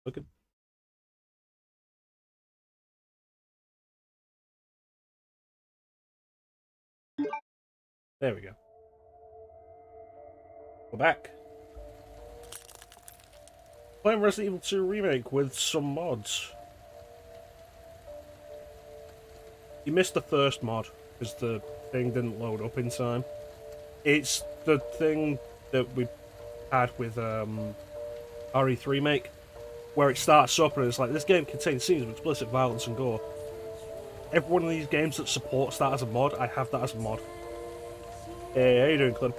looking. There we go. We're back. Playing Resident Evil 2 Remake with some mods. You missed the first mod because the thing didn't load up in time. It's the thing that we had with RE3 Make, where it starts up and it's like, this game contains scenes of explicit violence and gore. Every one of these games that supports that as a mod, I have that as a mod. Hey, how you doing, Clem?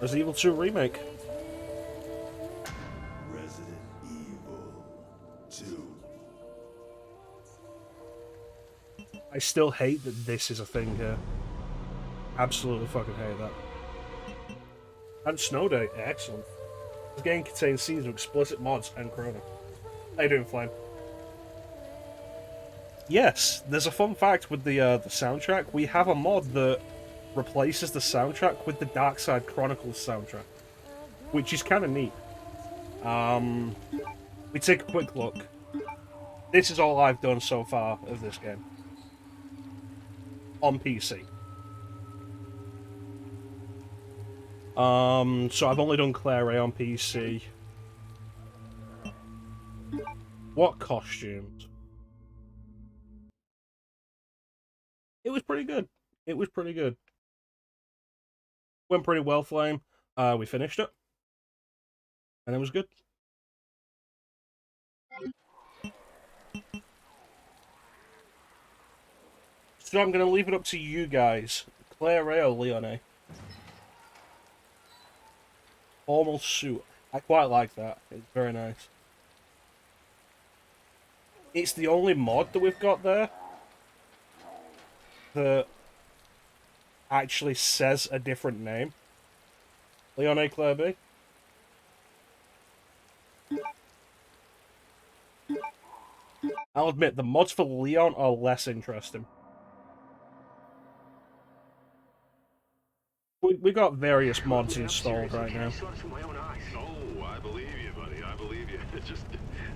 Resident Evil 2 Remake. Resident Evil 2. I still hate that this is a thing here. Absolutely fucking hate that. And Snow Day, excellent. This game contains scenes of explicit mods and chrono. How you doing, Flame? Yes, there's a fun fact with the soundtrack. We have a mod that replaces the soundtrack with the Dark Side Chronicles soundtrack, which is kind of neat. We take a quick look. This is all I've done so far of this game. On PC. So I've only done Claire A on PC. What costumes? It was pretty good. It was pretty good. Went pretty well, Flame. We finished it. And it was good. So I'm going to leave it up to you guys. Claire A or Leon A? Formal suit. I quite like that. It's very nice. It's the only mod that we've got there that actually says a different name. Leon A, Claire B? I'll admit, the mods for Leon are less interesting. We got various mods installed right now. Oh, I believe you, buddy. I believe you. Just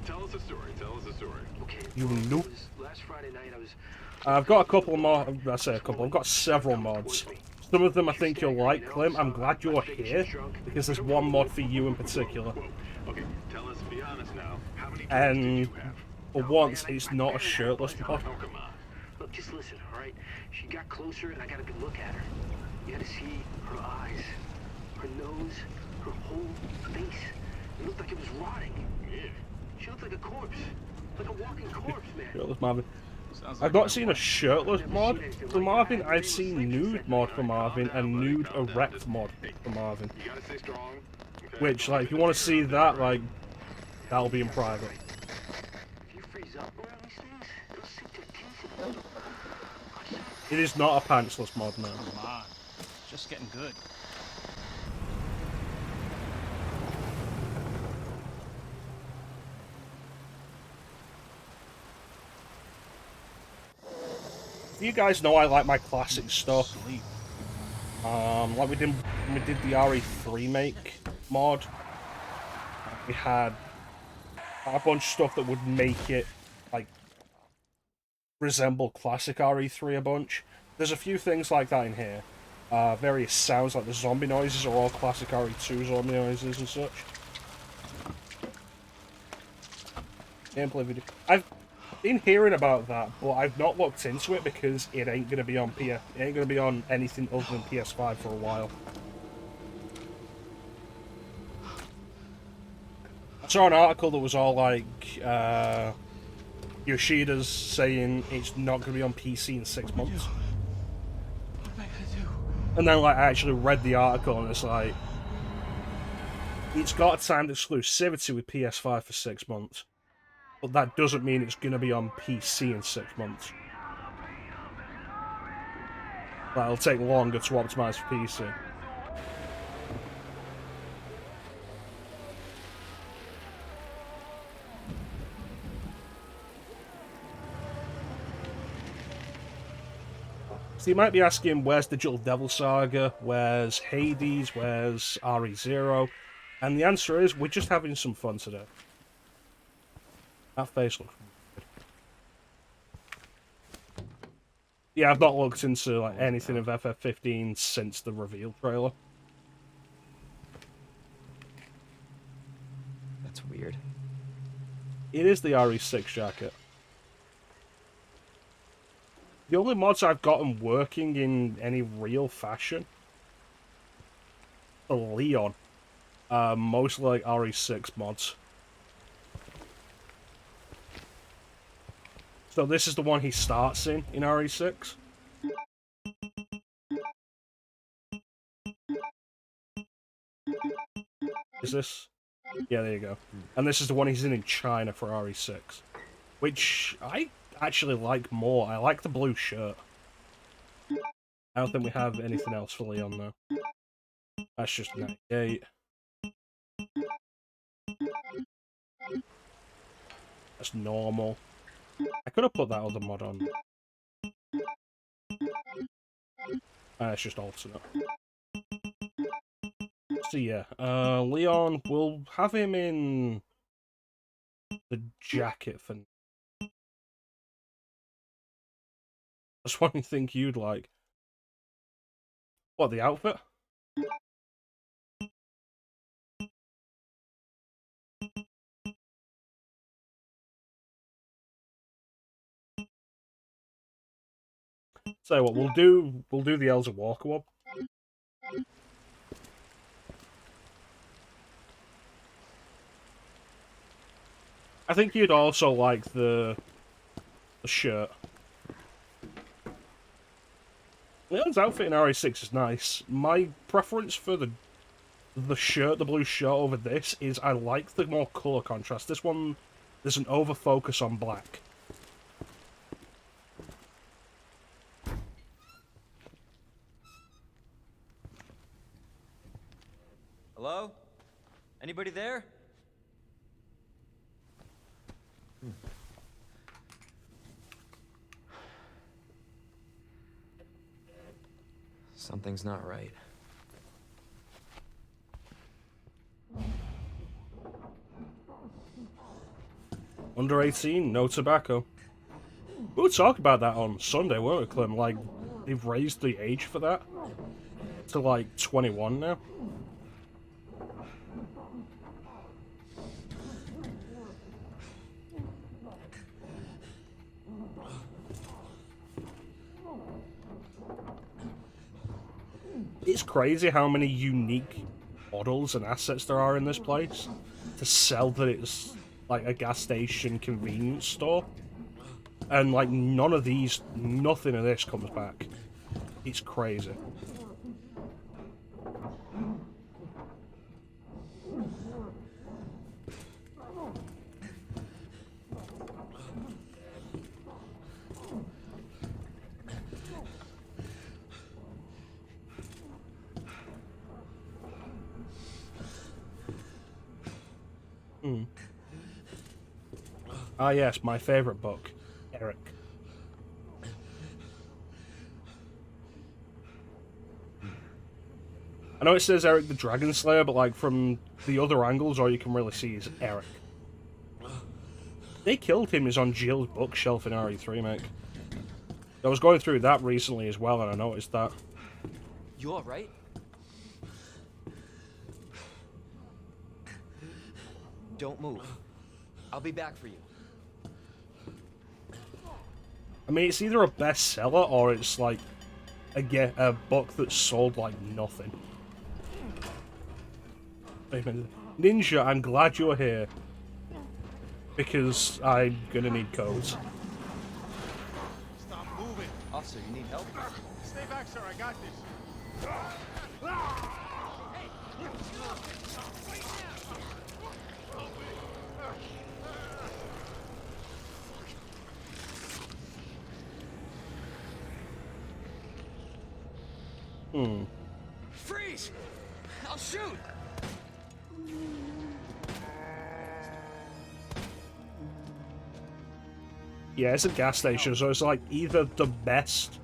tell us a story. Tell us a story. Okay. You noob. Last Friday night, I was. I've got a couple more. I say a couple. I've got several mods. Some of them I think you'll like, Clem. I'm glad you're here because there's one mod for you in particular. Okay, tell us. Be honest now. How many And for once, it's not a shirtless mod. Oh, come on. Look, just listen, all right? She got closer, and I got a good look at her. You had to see her eyes, her nose, her whole face. It looked like it was rotting. Yeah. She looked like a corpse, like a walking corpse, man. Shirtless Marvin. I've not seen a shirtless mod for Marvin. I've seen nude mod for Marvin and nude erect mod for Marvin. You gotta stay strong. Okay? Which, like, if you want to see that, like, that'll be in private. If you freeze up around these things, it'll sink their teeth in you. It is not a pantsless mod, no. Come on. Just getting good. You guys know I like my classic stuff. Sleep. Like we did when we did the RE3 Make mod. We had a bunch of stuff that would make it like resemble classic RE3 a bunch. There's a few things like that in here. Various sounds like the zombie noises are all classic RE2 zombie noises and such. Gameplay video. I've been hearing about that, but I've not looked into it because it ain't gonna be on it ain't gonna be on anything other than PS5 for a while. I saw an article that was all like Yoshida's saying it's not gonna be on PC in 6 months. What am I gonna do? And then like I actually read the article and it's like it's got a timed exclusivity with PS5 for 6 months. But that doesn't mean it's going to be on PC in 6 months. That'll take longer to optimize for PC. So you might be asking, where's Digital Devil Saga? Where's Hades? Where's RE0? And the answer is, we're just having some fun today. That face looks weird. Yeah, I've not looked into like anything of FF15 since the reveal trailer. That's weird. It is the RE6 jacket. The only mods I've gotten working in any real fashion are Leon. Mostly like RE6 mods. So this is the one he starts in RE6. Is this? Yeah, there you go. And this is the one he's in China for RE6. Which I actually like more. I like the blue shirt. I don't think we have anything else for Leon though. That's just 98. That's normal. I could have put that other mod on. It's just alternate. So yeah, Leon, we'll have him in the jacket for... That's one you think you'd like. What, the outfit? So what, we'll do the Elsa Walker one. I think you'd also like the shirt. Leon's outfit in RE6 is nice. My preference for the shirt, the blue shirt over this, is I like the more colour contrast. This one, there's an over-focus on black. Hello? Anybody there? Something's not right. Under 18, no tobacco. We were talking about that on Sunday, weren't we, Clem? Like, they've raised the age for that to, like, 21 now. It's crazy how many unique models and assets there are in this place to sell that it's like a gas station convenience store. And like nothing of this comes back. It's crazy. Ah yes, my favourite book, Eric. I know it says Eric the Dragon Slayer, but like from the other angles, all you can really see is Eric. They Killed Him is on Jill's bookshelf in RE3, mate. I was going through that recently as well, and I noticed that. You alright? Don't move. I'll be back for you. I mean, it's either a bestseller or it's like a book that's sold like nothing. Ninja, I'm glad you're here because I'm gonna need codes. Stop moving. Officer, you need help? Stay back, sir. I got this. Freeze! I'll shoot! Yeah, it's a gas station, so it's like either the best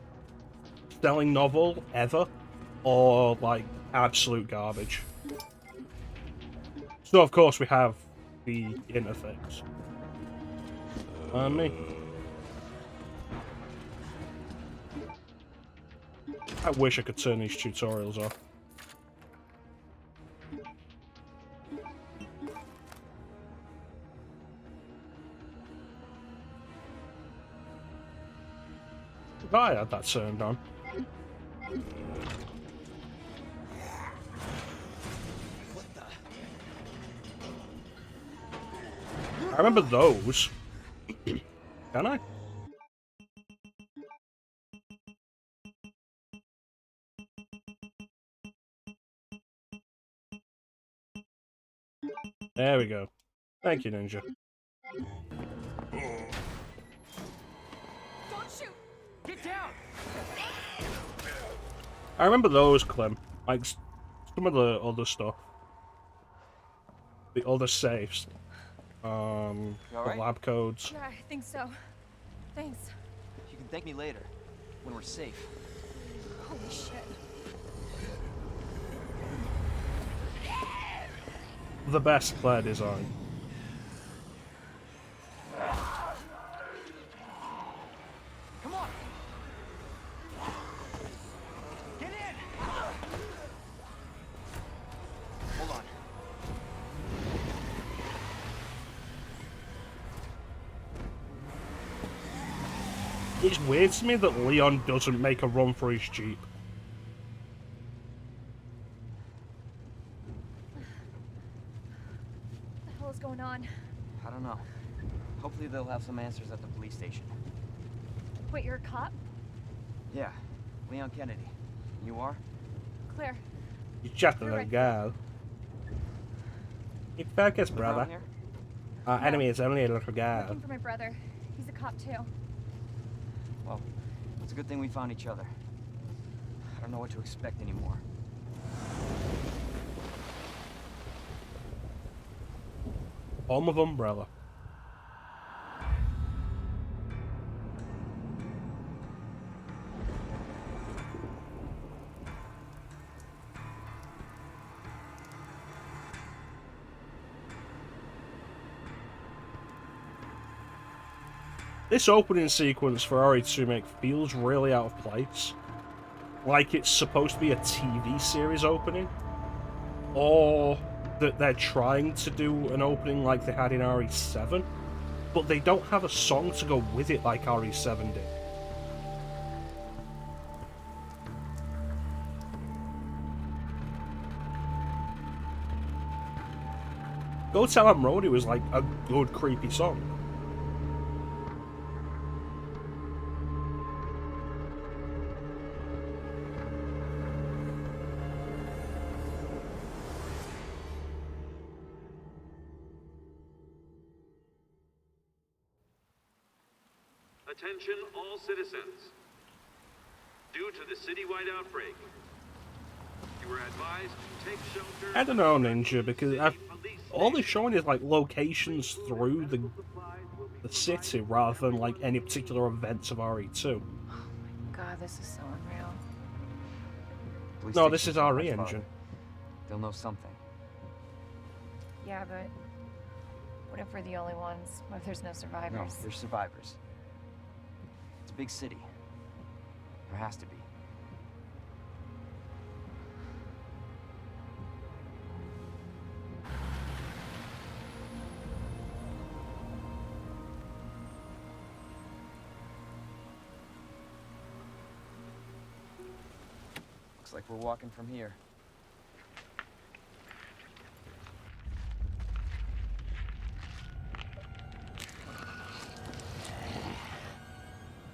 selling novel ever or like absolute garbage. So of course we have the interface. And me. I wish I could turn these tutorials off. If I had that turned on. I remember those. Can I? There we go. Thank you, Ninja. Don't shoot! Get down! I remember those, Clem. Like, some of the other stuff. The other safes. You The alright? lab codes. Yeah, I think so. Thanks. You can thank me later, when we're safe. Holy shit. The best Claire design. Come on! Get in! Hold on. It's weird to me that Leon doesn't make a run for his Jeep. What the hell is going on? I don't know. Hopefully they'll have some answers at the police station. Wait, you're a cop? Yeah, Leon Kennedy. You are? Claire. You shot You're the right. girl. Keep focus, Live around brother. here? Our enemy is only a little girl. Looking for my brother. He's a cop too. Well, it's a good thing we found each other. I don't know what to expect anymore. Home of Umbrella. This opening sequence for Remake feels really out of place. Like it's supposed to be a TV series opening. Or that they're trying to do an opening like they had in RE7. But they don't have a song to go with it like RE7 did. Go Tell 'Em Roadie was like a good creepy song. Attention all citizens. Due to the citywide outbreak, you are advised to take shelter. I don't know, Ninja, because all they're showing is like locations through the city rather than like any particular events of RE2. God, this is so unreal. Police No, this station's is so RE much farther. engine. They'll know something. Yeah, but what if we're the only ones? What if there's no No, survivors? there's survivors. It's a big city. There has to be. Looks like we're walking from here.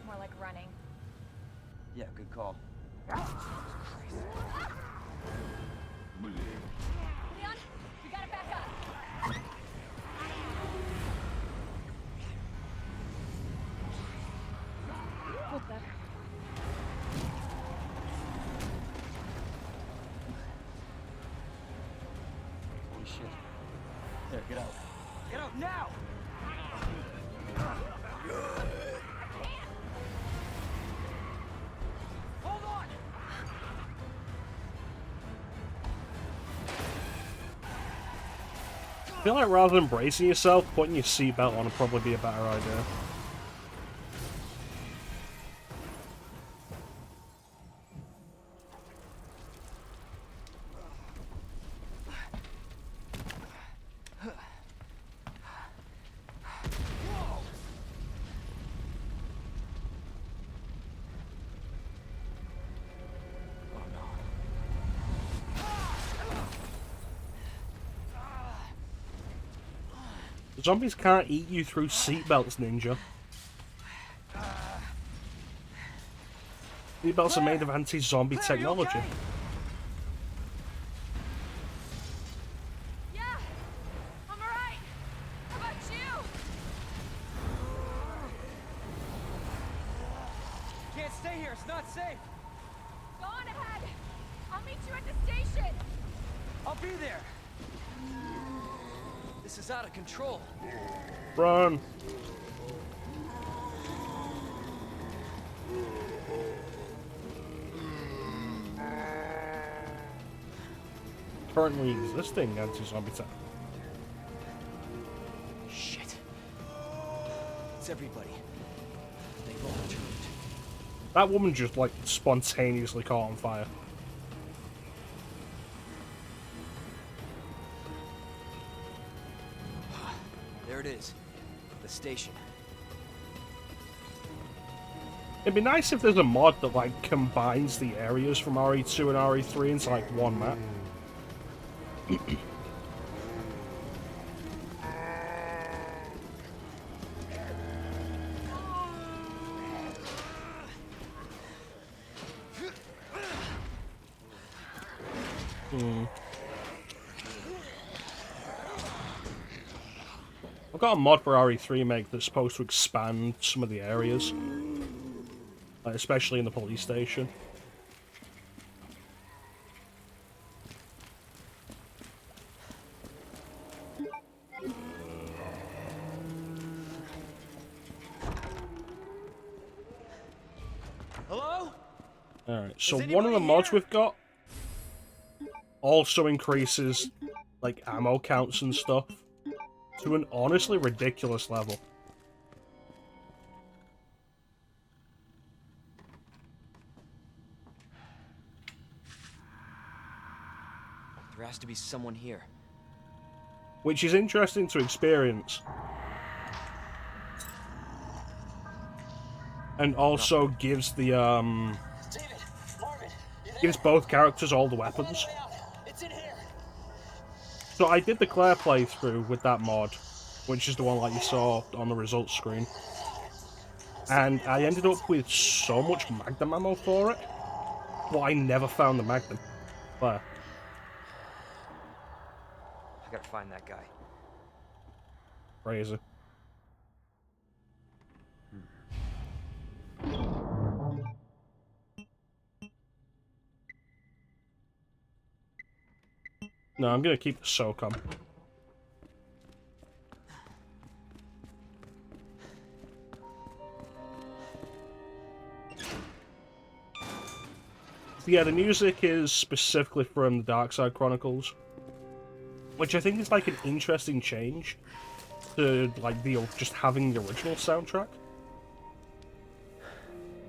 More like running. Yeah, good call. Leon, you gotta back up. What the? Holy shit. There, get out. Get out now! Hold on! I feel like rather than bracing yourself, putting your seatbelt on would probably be a better idea. Zombies can't eat you through seatbelts, Ninja. Seatbelts are made of anti-zombie technology. Okay? Yeah, I'm alright. How about you? Can't stay here. It's not safe. Go on ahead. I'll meet you at the station. I'll be there. This is out of control. Run! Currently existing anti-zombie tech. Shit. It's everybody. They've all turned. That woman just, like, spontaneously caught on fire. There it is. The station. It'd be nice if there's a mod that, like, combines the areas from RE2 and RE3 into, like, one map. I've got a mod for RE3 Remake that's supposed to expand some of the areas, like, especially in the police station. Hello? Alright, so Is one of the anybody mods here? we've got also increases, like, ammo counts and stuff to an honestly ridiculous level. There has to be someone here. Which is interesting to experience. And also gives the, David, Marvin, you there? gives both characters all the weapons. It's in here. So I did the Claire playthrough with that mod, which is the one like you saw on the results screen. And I ended up with so much Magnum ammo for it, but I never found the Magnum. Claire. I gotta find that guy. Crazy. No, I'm gonna keep the SOCOM. Yeah, the music is specifically from the Dark Side Chronicles, which I think is like an interesting change to like the just having the original soundtrack.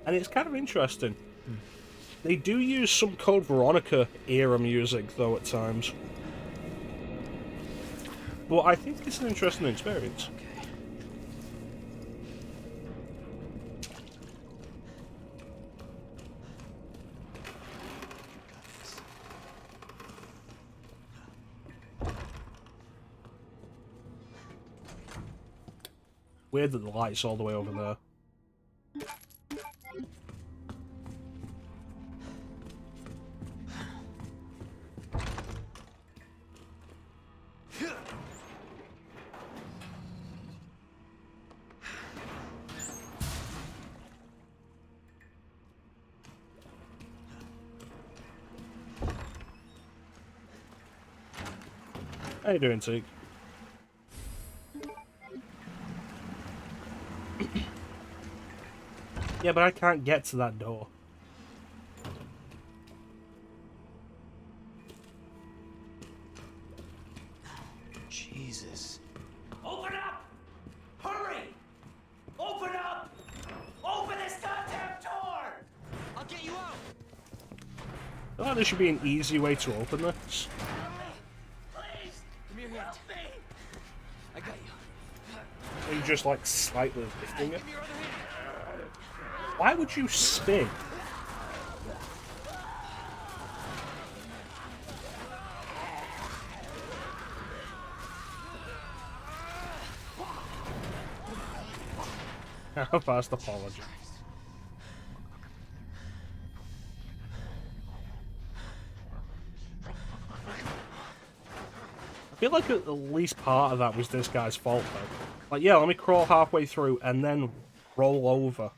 And it's kind of interesting. They do use some Code Veronica era music though at times. But I think it's an interesting experience. Weird that the light's all the way over there. How you doing, Teak? Yeah, but I can't get to that door. Jeez. Jesus. Open up! Hurry! Open up! Open this goddamn door! I'll get you out! I feel like there should be an easy way to open this. Please! Give me your hand. Help me! I got you. Are you just like slightly lifting it? Give me your other hand. Why would you spin? How fast apology. I feel like at least part of that was this guy's fault though. Like, yeah, let me crawl halfway through and then roll over.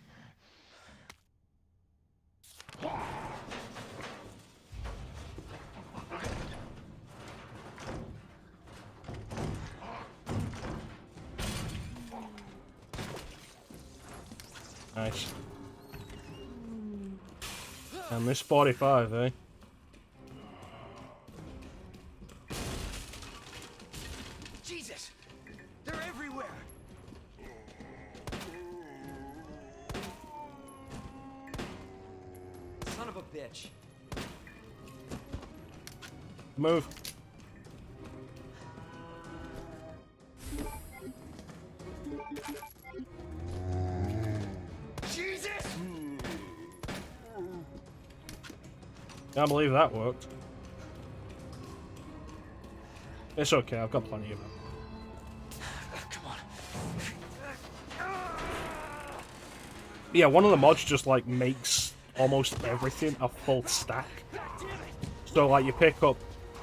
Nice. And this 45, eh? Jesus! They're everywhere! Son of a bitch. Move. Jesus! Can't believe that worked. It's okay, I've got plenty of it. Come on. Yeah, one of the mods just like makes almost everything a full stack. So like you pick up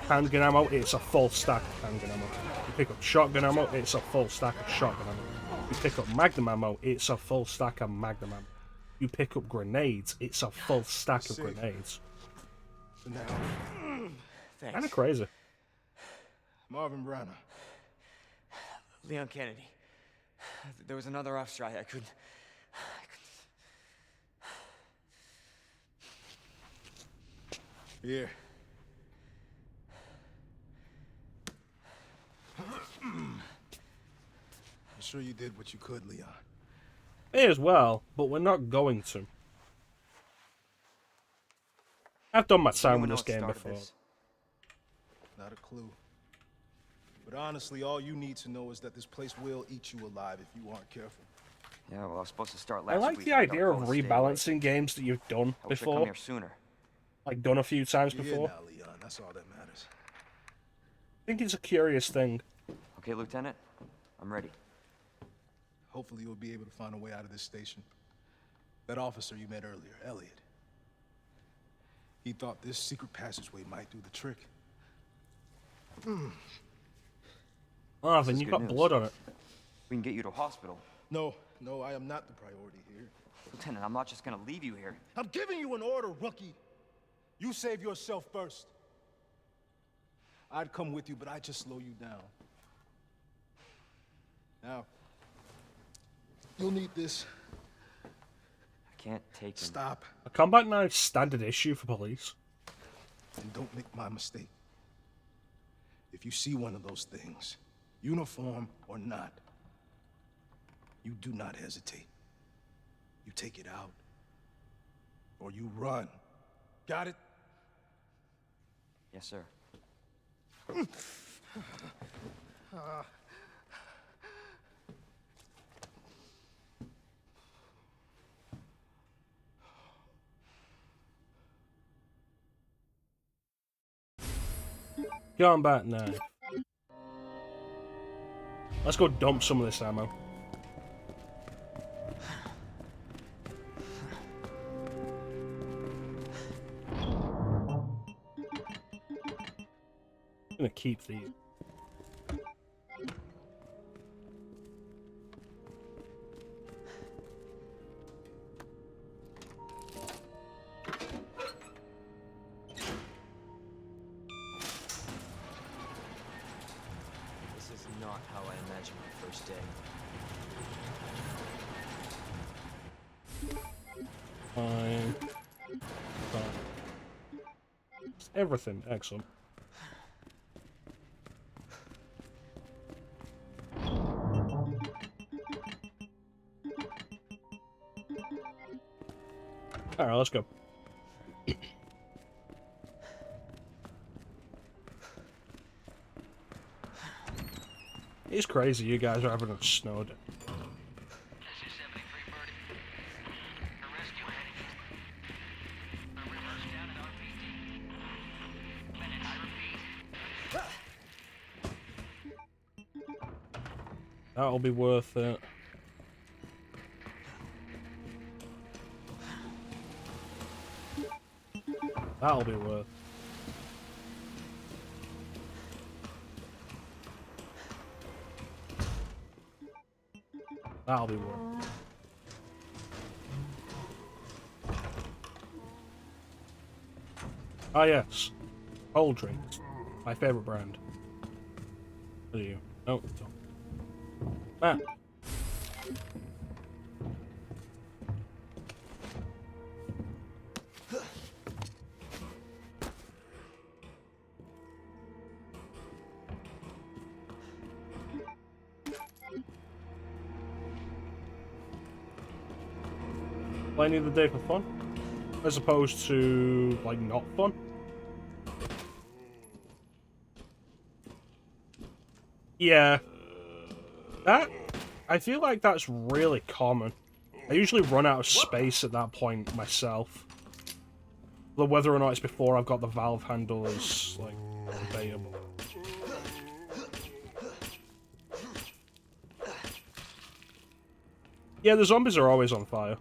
handgun ammo, it's a full stack of handgun ammo. You pick up shotgun ammo, it's a full stack of shotgun ammo. You pick up magnum ammo, it's a full stack of magnum ammo. You pick up grenades, it's a full stack of grenades. Thanks. Kinda crazy. Marvin Branagh. Leon Kennedy. There was another off strike. I couldn't. Here. I'm sure you did what you could, Leon. May as well, but we're not going to. I've done my time with this game before. Not a clue. But honestly, all you need to know is that this place will eat you alive if you aren't careful. Yeah, well, I was supposed to start I last like week. the but idea of Dark Pole stayed late. rebalancing games that you've done I wish I'd come before. here sooner. Like done a few times You're here before. now, Leon. That's all that matters. I think it's a curious thing. Okay, Lieutenant, I'm ready. Hopefully you'll be able to find a way out of this station. That officer you met earlier, Elliot. He thought this secret passageway might do the trick. Marvin, is you've good got news. blood on it. We can get you to a hospital. No, I am not the priority here. Lieutenant, I'm not just gonna leave you here. I'm giving you an order, rookie. You save yourself first. I'd come with you, but I'd just slow you down. Now, you'll need this. I can't take him. Stop, A combat knife's standard issue for police. and don't make my mistake. If you see one of those things, uniform or not, you do not hesitate. You take it out, or you run. Got it? Yes, sir. Combat knife. Let's go dump some of this ammo. I'm gonna keep these. This is not how I imagined my first day. Fine. Fine. Everything. Excellent. Alright, let's go. It's crazy you guys are having a snow day. That'll be worth it. That'll be worth it. That'll be worth it. Ah yes. Cold drinks. My favourite brand. What are you? Oh, don't. Ah. Playing the day for fun, as opposed to like not fun. Yeah, that I feel like that's really common. I usually run out of space at that point myself. But whether or not it's before I've got the valve handle is like debatable. Yeah, the zombies are always on fire.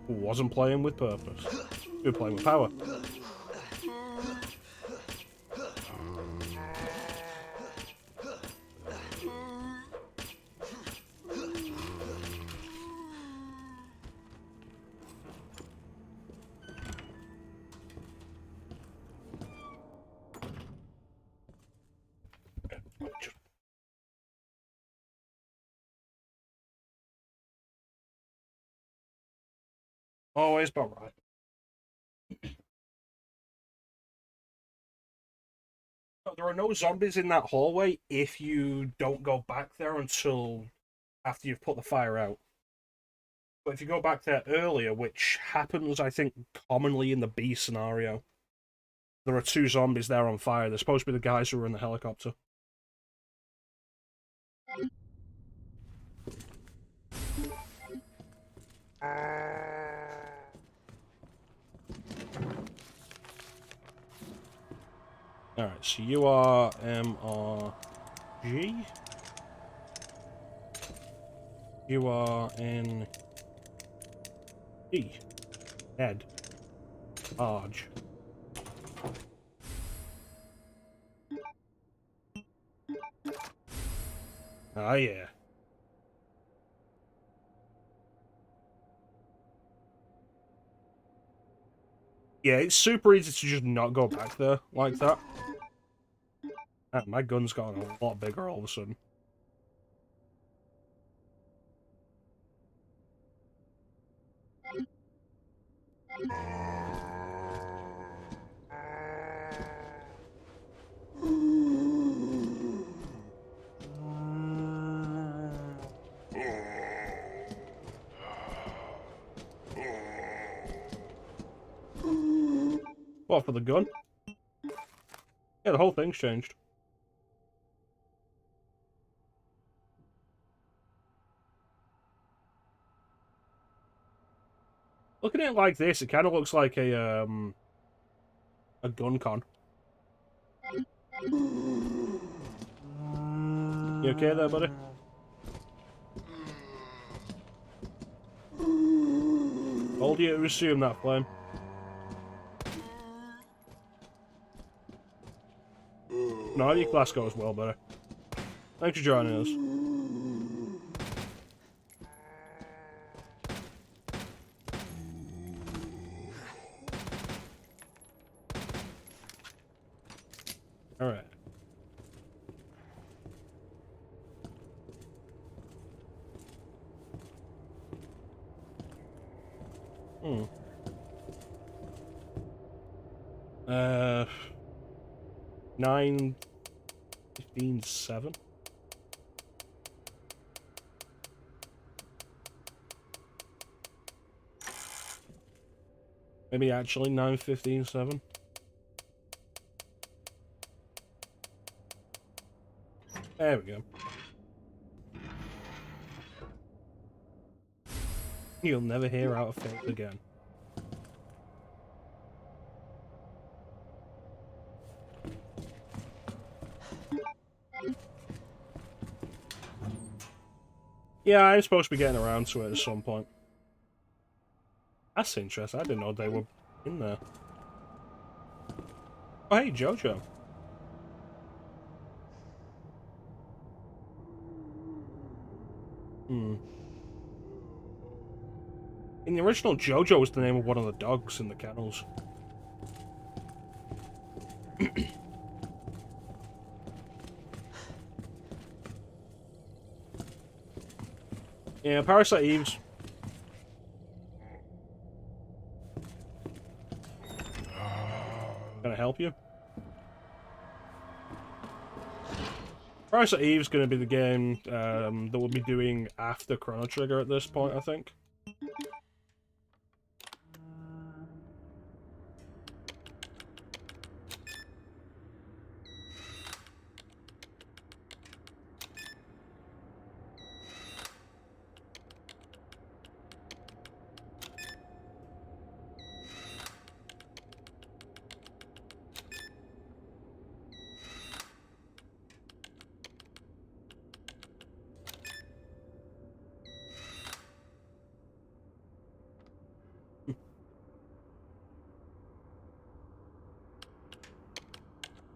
Who wasn't playing with purpose? Who were playing with power? Always about right. There are no zombies in that hallway if you don't go back there until after you've put the fire out. But if you go back there earlier, which happens, I think, commonly in the B scenario, there are 2 zombies there on fire. They're supposed to be the guys who were in the helicopter. Alright, so you are MRG. You are in E. Ed. Arge. Ah, yeah. Yeah, it's super easy to just not go back there like that. Ah, my gun's gotten a lot bigger all of a sudden. What, for the gun? Yeah, the whole thing's changed. Looking at it like this, it kind of looks like a gun con. You okay there, buddy? Told you to resume that flame. No, your class goes well, buddy. Thanks for joining us. Alright. Hmm. 9, 15, 7. Maybe actually 9:15:7. There we go. You'll never hear out of phase again. Yeah, I'm supposed to be getting around to it at some point. That's interesting. I didn't know they were in there. Oh, hey, Jojo. Hmm. In the original, Jojo was the name of one of the dogs in the kennels. Yeah, Parasite Eve's... Can I help you? Parasite Eve's going to be the game that we'll be doing after Chrono Trigger at this point, I think.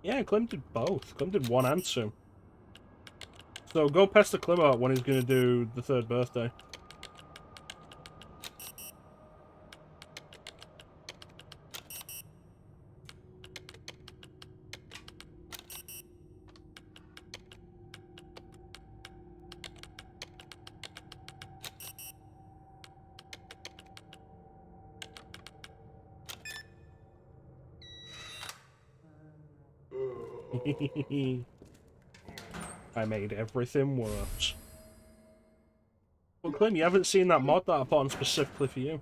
Yeah, Clem did both. Clem did 1 and 2. So go pester Clem out when he's going to do the 3rd birthday. I made everything worse. Well, Clem, you haven't seen that mod that I put on specifically for you.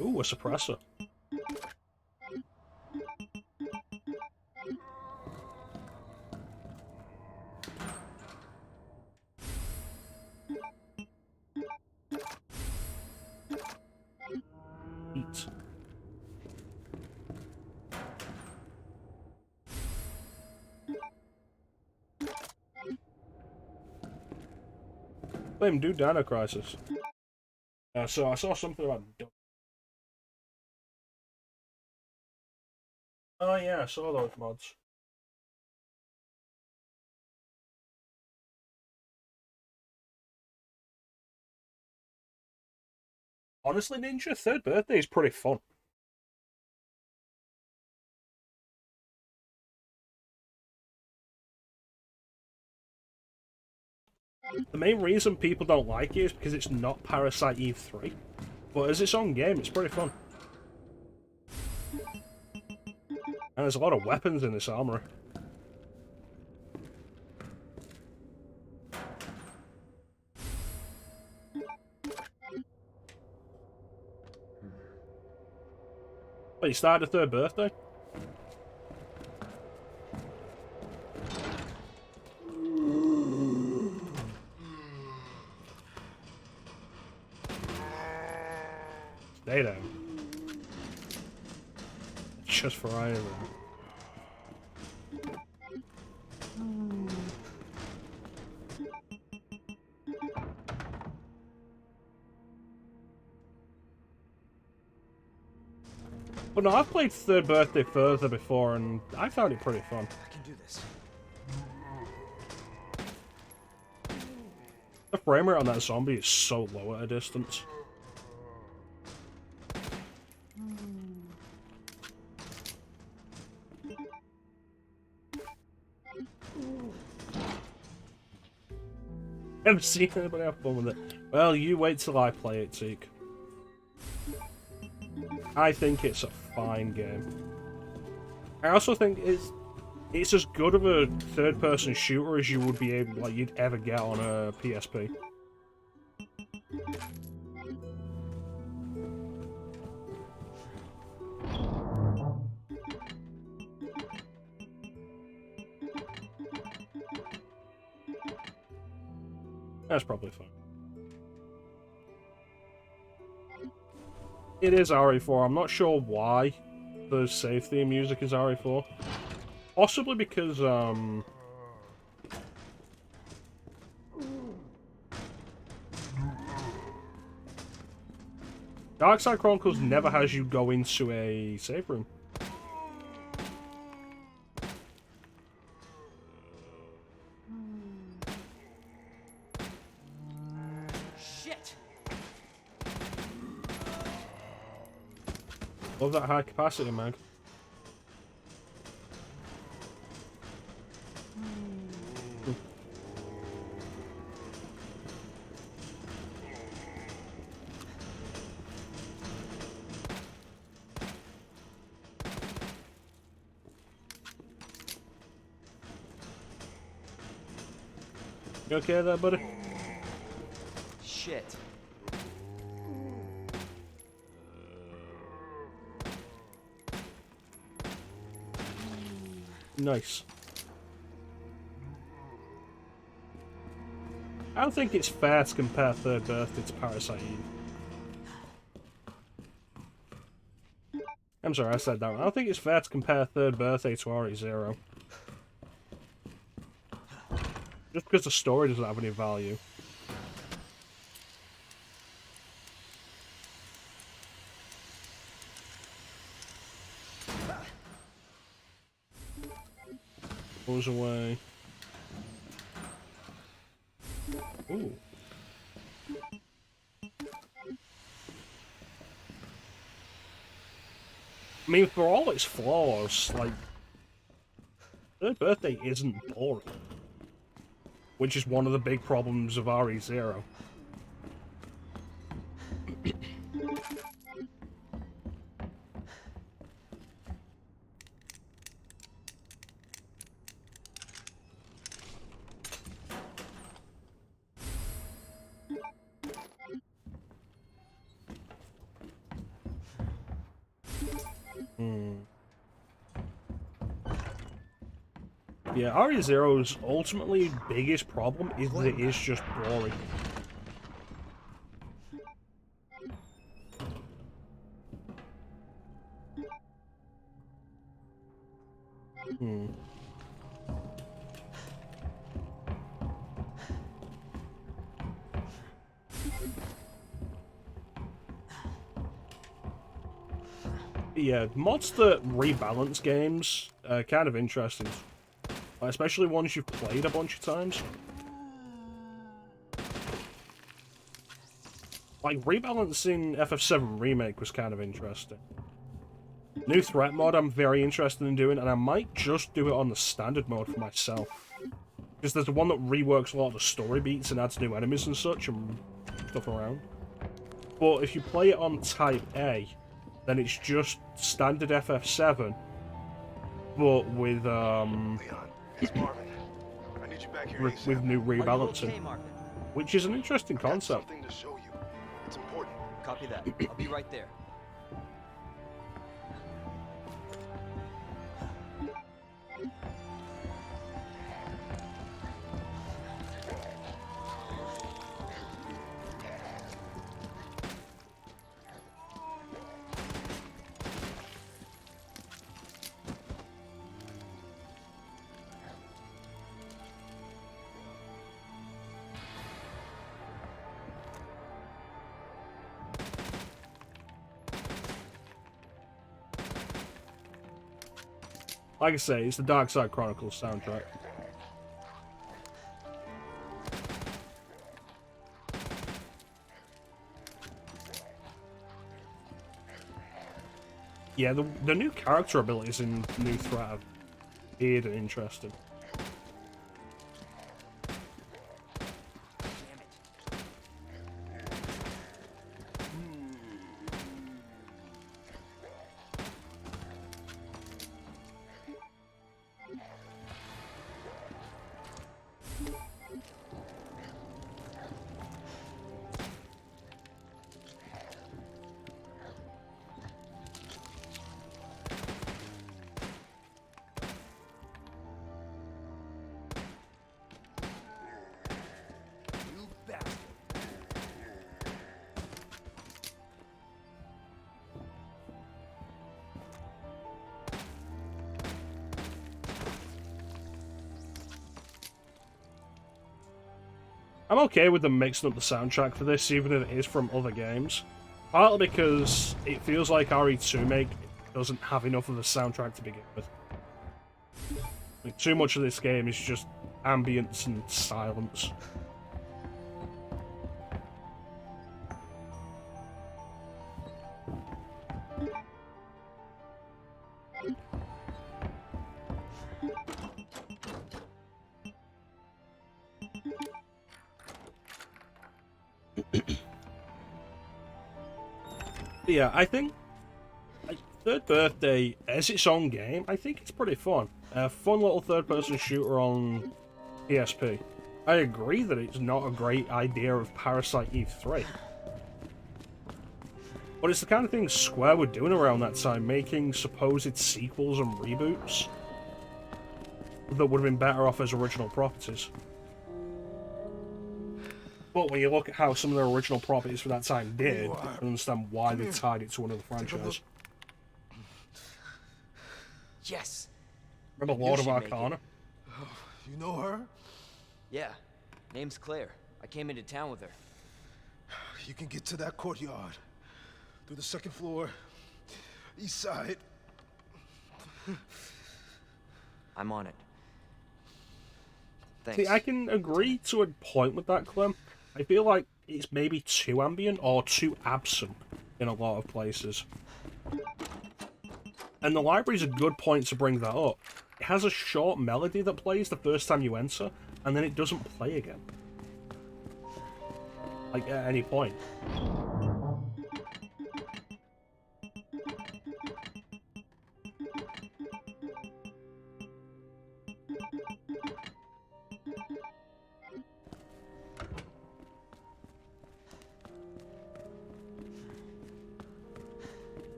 Ooh, a suppressor. Eat. Clem, do Dino Crisis. So I saw something about... Oh yeah, I saw those mods. Honestly, Ninja, 3rd birthday is pretty fun. The main reason people don't like it is because it's not Parasite Eve 3. But as its own game, it's pretty fun. And there's a lot of weapons in this armory. Wait, you started a 3rd birthday? Stay down. Just for iron. But no, I've played 3rd birthday further before, and I found it pretty fun. I can do this. The frame rate on that zombie is so low at a distance. Never seen anybody have fun with it. Well, you wait till I play it, Zeke. I think it's a fine game. I also think it's as good of a 3rd-person shooter as you would be able, like, you'd ever get on a PSP. That's probably fine. It is RE4. I'm not sure why the save theme music is RE4. Possibly because, Dark Side Chronicles never has you go into a save room. Shit! Love that high capacity, mag. You okay there, buddy? Shit. Nice. I don't think it's fair to compare Third Birthday to Parasite Eve. I'm sorry, I said that. I don't think it's fair to compare Third Birthday to RE0. Just because the story doesn't have any value. Goes away. Ooh. I mean, for all its flaws, like, Third Birthday isn't boring. Which is one of the big problems of RE0. Yeah, RE0's ultimately biggest problem is that it is just boring. Yeah, mods that rebalance games are kind of interesting. Especially ones you've played a bunch of times. Like, rebalancing FF7 Remake was kind of interesting. New threat mod I'm very interested in doing, and I might just do it on the standard mode for myself. Because there's the one that reworks a lot of the story beats and adds new enemies and such, and stuff around. But if you play it on Type A, then it's just standard FF7, but with, Leon, it's Marvin. I need you back here ASAP. with new Are you rebalancing. okay, Marvin? Which is an interesting I've got concept. something to show you. It's important. Copy that. I'll be right there. Like I say, it's the Dark Side Chronicles soundtrack. Yeah, the new character abilities in New Threat are weird and interesting. I'm okay with them mixing up the soundtrack for this, even if it is from other games. Partly because it feels like RE2 Make doesn't have enough of a soundtrack to begin with. Like, too much of this game is just ambience and silence. Yeah, I think like, Third Birthday, as its own game, I think it's pretty fun. A fun little third-person shooter on PSP. I agree that it's not a great idea of Parasite Eve 3. But it's the kind of thing Square were doing around that time, making supposed sequels and reboots that would have been better off as original properties. But when you look at how some of their original properties for that time did, you can understand why they tied it to another franchise. Yes. Remember You Lord of should make it. Arcana? You know her? Yeah. Name's Claire. I came into town with her. You can get to that courtyard. Through the second floor. East side. I'm on it. Thanks. See, I can agree to a point with that, Clem. I feel like it's maybe too ambient or too absent in a lot of places. And the library's a good point to bring that up. It has a short melody that plays the first time you enter, and then it doesn't play again. Like, at any point.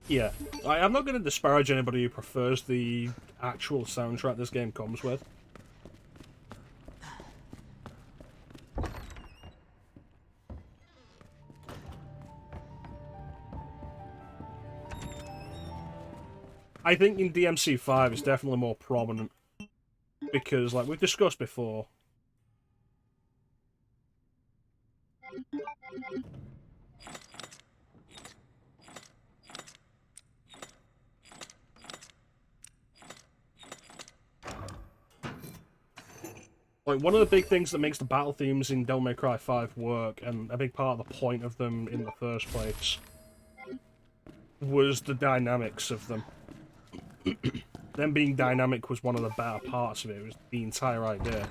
Yeah, I'm not going to disparage anybody who prefers the actual soundtrack this game comes with. I think in DMC5 it's definitely more prominent, because, like we've discussed before, like, one of the big things that makes the battle themes in Devil May Cry 5 work, and a big part of the point of them in the first place, was the dynamics of them. Them being dynamic was one of the better parts of it. It was the entire idea.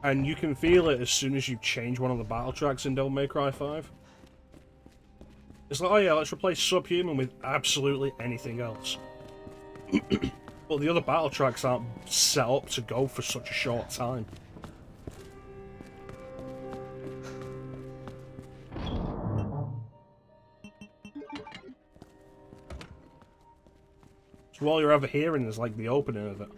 And you can feel it as soon as you change one of the battle tracks in Devil May Cry 5. It's like, oh yeah, let's replace Subhuman with absolutely anything else. But the other battle tracks aren't set up to go for such a short time. So all you're ever hearing is like the opening of it.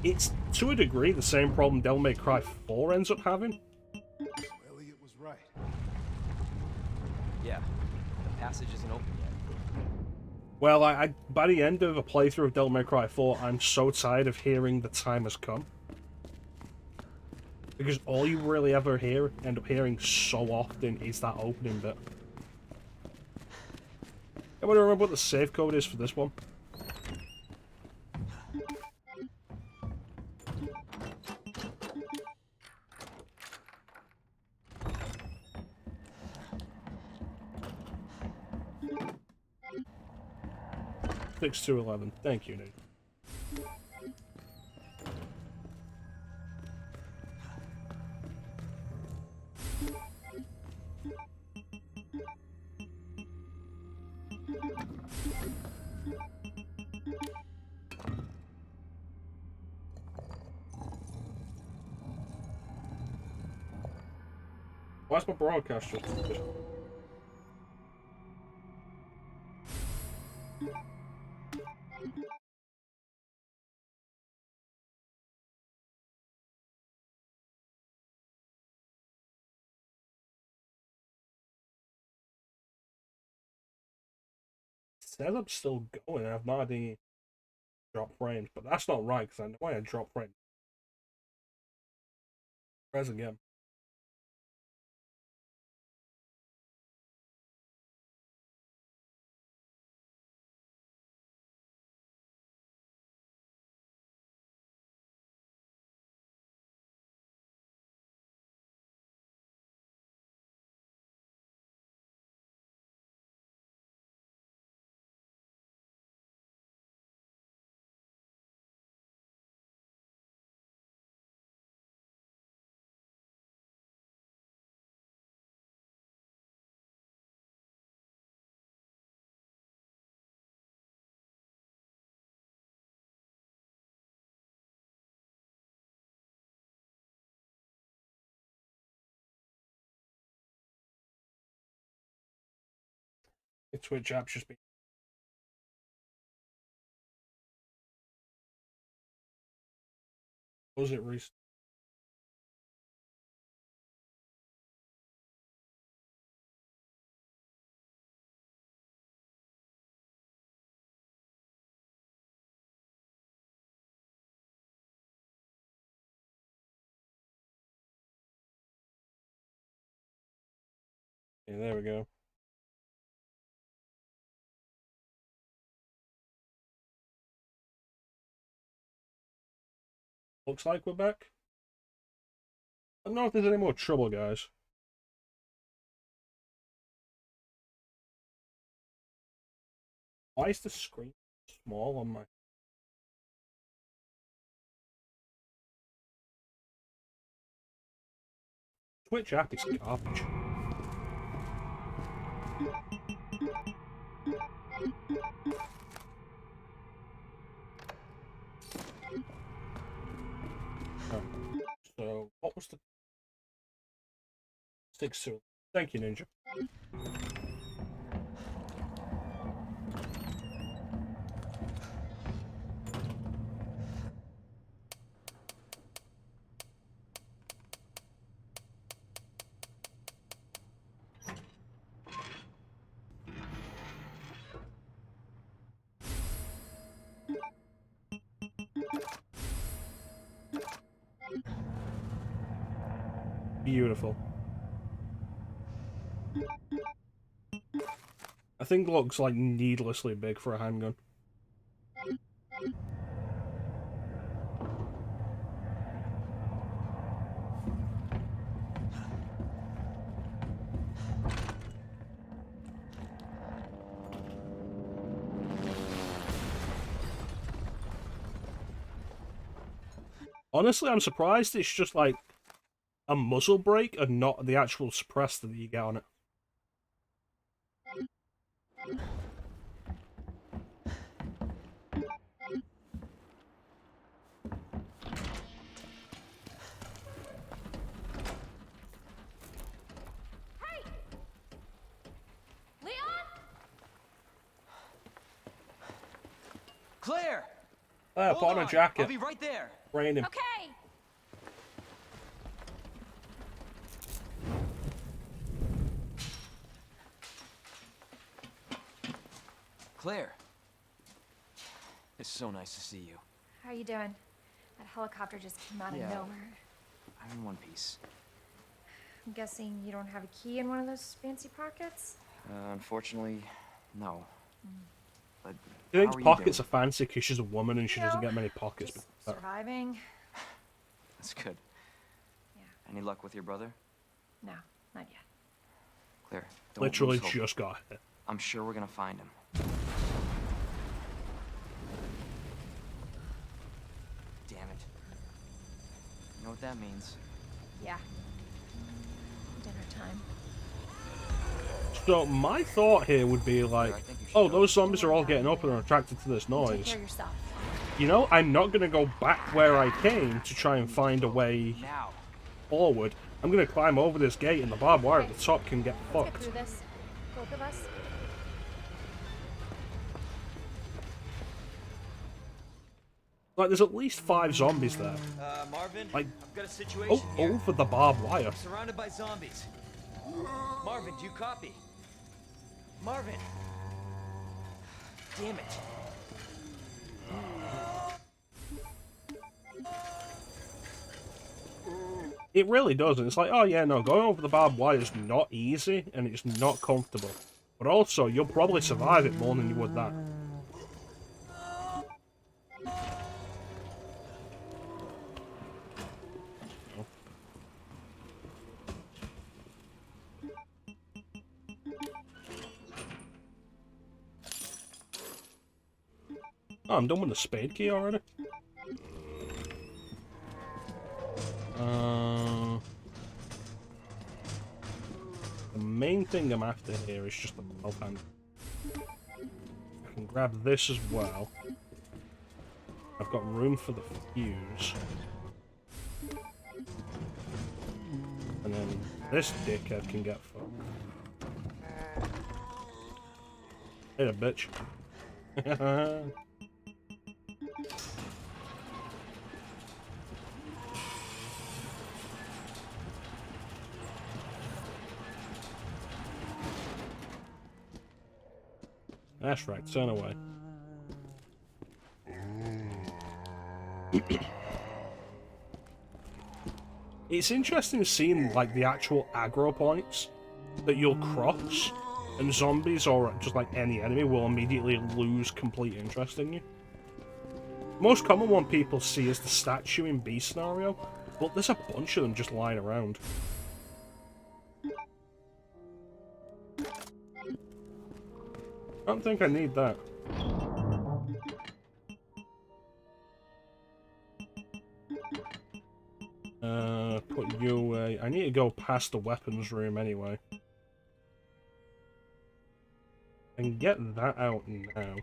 It's, to a degree, the same problem Devil May Cry 4 ends up having. So Elliot was right. Yeah. The passage isn't open yet. Well, by the end of a playthrough of Devil May Cry 4, I'm so tired of hearing the time has come. Because all you really ever end up hearing so often is that opening bit. Anybody remember what the save code is for this one? Six to 11. Thank you, Nate. Why's my broadcast just... Says I'm still going. I have not had any drop frames, but that's not right because I know I had drop frames. Press again. The Twitch app's just been... Was it recent? Yeah, there we go. Looks like we're back. I don't know if there's any more trouble, guys. Why is the screen small on my... Twitch app is garbage. Oh. So, what was the... 6-2. Thank you, Ninja. Beautiful. I think it looks like needlessly big for a handgun. Honestly, I'm surprised it's just like a muzzle brake and not the actual suppressor that you get on it. Hey! Leon? Claire! Put on a jacket. I'll be right there. Raining. Okay. Claire. It's so nice to see you. How you doing? That helicopter just came out of nowhere. I'm in one piece. I'm guessing you don't have a key in one of those fancy pockets? Unfortunately, no. But I how think are you pockets doing? are fancy because she's a woman and she doesn't get many pockets. Just But surviving. That's good. Yeah. Any luck with your brother? No, not yet. Claire, don't literally lose hope. just got hit. I'm sure we're gonna find him. Damn it. You know what that means? Yeah. Dinner time. So my thought here would be like, I think you should oh, go. those zombies are all getting up and are attracted to this Take noise. care of yourself. You know, I'm not going to go back where I came to try and find a way Now. forward. I'm gonna climb over this gate and the barbed wire at the top can get Let's get fucked. through this. Both of us. Like, there's at least 5 zombies there. Marvin, Like, I've got a situation here. over the barbed wire. I'm surrounded by zombies. Marvin, do you copy? Marvin! Damn it. It really doesn't. It's like, oh yeah, no, going over the barbed wire is not easy and it's not comfortable. But also, you'll probably survive it more than you would that. Oh, I'm done with the spade key already. The main thing I'm after here is just the bell handle. I can grab this as well. I've got room for the fuse. And then this dickhead can get fucked. Hey, a bitch. That's right, turn away. It's interesting seeing, like, the actual aggro points that you'll cross, and zombies or just, like, any enemy will immediately lose complete interest in you. Most common one people see is the statue in B scenario, but there's a bunch of them just lying around. I don't think I need that. Put you away. I need to go past the weapons room anyway. And get that out now.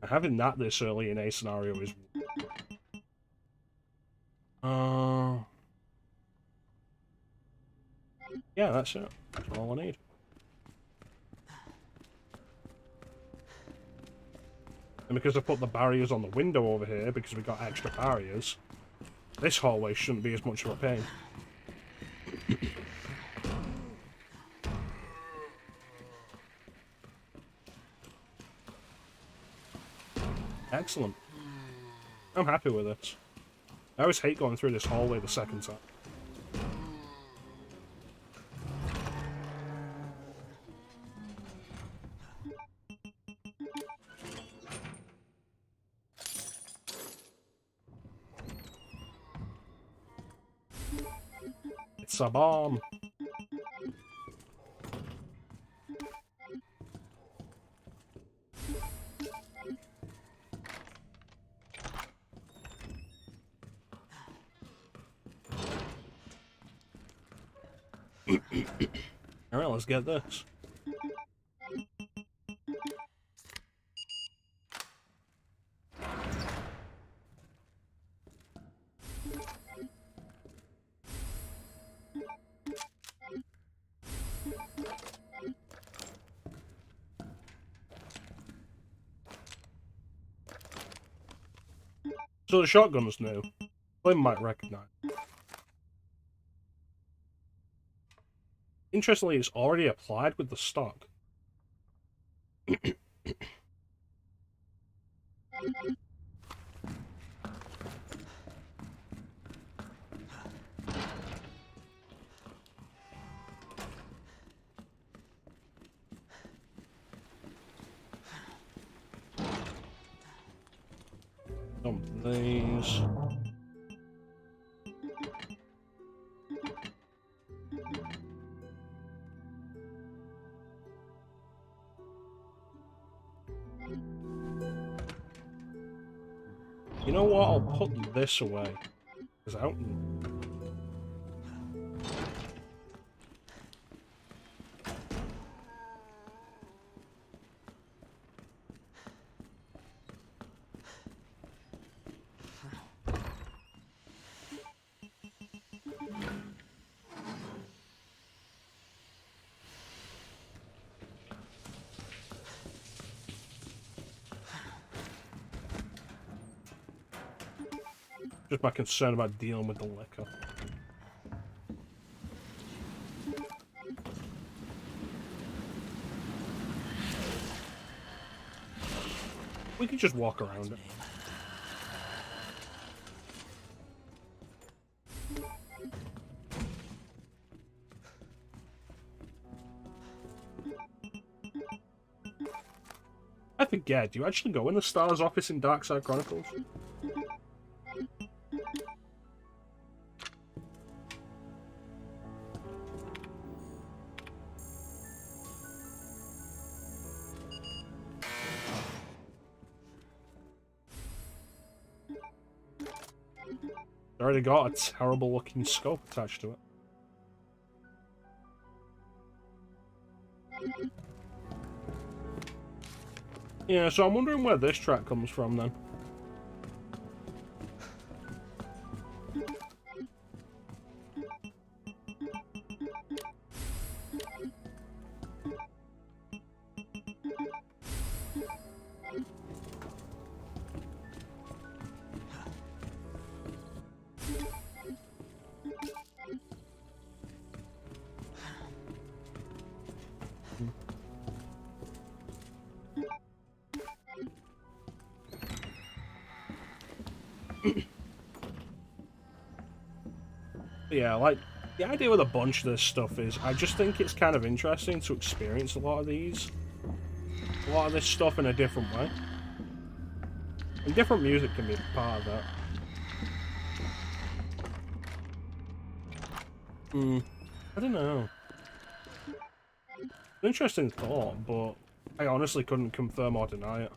Having that this early in a scenario is... yeah, that's it. That's all I need. And because I put the barriers on the window over here, because we got extra barriers, this hallway shouldn't be as much of a pain. Excellent. I'm happy with this. I always hate going through this hallway the second time. It's a bomb. Alright, let's get this. So the shotgun is new. Slim might recognize. Interestingly, it's already applied with the stock. Dump these. You know what? I'll put this away. Because I don't... Just my concern about dealing with the liquor. We could just walk around it. I forget, do you actually go in the Star's office in Darkside Chronicles? It's already got a terrible looking scope attached to it. Yeah, so I'm wondering where this track comes from then. Yeah, like, the idea with a bunch of this stuff is, I just think it's kind of interesting to experience a lot of this stuff in a different way. And different music can be a part of that. I don't know. An interesting thought, but I honestly couldn't confirm or deny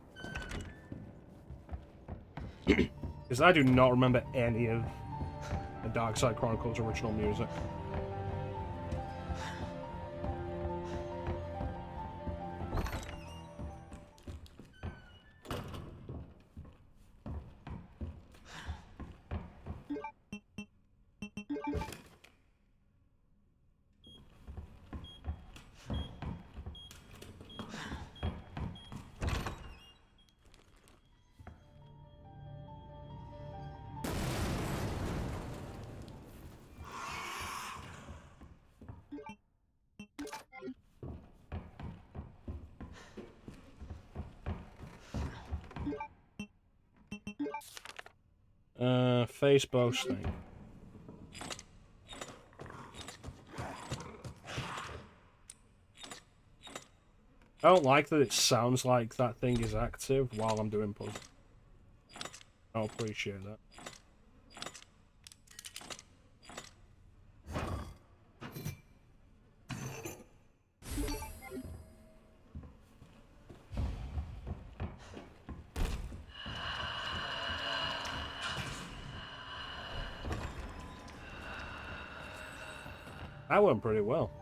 it. Because I do not remember any of the Darkside Chronicles original music. Face boasting. I don't like that it sounds like that thing is active while I'm doing puzzles. I appreciate that. That went pretty well.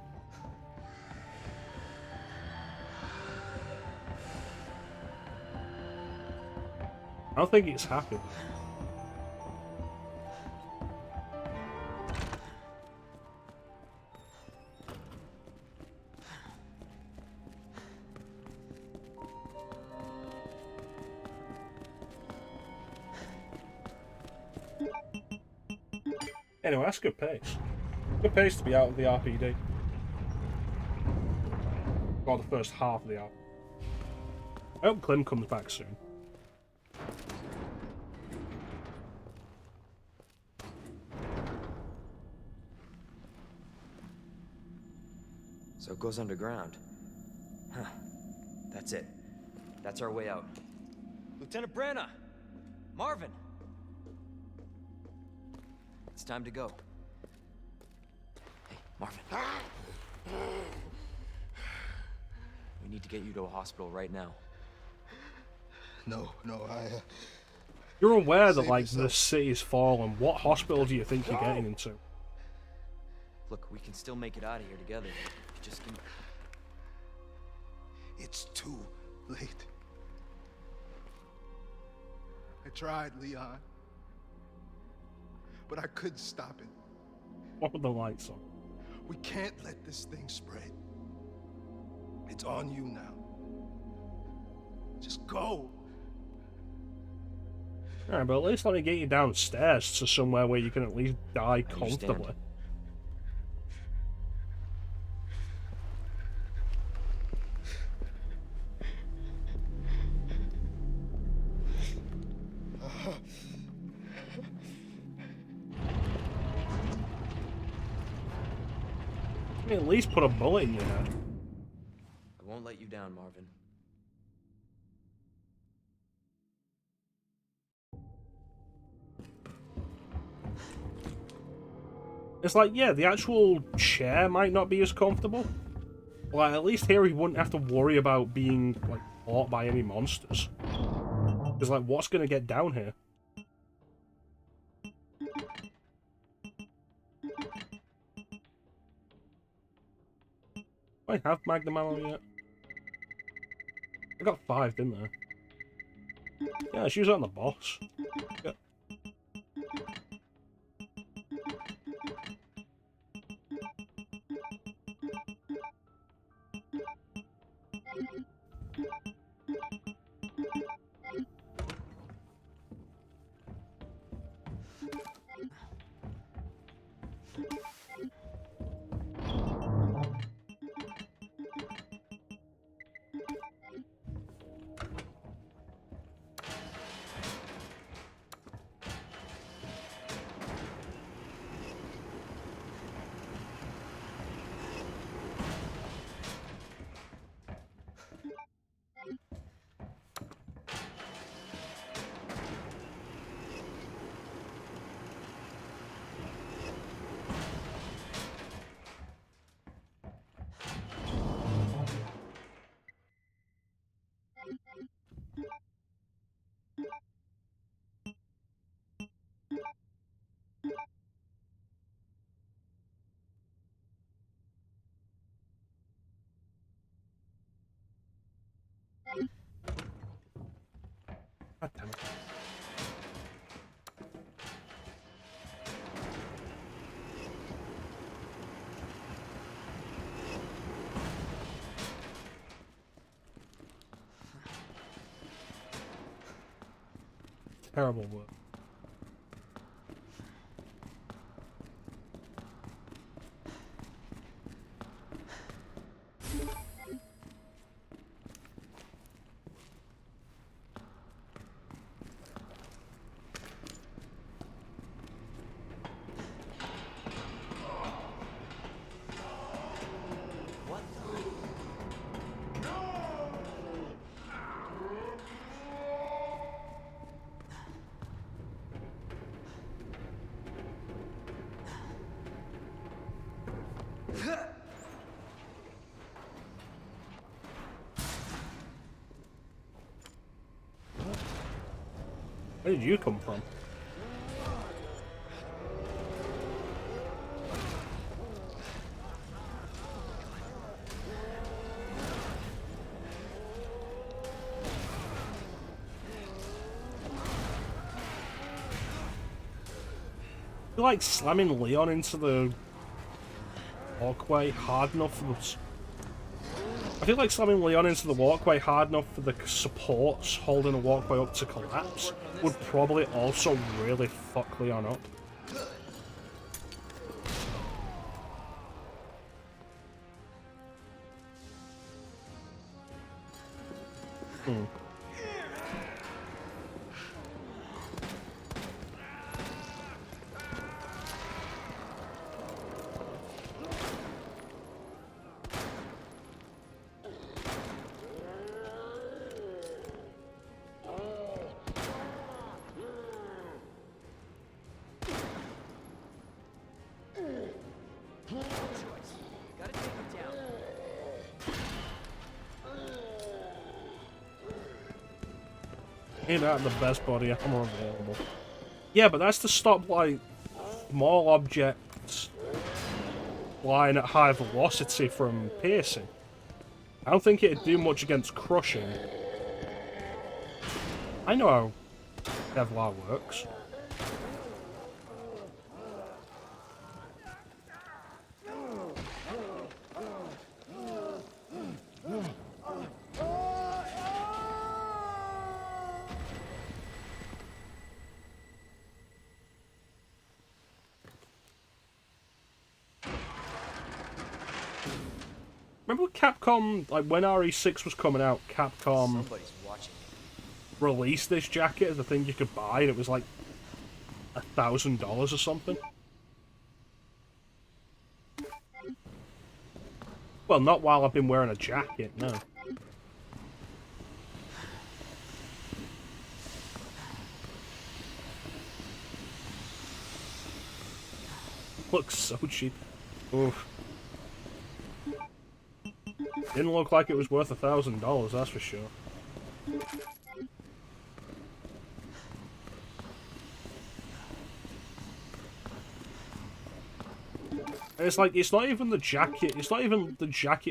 I don't think it's happy. Anyway, that's good pace. Good pace to be out of the RPD. Or the first half of the RPD. I hope Clem comes back soon. So it goes underground. Huh. That's it. That's our way out. Lieutenant Branna! Marvin! It's time to go. Hey, Marvin. We need to get you to a hospital right now. No, You're aware that, Save like, yourself. the city's fallen. What hospital do you think you're getting into? Look, we can still make it out of here together. Just give me... It's too late. I tried, Leon. But I couldn't stop it. What were the lights on? We can't let this thing spread. It's on you now. Just go. Alright, but at least let me get you downstairs to somewhere where you can at least die comfortably. Let me at least put a bullet in your head. I won't let you down, Marvin. It's like, yeah, the actual chair might not be as comfortable. But like, at least here he wouldn't have to worry about being, like, caught by any monsters. Because, like, what's gonna get down here? Do I have magnum ammo yet? I got 5, didn't I? Yeah, let's use it on the boss. Yeah. God damn it. Terrible work. Where did you come from? You like slamming Leon into the walkway hard enough for the... I feel like slamming Leon into the walkway hard enough for the supports holding the walkway up to collapse would probably also really fuck Leon up. Gotta take him down. Ain't that the best body armor available? Yeah, but that's to stop, like, small objects flying at high velocity from piercing. I don't think it'd do much against crushing. I know how Kevlar works. Remember Capcom, like when RE6 was coming out, Capcom Somebody's watching. released this jacket as a thing you could buy, and it was like $1,000 or something. Well, not while I've been wearing a jacket, no. Looks so cheap. Oof. Didn't look like it was worth $1,000, that's for sure. It's like, it's not even the jacket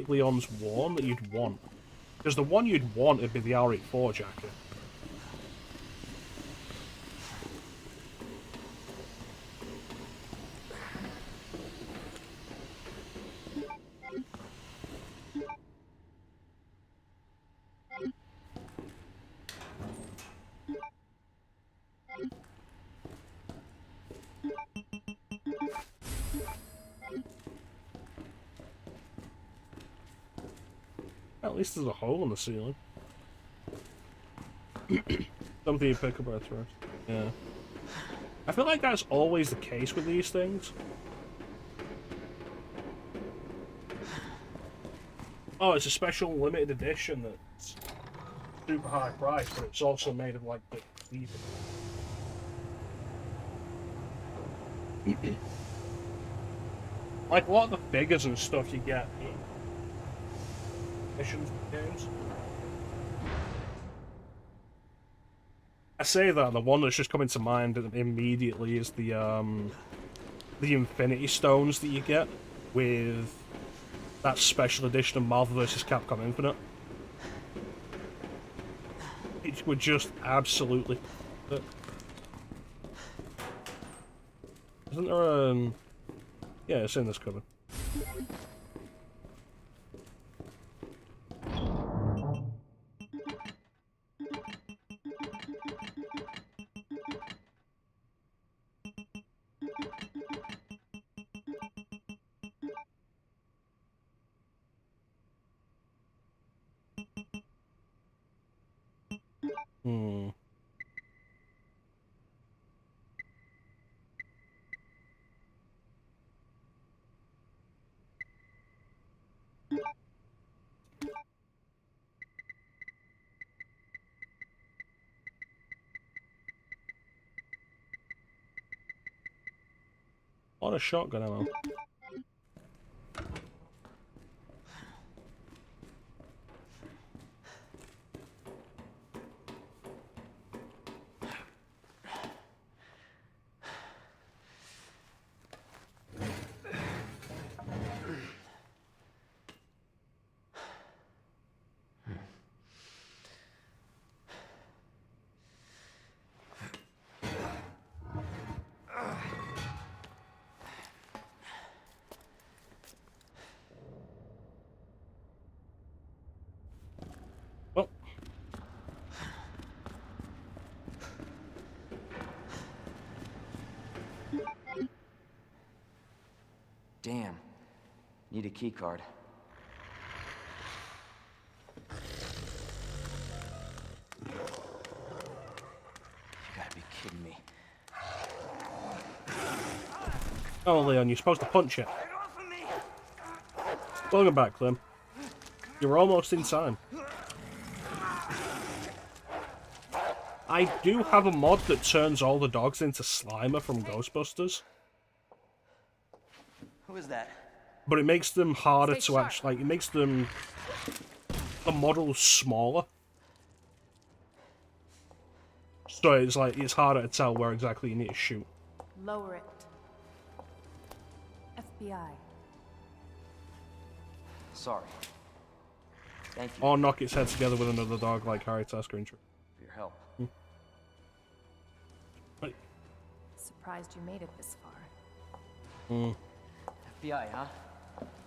Leon's worn that you'd want. Because the one you'd want would be the RE4 jacket. At least there's a hole in the ceiling. Something you pick up at first. Yeah. I feel like that's always the case with these things. Oh, it's a special limited edition that's super high price, but it's also made of like the like a lot of the figures and stuff you get in missions games. I say that, the one that's just coming to mind immediately is the Infinity Stones that you get with that special edition of Marvel vs. Capcom Infinite. It would just absolutely... Isn't there a... Yeah, it's in this cupboard. A lot of shotgun ammo. Oh. Damn. Need a key card. You gotta be kidding me. Oh, Leon, you're supposed to punch it. Welcome back, Clem. You're almost in time. I do have a mod that turns all the dogs into Slimer from Ghostbusters. Who is that? But it makes them harder Stay to sharp. actually, like, it makes them, the models smaller. So it's like, it's harder to tell where exactly you need to shoot. Lower it. FBI. Sorry. Thank you Or knock its head together with another dog like Harry Tasker intro. for your help. Right. Surprised you made it this far. FBI, huh?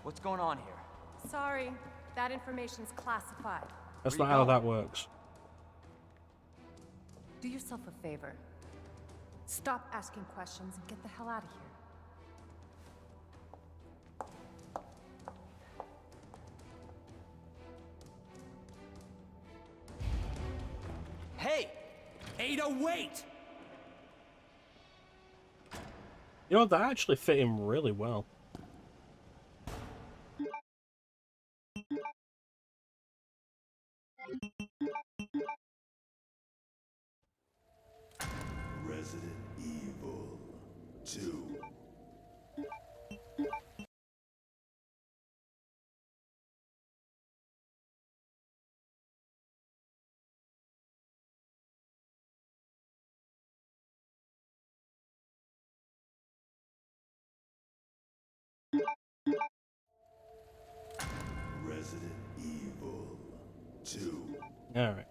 What's going on here? Sorry, that information's classified. That's Where not you how going? that works. Do yourself a favor. Stop asking questions and get the hell out of here. Ada, wait! You know, that actually fit him really well. Resident Evil 2. Resident Evil 2. Alright.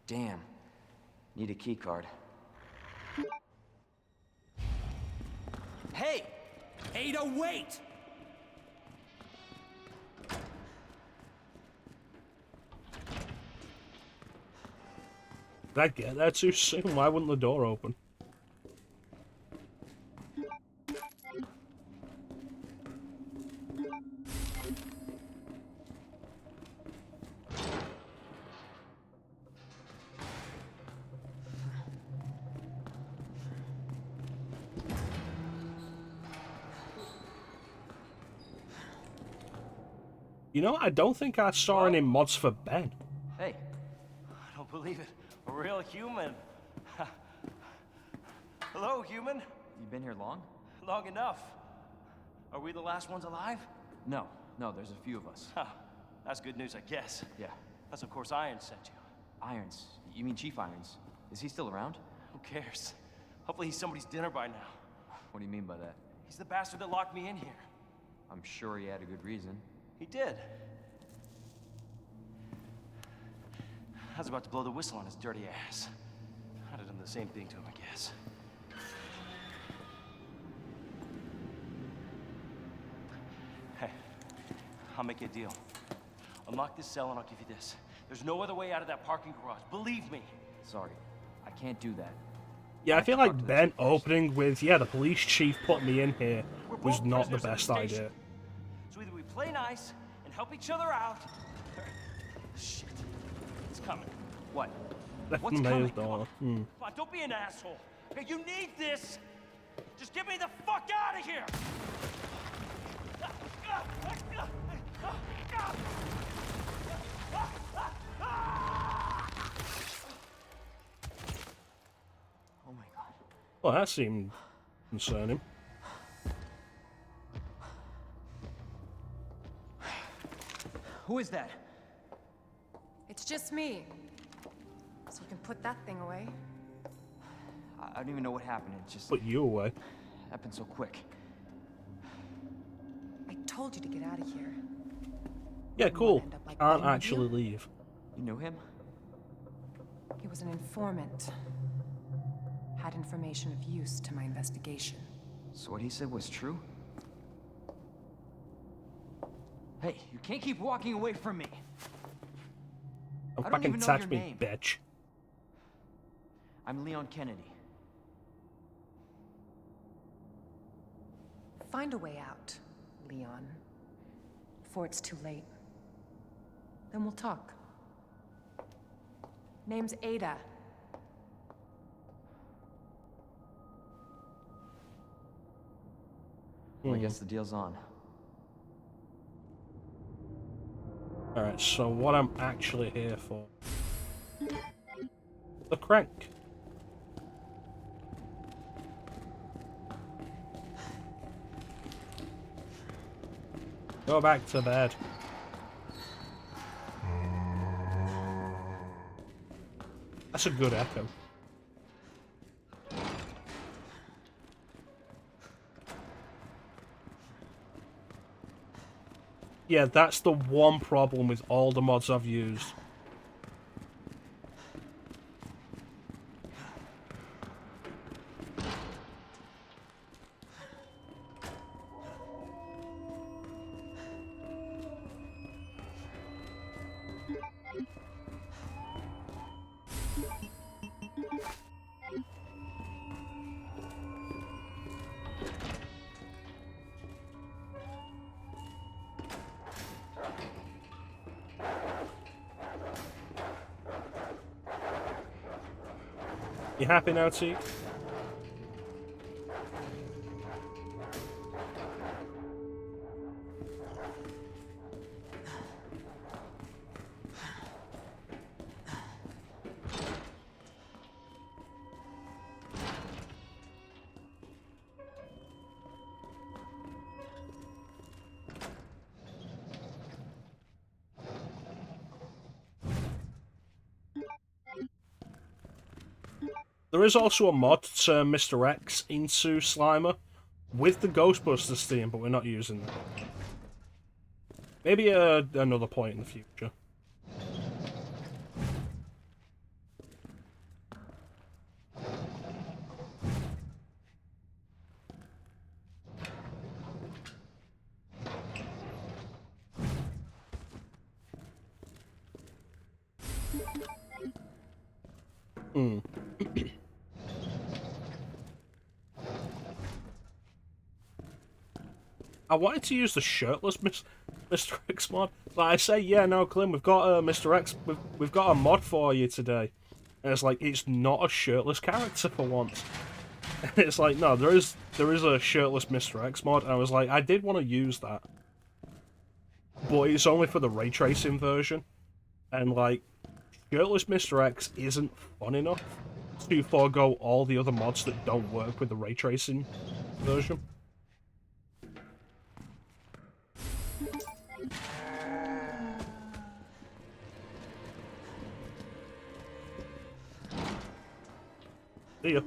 Damn. Need a key card. Hey! Ada, wait! Did I get there too soon? Why wouldn't the door open? You know, I don't think I saw any mods for Ben. Hey, I don't believe it. A real human. Hello, human. You been here long? Long enough. Are we the last ones alive? No, there's a few of us. Huh. That's good news, I guess. Yeah. That's of course Irons sent you. Irons? You mean Chief Irons? Is he still around? Who cares? Hopefully he's somebody's dinner by now. What do you mean by that? He's the bastard that locked me in here. I'm sure he had a good reason. He did. I was about to blow the whistle on his dirty ass. I'd have done the same thing to him, I guess. Hey, I'll make you a deal. Unlock this cell and I'll give you this. There's no other way out of that parking garage. Believe me. Sorry, I can't do that. Yeah, I feel talk to like the Ben chief first. opening with, yeah, the police chief put me in here We're was both not the prisoners best of the station. idea. So either we play nice and help each other out, or... Shit. It's coming. What? Left What's the mayor's coming? Come door. Come on, don't be an asshole. Okay, you need this. Just get me the fuck out of here. Oh my god. Well, that seemed concerning. Who is that? It's just me. So we can put that thing away. I don't even know what happened. It just Put you away. happened so quick. I told you to get out of here. Yeah, Wouldn't cool. wanna end up like Can't Ben, would actually you? leave. You knew him? He was an informant. Had information of use to my investigation. So what he said was true? Hey, you can't keep walking away from me. Don't I don't fucking even know touch your me, name. bitch. I'm Leon Kennedy. Find a way out, Leon. Before it's too late. Then we'll talk. Name's Ada. Well, I guess the deal's on. Alright, so what I'm actually here for. The crank. Go back to bed. That's a good echo. Yeah, that's the one problem with all the mods I've used. You happy now, T? There is also a mod to turn Mr. X into Slimer with the Ghostbusters theme, but we're not using that. Maybe another point in the future. I wanted to use the shirtless Mr. X mod, but I say, yeah, no, Clint, we've got Mr. X, we've got a mod for you today, and it's like it's not a shirtless character for once. And it's like, no, there is a shirtless Mr. X mod. And I was like, I did want to use that, but it's only for the ray tracing version, and like, shirtless Mr. X isn't fun enough to forego all the other mods that don't work with the ray tracing version. See ya.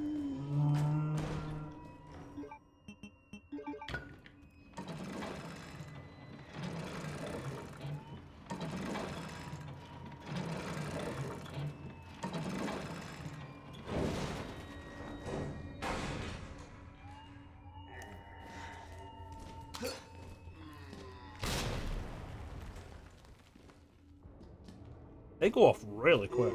They go off really quick.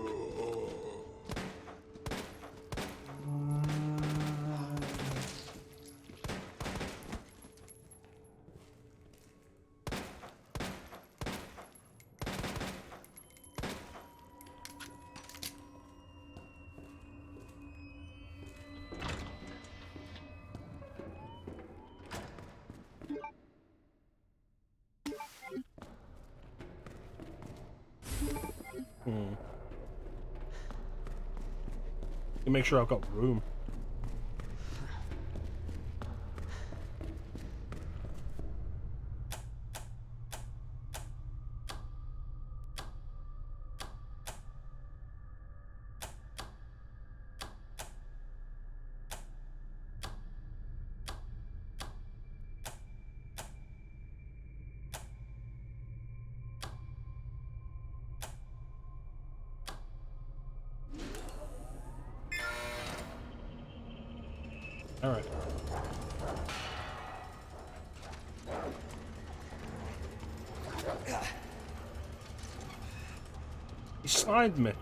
You make sure I've got room. Alright. He slimed me.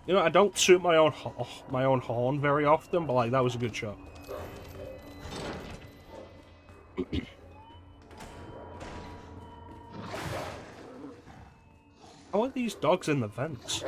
You know, I don't toot my own horn very often, but like that was a good shot. How are these dogs in the vents?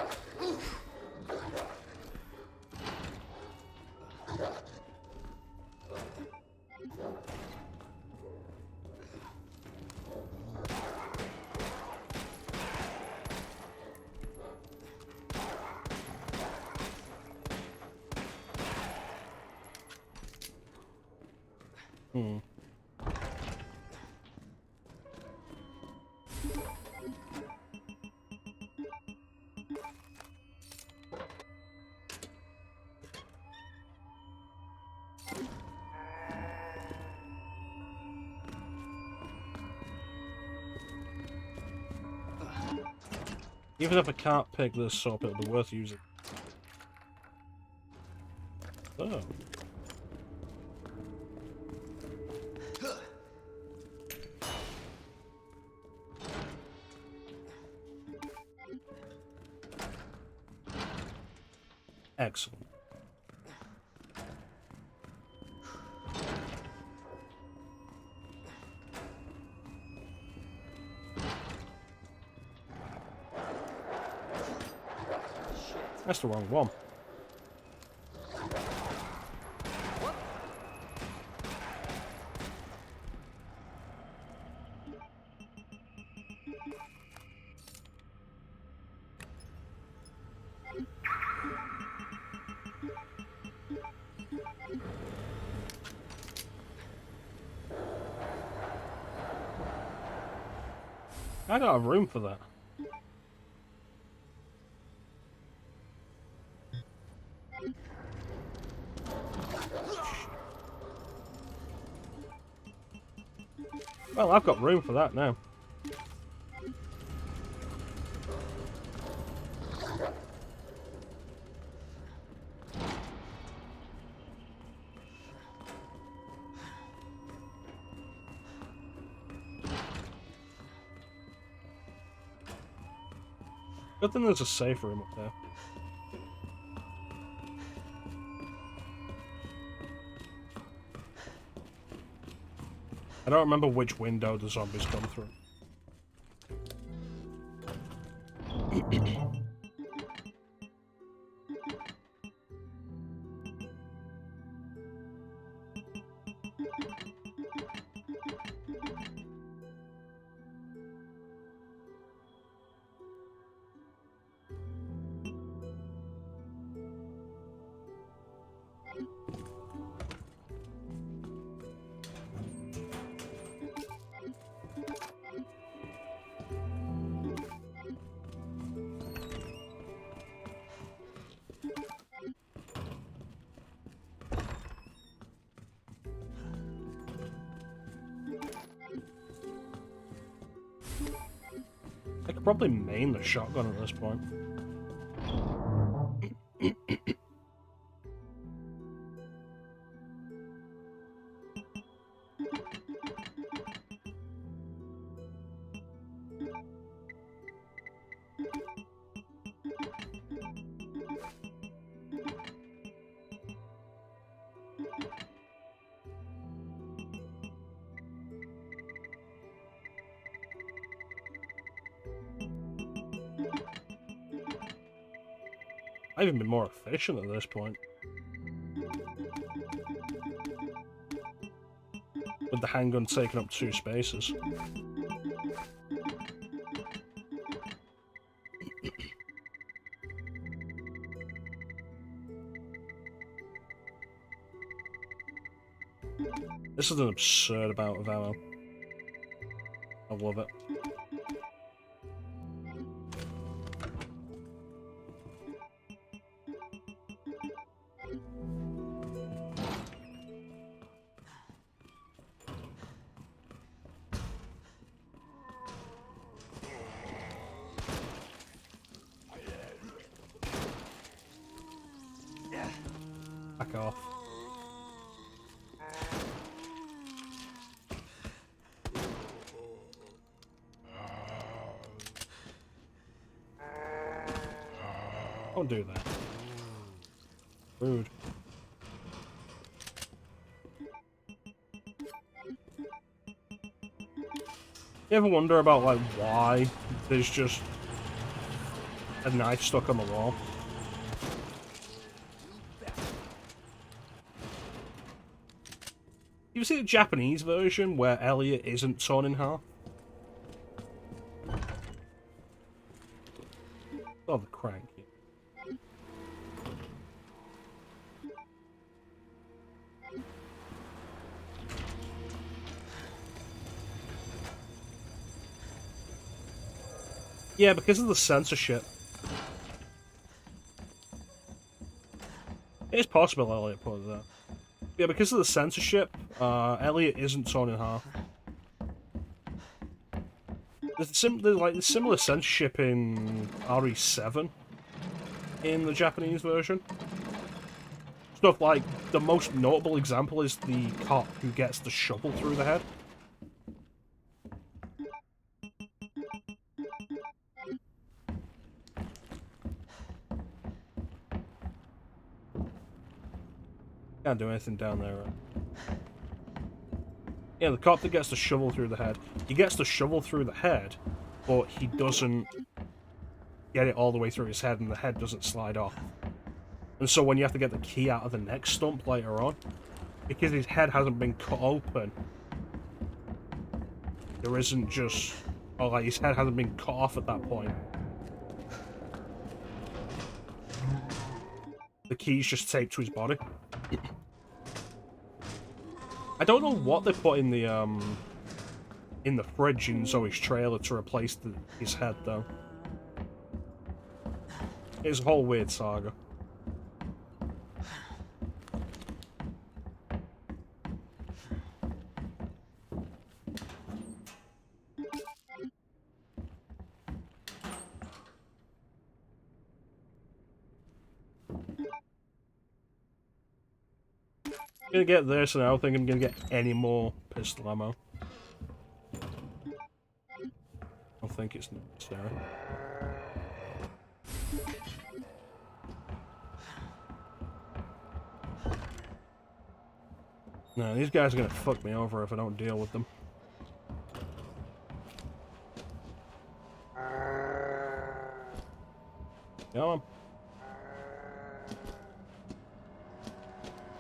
Even if I can't pick this up, it'll be worth using. Oh. Excellent. That's the wrong one. I don't have room for that. Well, I've got room for that now. Good thing there's a safe room up there. I don't remember which window the zombies come through. I could probably main the shotgun at this point. I've even been more efficient at this point. With the handgun taking up 2 spaces. This is an absurd amount of ammo. I love it. Back off. Don't do that. Rude. You ever wonder about, like, why there's just a knife stuck on the wall? You see the Japanese version where Elliot isn't torn in half? Oh, the cranky. Yeah, because of the censorship. It's possible Elliot put it there. Yeah, because of the censorship, Elliot isn't torn in half. There's like similar censorship in RE7 in the Japanese version. Stuff like, the most notable example is the cop who gets the shovel through the head. Can't do anything down there, right? Yeah, the cop that gets the shovel through the head. He gets the shovel through the head, but he doesn't get it all the way through his head, and the head doesn't slide off. And so when you have to get the key out of the next stump later on, because his head hasn't been cut open, there isn't just... Oh, like, his head hasn't been cut off at that point. The key's just taped to his body. I don't know what they put in the fridge in Zoe's trailer to replace his head, though. It's a whole weird saga. I'm gonna get this, and I don't think I'm gonna get any more pistol ammo. I don't think it's necessary. No, these guys are gonna fuck me over if I don't deal with them. Come on.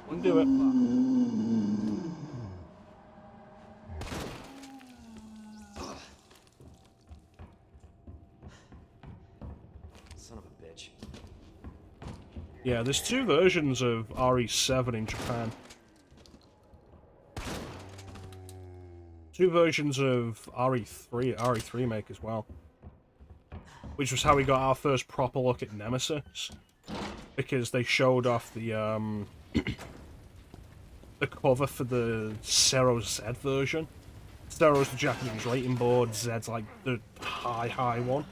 You can do it. Son of a bitch. Yeah, there's two versions of RE7 in Japan. Two versions of RE3 Remake as well. Which was how we got our first proper look at Nemesis. Because they showed off the the cover for the Zero Z version. Zero's the Japanese rating board, Z's like the high one.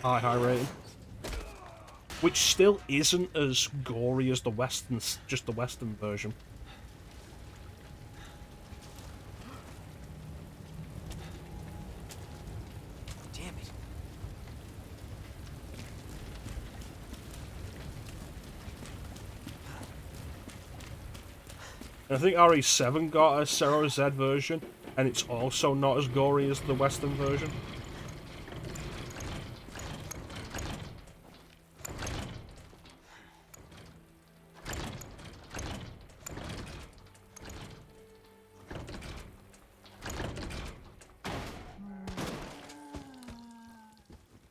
High rating. Which still isn't as gory as the Western, just the Western version. Damn it. I think RE7 got a Zero Z version, and it's also not as gory as the Western version.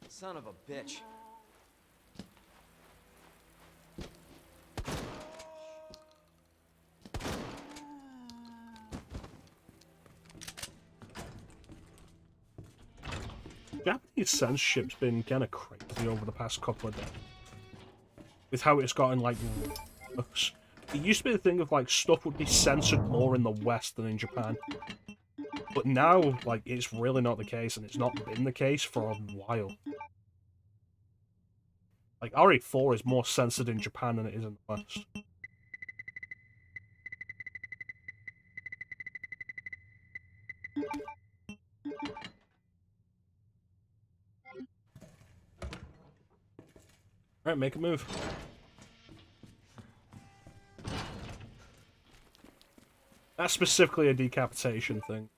Son of a bitch. Japanese censorship's been kind of crazy over the past couple of days. With how it's gotten, like... It used to be the thing of, like, stuff would be censored more in the West than in Japan. But now, like, it's really not the case, and it's not been the case for a while. Like, RE4 is more censored in Japan than it is in the West. Alright, make a move. That's specifically a decapitation thing.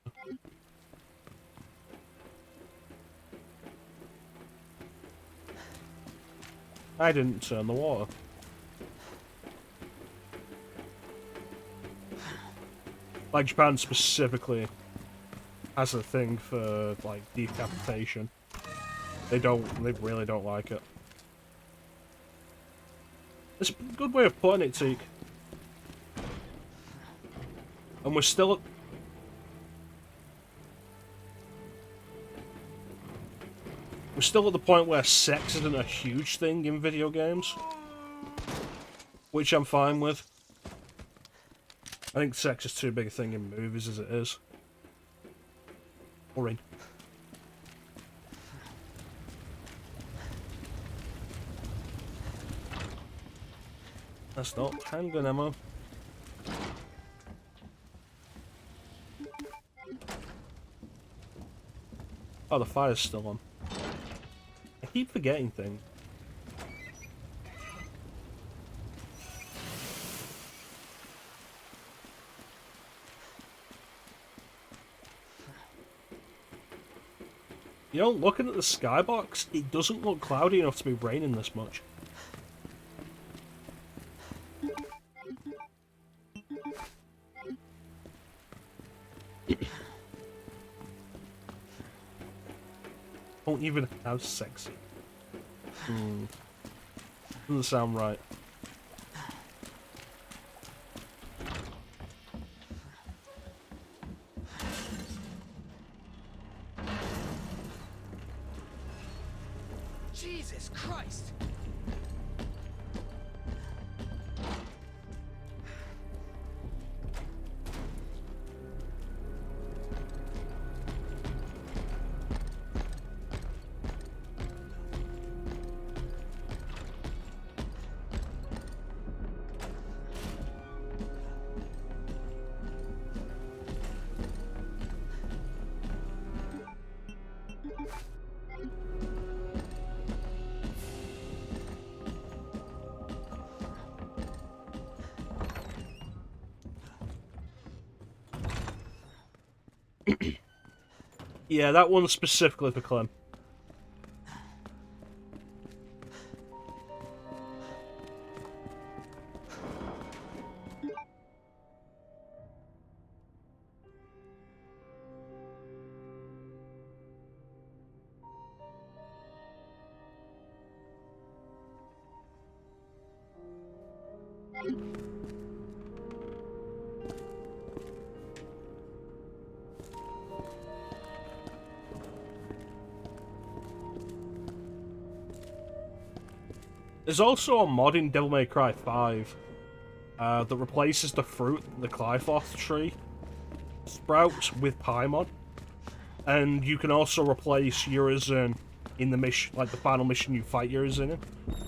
I didn't turn the water. Like, Japan specifically has a thing for, like, decapitation. They really don't like it. It's a good way of putting it, Teak. And we're still at... We're still at the point where sex isn't a huge thing in video games. Which I'm fine with. I think sex is too big a thing in movies as it is. Or in... That's not handgun ammo. Oh, the fire's still on. I keep forgetting things. You know, looking at the skybox, it doesn't look cloudy enough to be raining this much. Don't even have sexy. Doesn't sound right. Jesus Christ! Yeah, that one's specifically for Clem. There's also a mod in Devil May Cry 5 that replaces the fruit, the Clyfoth tree sprouts, with Paimon. And you can also replace Urizen in the mission, like the final mission you fight Urizen in.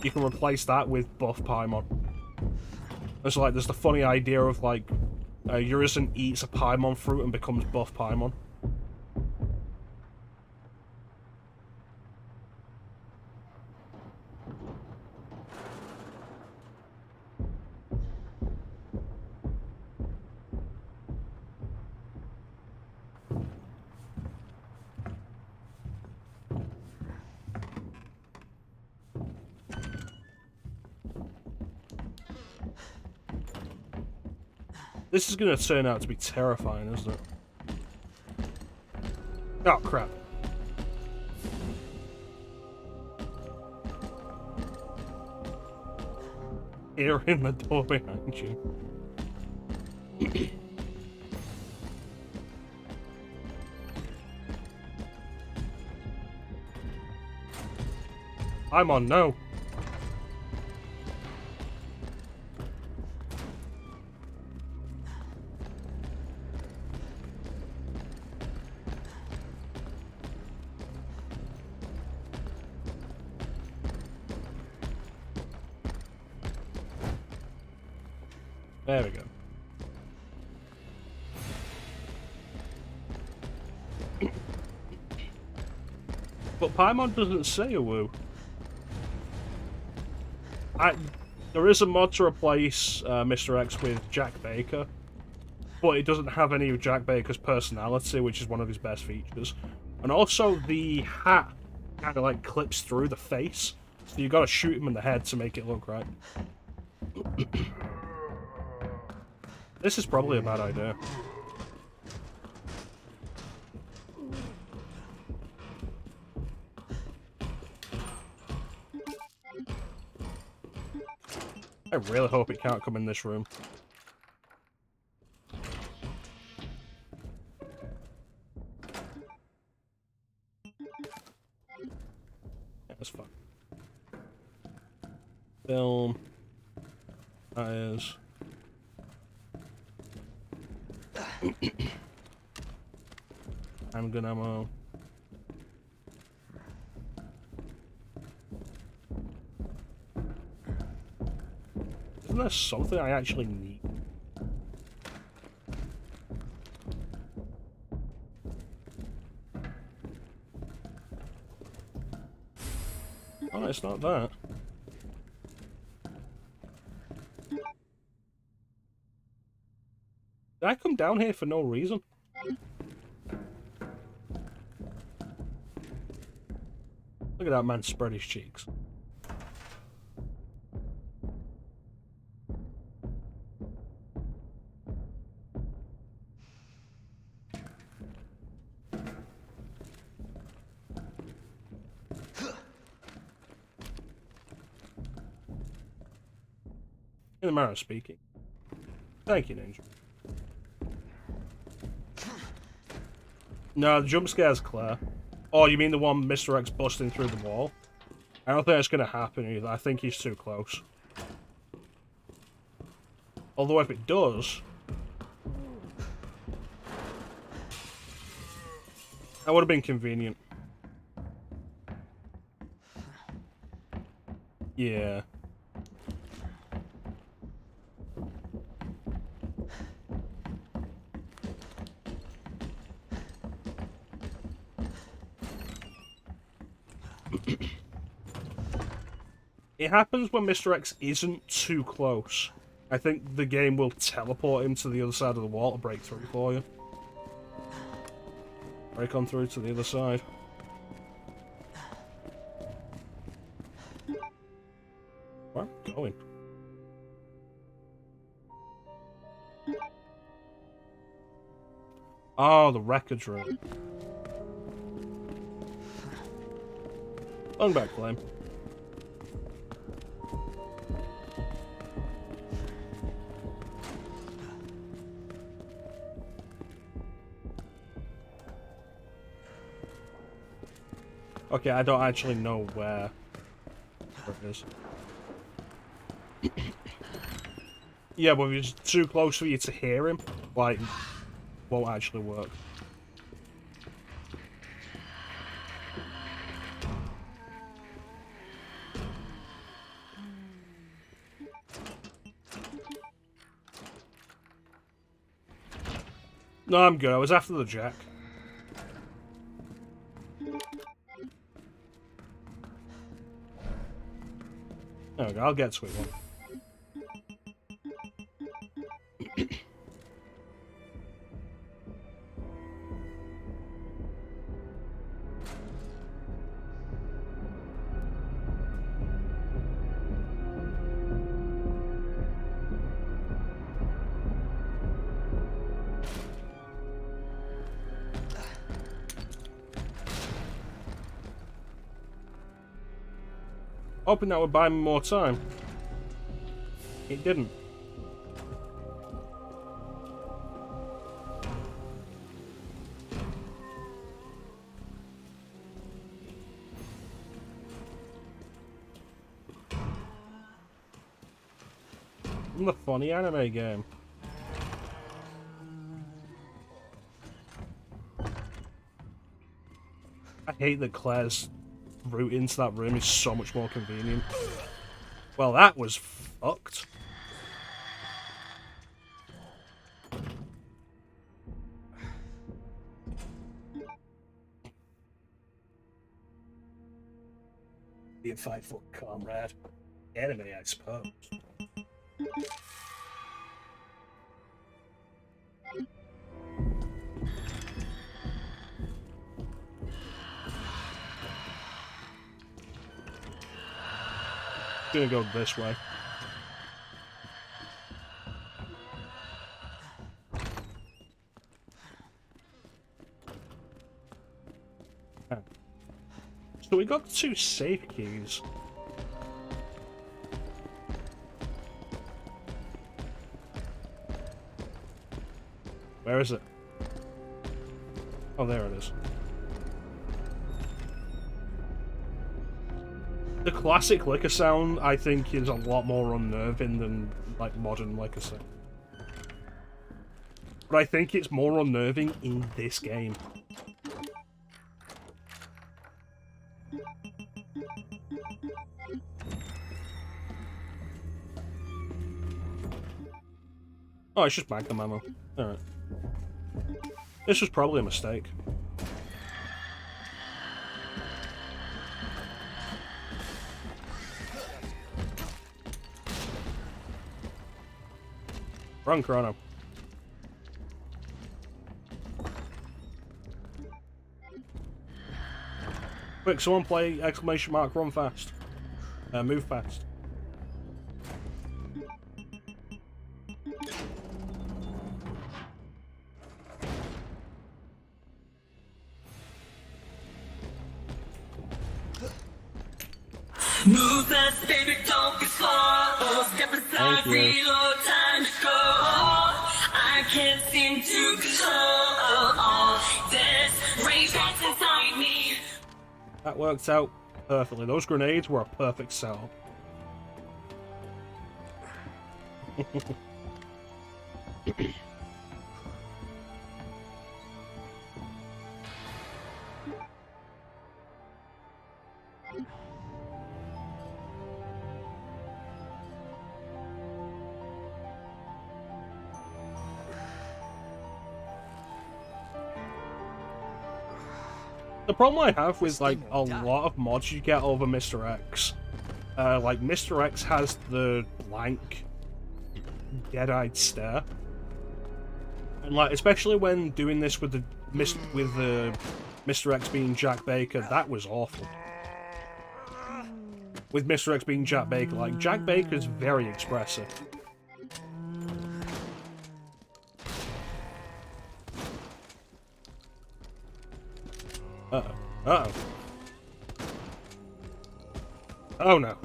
You can replace that with buff Paimon. There's like, there's the funny idea of like, Urizen eats a Paimon fruit and becomes buff Paimon. This is going to turn out to be terrifying, isn't it? Oh, crap. Here in the door behind you. I'm on no. There we go. But Paimon doesn't say a woo. There is a mod to replace Mr. X with Jack Baker, but it doesn't have any of Jack Baker's personality, which is one of his best features. And also, the hat kind of like clips through the face, so you gotta shoot him in the head to make it look right. This is probably a bad idea. I really hope it can't come in this room. Yeah, that's fine. Film. That is. Handgun ammo. Isn't there something I actually need? Oh, it's not that. Did I come down here for no reason? Look at that man spread his cheeks. In the manner of speaking. Thank you, Ninja. No, the jump scare's clear. Oh, you mean the one Mr. X busting through the wall? I don't think that's going to happen either. I think he's too close. Although if it does... that would have been convenient. Yeah. It happens when Mr. X isn't too close. I think the game will teleport him to the other side of the wall to break through for you. Break on through to the other side. Where am I going? Oh, the wreckage room. Long back, Flame. Okay, I don't actually know where it is. Yeah, but if it's too close for you to hear him, like, won't actually work. No, I'm good. I was after the jack. There we go, I'll get to it one. Hoping that would buy me more time. It didn't. From the funny anime game. I hate that Claire's route into that room is so much more convenient. Well, that was fucked. Be a 5-foot comrade. Anime, I suppose. Gonna go this way. So we got 2 safe keys. Where is it? Oh, there it is. The classic liquor sound, I think, is a lot more unnerving than, like, modern liquor sound. But I think it's more unnerving in this game. Oh, it's just magnum ammo. Alright. This was probably a mistake. Run, Chrono. Quick, someone play exclamation mark run fast. Move fast. Move fast, baby, don't be slow. Step aside, reload, time to go. I can't seem to control all this rage that's inside me. That worked out perfectly. Those grenades were a perfect setup. The problem I have with like a lot of mods you get over Mr. X, like Mr. X has the blank, dead-eyed stare, and like especially when doing this with the Mr. X being Jack Baker, that was awful. With Mr. X being Jack Baker, like Jack Baker's very expressive. Uh-oh. Uh-oh. Oh no.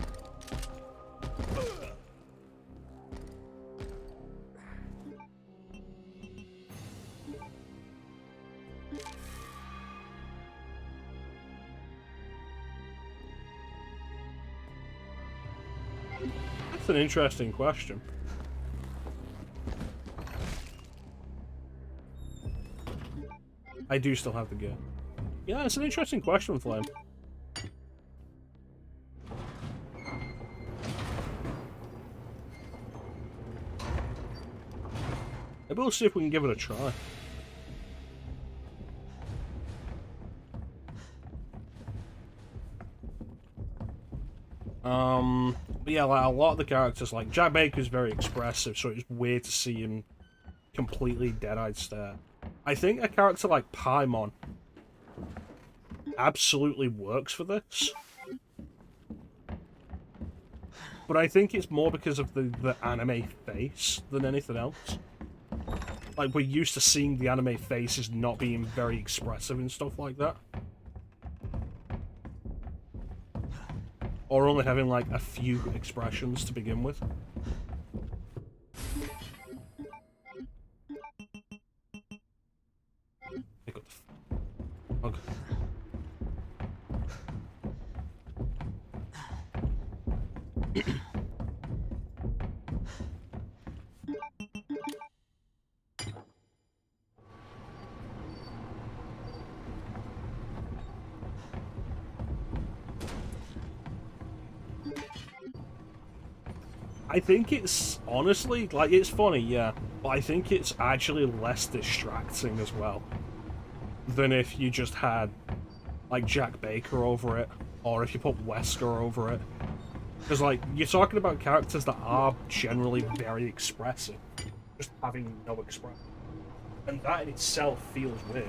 That's an interesting question. I do still have the gear. Yeah, it's an interesting question, Flame. Maybe we'll see if we can give it a try. But yeah, like a lot of the characters, like Jack Baker's very expressive, so it's weird to see him completely dead-eyed stare. I think a character like Paimon absolutely works for this. But I think it's more because of the anime face than anything else. Like, we're used to seeing the anime faces not being very expressive and stuff like that. Or only having, like, a few expressions to begin with. Pick up the bug. I think it's, honestly, like, it's funny, yeah, but I think it's actually less distracting as well than if you just had, like, Jack Baker over it, or if you put Wesker over it. Because, like, you're talking about characters that are generally very expressive, just having no expression. And that in itself feels weird.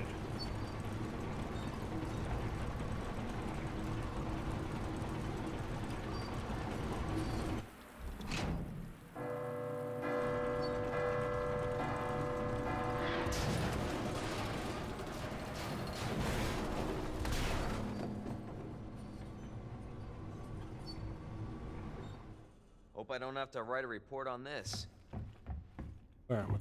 Hope I don't have to write a report on this. Where am I?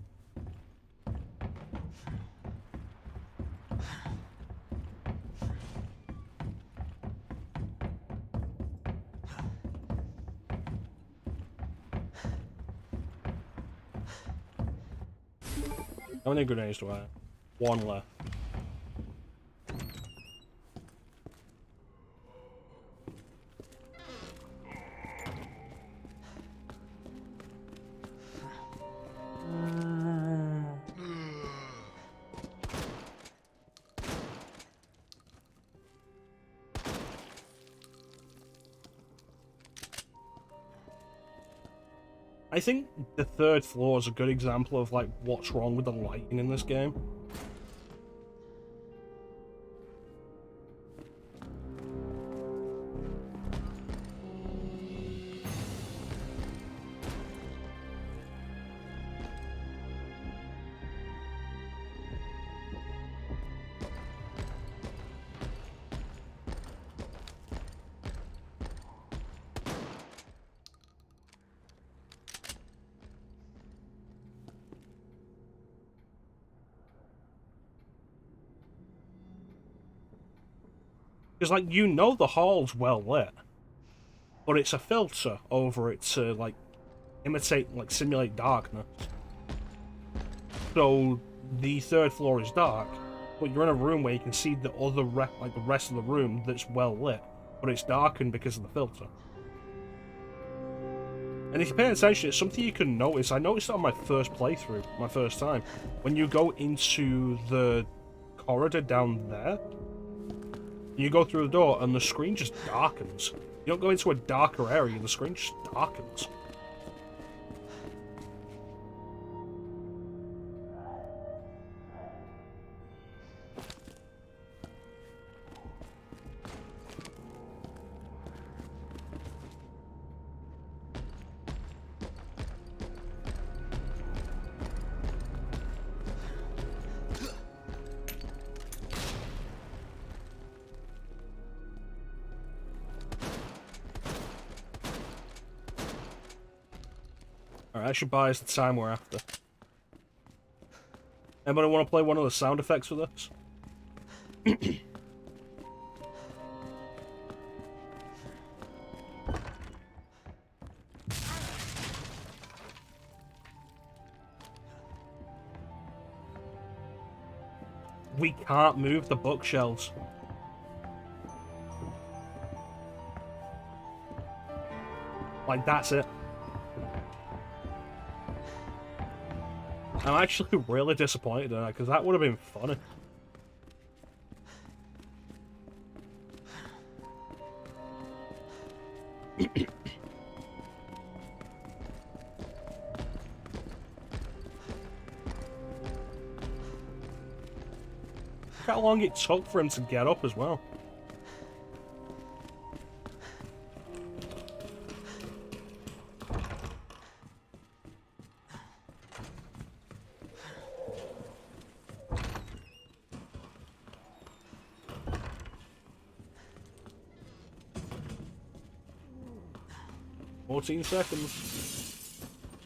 How many grenades do I have? One left. I think the third floor is a good example of like what's wrong with the lighting in this game. Because, like, you know the hall's well lit, but it's a filter over it to, like, imitate, like, simulate darkness. So, the third floor is dark, but you're in a room where you can see the other, the rest of the room that's well lit, but it's darkened because of the filter. And if you pay attention, it's something you can notice. I noticed it on my first playthrough, my first time. When you go into the corridor down there, you go through the door and the screen just darkens. You don't go into a darker area, the screen just darkens. Alright, that should buy us the time we're after. Anybody want to play one of the sound effects with us? We can't move the bookshelves. Like, that's it. I'm actually really disappointed in that, because that would have been funny. Look how long it took for him to get up as well. Seconds.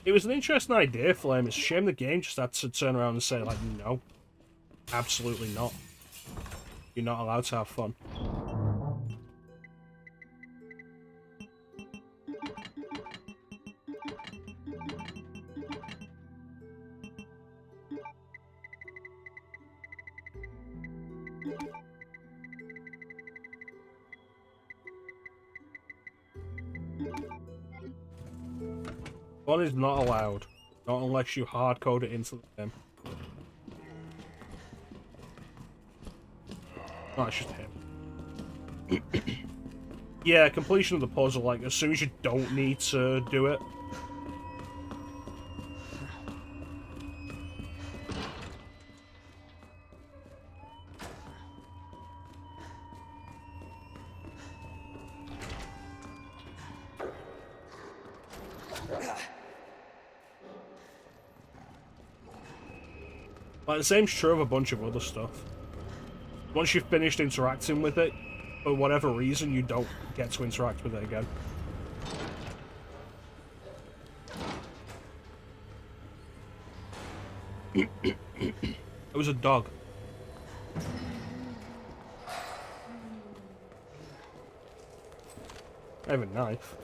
It was an interesting idea for him. It's a shame the game just had to turn around and say, like, no. Absolutely not. You're not allowed to have fun. Fun is not allowed. Not unless you hard-code it into the game. Oh, it's just him. Yeah, completion of the puzzle, like, as soon as you don't need to do it. Like, the same's true of a bunch of other stuff. Once you've finished interacting with it, for whatever reason, you don't get to interact with it again. It was a dog. I have a knife.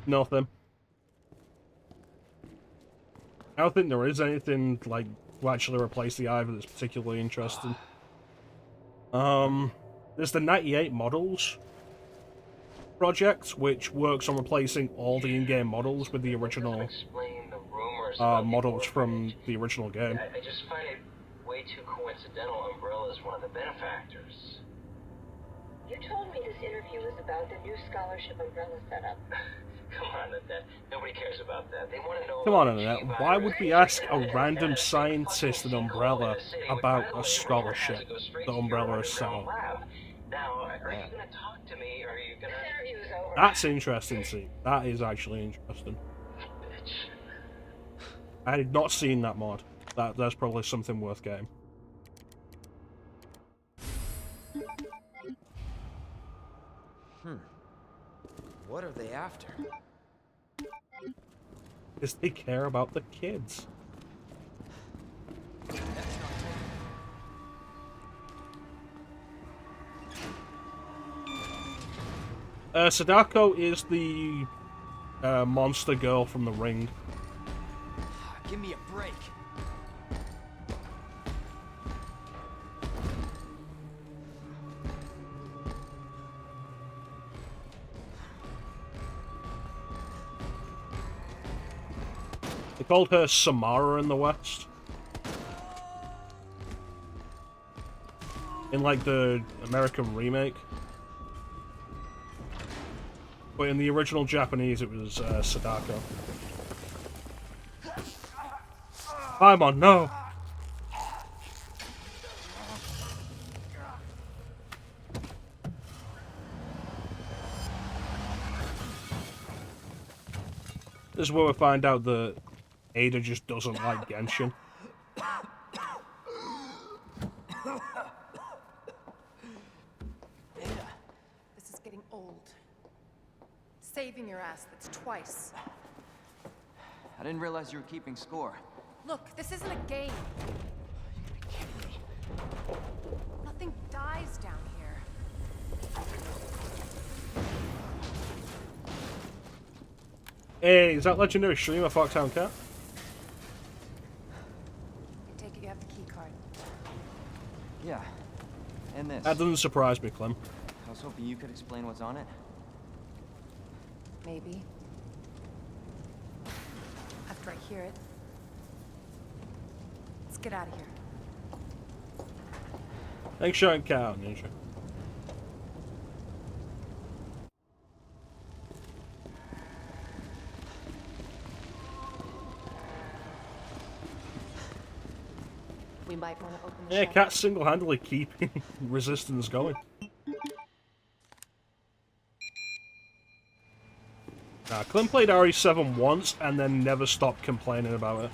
Nothing. I don't think there is anything, like, to actually replace the Ivor that's particularly interesting. There's the 98 models project, which works on replacing all the in-game models with the original models from the original game. I just find it way too coincidental Umbrella's one of the benefactors. You told me this interview was about the new scholarship Umbrella set up. Come on, Annette. Nobody cares about that. They want to know. Come on, Annette. Why would we ask a random scientist in Umbrella about a scholarship that Umbrella has set up? Now, are you going to talk to me, or are you going to... This interview's over. That's interesting, see. That is actually interesting. I had not seen that mod. That's probably something worth getting. What are they after? Because they care about the kids. Sadako is the monster girl from The Ring. Give me a break. They called her Samara in the West. In like the American remake. But in the original Japanese it was Sadako. Paimon, no! This is where we find out that Ada just doesn't like Genshin. This is getting old. Saving your ass, that's twice. I didn't realize you were keeping score. Look, this isn't a game. Nothing dies down here. Hey, is that legendary streamer Foxhound Cat? I take it you have the key card. Yeah. And this. That doesn't surprise me, Clem. I was hoping you could explain what's on it. Maybe. After I hear it. Let's get out of here. Thanks, Shaun Cow, Ninja. We might want to open the Yeah, shutter. Cat's single-handedly keeping Resistance going. Nah, Clem played RE7 once and then never stopped complaining about it.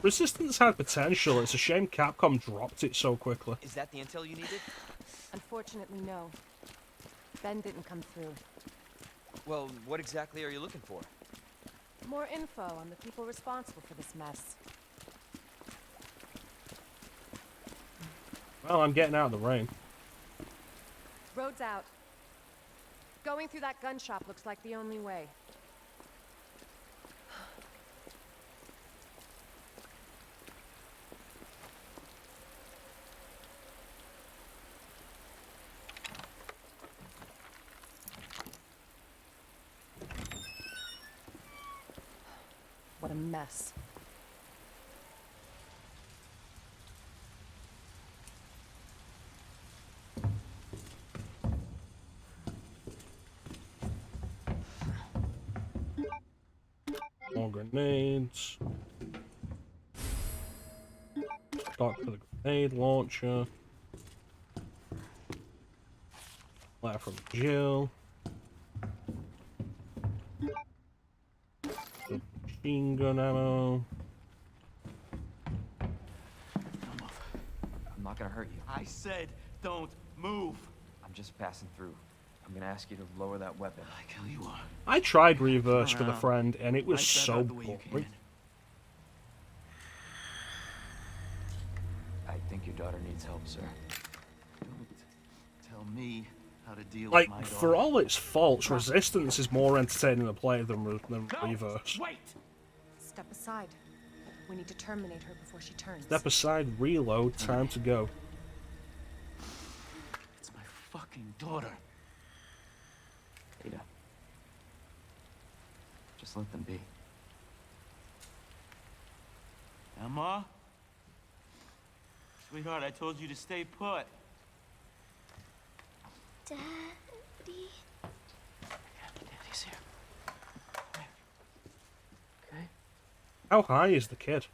Resistance had potential, it's a shame Capcom dropped it so quickly. Is that the intel you needed? Unfortunately, no. Ben didn't come through. Well, what exactly are you looking for? More info on the people responsible for this mess. Well, I'm getting out of the rain. Road's out. Going through that gun shop looks like the only way. What a mess. More grenades. Stock for the grenade launcher. Letter from Jill. Machine gun ammo. I'm not gonna hurt you. I said don't move. I'm just passing through. I'm gonna ask you to lower that weapon. Like hell you are. I tried reverse with a Around. friend and it was Wipe that so out the way you came boring. in. I think your daughter needs help, sir. Don't tell me how to deal Like, with my daughter. for all its faults, Resistance is more entertaining to play than Reverse. Wait! Step aside. We need to terminate her before she turns. Step aside, reload, time to go. It's my fucking daughter. Ada. Just let them be. Emma? Sweetheart, I told you to stay put. Daddy? Daddy's here. Okay? How high is the kid?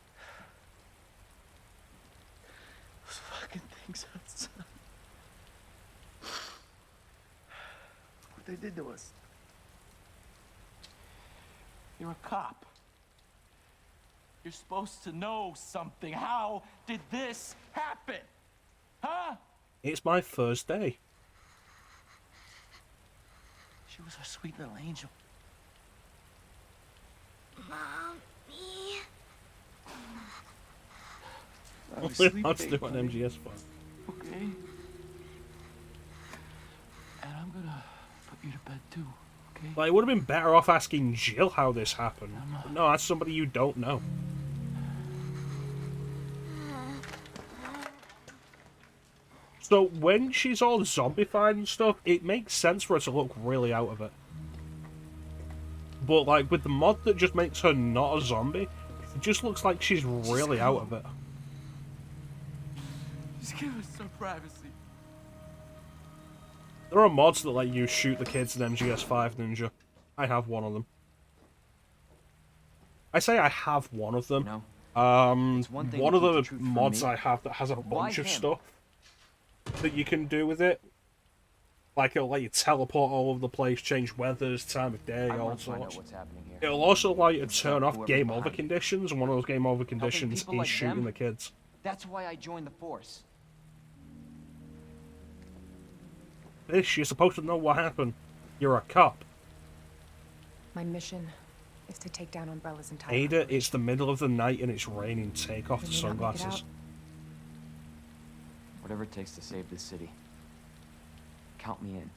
Those fucking things outside. What they did to us. You're a cop. You're supposed to know something. How did this happen? Huh? It's my first day. She was our sweet little angel. Mommy? Let's do an MGS file. Okay. And I'm gonna put you to bed too, okay? Like, it would have been better off asking Jill how this happened. No, that's somebody you don't know. So when she's all zombified and stuff, it makes sense for her to look really out of it. But like with the mod that just makes her not a zombie, it just looks like she's really out of it. Just give us some privacy. There are mods that let you shoot the kids in MGS5 Ninja. I have one of them. I say I have one of them. No. One of the mods I have that has a bunch of stuff that you can do with it. Like, it'll let you teleport all over the place, change weathers, time of day, all sorts. It'll also allow you to turn off game over conditions, and one of those game over conditions is shooting the kids. That's why I joined the force. Fish, you're supposed to know what happened. You're a cop. My mission is to take down Umbrella's entire Ada, it's the middle of the night and it's raining. Take off the We may not make it sunglasses. out. Whatever it takes to save this city. Count me in.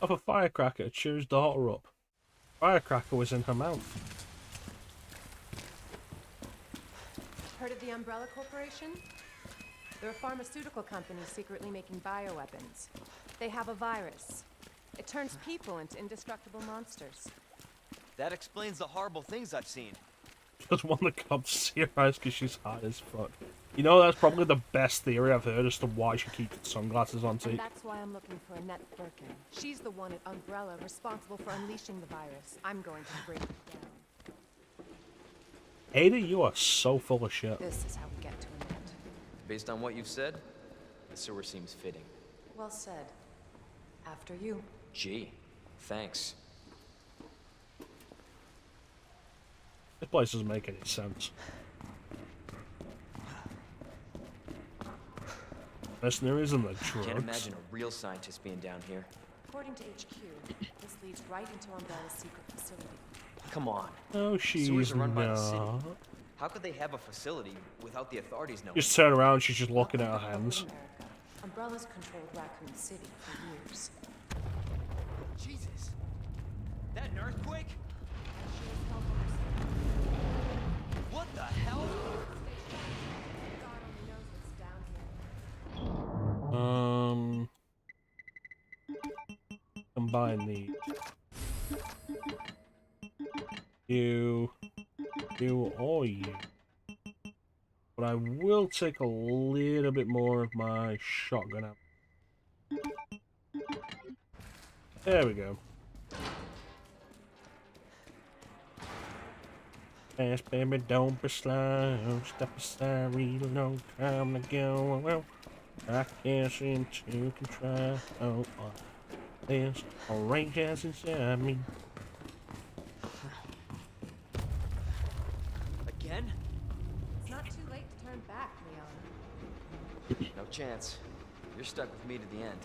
Of a firecracker, cheers daughter up. Firecracker was in her mouth. Heard of the Umbrella Corporation? They're a pharmaceutical company secretly making bioweapons. They have a virus. It turns people into indestructible monsters. That explains the horrible things I've seen. Just one of the cops see her eyes because she's hot as fuck. You know, that's probably the best theory I've heard as to why she keeps sunglasses on. And that's why I'm looking for Annette Birkin. She's the one at Umbrella responsible for unleashing the virus. I'm going to break it down. Ada, you are so full of shit. This is how we get to Annette. Based on what you've said, the sewer seems fitting. Well said. After you. Gee, thanks. This place doesn't make any sense. Mercenaries and the drugs. Can't imagine a real scientist being down here. According to HQ, this leads right into Umbrella's secret facility. Come on. No, she's Sewers are run by the city. not. How could they have a facility without the authorities knowing? Just turn around, she's just looking at her hands. America. Umbrella's controlled Raccoon City for years. Jesus! That an earthquake? What the hell? God only knows what's down here. Combine these. You, or you. But I will take a little bit more of my shotgun out. There we go. Fast, baby, don't be slow. Step aside, real no time to go. Well, I can't seem to control. There's a rage that's inside me. Again? It's not too late to turn back, Leon. No chance. You're stuck with me to the end.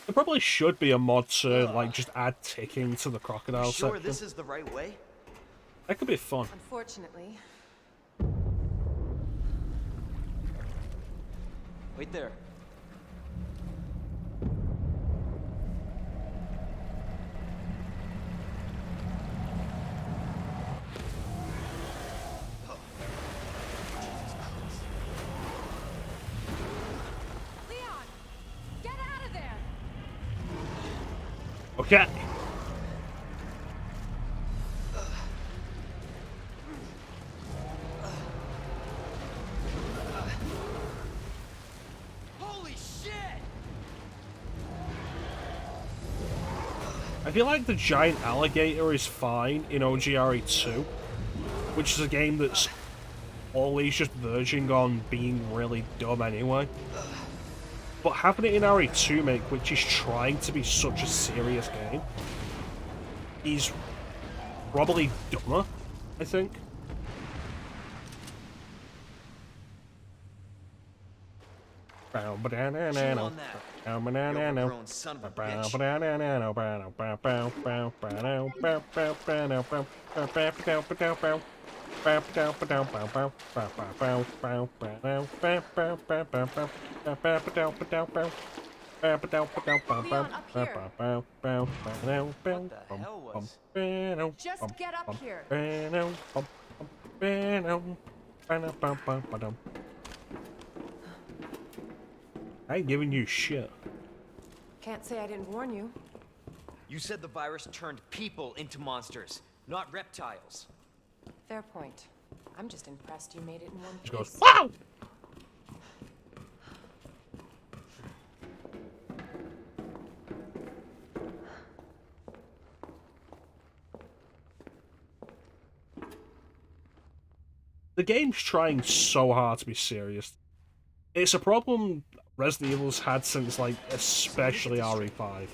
There probably should be a mod to, like, just add ticking to the crocodile Sure, section. this is the right way? That could be fun. Unfortunately. Wait there. Okay. Holy shit! I feel like the giant alligator is fine in OGRE 2, which is a game that's always just verging on being really dumb anyway. But having it in RE2 Make, which is trying to be such a serious game, is probably dumber, I think. Chew on that. You overgrown son of a bitch. Just get up here. I ain't giving you shit. Can't say I didn't warn you. You said the virus turned people into monsters, not reptiles. Fair point. I'm just impressed you made it in one She piece. goes, wow! The game's trying so hard to be serious. It's a problem Resident Evil's had since, like, especially RE5.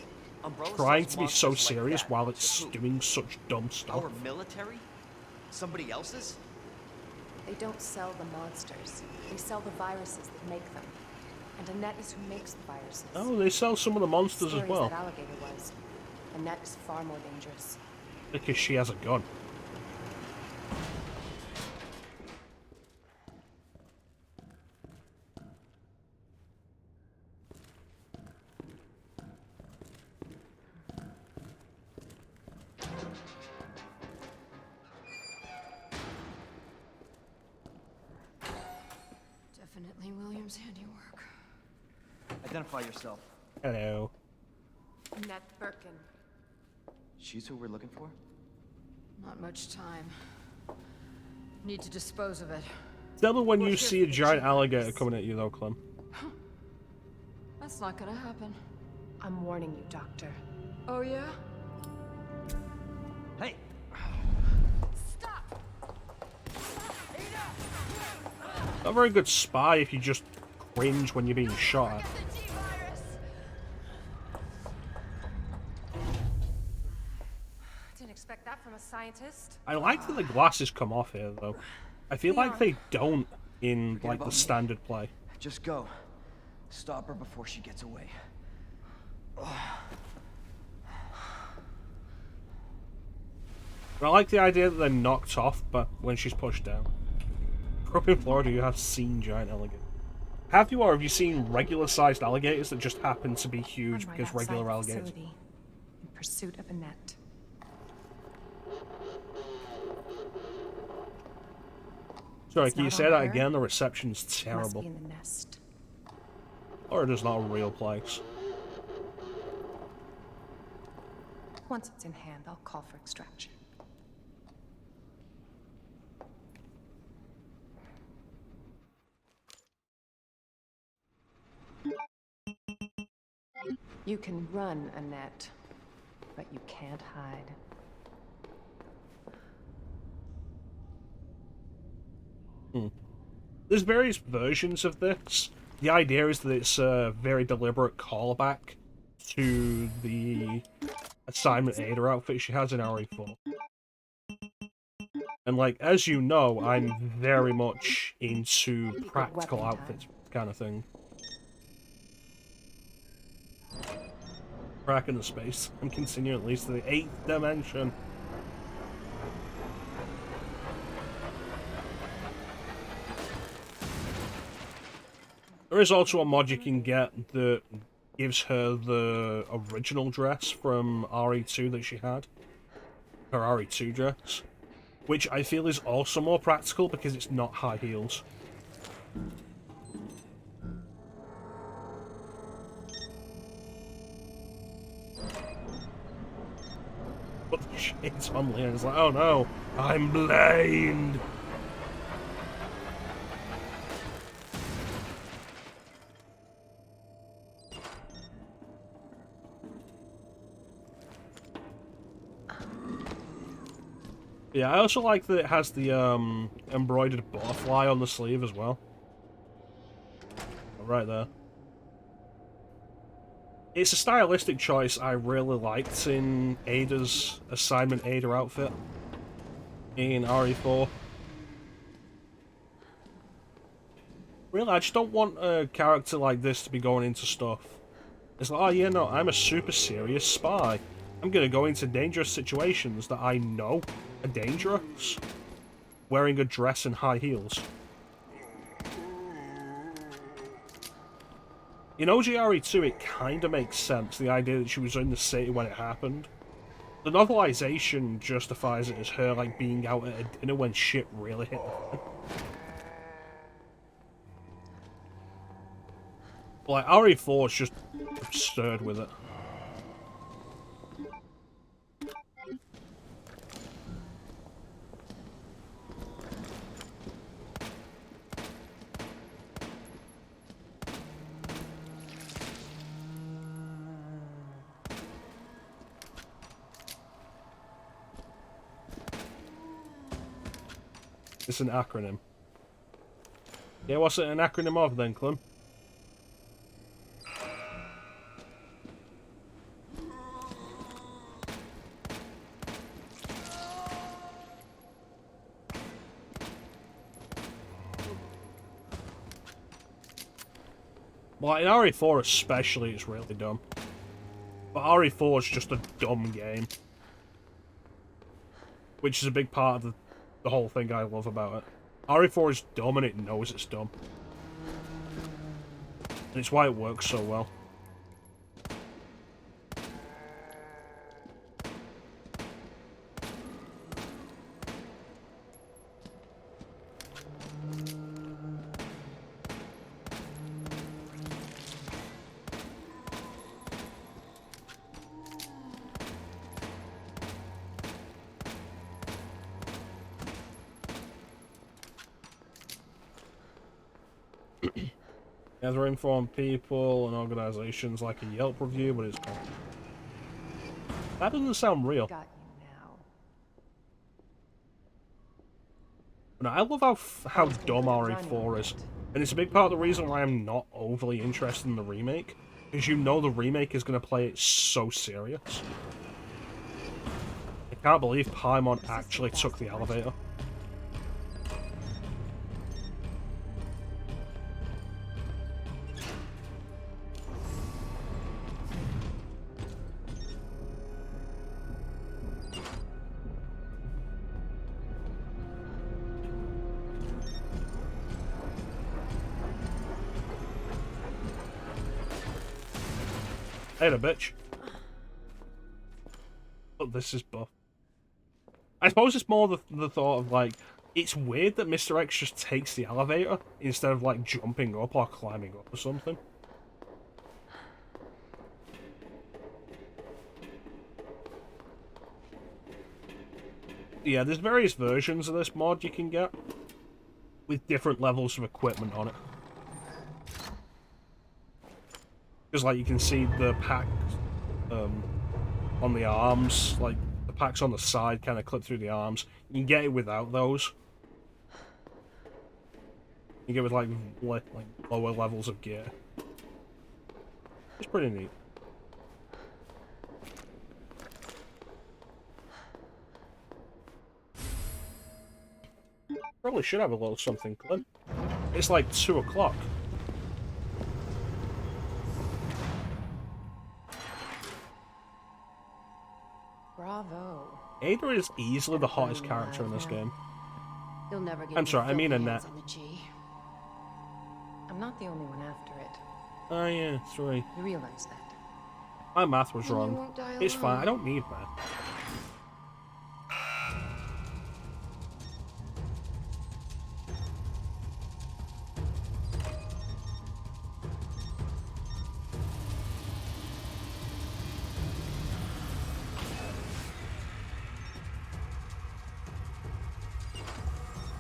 Trying to be so serious while it's doing such dumb stuff. Our military? Somebody else's? They don't sell the monsters. They sell the viruses that make them. And Annette is who makes the viruses. Oh, they sell some of the monsters Scary as well. That alligator was. Annette is far more dangerous. Because she has a gun. Definitely William's handiwork. Identify yourself. Hello. Annette Birkin. She's who we're looking for? Not much time. Need to dispose of it. Tell me when you see a giant alligator coming at you, though, Clem. That's not gonna happen. I'm warning you, Doctor. Oh, yeah? Hey! Stop! Not a very good spy if you just cringe when you're being shot at. Didn't expect that from a scientist. I like that the glasses come off here, though. I feel like they don't in, like, the standard play. Just go. Stop her before she gets away. I like the idea that they're knocked off, but when she's pushed down. Up in Florida, you have seen giant alligators. Have you, or have you seen regular-sized alligators that just happen to be huge because regular alligators? In pursuit of Annette. Sorry, can you say that again? The reception's terrible. Must be in the nest. Or it is not a real place. Once it's in hand, I'll call for extraction. You can run, Annette, but you can't hide. There's various versions of this. The idea is that it's a very deliberate callback to the Assignment Ada outfit she has in RE4. And, like, as you know, I'm very much into practical outfits kind of thing. Crack in the space. I'm continuing at least to the 8th dimension. There is also a mod you can get that gives her the original dress from RE2 that she had. Her RE2 dress. Which I feel is also more practical because it's not high heels. put the shades on Leon. It's like, oh no, I'm blind. Yeah, I also like that it has the embroidered butterfly on the sleeve as well. Right there. It's a stylistic choice I really liked in Ada's assignment Ada outfit in RE4. Really, I just don't want a character like this to be going into stuff. It's like, oh yeah, no, I'm a super serious spy. I'm gonna go into dangerous situations that I know are dangerous. Wearing a dress and high heels. In OGRE2, it kinda makes sense, the idea that she was in the city when it happened. The novelization justifies it as her, like, being out at a dinner when shit really hit the fan. Like, RE4 is just absurd with it. It's an acronym. Yeah, what's it an acronym of then, Clem? Well, in RE4 especially, it's really dumb. But RE4 is just a dumb game. Which is a big part of the whole thing I love about it. RE4 is dumb and it knows it's dumb. And it's why it works so well. Gather informed people and organizations like a Yelp review, but it's gone. That doesn't sound real. Got you now. No, I love how dumb RE4 is, and it's a big part of the reason why I'm not overly interested in the remake, because you know the remake is going to play it so serious. I can't believe Paimon actually took the elevator. Hey there, bitch. Oh, this is buff. I suppose it's more the thought of, like, it's weird that Mr. X just takes the elevator instead of, like, jumping up or climbing up or something. Yeah, there's various versions of this mod you can get with different levels of equipment on it. Because, like, you can see the packs on the arms, like, the packs on the side kind of clip through the arms. You can get it without those. You get with, like lower levels of gear. It's pretty neat. Probably should have a little something, Clint. It's like 2 o'clock. Bravo. Ada is easily the hottest character in this game. You'll never get I'm sorry, I mean filthy Annette. hands on the G. I'm not the only one after it. Oh yeah, sorry. You realize that? My math was And you wrong. won't die It's fine, alone. I don't need math.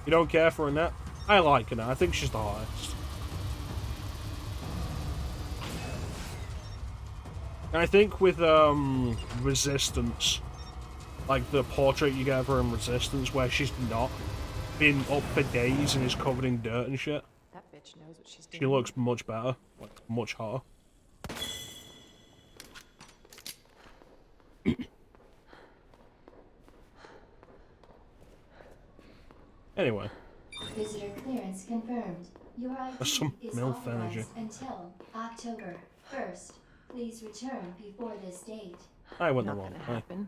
You don't care for Annette? I like Annette. I think she's the hottest. And I think with Resistance, like the portrait you get of her in Resistance, where she's not been up for days and is covered in dirt and shit, That bitch knows what she's doing. she looks much better, like much hotter. Anyway. Visitor clearance confirmed. Your ID That's some is MILF authorized energy. until October 1st. Please return before this date. I went the Not wrong gonna way. happen.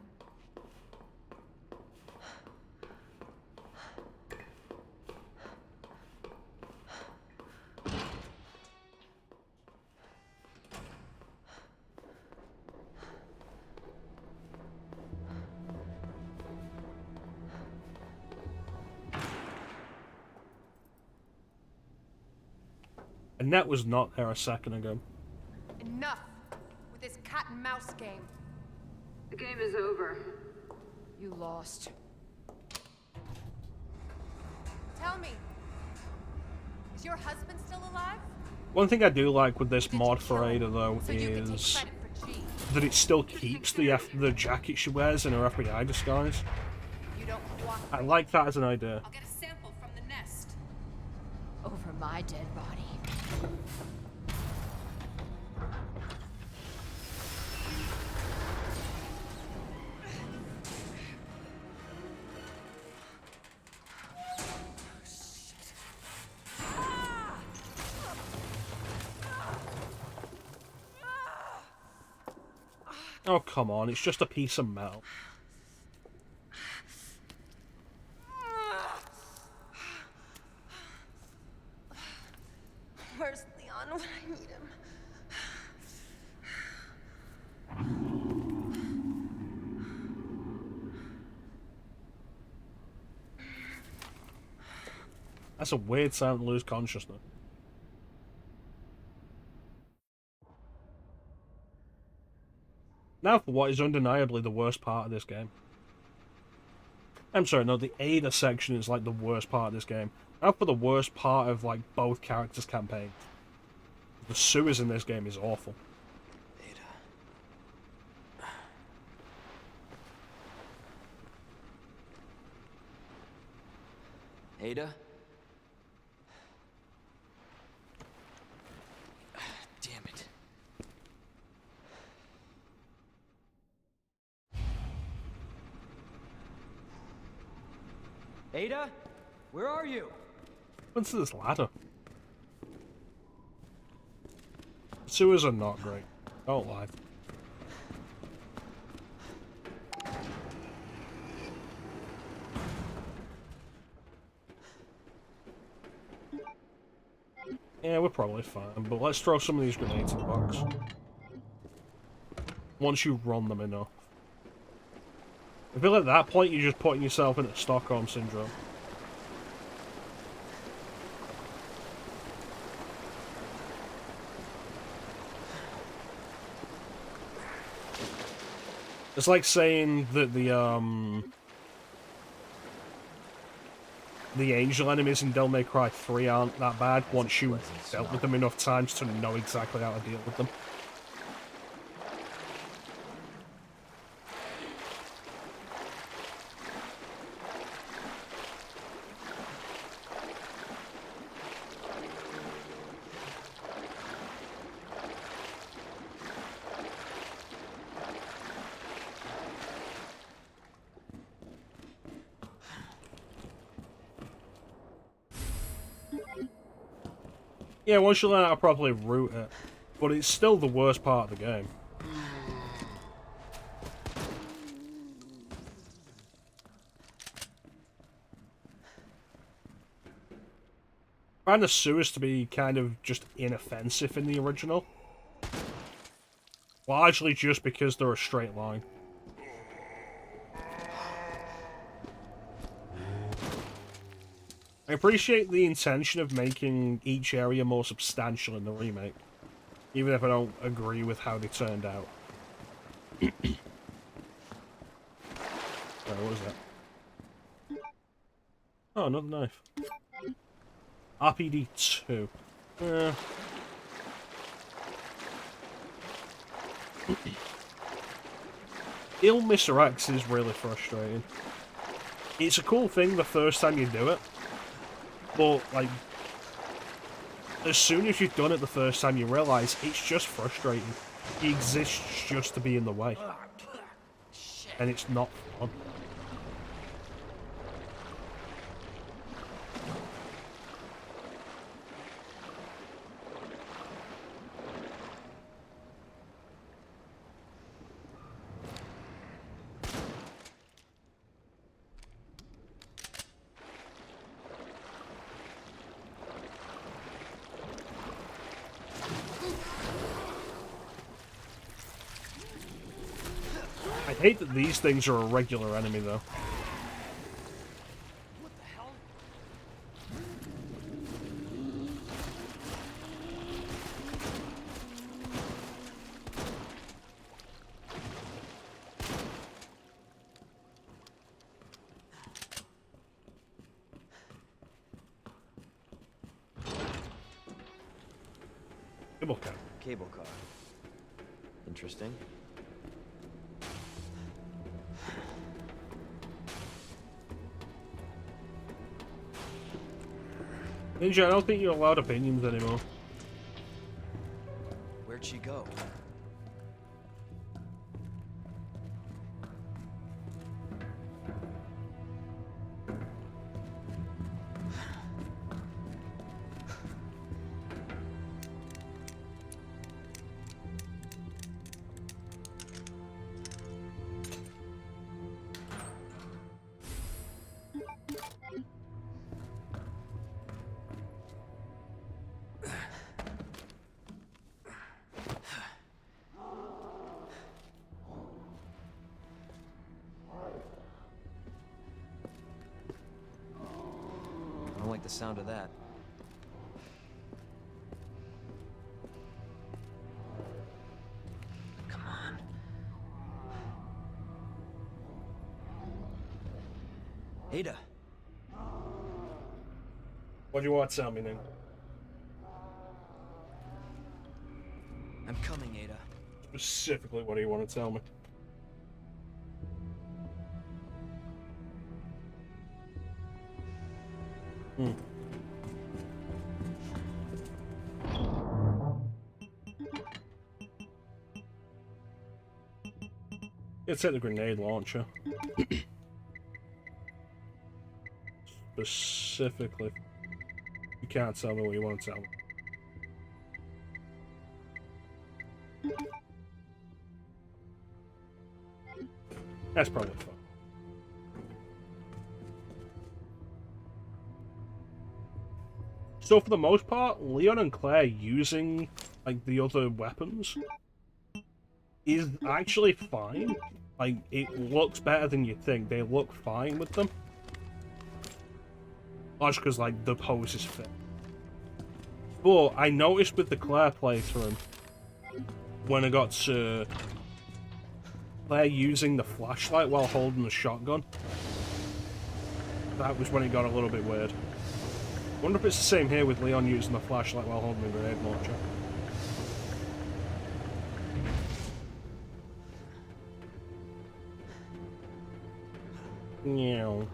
Annette was not there a second ago. Enough with this cat and mouse game. The game is over. You lost. Tell me, is your husband still alive? One thing I do like with this mod for Ada, though, So you can take is credit for G. that it still keeps the jacket she wears in her FBI disguise. You don't I like that as an idea. I'll get a sample from the nest. Over my dead body. Oh, come on, it's just a piece of metal. Where's Leon when I need him? That's a weird sound to lose consciousness. Now for what is undeniably the worst part of this game. I'm sorry, no, the Ada section is like the worst part of this game. Now for the worst part of like both characters' campaigns. The sewers in this game is awful. Ada? Damn it. Ada? Where are you? What's this ladder? Sewers are not great. Don't lie. Yeah, we're probably fine, but let's throw some of these grenades in the box. Once you run them enough. I feel at that point you're just putting yourself into Stockholm Syndrome. It's like saying that the angel enemies in Devil May Cry 3 aren't that bad once you dealt with them enough times to know exactly how to deal with them. Yeah, once you learn how to properly route it, but it's still the worst part of the game. I find the sewers to be kind of just inoffensive in the original. Largely just because they're a straight line. I appreciate the intention of making each area more substantial in the remake, even if I don't agree with how they turned out. Sorry, what was that? Oh, another knife. RPD 2. Il Miserax is really frustrating. It's a cool thing the first time you do it, but like, as soon as you've done it the first time, you realise it's just frustrating. He exists just to be in the way, and it's not fun. I hate that these things are a regular enemy, though. What the hell? Cable car. Cable car. Interesting. Ninja, I don't think you're allowed opinions anymore. Where'd she go? I don't like the sound of that. Come on. Ada. What do you want to tell me, Ning? I'm coming, Ada. Specifically, what do you want to tell me? It's at the grenade launcher. Specifically. You can't tell me what you want to tell me. That's probably fun. So for the most part, Leon and Claire using like the other weapons is actually fine. Like, it looks better than you think. They look fine with them. Largely because, like, the poses fit. But I noticed with the Claire playthrough, when I got to Claire using the flashlight while holding the shotgun, that was when it got a little bit weird. I wonder if it's the same here with Leon using the flashlight while holding the grenade launcher. Meow.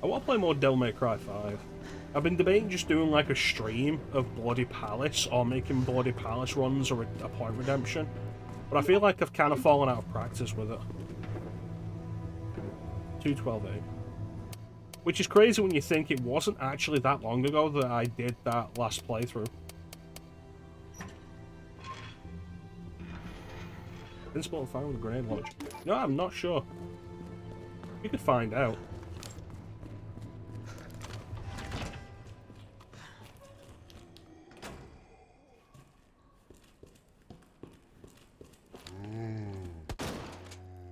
I want to play more Devil May Cry 5. I've been debating just doing like a stream of Bloody Palace or making Bloody Palace runs or a Point Redemption, but I feel like I've kind of fallen out of practice with it. 212A. Which is crazy when you think it wasn't actually that long ago that I did that last playthrough. Invincible fire with a grenade launcher. No, I'm not sure. We could find out.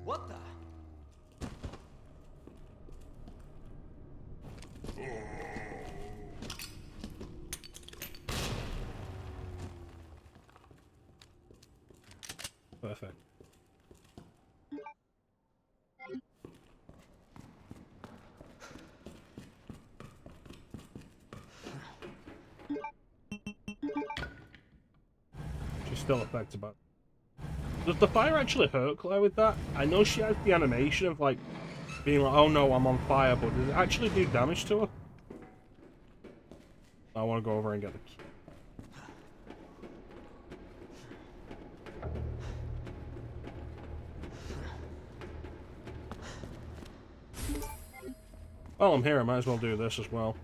What the? Perfect. She's still affected by it. Does the fire actually hurt Claire with that? I know she has the animation of like being like, oh no, I'm on fire, but does it actually do damage to her? I want to go over and get the key. Well, I'm here, I might as well do this as well.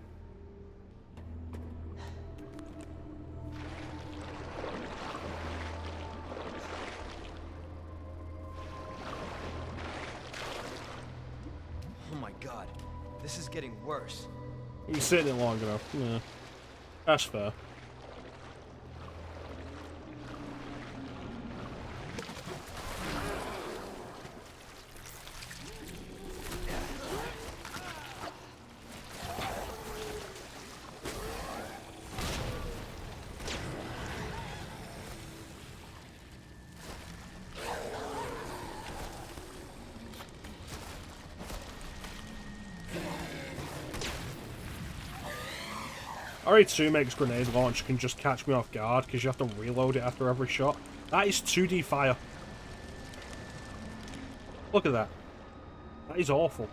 Oh my god, this is getting worse. You're sitting it long enough. Yeah. That's fair. RE2 makes grenade launch can just catch me off guard because you have to reload it after every shot. That is 2D fire. Look at that. That is awful.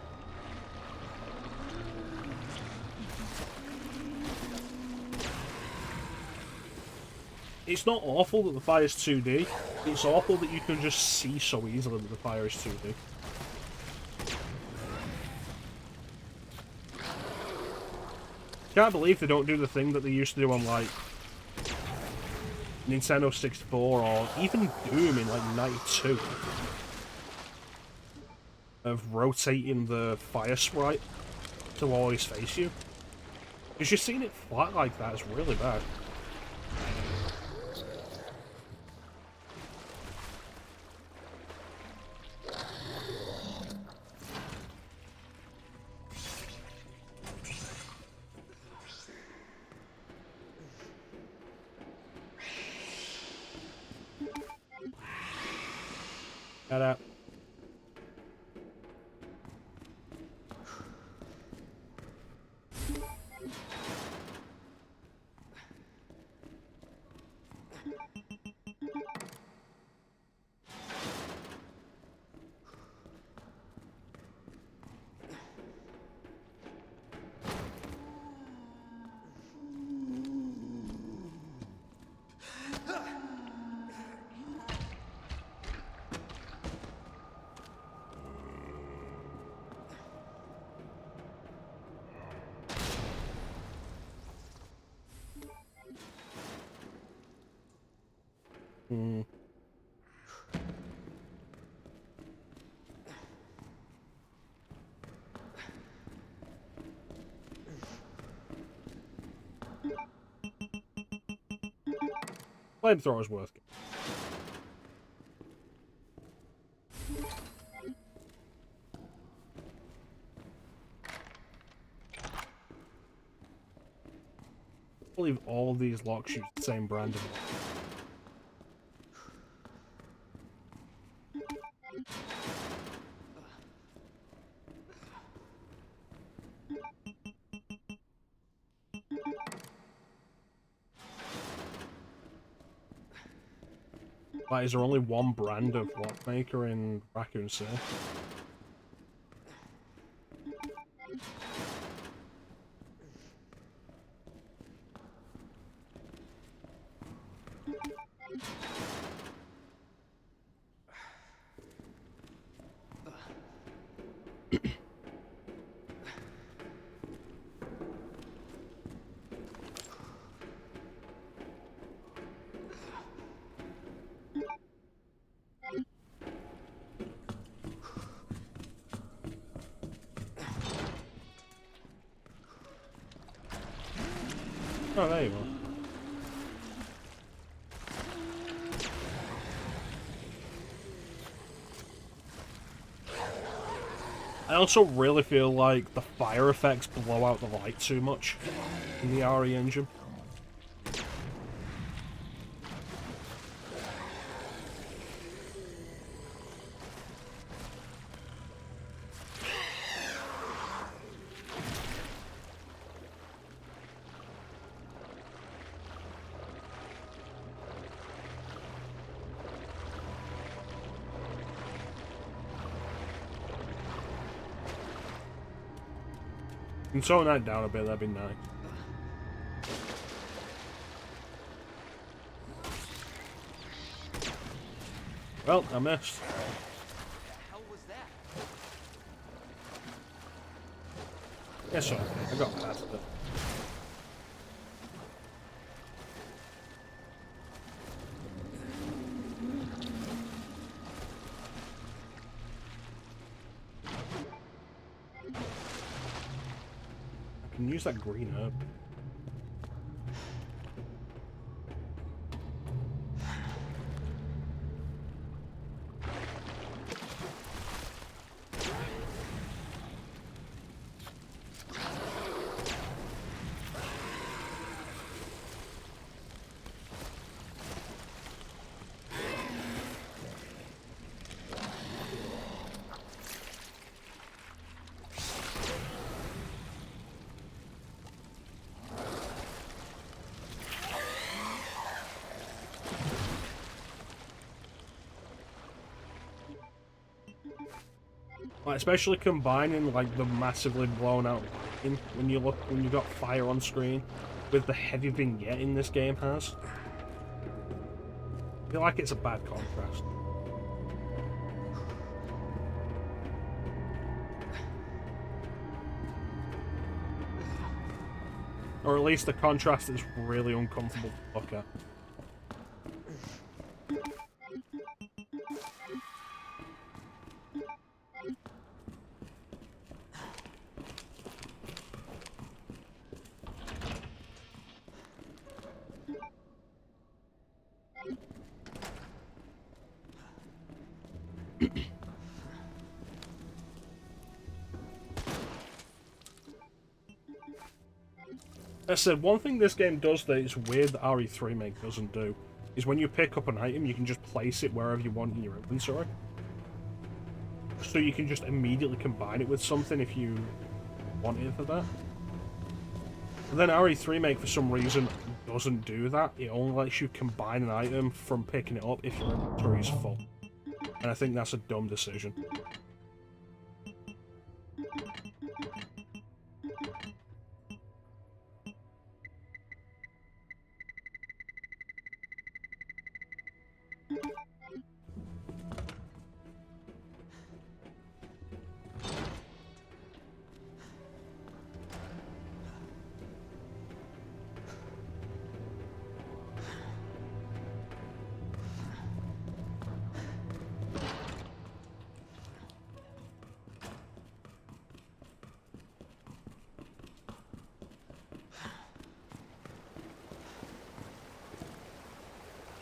It's not awful that the fire is 2D. It's awful that you can just see so easily that the fire is 2D. Can't believe they don't do the thing that they used to do on, like, Nintendo 64 or even Doom in, like, 92. Of rotating the fire sprite to always face you. Because you're seeing it flat like that, it's really bad. Get out. Flamethrower's worth it. I believe all of these locks use the same brand of lock. Like, is there only one brand of lockmaker in Raccoon City? Oh, there you are. I also really feel like the fire effects blow out the light too much in the RE engine. can tone that down a bit, that'd be nice. Well, I missed. What the hell was that? Yes, sir. I got past it. I can use that green herb. Like, especially combining like the massively blown out lighting when you got fire on screen with the heavy vignetting this game has. I feel like it's a bad contrast. Or at least the contrast is really uncomfortable to look at. I said, one thing this game does that is weird that RE3 Make doesn't do is when you pick up an item, you can just place it wherever you want in your inventory. So you can just immediately combine it with something if you want it for that. But then RE3 Make, for some reason, doesn't do that. It only lets you combine an item from picking it up if your inventory is full. And I think that's a dumb decision.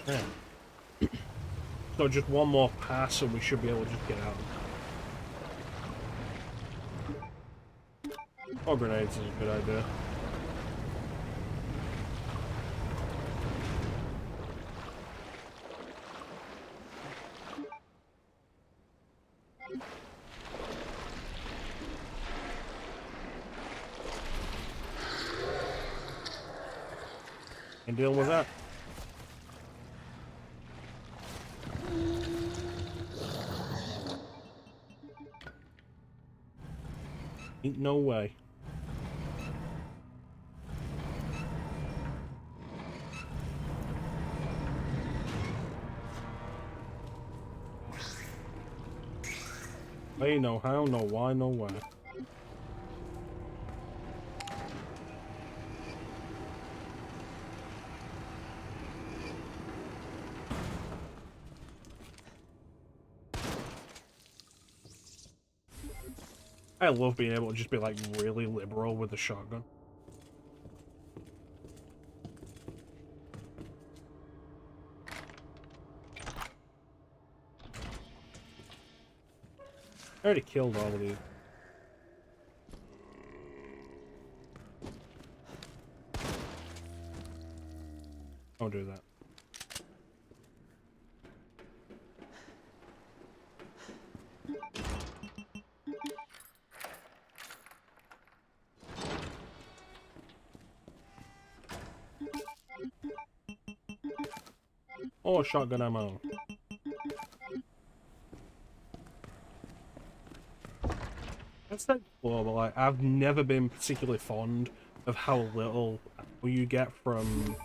Yeah. So just one more pass and we should be able to just get out. Oh, grenades is a good idea. And dealing with that. Ain't no way. Ain't no how, no why, no where. I love being able to just be like really liberal with the shotgun. I already killed all of these. Don't do that. Oh, shotgun ammo. That's that cool, but like, I've never been particularly fond of how little ammo you get from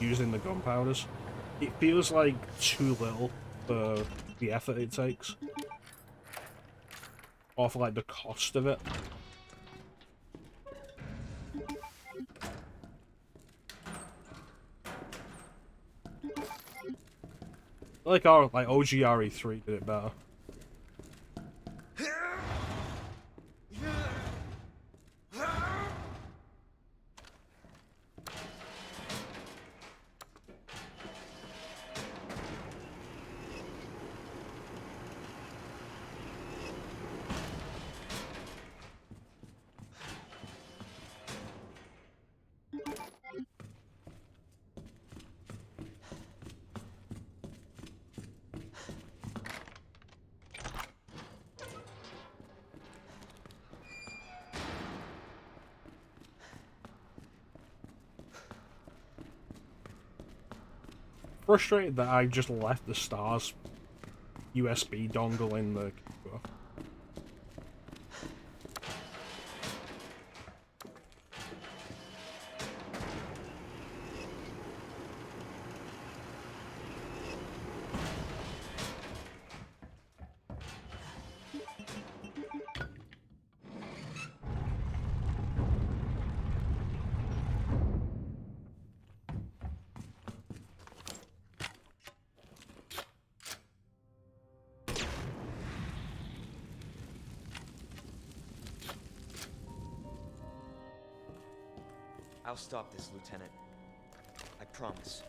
using the gunpowders. It feels like too little for the effort it takes. Or for like the cost of it. Like our OGRE3 did it better. Frustrated that I just left the STARS USB dongle in the computer. I'll stop this, Lieutenant. I promise.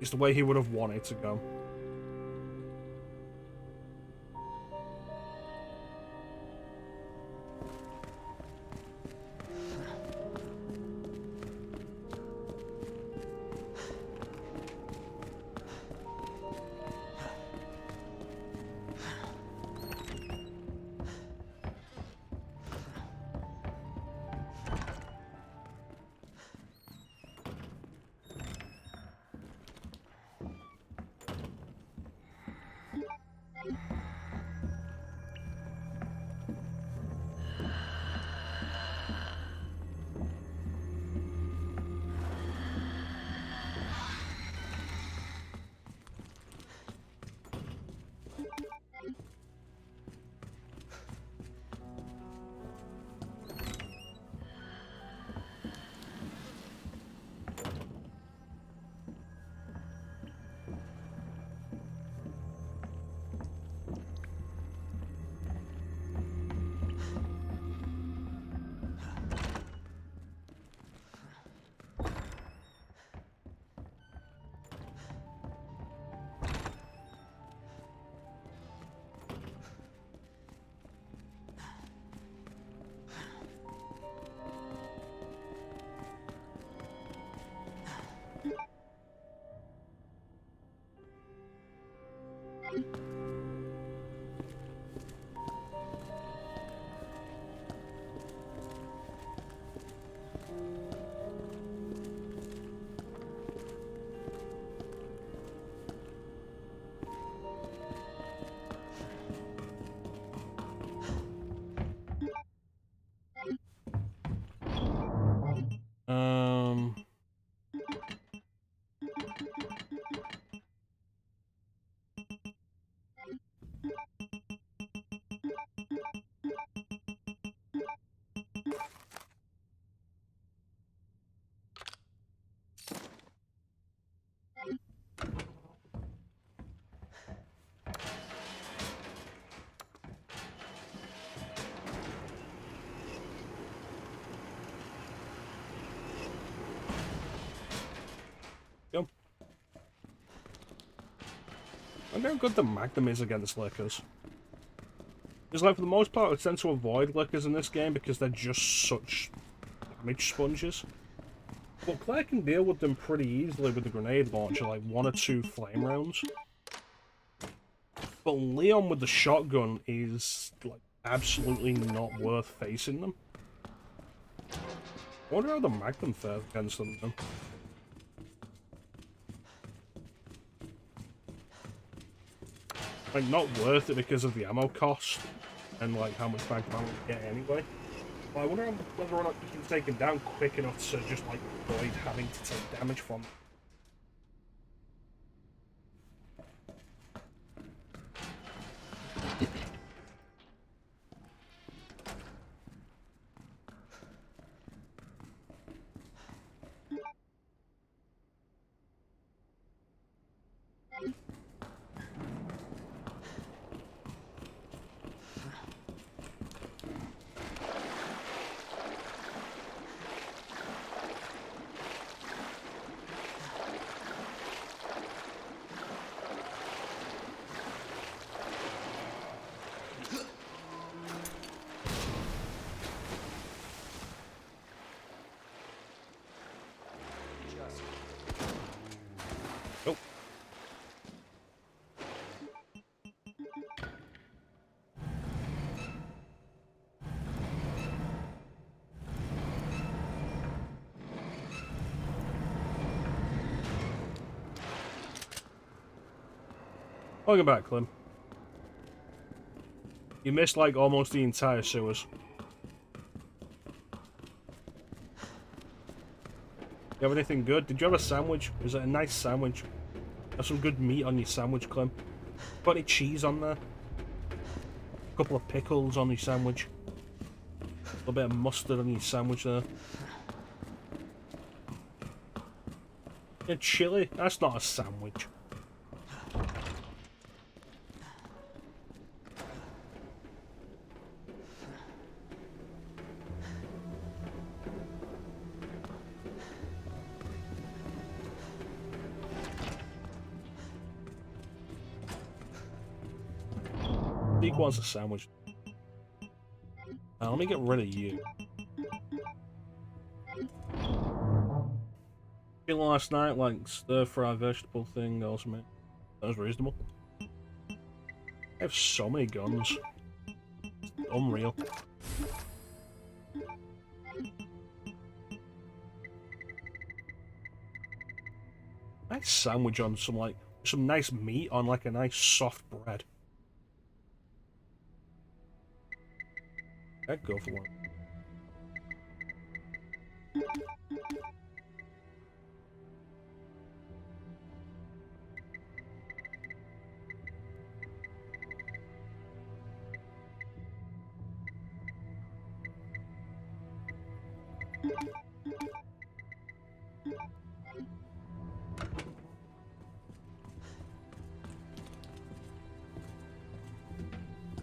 It's the way he would have wanted to go. Go. I wonder how good the Magnum is against lickers. Because, like, for the most part, I tend to avoid lickers in this game because they're just such damage sponges. But Claire can deal with them pretty easily with the grenade launcher, like 1 or 2 flame rounds. But Leon with the shotgun is, like, absolutely not worth facing them. I wonder how the Magnum fares against them, though. Like, not worth it because of the ammo cost, and like how much bank balance you get anyway. But I wonder whether or not you can take him down quick enough to just like avoid having to take damage from him. Nope. Welcome back, Clem. You missed like almost the entire sewers. You have anything good? Did you have a sandwich? Was it a nice sandwich? Have some good meat on your sandwich, Clem. Got any cheese on there? A couple of pickles on your sandwich. A little bit of mustard on your sandwich there. Yeah, chili? That's not a sandwich. Big one's a sandwich. Now, let me get rid of you. Last night, like stir-fry vegetable thing, also mate. That was reasonable. I have so many guns. It's unreal. Nice sandwich on some nice meat on like a nice soft bread. I'd go for one.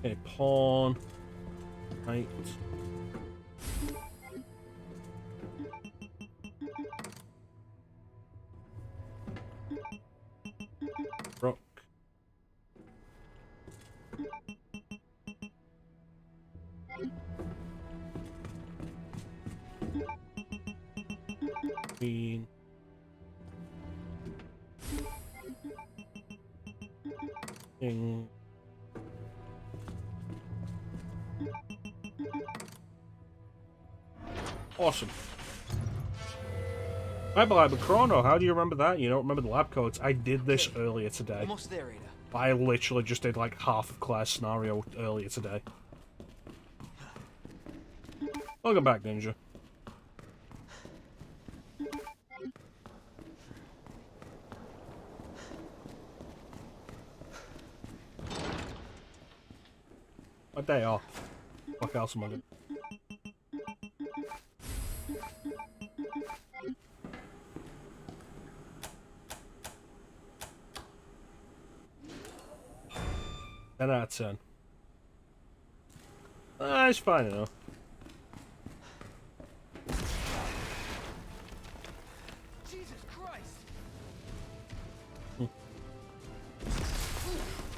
Okay, pawn. Right. Rock. Queen. King. Awesome. Mecha-chrono, how do you remember that? You don't remember the lab codes? I did this earlier today. Almost there, Ada. I literally just did like half of Claire's scenario earlier today. Welcome back, Ninja. A day off. What else am I doing? Ten out of 10. It's fine enough. Jesus Christ!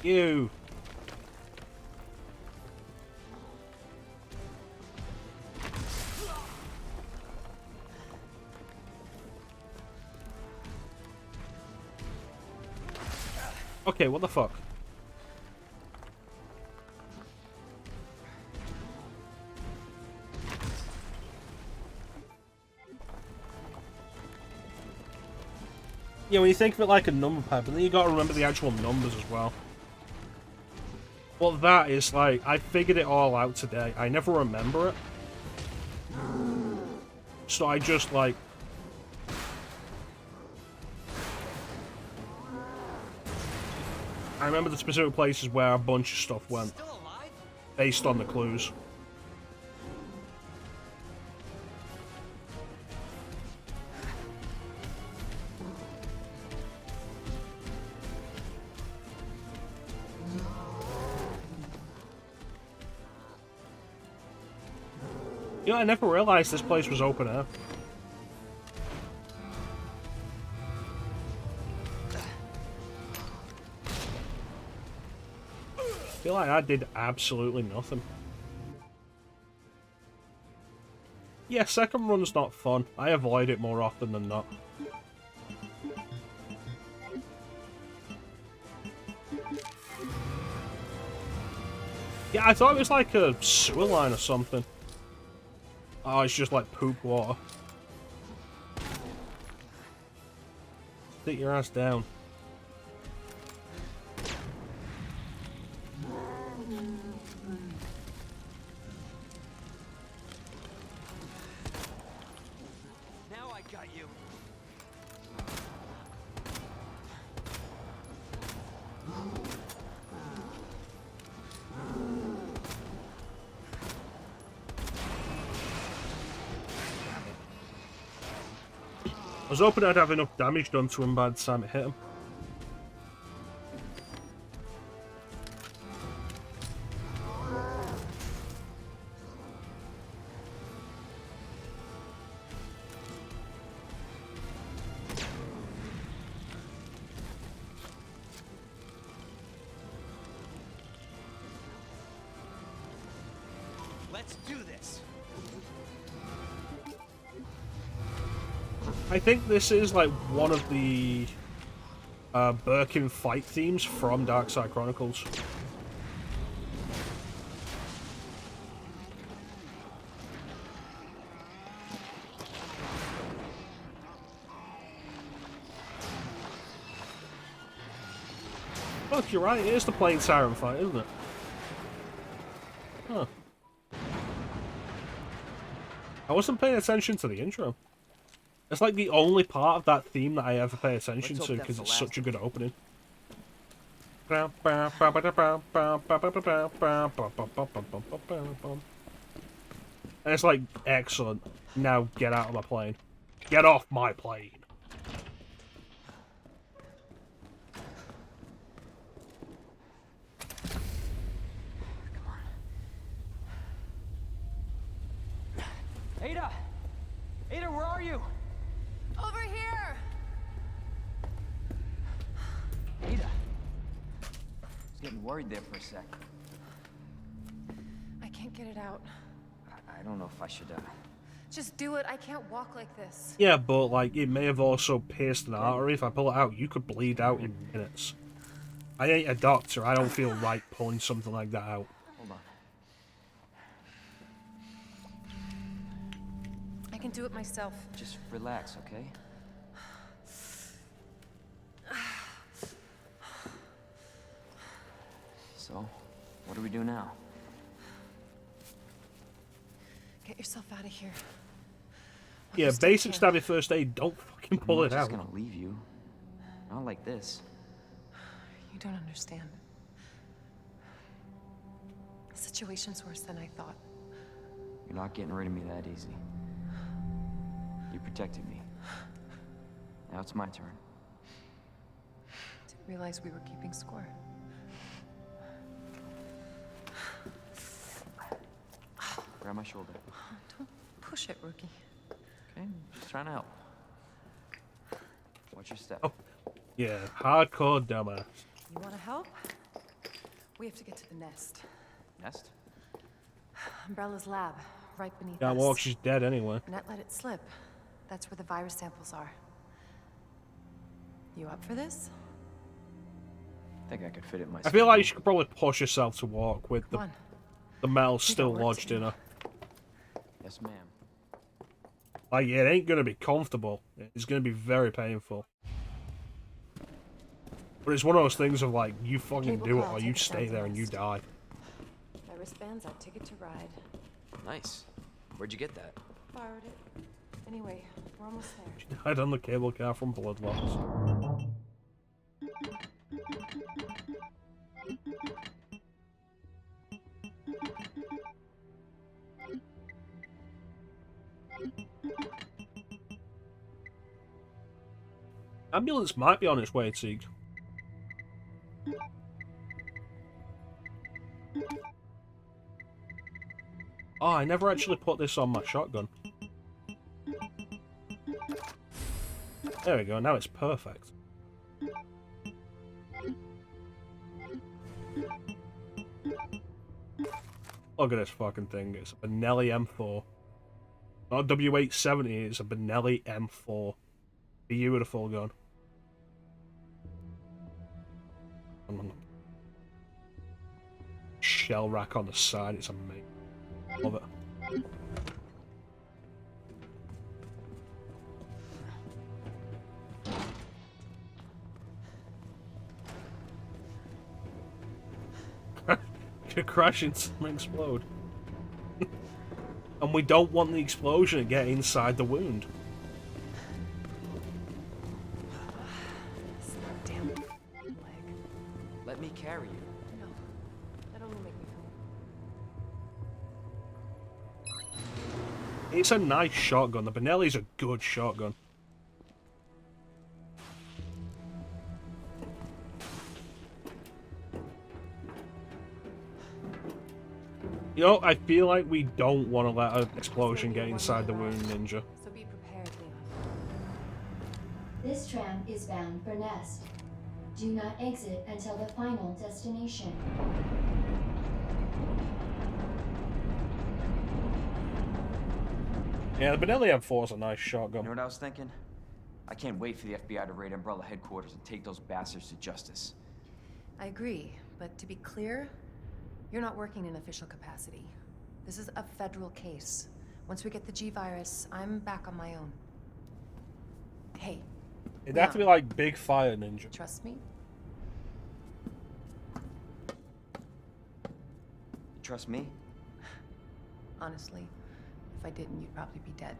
You. Okay, what the fuck? Yeah, when you think of it like a number pad, but then you gotta remember the actual numbers as well. Well, that is like, I figured it all out today. I never remember it. So I just like... I remember the specific places where a bunch of stuff went. Based on the clues. You know, I never realized this place was open air. I feel like I did absolutely nothing. Yeah, second run's not fun. I avoid it more often than not. Yeah, I thought it was like a sewer line or something. Oh, it's just like poop water. Sit your ass down. Now I got you. I was hoping I'd have enough damage done to him by the time it hit him. Let's do this. I think this is like one of the Birkin fight themes from Dark Side Chronicles. Fuck, you're right, it is the plain siren fight, isn't it? Huh. I wasn't paying attention to the intro. It's like the only part of that theme that I ever pay attention to because it's such a good opening. And it's like, excellent. Now get out of my plane. Get off my plane. Ada! Ada, where are you? Over here! Ada! I was getting worried there for a sec. I can't get it out. I don't know if I should, Just do it. I can't walk like this. Yeah, but like, it may have also pierced an artery. If I pull it out, you could bleed out in minutes. I ain't a doctor. I don't feel right pulling something like that out. Hold on. I can do it myself. Just relax, okay? So, what do we do now? Get yourself out of here. Yeah, basic stabby first aid. Don't fucking pull it I'm out. just gonna leave you. Not like this. You don't understand. The situation's worse than I thought. You're not getting rid of me that easy. You protected me. Now it's my turn. Didn't realize we were keeping score. Grab my shoulder. Don't push it, rookie. Okay, just trying to help. Watch your step. Oh, yeah, hardcore dumbass. You want to help? We have to get to the nest. Nest? Umbrella's lab, right beneath Can't us. walk, she's dead anyway. Net let it slip. That's where the virus samples are. You up for this? I think I could fit it myself. I feel like you should probably push yourself to walk with Come on. the metal We still got work lodged to in do. her. Yes, ma'am. Like, it ain't gonna be comfortable. It's gonna be very painful. But it's one of those things of like, you fucking Cable do it car, or take you us down stay to there and you West. die. My wristband's our ticket to ride. Nice. Where'd you get that? Borrowed it. Anyway, we're almost there. She died on the cable car from blood loss. Ambulance might be on its way, Teague. Oh, I never actually put this on my shotgun. There we go, now it's perfect. Look at this fucking thing, it's a Benelli M4. Not W870, it's a Benelli M4. Beautiful gun. Shell rack on the side, it's amazing. Love it. Could crash into and explode. And we don't want the explosion to get inside the wound. Damn leg. Let me carry you. No. That only make me feel. It's a nice shotgun. The Benelli's a good shotgun. You know, I feel like we don't want to let an explosion get inside the wound, Ninja. So be prepared, Leon. This tram is bound for Nest. Do not exit until the final destination. Yeah, the Benelli M4 is a nice shotgun. You know what I was thinking? I can't wait for the FBI to raid Umbrella headquarters and take those bastards to justice. I agree, but to be clear, you're not working in official capacity. This is a federal case. Once we get the G-Virus, I'm back on my own. Hey. It'd have to be like Big Fire Ninja. Trust me? Trust me? Honestly, if I didn't, you'd probably be dead.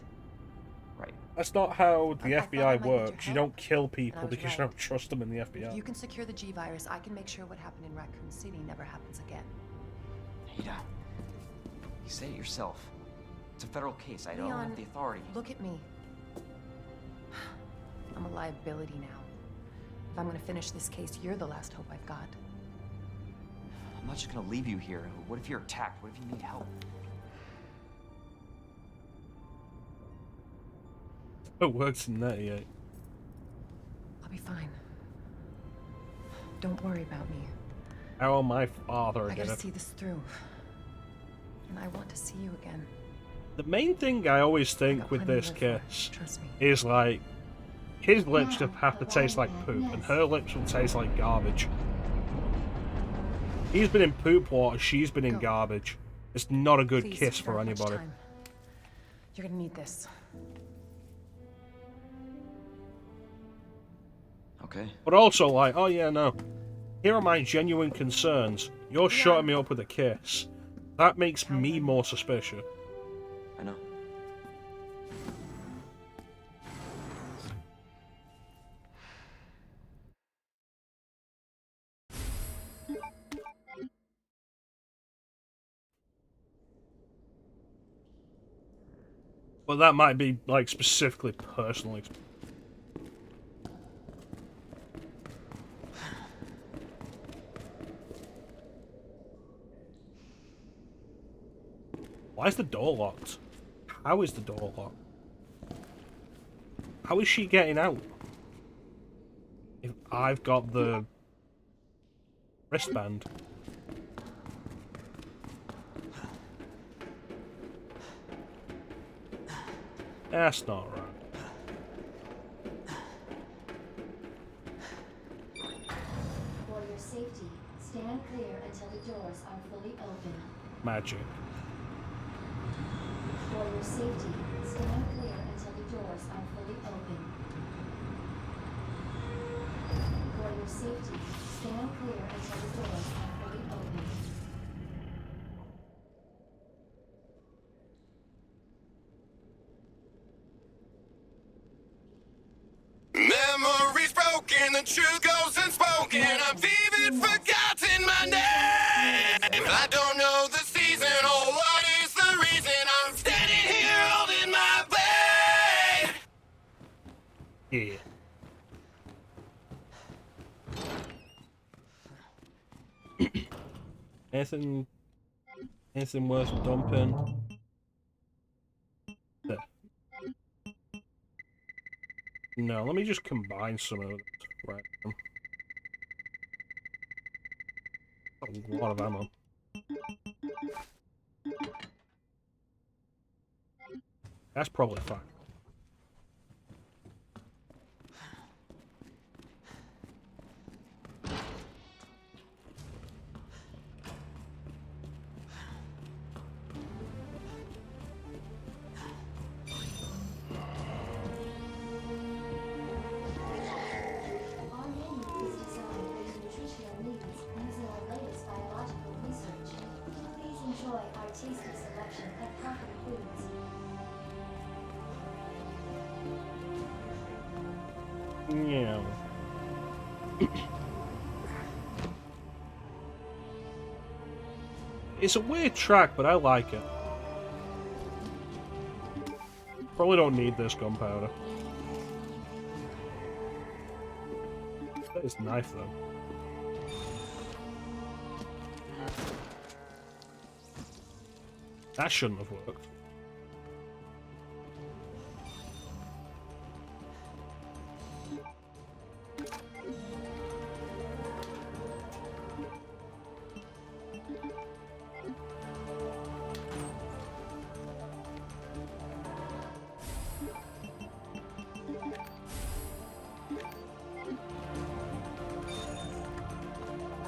Right. That's not how the I thought I FBI might need your works. You help, don't kill and I people was because you right. don't trust them in the FBI. If you can secure the G-Virus, I can make sure what happened in Raccoon City never happens again. Ada, you said it yourself. It's a federal case. I don't Leon, have the authority. Look at me. I'm a liability now. If I'm gonna finish this case, you're the last hope I've got. I'm not just gonna leave you here. What if you're attacked? What if you need help? It works in 98. I'll be fine. Don't worry about me. How my father I did gotta it. see this through. And I want to see you again. The main thing I always think with plenty this to live for, kiss trust me. is like, his lips just have to taste like poop, and her lips will taste like garbage. He's been in poop water, she's been in garbage. It's not a good Please, kiss you for don't have much anybody. time. You're gonna need this. Okay. But also, like, oh yeah, no. Here are my genuine concerns. You're shutting me up with a kiss. That makes me more suspicious. I know. But that might be, like, specifically personal experience. Why is the door locked? How is the door locked? How is she getting out? If I've got the wristband. That's not right. For your safety, stand clear until the doors are fully open. Magic. For your safety, stand clear until the doors are fully open. For For your safety, stand clear until the doors are fully open. Memories broken, the truth goes unspoken. I've even forgotten my name. I don't know the season or what is the reason I'm standing here holding my blade. Yeah. Anything worth dumping? There. No, let me just combine some of it. Right. A lot of ammo. That's probably fine. Our menu is designed for your nutritional needs using our latest biological research. Please enjoy our tasty selection of healthy foods. Yeah. It's a weird track, but I like it. Probably don't need this gunpowder. That is knife though. That shouldn't have worked.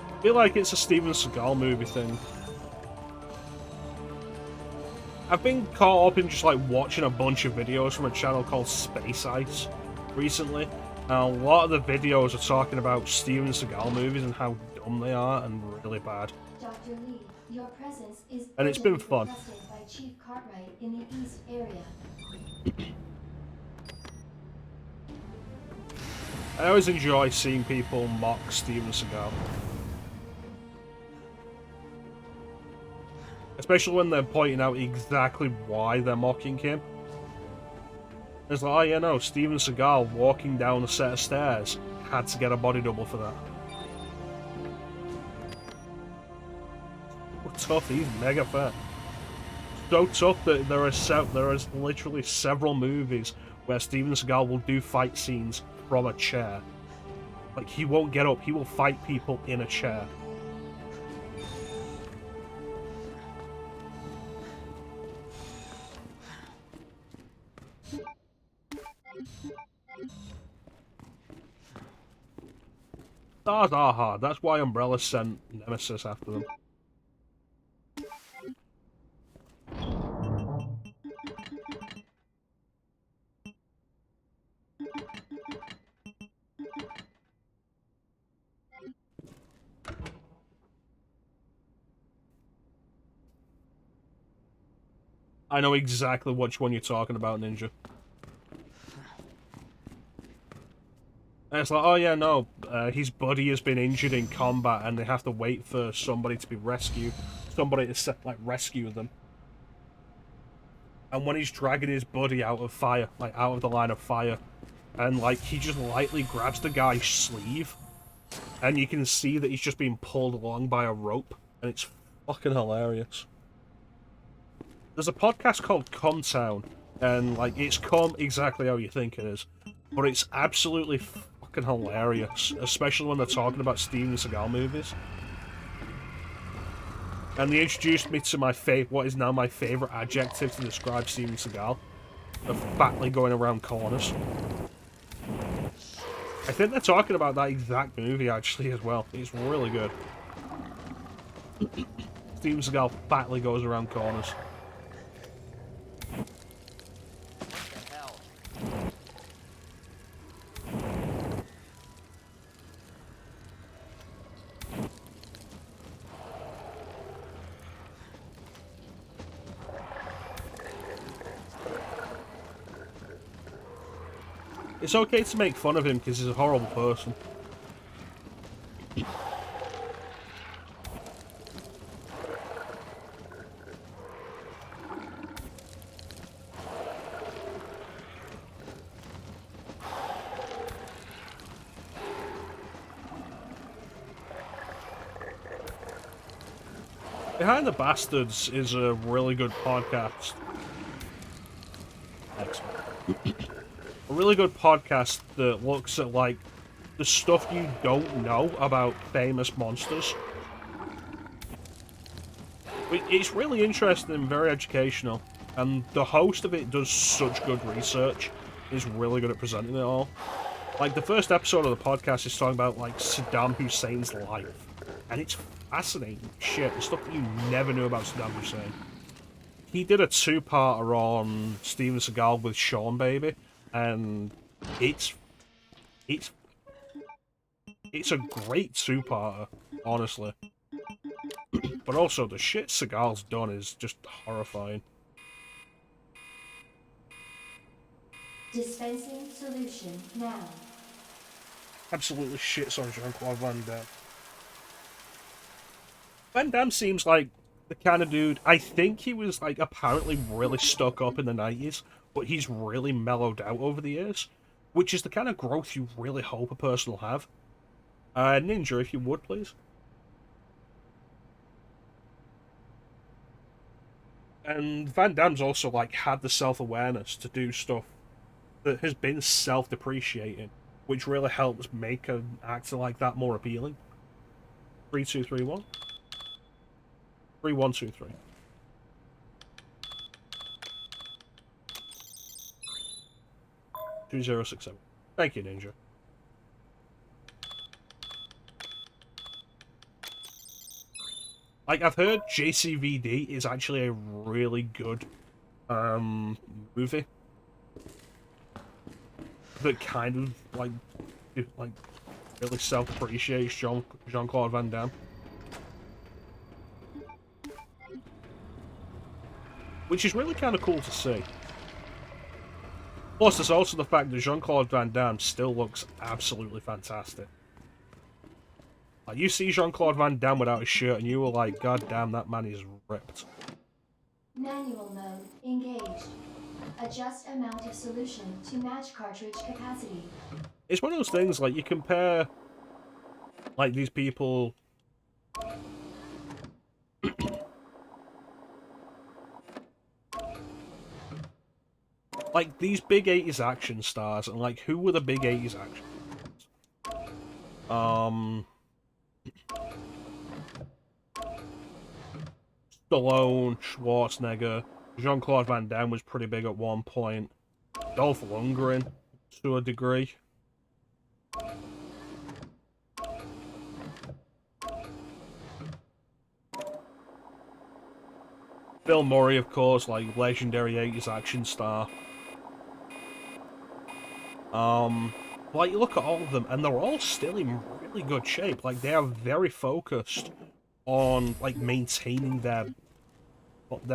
I feel like it's a Steven Seagal movie thing. I've been caught up in just like watching a bunch of videos from a channel called Space Ice recently, and a lot of the videos are talking about Steven Seagal movies and how dumb they are and really bad. Dr. Lee, your presence is And it's been urgently fun. requested by Chief Cartwright in the East area. I always enjoy seeing people mock Steven Seagal. Especially when they're pointing out exactly why they're mocking him. It's like, oh yeah, no, Steven Seagal walking down a set of stairs had to get a body double for that. Oh, tough, he's mega fat. So tough that there are literally several movies where Steven Seagal will do fight scenes from a chair. Like, he won't get up, he will fight people in a chair. Stars are hard. That's why Umbrella sent Nemesis after them. I know exactly which one you're talking about, Ninja. And it's like, oh yeah, no, his buddy has been injured in combat and they have to wait for somebody to be rescued. Somebody to, like, rescue them. And when he's dragging his buddy out of fire, like, out of the line of fire, and, like, he just lightly grabs the guy's sleeve, and you can see that he's just being pulled along by a rope, and it's fucking hilarious. There's a podcast called Come Town, and, like, it's come exactly how you think it is, but it's absolutely fucking hilarious, especially when they're talking about Steven Seagal movies. And they introduced me to what is now my favourite adjective to describe Steven Seagal, of fatly going around corners. I think they're talking about that exact movie, actually, as well. It's really good. Steven Seagal fatly goes around corners. It's okay to make fun of him because he's a horrible person. Behind the Bastards is a really good podcast. Excellent. A really good podcast that looks at, like, the stuff you don't know about famous monsters. It's really interesting and very educational, and the host of it does such good research. He's really good at presenting it all. Like, the first episode of the podcast is talking about, like, Saddam Hussein's life, and it's fascinating shit, the stuff that you never knew about Saddam Hussein. He did a two-parter on Steven Seagal with Shaun, baby, and it's a great two-parter, honestly. But also, the shit Seagal's done is just horrifying. Dispensing solution now. Absolutely shits on Jean-Claude Van Damme. Van Damme seems like the kind of dude, I think he was, like, apparently really stuck up in the 90s, but he's really mellowed out over the years, which is the kind of growth you really hope a person will have. Ninja, if you would, please. And Van Damme's also, like, had the self-awareness to do stuff that has been self-depreciating, which really helps make an actor like that more appealing. 3, 2, 3, 1. 3, 1, 2, 3. Two zero six seven. Thank you, Ninja. Like, I've heard JCVD is actually a really good movie that kind of like really self-appreciates Jean-Claude Van Damme. Which is really kind of cool to see. Plus, there's also the fact that Jean-Claude Van Damme still looks absolutely fantastic. Like, you see Jean-Claude Van Damme without his shirt, and you were like, God damn, that man is ripped. Manual mode engaged. Adjust amount of solution to match cartridge capacity. It's one of those things, like, you compare, like, these people... like, these big 80s action stars, and, like, who were the big 80s action stars? Stallone, Schwarzenegger, Jean-Claude Van Damme was pretty big at one point. Dolph Lundgren, to a degree. Bill Murray, of course, like, legendary 80s action star. Like, you look at all of them, and they're all still in really good shape. Like, they are very focused on, like, maintaining their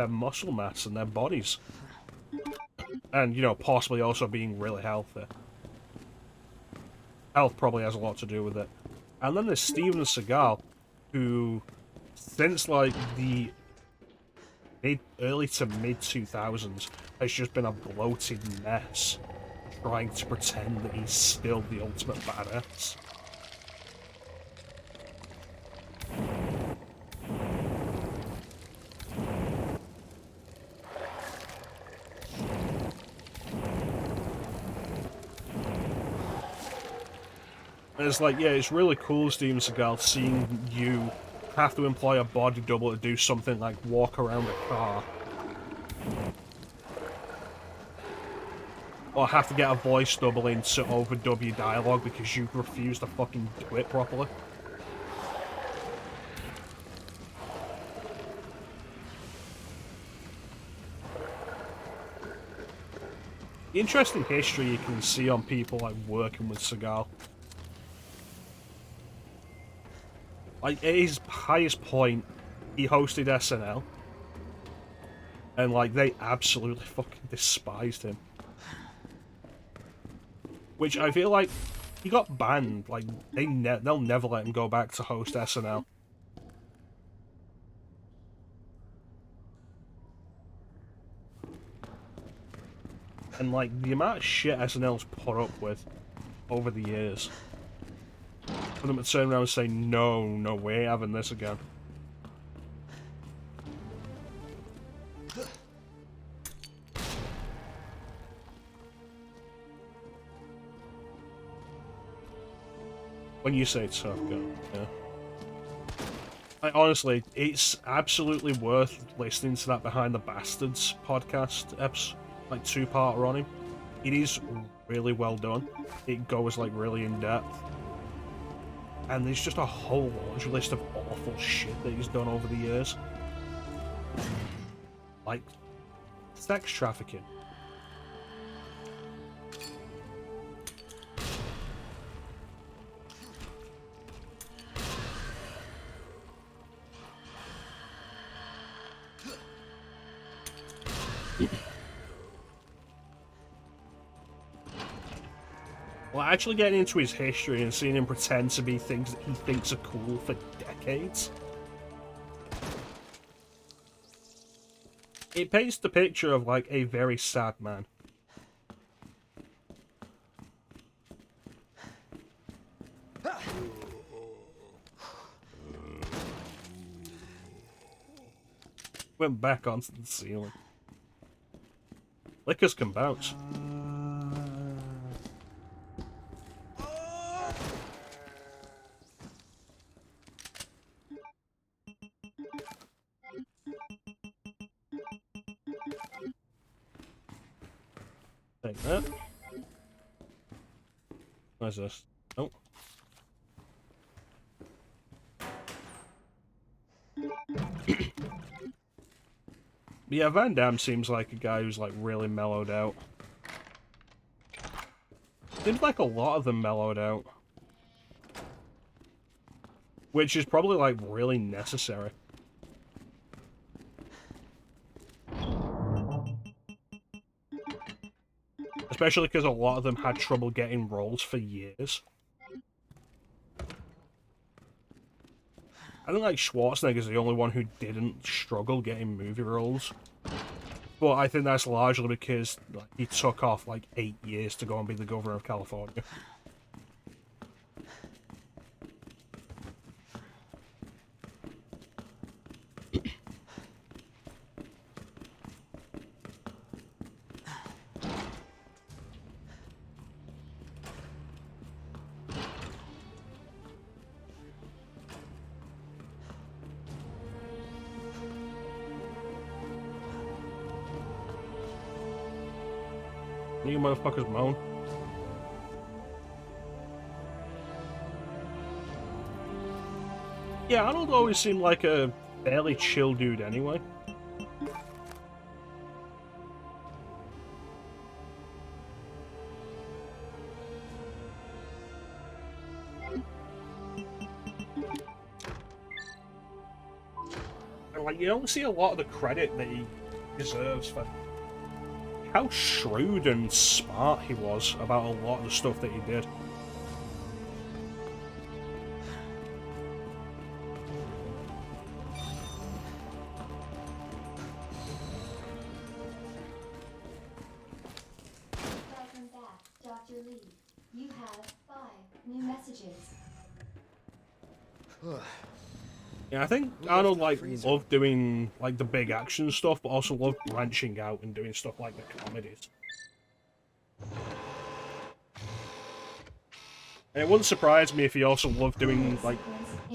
muscle mass and their bodies. And, you know, possibly also being really healthy. Health probably has a lot to do with it. And then there's Steven Seagal, who, since, like, the early to mid-2000s, has just been a bloated mess, trying to pretend that he's still the ultimate badass. And it's like, yeah, it's really cool, Steven Seagal, seeing you have to employ a body double to do something like walk around a car. Or have to get a voice double in to overdub your dialogue because you refuse to fucking do it properly. The interesting history you can see on people like working with Seagal. Like, at his highest point, he hosted SNL. And, like, they absolutely fucking despised him. which I feel like he got banned. Like they'll never let him go back to host SNL. And like the amount of shit SNL's put up with over the years, for them to turn around and say no, we ain't having this again. When you say tough go, yeah. Like, honestly, it's absolutely worth listening to that Behind the Bastards podcast episode, like 2-parter on him. It is really well done. It goes like really in depth. And there's just a whole laundry list of awful shit that he's done over the years. Like, sex trafficking. Well, actually getting into his history and seeing him pretend to be things that he thinks are cool for decades. It paints the picture of, like, a very sad man. Went back onto the ceiling. Lickers can bounce. Take that. Where's this? Oh. Yeah, Van Damme seems like a guy who's like really mellowed out. Seems like a lot of them mellowed out. Which is probably like really necessary. Especially because a lot of them had trouble getting roles for years. I think like Schwarzenegger's the only one who didn't struggle getting movie roles. But I think that's largely because like, he took off like 8 years to go and be the governor of California. You motherfuckers moan. Yeah, Arnold always seemed like a fairly chill dude anyway. And like, you don't see a lot of the credit that he deserves for how shrewd and smart he was about a lot of the stuff that he did. Welcome back, Dr. Lee. You have 5 new messages. Yeah, I think Arnold like loved doing like the big action stuff, but also loved branching out and doing stuff like the comedies. And it wouldn't surprise me if he also loved doing like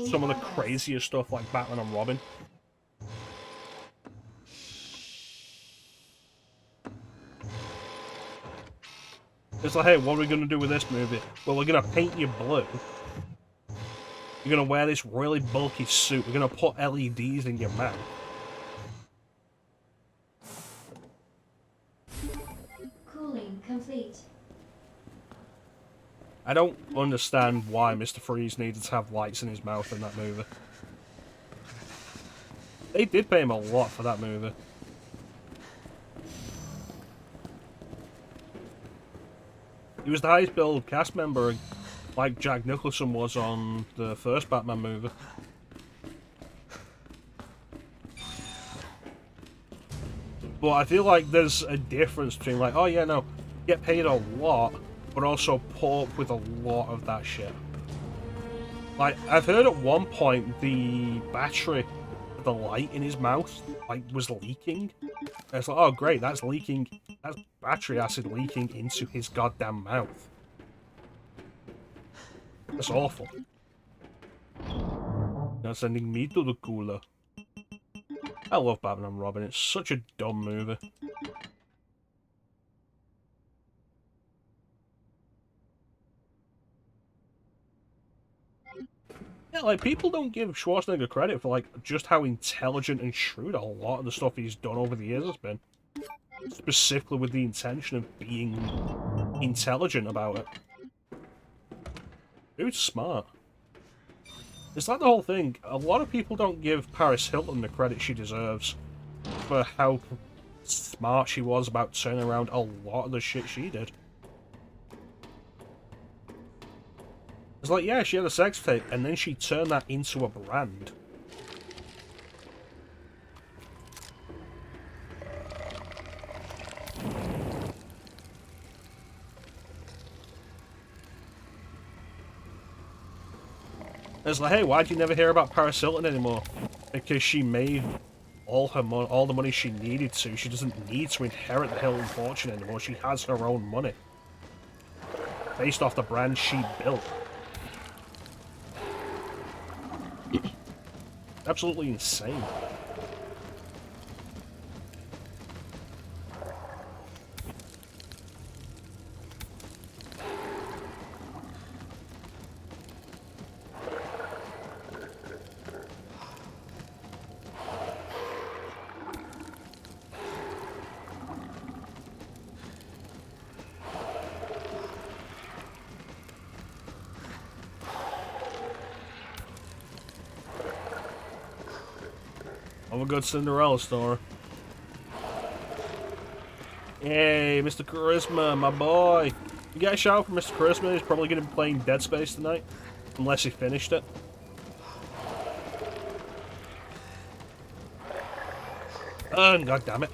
some of the crazier stuff like Batman and Robin. It's like, hey, what are we going to do with this movie? Well, we're going to paint you blue. You're going to wear this really bulky suit. We're going to put LEDs in your mouth. Cooling complete. I don't understand why Mr. Freeze needed to have lights in his mouth in that movie. They did pay him a lot for that movie. He was the highest billed cast member, like Jack Nicholson was on the first Batman movie. But I feel like there's a difference between like, oh yeah, no, get paid a lot, but also put up with a lot of that shit. Like, I've heard at one point the battery, the light in his mouth, like, was leaking. And it's like, oh great, that's leaking, that's battery acid leaking into his goddamn mouth. That's awful. Now sending me to the cooler. I love Batman and Robin, it's such a dumb movie. Yeah, like, people don't give Schwarzenegger credit for, like, just how intelligent and shrewd a lot of the stuff he's done over the years has been. Specifically with the intention of being intelligent about it. Dude's smart. It's like the whole thing, a lot of people don't give Paris Hilton the credit she deserves for how smart she was about turning around a lot of the shit she did. It's like, yeah, she had a sex tape, and then she turned that into a brand. It's like, hey, why'd you never hear about Paris Hilton anymore? Because she made all the money she needed to. She doesn't need to inherit the Hilton fortune anymore. She has her own money. Based off the brand she built. Absolutely insane. Of a good Cinderella story. Hey, Mr. Charisma, my boy. You get a shout from Mr. Charisma. He's probably going to be playing Dead Space tonight. Unless he finished it. God damn it.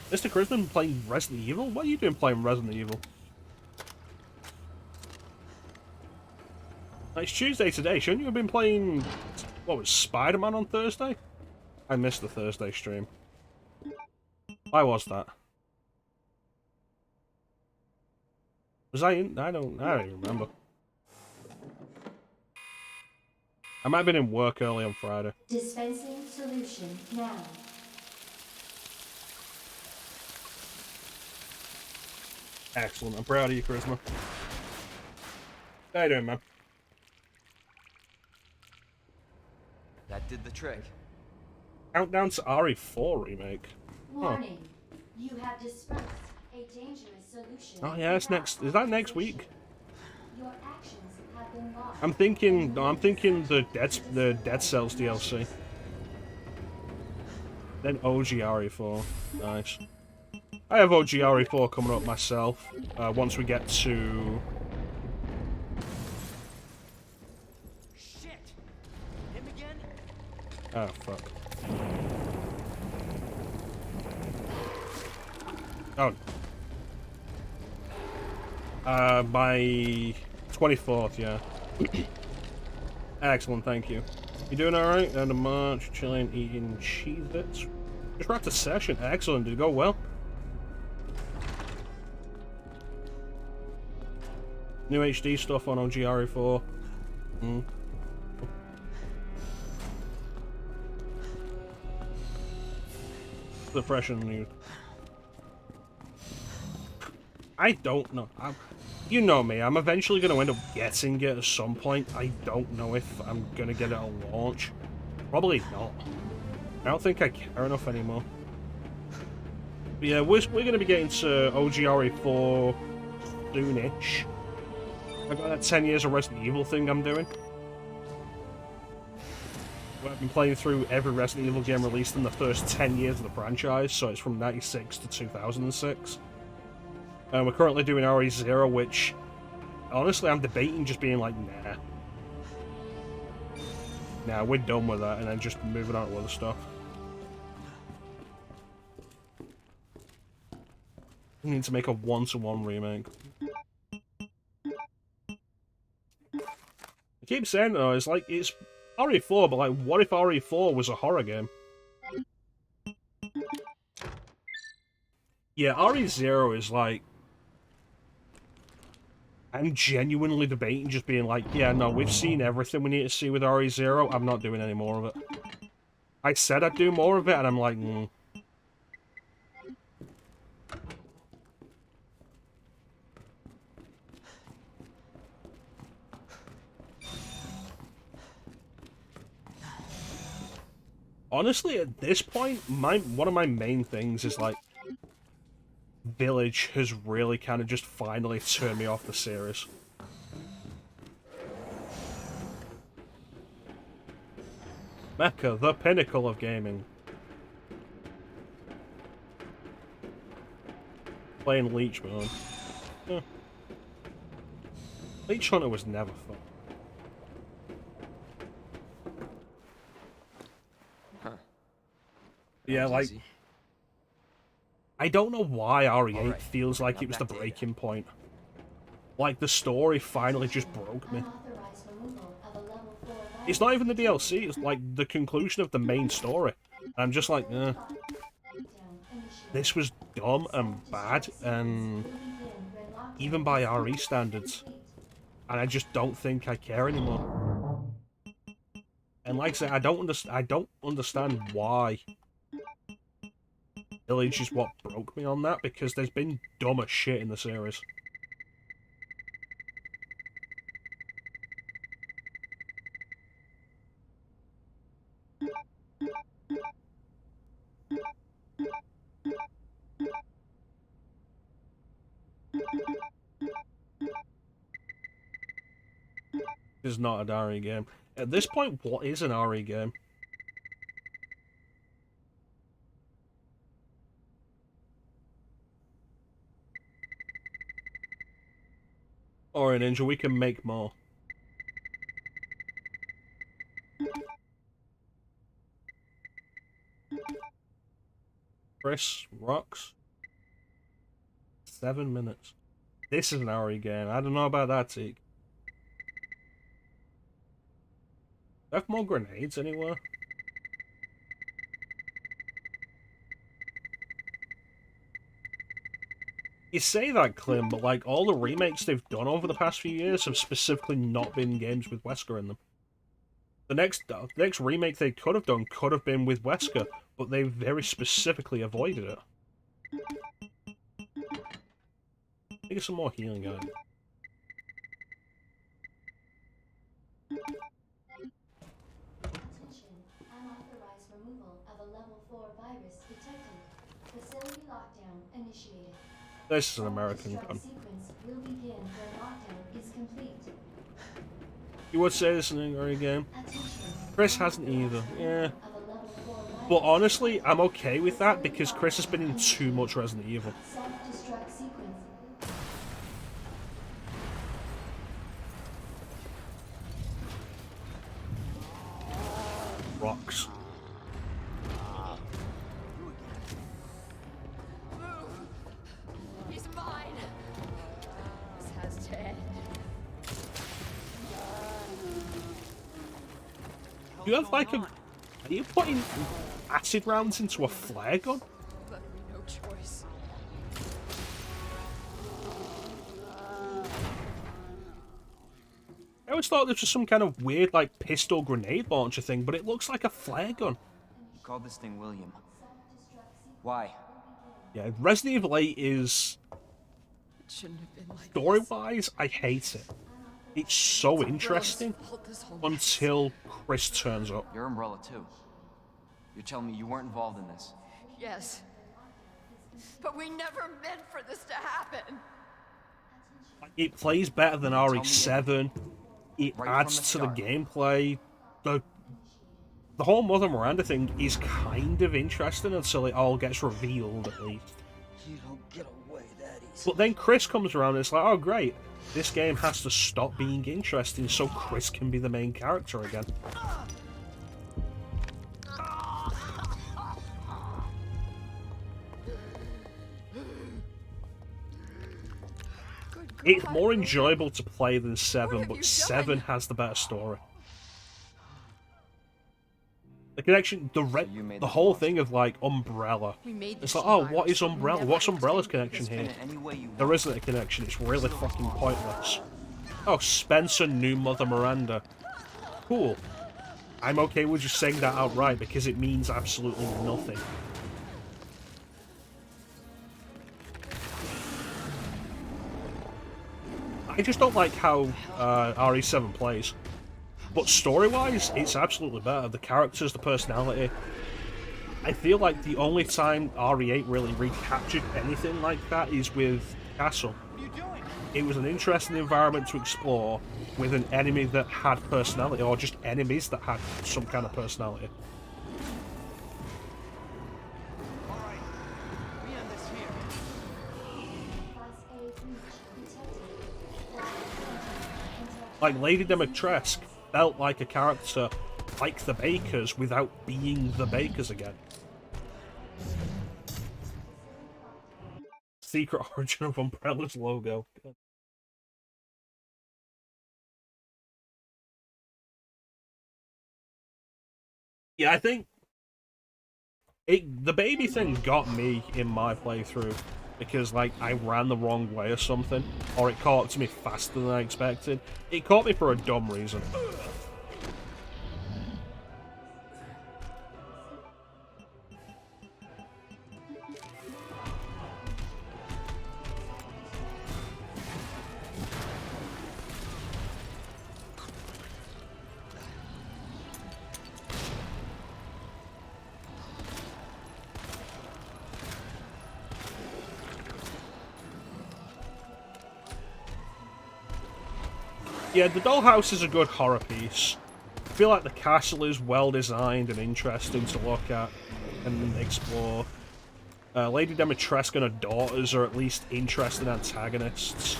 Mr. Charisma playing Resident Evil? What are you doing playing Resident Evil? It's Tuesday today. Shouldn't you have been playing, what was Spider-Man on Thursday? I missed the Thursday stream. Why was that? Was I in? I don't even remember. I might have been in work early on Friday. Dispensing solution now. Excellent. I'm proud of you, Charisma. How you doing, man? That did the trick. Countdown to RE4 remake. Warning. You have dispersed a dangerous solution. Oh yeah, it's next. Is that next week? Your actions have been lost. I'm thinking the Dead Cells DLC. Then OG RE4. Nice. I have OG RE4 coming up myself. Once we get to. Oh, fuck. Oh. By 24th, yeah. Excellent, thank you. You doing alright? End of March, chilling, eating Cheez-Its. Just wrapped a session. Excellent, did it go well? New HD stuff on OG RE4. The fresh and new. I don't know. You know me. I'm eventually going to end up getting it at some point. I don't know if I'm going to get it at launch. Probably not. I don't think I care enough anymore. But yeah, we're going to be getting to OG RE4 soonish. I got that 10 years of Resident Evil thing I'm doing. I've been playing through every Resident Evil game released in the first 10 years of the franchise, so it's from 96 to 2006. And we're currently doing RE0, which, honestly, I'm debating just being like, nah. Nah, we're done with that, and then just moving on to other stuff. We need to make a one-to-one remake. I keep saying though, it's like, it's RE4, but like, what if RE4 was a horror game? Yeah, RE0 is like... I'm genuinely debating just being like, yeah, no, we've seen everything we need to see with RE0, I'm not doing any more of it. I said I'd do more of it, and I'm like, Honestly, at this point, one of my main things is like, Village has really kind of just finally turned me off the series. Mecha, the pinnacle of gaming. Playing Leech mode. Yeah. Leech Hunter was never fun. Huh. Yeah, like... Easy. I don't know why RE8 right, feels like it was the breaking point. Like, the story finally just broke me. It's not even the DLC, it's like the conclusion of the main story. I'm just like, this was dumb and bad, and even by RE standards. And I just don't think I care anymore. And like I said, I don't understand why Village is what broke me on that, because there's been dumber shit in the series. This is not an RE game. At this point, what is an RE game? Or a Ninja, we can make more. Chris rocks. 7 minutes. This is an RE game. I don't know about that, Teak. Do I have more grenades anywhere? You say that, Clem, but like all the remakes they've done over the past few years have specifically not been games with Wesker in them. The next remake they could have done could have been with Wesker, but they very specifically avoided it. Get some more healing going. Attention, unauthorized removal of a level 4 virus detected. Facility lockdown initiated. This is an American gun. Sequence will begin when lockdown is complete. You would say this is an RE game? Chris hasn't either, yeah. But honestly, I'm okay with that because Chris has been in too much Resident Evil. Self-destruct sequence. Rocks. He's mine. This has to end. You have like a... Are you putting acid rounds into a flare gun? Left me no choice. I always thought this was some kind of weird, like, pistol grenade launcher thing, but it looks like a flare gun. You called this thing William. Why? Yeah, Resident Evil 8 is... It shouldn't have been like Story-wise, I hate it. It's so interesting until Chris turns up. You're Umbrella too. You're telling me you weren't involved in this? Yes. But we never meant for this to happen. It plays better than RE7. It Right adds from to the the start. gameplay. the whole Mother Miranda thing is kind of interesting until it all gets revealed, at least. You don't get away that easy. But then Chris comes around and it's like, oh great, this game has to stop being interesting so Chris can be the main character again. It's more enjoyable to play than 7, but 7 has the better story. The connection, the whole thing of like Umbrella. It's like, oh, what is Umbrella? What's Umbrella's connection here? There isn't a connection. It's really fucking pointless. Oh, Spencer knew Mother Miranda. Cool. I'm okay with just saying that outright because it means absolutely nothing. I just don't like how RE7 plays. But story-wise, it's absolutely better. The characters, the personality. I feel like the only time RE8 really recaptured anything like that is with Castle. It was an interesting environment to explore with an enemy that had personality, or just enemies that had some kind of personality. Like Lady Dimitrescu felt like a character like the Bakers without being the Bakers again. Secret origin of Umbrella's logo. Yeah, I think the baby thing got me in my playthrough because, like, I ran the wrong way or something, or it caught to me faster than I expected. It caught me for a dumb reason. Yeah, the dollhouse is a good horror piece. I feel like the castle is well designed and interesting to look at and explore. Lady Dimitrescu and her daughters are at least interesting antagonists.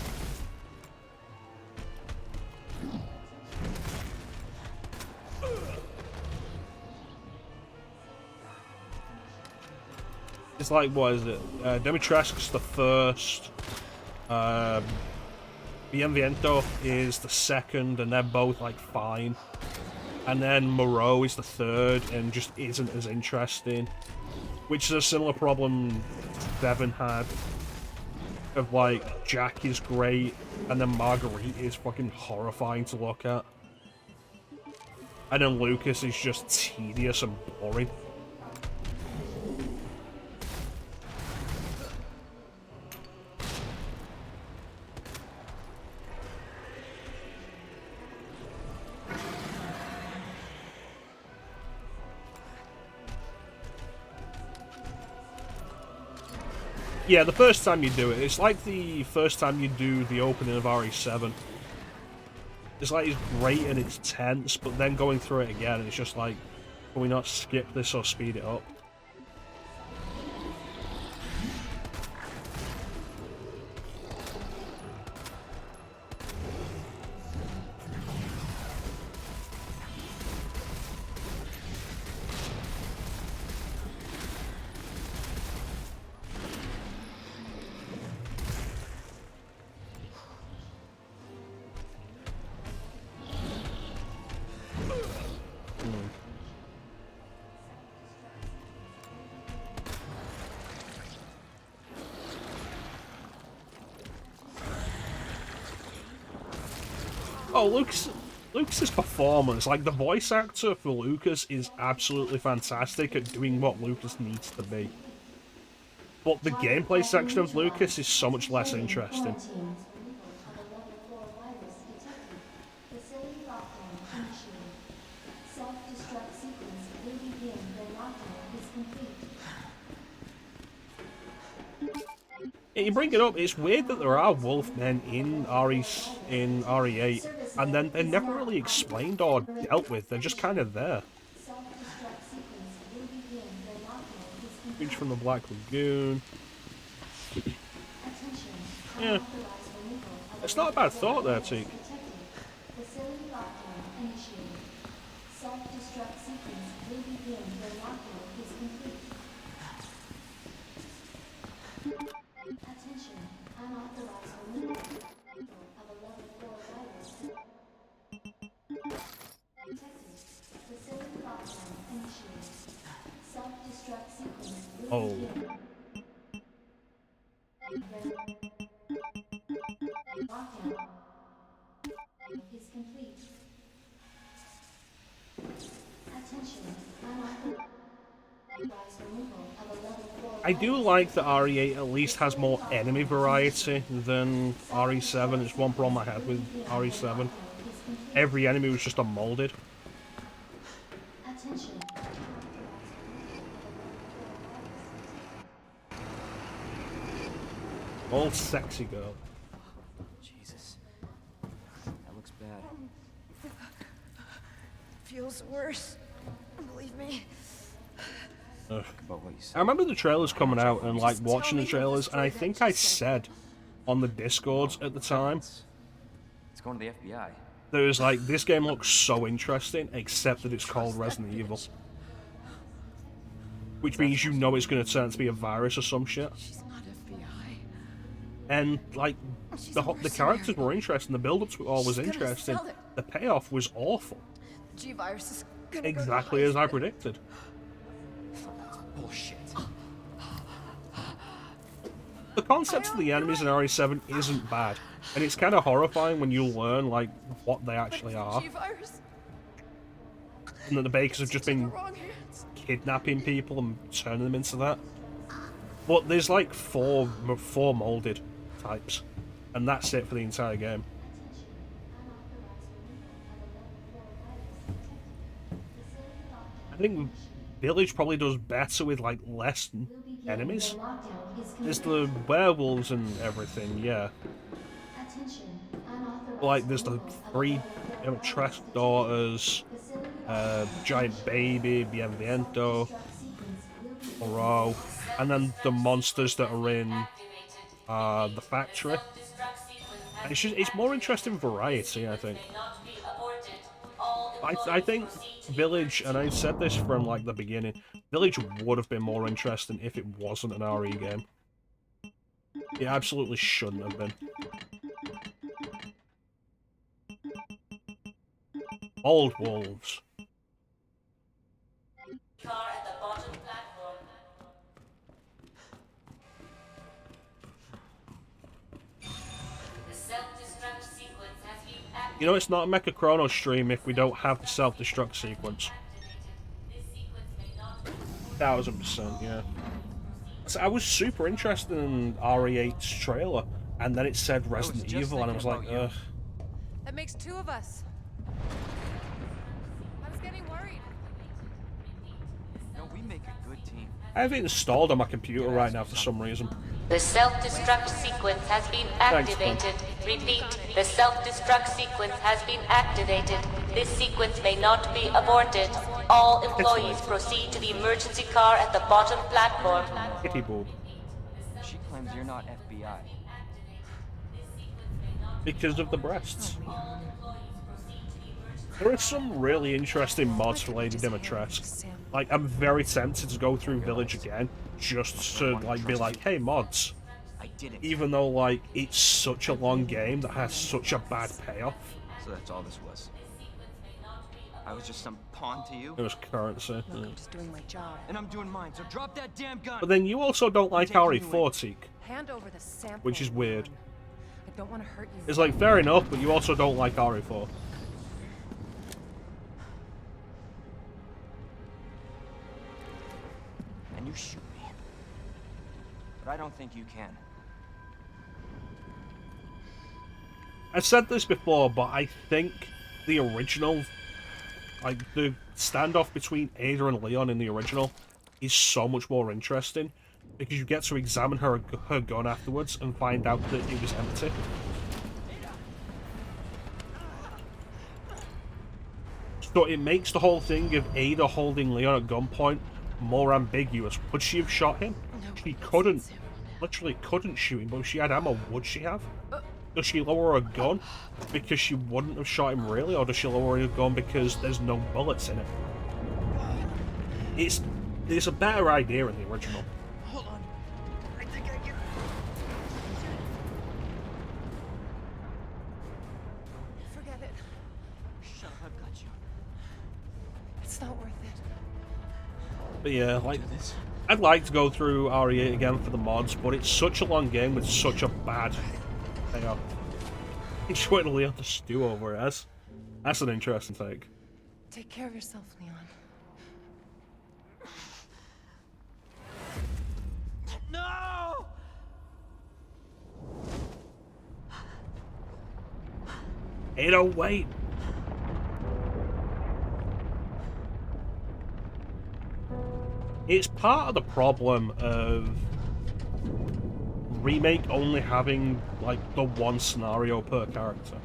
It's like, what is it? Dimitrescu's the first. Bienvento is the second, and they're both, like, fine. And then Moreau is the third, and just isn't as interesting. Which is a similar problem Devon had. Of, like, Jack is great, and then Marguerite is fucking horrifying to look at. And then Lucas is just tedious and boring. Yeah, the first time you do it, it's like the first time you do the opening of RE7. It's like it's great and it's tense, but then going through it again, it's just like, can we not skip this or speed it up? Oh, Lucas's performance, like the voice actor for Lucas is absolutely fantastic at doing what Lucas needs to be. But the gameplay section of Lucas is so much less interesting. Yeah, you bring it up, it's weird that there are Wolfmen in RE8, and then they're never really explained or dealt with, they're just kind of there. Reach from the Black Lagoon. Yeah. It's not a bad thought there, Teak. Facility lockdown initiated. Self-destruct sequence will begin when lockdown is complete. Attention, unauthorized removal of a level 4 virus. Detected. Facility lockdown initiated. Self-destruct sequence will begin. Lockdown is complete. Attention, unauthorized removal of a level 4 I do like that RE8 at least has more enemy variety than RE7. It's one problem I had with RE7. Every enemy was just unmolded. Attention. All sexy girl. Jesus. That looks bad. Feels worse. Believe me. Ugh. About what you said. I remember the trailers coming out and like watching the trailers, and I think I said on the Discords at the time, It's going to the FBI. there was like, this game looks so interesting, except that it's called Resident Evil. Which means you know it's going to turn out to be a virus or some shit. She's not FBI. And like, the characters were interesting, the build-up to it all was She's gonna interesting. sell it. The payoff was awful. The G-virus is gonna Exactly go to as I predicted. Bullshit. The concept of the enemies in RE7 isn't bad, and it's kind of horrifying when you learn like what they actually are, G-virus and that the Bakers have just in the been wrong hands. kidnapping people and turning them into that. But there's like four molded types, and that's it for the entire game. I think Village probably does better with like less enemies. There's the werewolves and everything, yeah. Like there's the three Trash Daughters, Giant Baby, Bienvenido, Oro, and then the monsters that are in the factory. And it's more interesting variety, I think. I think Village, and I said this from like the beginning, Village would have been more interesting if it wasn't an RE game. It absolutely shouldn't have been. Old wolves. Car at the bottom platform. The self-destruct sequence has been activated. You know, it's not a mecha-chrono stream if we don't have the self-destruct sequence. This sequence may not be 1000%, yeah. So I was super interested in RE8's trailer, and then it said Resident Evil, and I was like, ugh. That makes two of us. I was getting worried. No, we make a good team. I have it installed on my computer right now for some reason. The self-destruct sequence has been activated. Repeat, the self-destruct sequence has been activated. This sequence may not be aborted. All employees proceed to the emergency car at the bottom platform. Kitty boob. She claims you're not FBI. Because of the breasts. There are some really interesting mods for Lady Dimitrescu. Like, I'm very tempted to go through Village again, just to like be like, hey mods. Even though like it's such a long game that has such a bad payoff. So that's all this was. I was just some pawn to you. It was currency. Look, Yeah. I'm just doing my job. And I'm doing mine, so drop that damn gun! But then you also don't like RE4, Teak, Hand over the sample. which is weird. Leon. I don't want to hurt you. It's like, fair enough, but you also don't like RE4. And you shoot me. But I don't think you can. I said this before, but I think the original, like the standoff between Ada and Leon in the original, is so much more interesting because you get to examine her gun afterwards and find out that it was empty. So it makes the whole thing of Ada holding Leon at gunpoint more ambiguous. Would she have shot him? She couldn't. Literally couldn't shoot him, but if she had ammo, would she have? Does she lower her gun because she wouldn't have shot him really, or does she lower her gun because there's no bullets in it? It's a better idea in the original. Hold on. I think I get. Forget it. Shut up, I've got you. It's not worth it. But yeah, like, I'd like to go through RE8 again for the mods, but it's such a long game with such a bad payoff. He's waiting to lay on the stew over it. That's an interesting take. Take care of yourself, Leon. No! Hey, don't wait. It's part of the problem of Remake only having, like, the one scenario per character.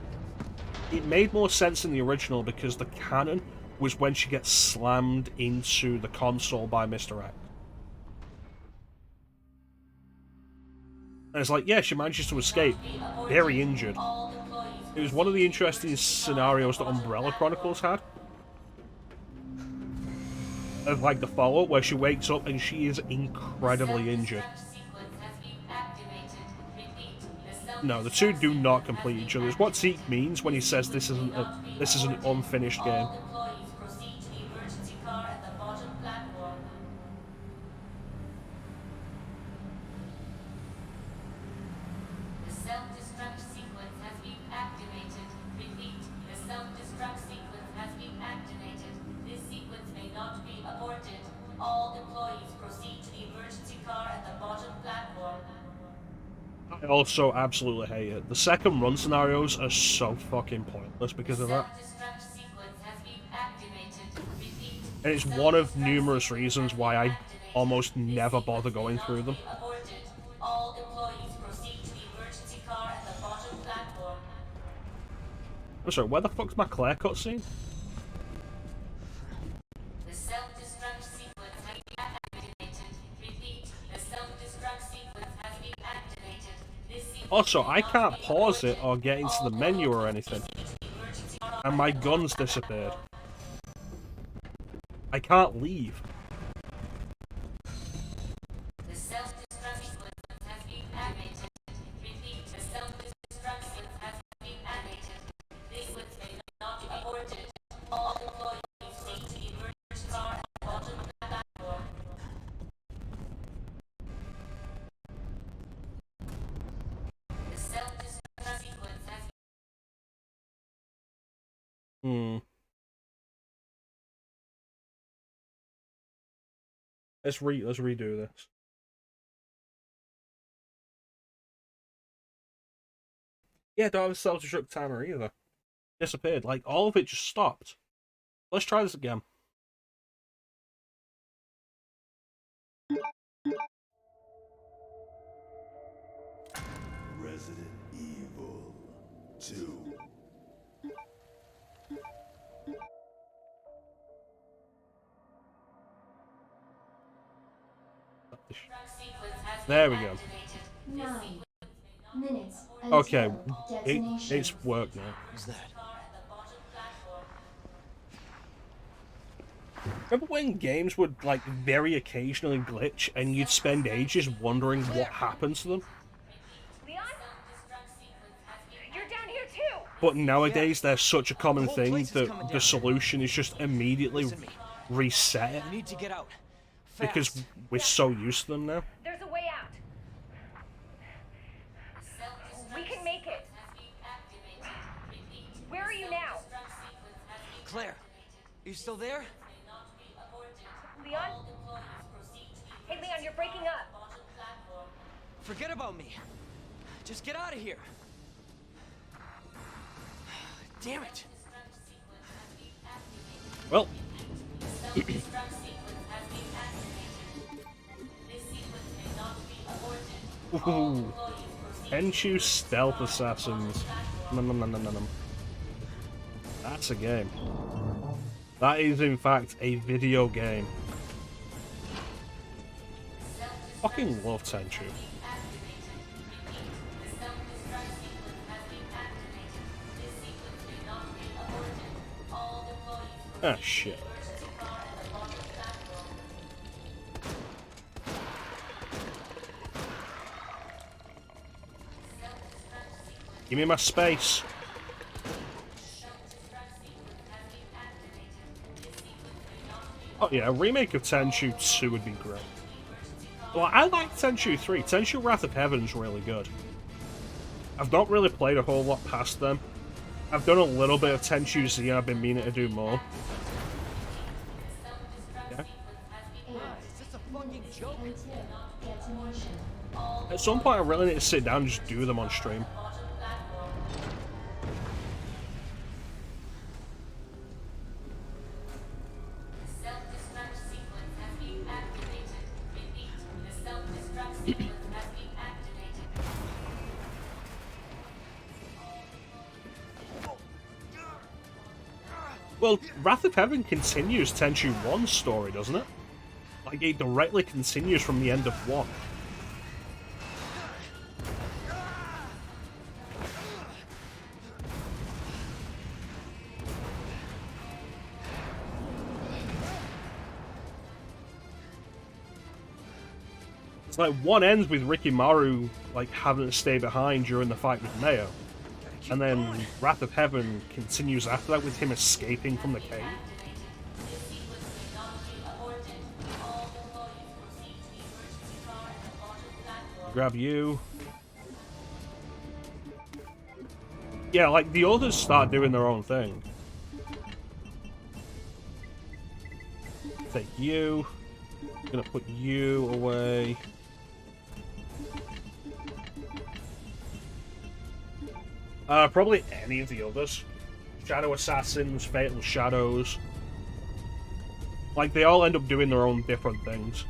It made more sense in the original because the canon was when she gets slammed into the console by Mr. X. And it's like, yeah, she manages to escape, very injured. It was one of the interesting scenarios that Umbrella Chronicles had. Of, like, the follow-up, where she wakes up and she is incredibly injured. No, the two do not complete each other. It's what Zeke means when he says this is an unfinished game. I also absolutely hate it. The second run scenarios are so fucking pointless because of that. And it's one of numerous reasons why I almost never bother going through them. I'm sorry, where the fuck's my Claire cutscene? Also, I can't pause it or get into the menu or anything. And my gun's disappeared. I can't leave. Let's redo this. Yeah, don't have a self-destruct timer either. Disappeared. Like, all of it just stopped. Let's try this again. Resident Evil 2. There we go. 9 minutes. Okay, until detonation. it's worked now. Who's that? Remember when games would, like, very occasionally glitch and you'd spend ages wondering what happened to them? Leon? You're down here too! But nowadays, they're such a common thing that the solution is just immediately reset it. You need to get out. Because we're so used to them now. There's a way out. We can make it. Where are you now? Claire, are you still there? Leon? Hey, Leon, you're breaking up. Forget about me. Just get out of here. Damn it. Well. Ooh. Henshu Stealth Assassins. Nom. That's a game. That is, in fact, a video game. Fucking love Tenchu. Ah, shit. Give me my space. Oh yeah, a remake of Tenchu 2 would be great. Well, I like Tenchu 3. Tenchu Wrath of Heaven's really good. I've not really played a whole lot past them. I've done a little bit of Tenchu Z, I've been meaning to do more. Yeah. At some point I really need to sit down and just do them on stream. Well, Wrath of Heaven continues Tenchu 1's story, doesn't it? Like, it directly continues from the end of 1. It's like 1 ends with Rikimaru, like, having to stay behind during the fight with Mayo. And then Wrath of Heaven continues after that with him escaping from the cave. Grab you. Yeah, like, the others start doing their own thing. Take you. Gonna put you away. Probably any of the others. Shadow Assassins, Fatal Shadows. Like, they all end up doing their own different things.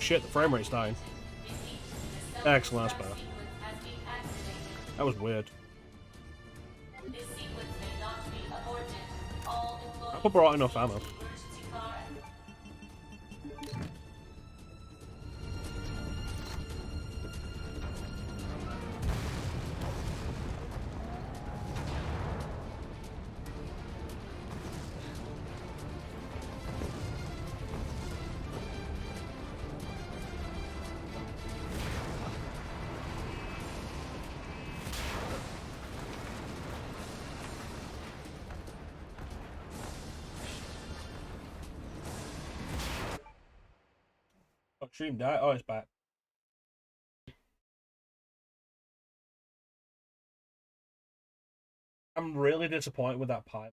Shit, the frame rate's dying. Excellent, that's better. That was weird. I hope I brought enough ammo. Oh, stream died? Oh, it's back. I'm really disappointed with that pipe.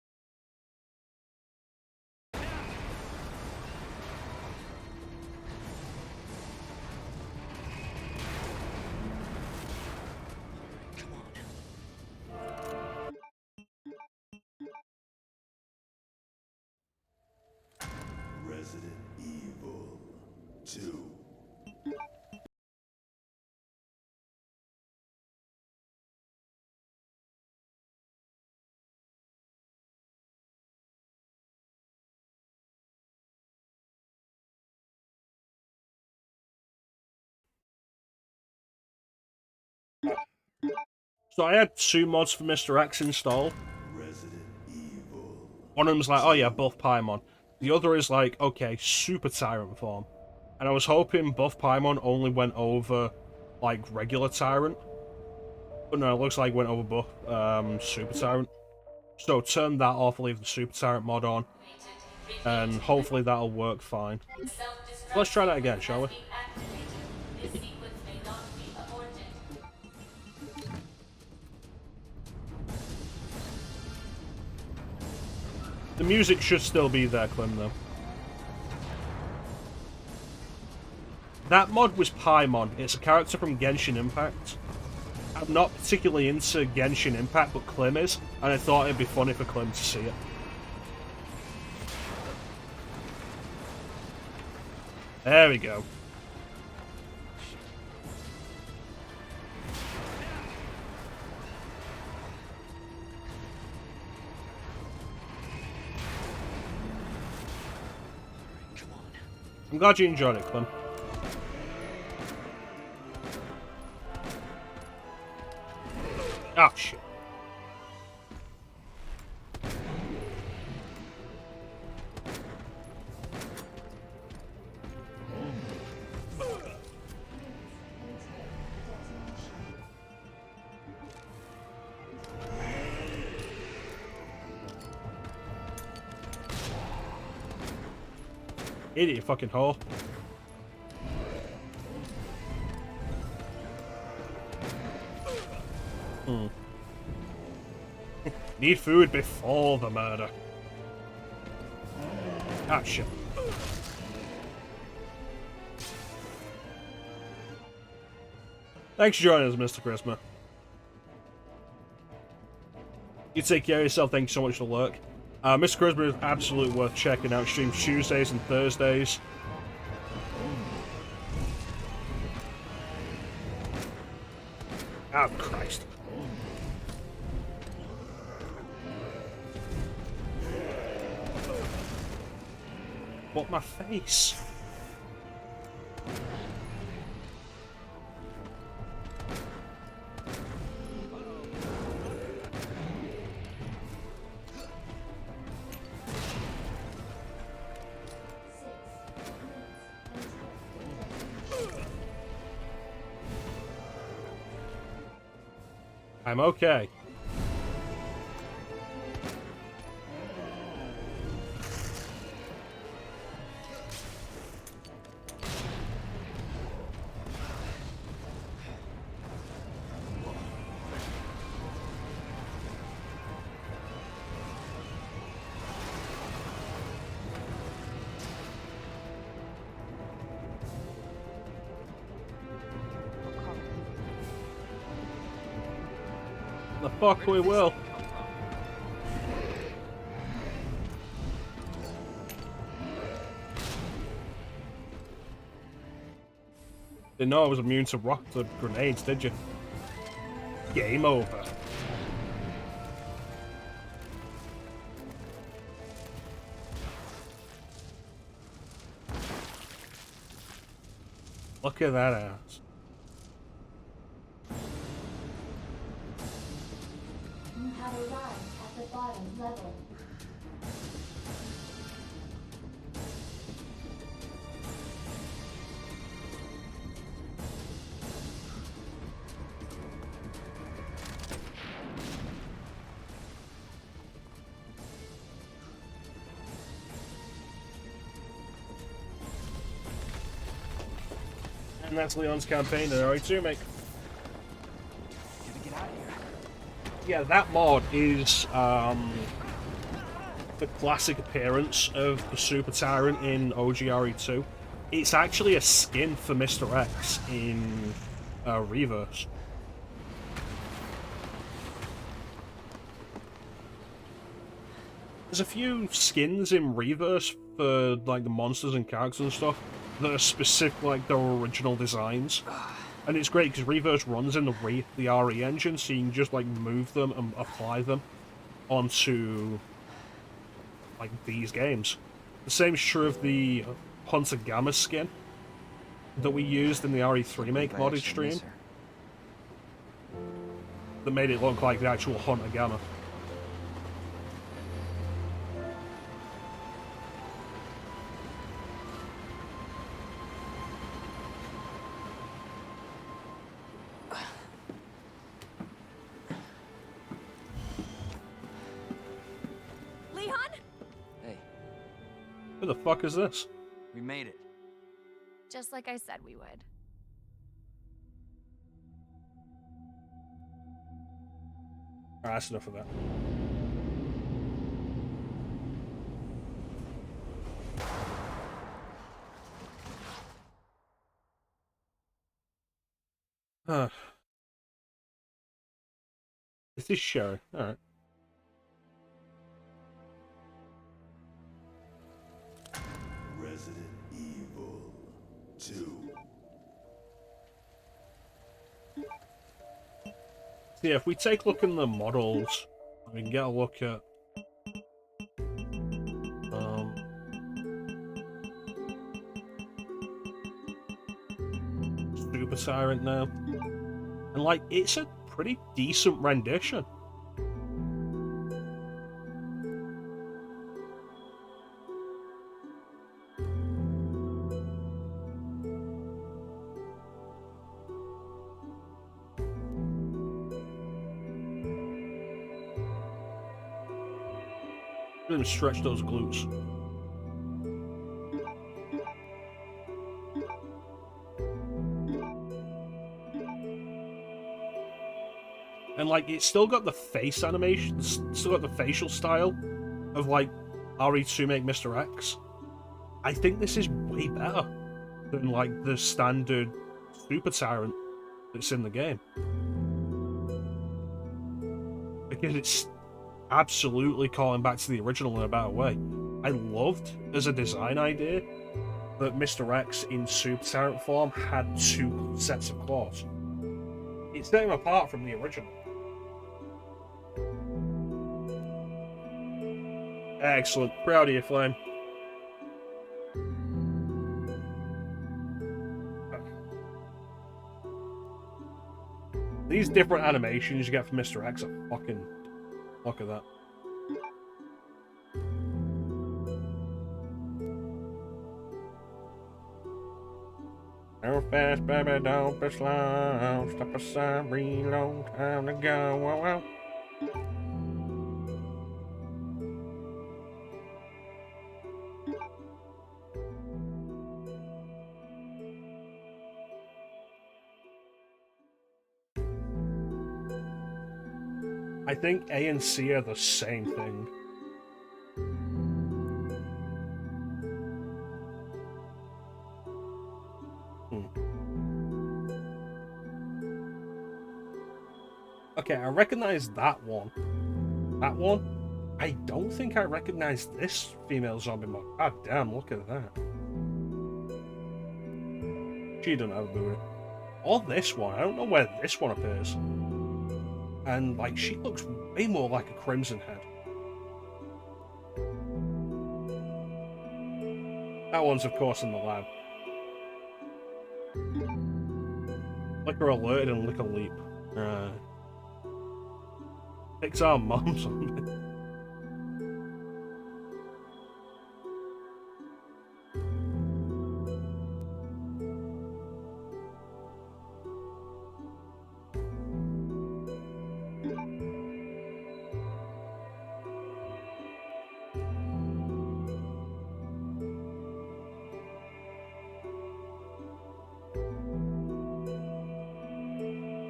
Resident Evil 2. So I had 2 mods for Mr. X installed. One of them's like, oh yeah, buff Paimon. The other is like, okay, Super Tyrant form. And I was hoping buff Paimon only went over, like, regular Tyrant. But no, it looks like it went over buff Super Tyrant. So turn that off, leave the Super Tyrant mod on. and hopefully that'll work fine. Let's try that again, shall we? The music should still be there, Clem, though. That mod was Paimon. It's a character from Genshin Impact. I'm not particularly into Genshin Impact, but Clem is, and I thought it'd be funny for Clem to see it. There we go. I'm glad you enjoyed it, Clem. Oh, shit. Idiot fucking hole. Need food before the murder. Ah, shit. Thanks for joining us, Mr. Christmas. You take care of yourself. Thank you so much for the lurk. Mr. Charisma is absolutely worth checking out. Streams Tuesdays and Thursdays. Oh, Christ. What, my face? I'm okay. The fuck we will. Didn't know I was immune to grenades, did you? Game over. Look at that ass. You have arrived at the bottom level. And that's Leon's campaign in RE2, mate. Yeah, that mod is the classic appearance of the Super Tyrant in OG RE2. It's actually a skin for Mr. X in Reverse. There's a few skins in Reverse for like the monsters and characters and stuff that are specific like their original designs. And it's great because Reverse runs in the RE engine, so you can just like move them and apply them onto like these games. The same is true of the Hunter Gamma skin that we used in the RE3 Remake modded stream. That made it look like the actual Hunter Gamma. Who the fuck is this? We made it. Just like I said we would. Alright, that's enough of that. This is Shaun. Alright. Resident Evil 2. So yeah, if we take a look in the models, we can get a look at Super Tyrant now. And like, it's a pretty decent rendition. Let him stretch those glutes. And like, it's still got the face animation, still got the facial style of like RE2 Make Mr. X. I think this is way better than like the standard Super Tyrant that's in the game. Because it's absolutely calling back to the original in a better way. I loved, as a design idea, that Mr. X in Super Tyrant form had two sets of claws. It set him apart from the original. Excellent. Proud of you, Flame. These different animations you get from Mr. X are fucking... Look at that. How fast, baby, don't be slow. Stop aside, reload, time to go. Wow, wow. I think A and C are the same thing. Okay, I recognize that one. That one? I don't think I recognize this female zombie mod. God damn, look at that. She doesn't have a booty. Or this one. I don't know where this one appears. And, like, she looks way more like a Crimson Head. That one's, of course, in the lab. Licker alerted and lick a leap. Right. Pixar mom zombie.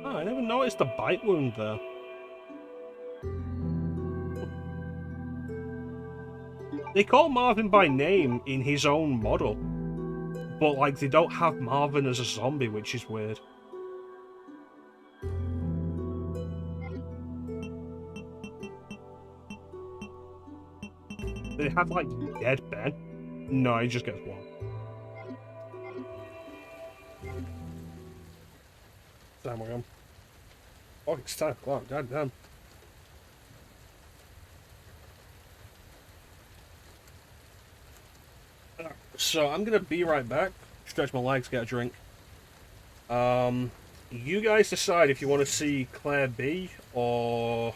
Oh, I never noticed the bite wound there. They call Marvin by name in his own model, but like they don't have Marvin as a zombie, which is weird. They have like Dead Ben. No, he just gets one. Time we're on. Oh, it's 10 o'clock. God damn. So I'm gonna be right back. Stretch my legs, get a drink. You guys decide if you want to see Claire B or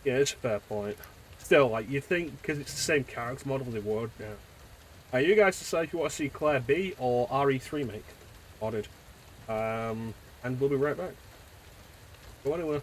yeah, it's a fair point. Still, like you think because it's the same character model, they would. Yeah. You guys decide if you want to see Claire B or RE3 Make modded. And we'll be right back. Go anywhere.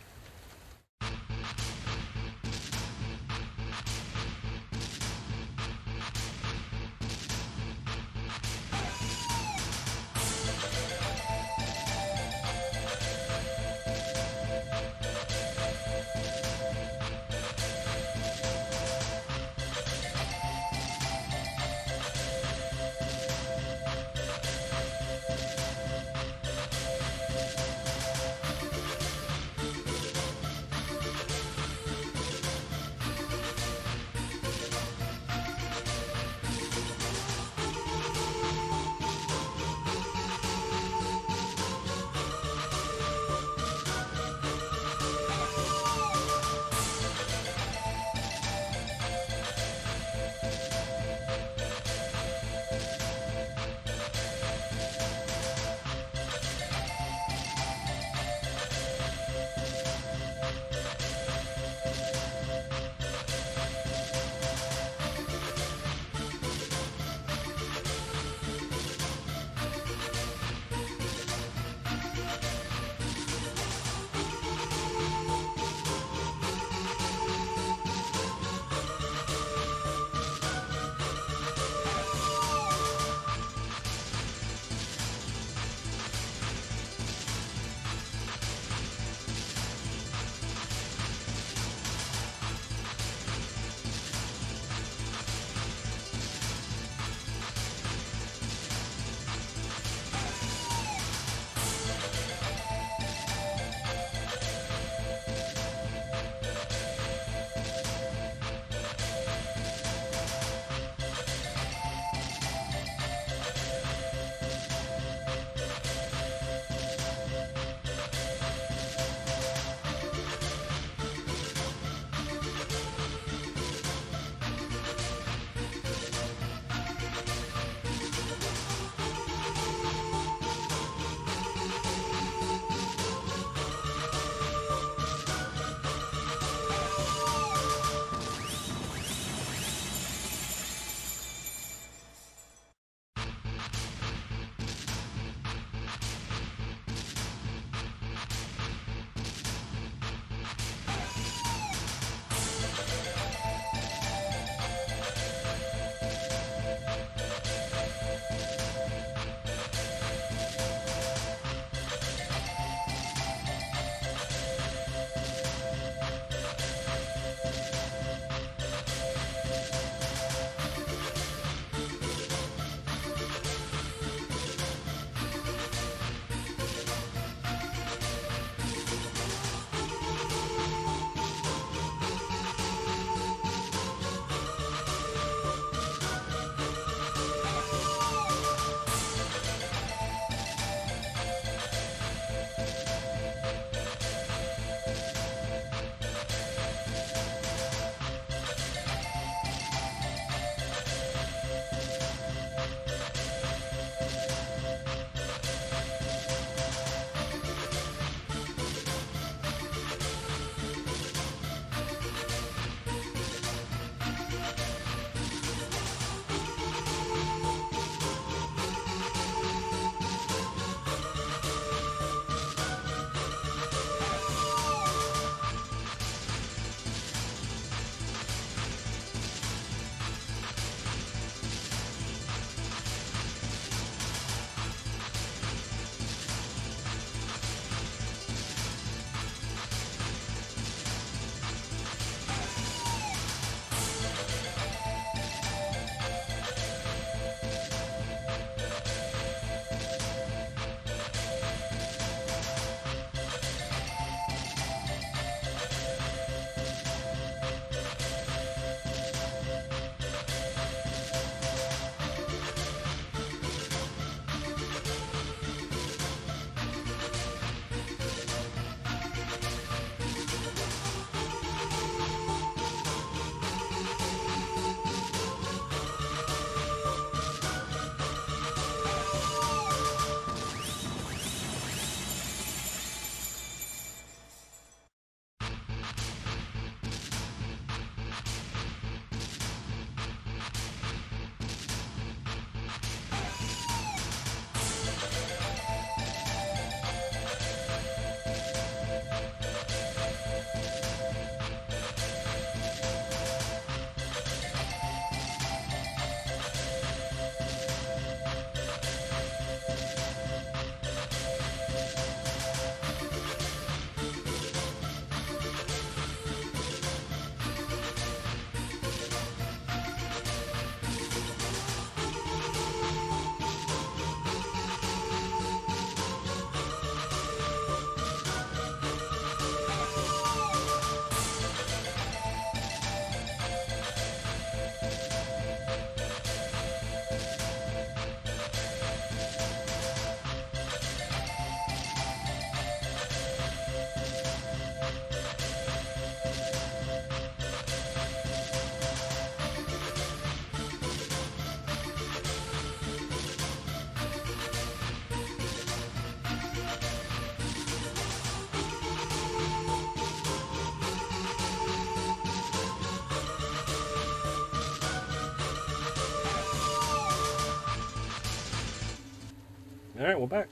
Alright, we're back.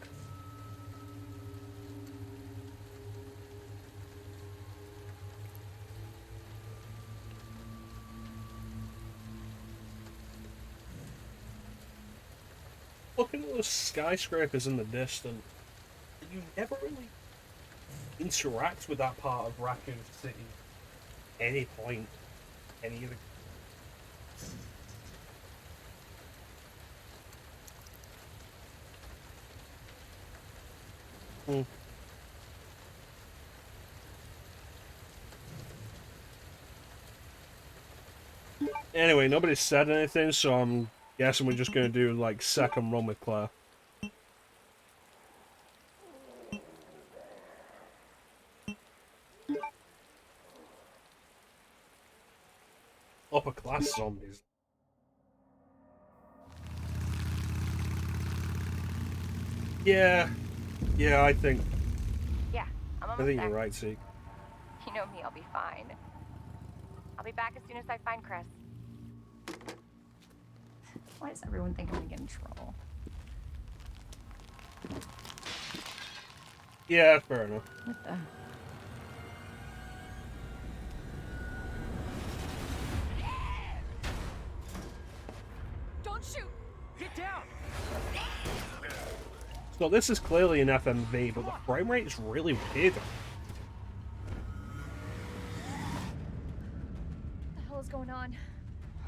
Looking at those skyscrapers in the distance, you never really interact with that part of Raccoon City at any point. Any of the... Anyway, nobody said anything, so I'm guessing we're just gonna do like second run with Claire. Upper class zombies. Yeah, I think. Yeah, I'm I almost think there. you're right, Zeke. You know me, I'll be fine. I'll be back as soon as I find Chris. Why does everyone think I'm gonna get in trouble? Yeah, fair enough. What the? Don't shoot! Get down! So this is clearly an FMV, but the frame rate is really weird. What the hell is going on?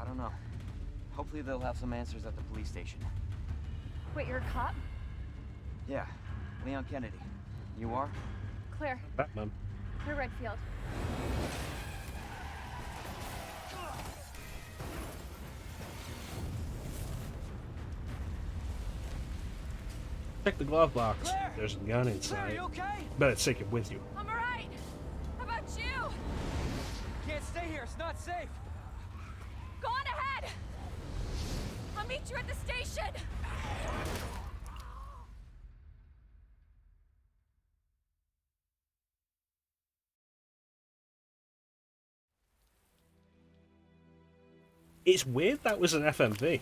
I don't know. Hopefully they'll have some answers at the police station. Wait, you're a cop? Yeah, Leon Kennedy. You are? Claire. Batman. Claire Redfield. Check the glove box. There's a gun inside. Claire, you okay? Better take it with you. I'm alright! How about you? Can't stay here, it's not safe. Go on ahead! I'll meet you at the station! It's weird that was an FMV.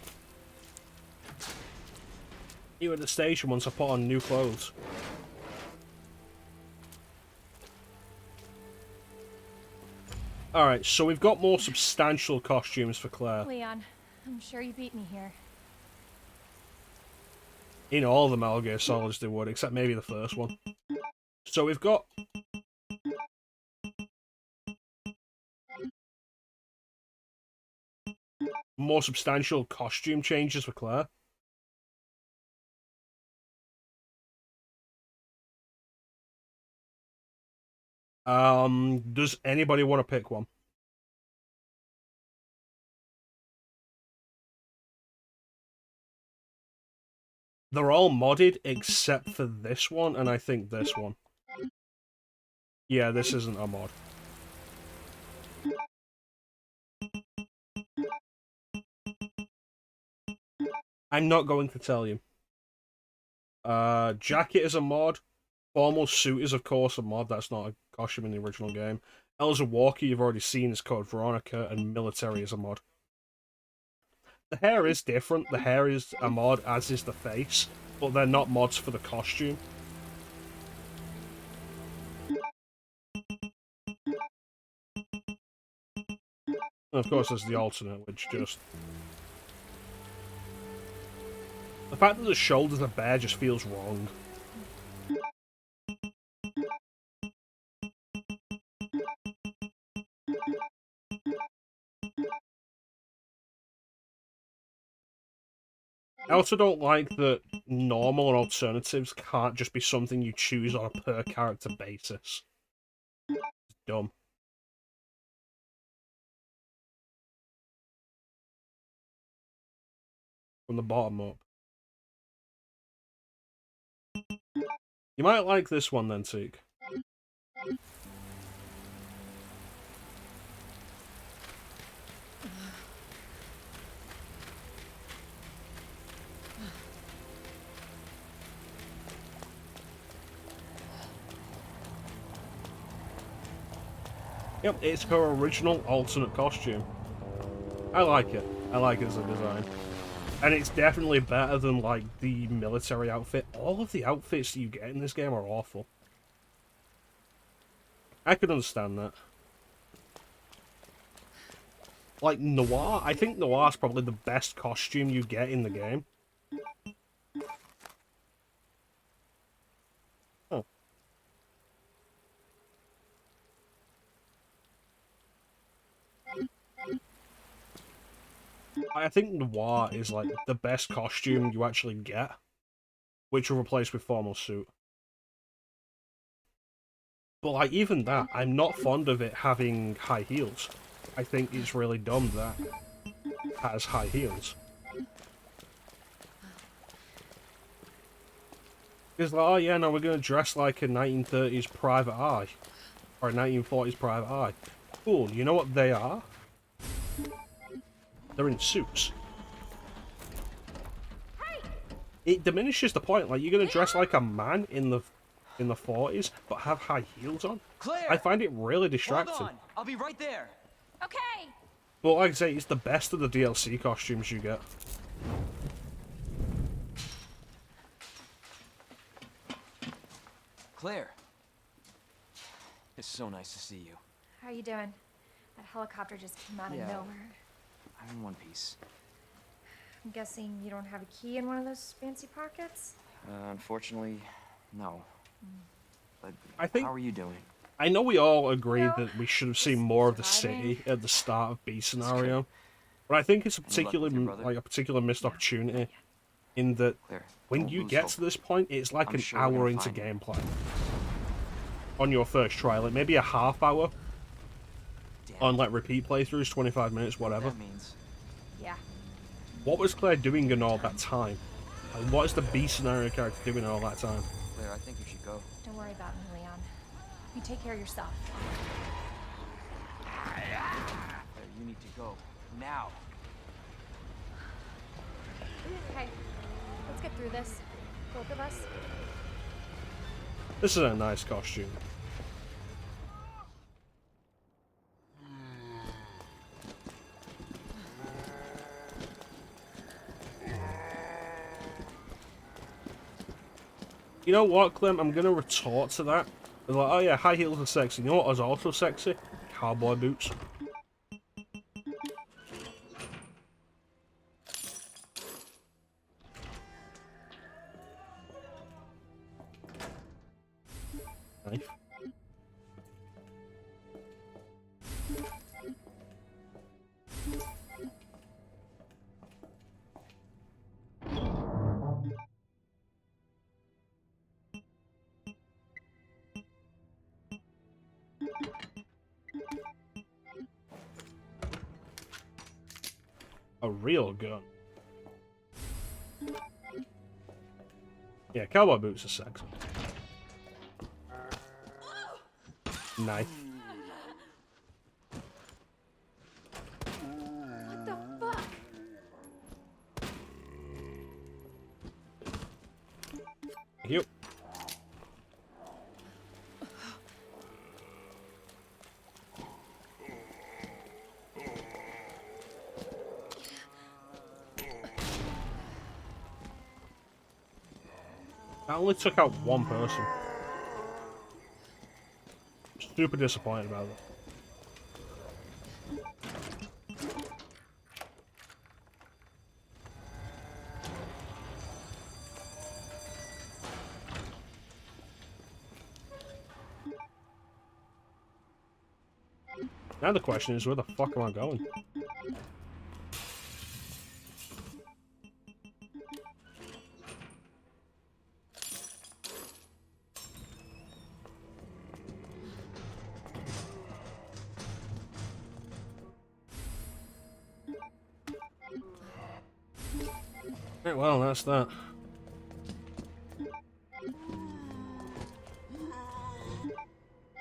You were at the station once I put on new clothes. Alright, so we've got more substantial costumes for Claire. Leon, I'm sure you beat me here. In all the Metal Gear Solids they would, except maybe the first one. So we've got... more substantial costume changes for Claire. Does anybody want to pick one? They're all modded except for this one, and I think this one. Yeah, this isn't a mod. I'm not going to tell you. Jacket is a mod. Formal suit is, of course, a mod. That's not a costume in the original game. Elsa Walker, you've already seen, is called Veronica, and military is a mod. The hair is different. The hair is a mod, as is the face, but they're not mods for the costume. And of course, there's the alternate, which just... the fact that the shoulders are bare just feels wrong. I also don't like that normal and alternatives can't just be something you choose on a per character basis. It's dumb. From the bottom up. You might like this one then, Teak. Yep, it's her original alternate costume. I like it. I like it as a design. And it's definitely better than, like, the military outfit. All of the outfits you get in this game are awful. I could understand that. Like, Noir, I think Noir's probably the best costume you get in the game. Oh. I think Noir is, like, the best costume you actually get, which will replace with formal suit. But, like, even that, I'm not fond of it having high heels. I think it's really dumb that it has high heels. It's like, oh yeah, no, we're going to dress like a 1930s private eye. Or a 1940s private eye. Cool, you know what they are? They're in suits. It diminishes the point. Like, you're going to dress like a man in the 40s, but have high heels on? Claire! I find it really distracting. Hold on, I'll be right there. Okay. But like I say, it's the best of the DLC costumes you get. Claire. It's so nice to see you. How you doing? That helicopter just came out of nowhere. I'm in one piece. I'm guessing you don't have a key in one of those fancy pockets? Unfortunately, no. But I think, how are you doing? I know we all agree that we should have seen more of the city at the start of B scenario, but I think it's a particular missed opportunity in that when you get to this point, it's like an hour into gameplay on your first try, like maybe a half hour on like repeat playthroughs, 25 minutes, whatever. That means. Yeah. What was Claire doing in all that time? Like, what is the B scenario character doing in all that time? Claire, I think you should go. Don't worry about me, Leon. You take care of yourself. Claire, you need to go. Now. Okay. Let's get through this. Both of us. This is a nice costume. You know what, Clem? I'm gonna retort to that. They're like, oh yeah, high heels are sexy. You know what is also sexy? Cowboy boots. Knife. A real gun. Yeah, cowboy boots are sexy. Knife. What the fuck? Thank you. I only took out one person. Super disappointed about it. Now the question is, where the fuck am I going? Right, well, that's that.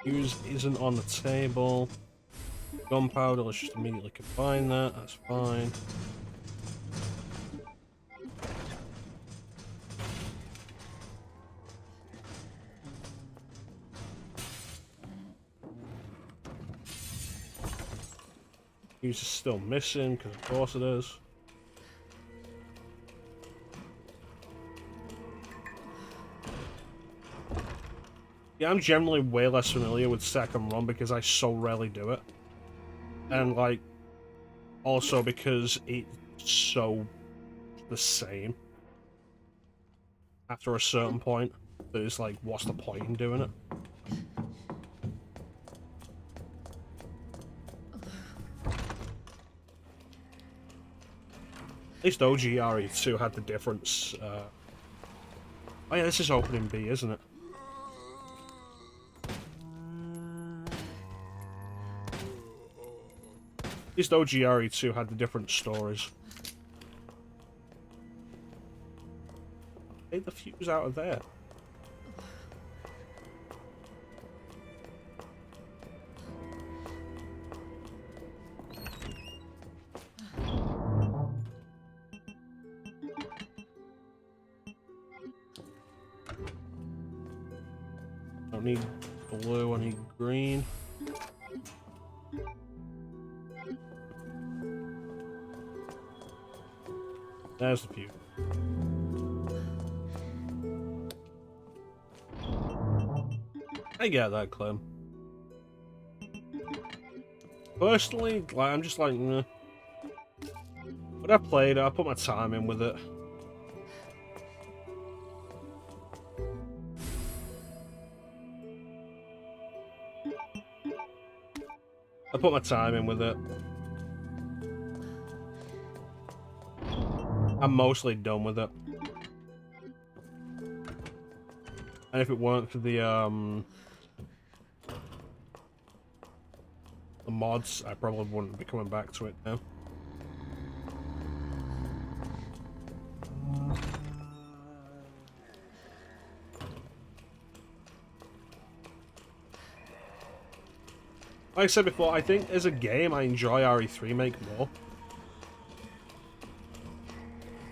Fuse isn't on the table. Gunpowder, let's just immediately combine that, that's fine. Fuse is still missing, because of course it is. Yeah, I'm generally way less familiar with second run because I so rarely do it. And, like, also because it's so the same after a certain point that it's like, what's the point in doing it? At least OG RE2 had the difference. Oh yeah, this is opening B, isn't it? At least OG RE2 had the different stories. Take the fuse out of there. Don't need blue, I need green. There's the fuse. I get that, Clem. Personally, like, I'm just like, nah. When I played it, I put my time in with it. I put my time in with it. I'm mostly done with it. And if it weren't for the mods, I probably wouldn't be coming back to it now. Like I said before, I think as a game, I enjoy RE3 Remake more.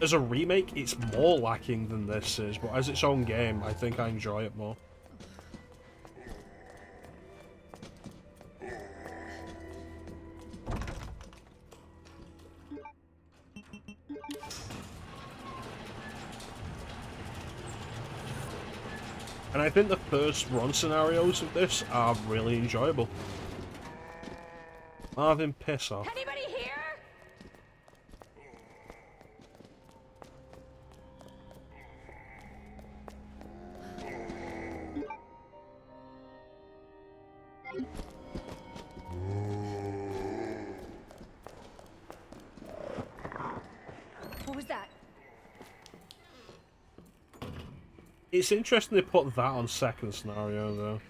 As a remake, it's more lacking than this is, but as its own game, I think I enjoy it more. And I think the first run scenarios of this are really enjoyable. Marvin, piss off. Anybody here? What was that? It's interesting they put that on second scenario, though.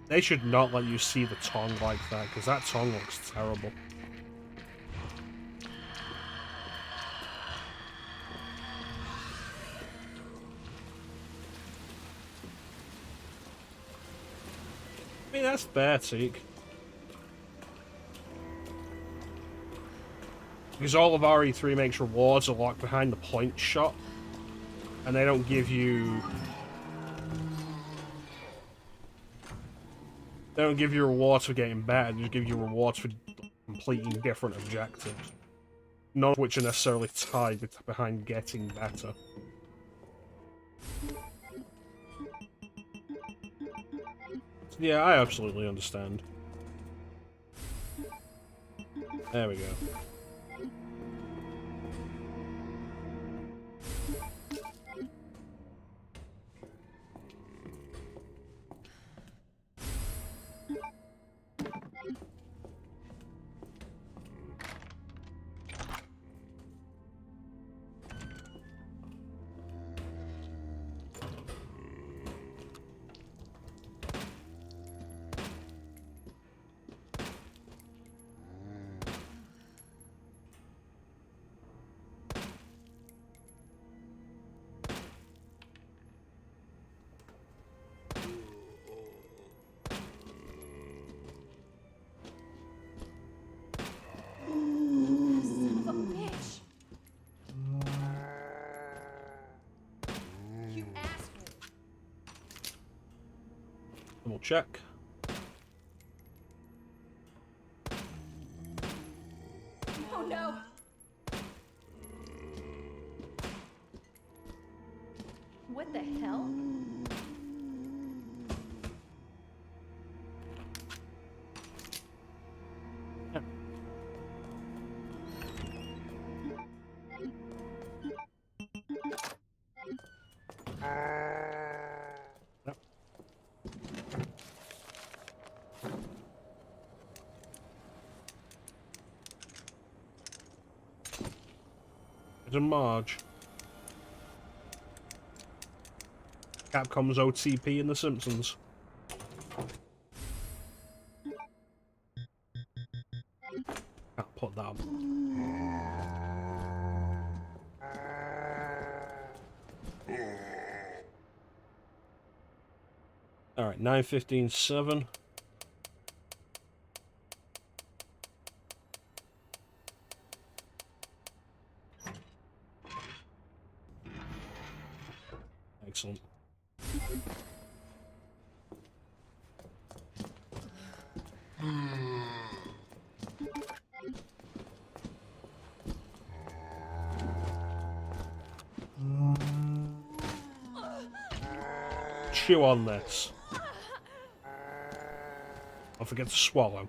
They should not let you see the tongue like that, because that tongue looks terrible. I mean, that's fair, Teak. Because all of RE3 makes rewards are locked behind the point shot, and they don't give you... They don't give you rewards for getting better, they just give you rewards for completing different objectives. None of which are necessarily tied behind getting better. Yeah, I absolutely understand. There we go. Double check. What the hell? There's a Marge. Capcom's OTP in The Simpsons. Can't put that on. Alright, 9:15:7. Excellent. Chew on this. Don't forget to swallow.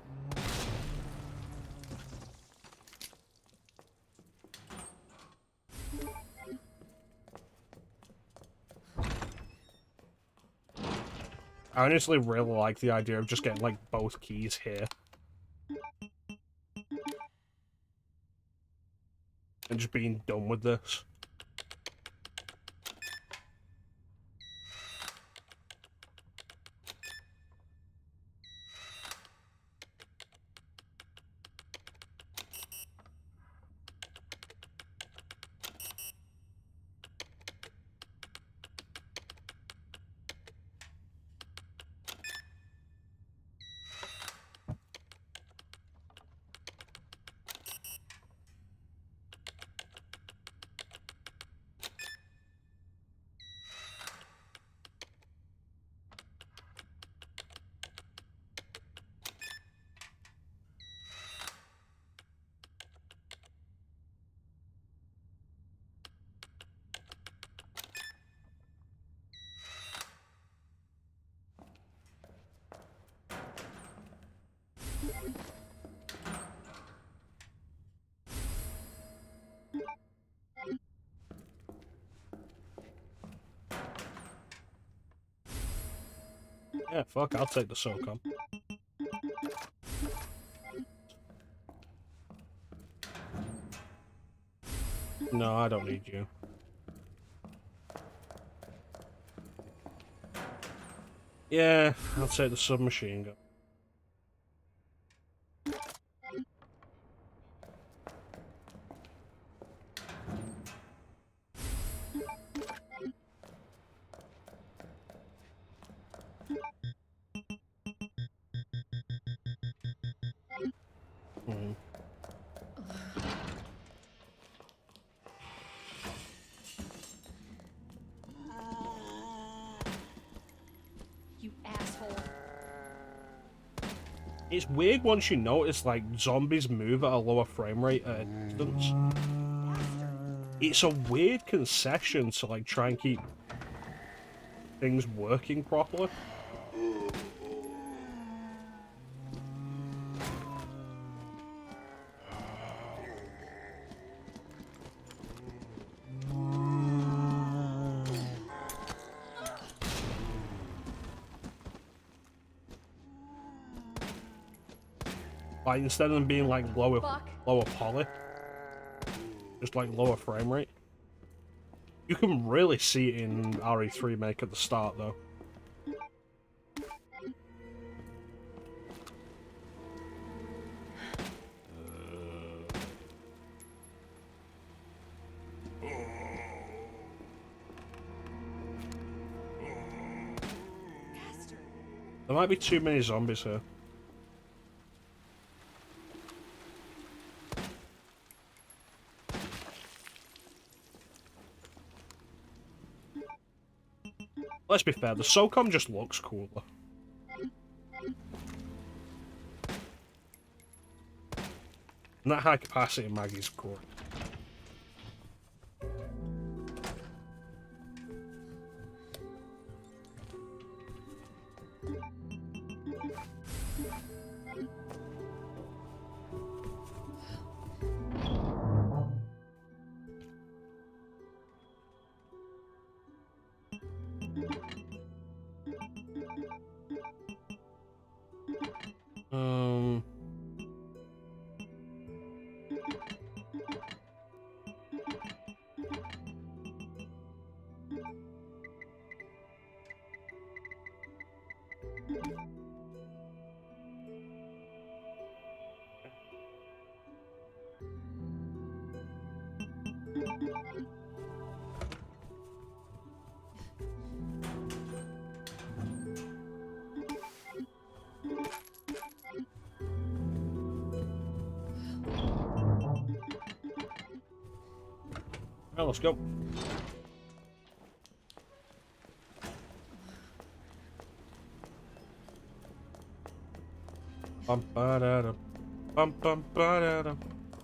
I honestly really like the idea of just getting, like, both keys here. And just being done with this. Yeah, fuck, I'll take the SOCOM. No, I don't need you. Yeah, I'll take the submachine gun. You asshole. It's weird once you notice, like, zombies move at a lower frame rate at a distance. It's a weird concession to, like, try and keep things working properly. Like, instead of them being, like, lower poly, just, like, lower frame rate. You can really see it in RE3 Make at the start, though. There might be too many zombies here. Let's be fair, the SOCOM just looks cooler. And that high capacity Maggie's great. Well, let's go. Bum ba da da, bum ba da da,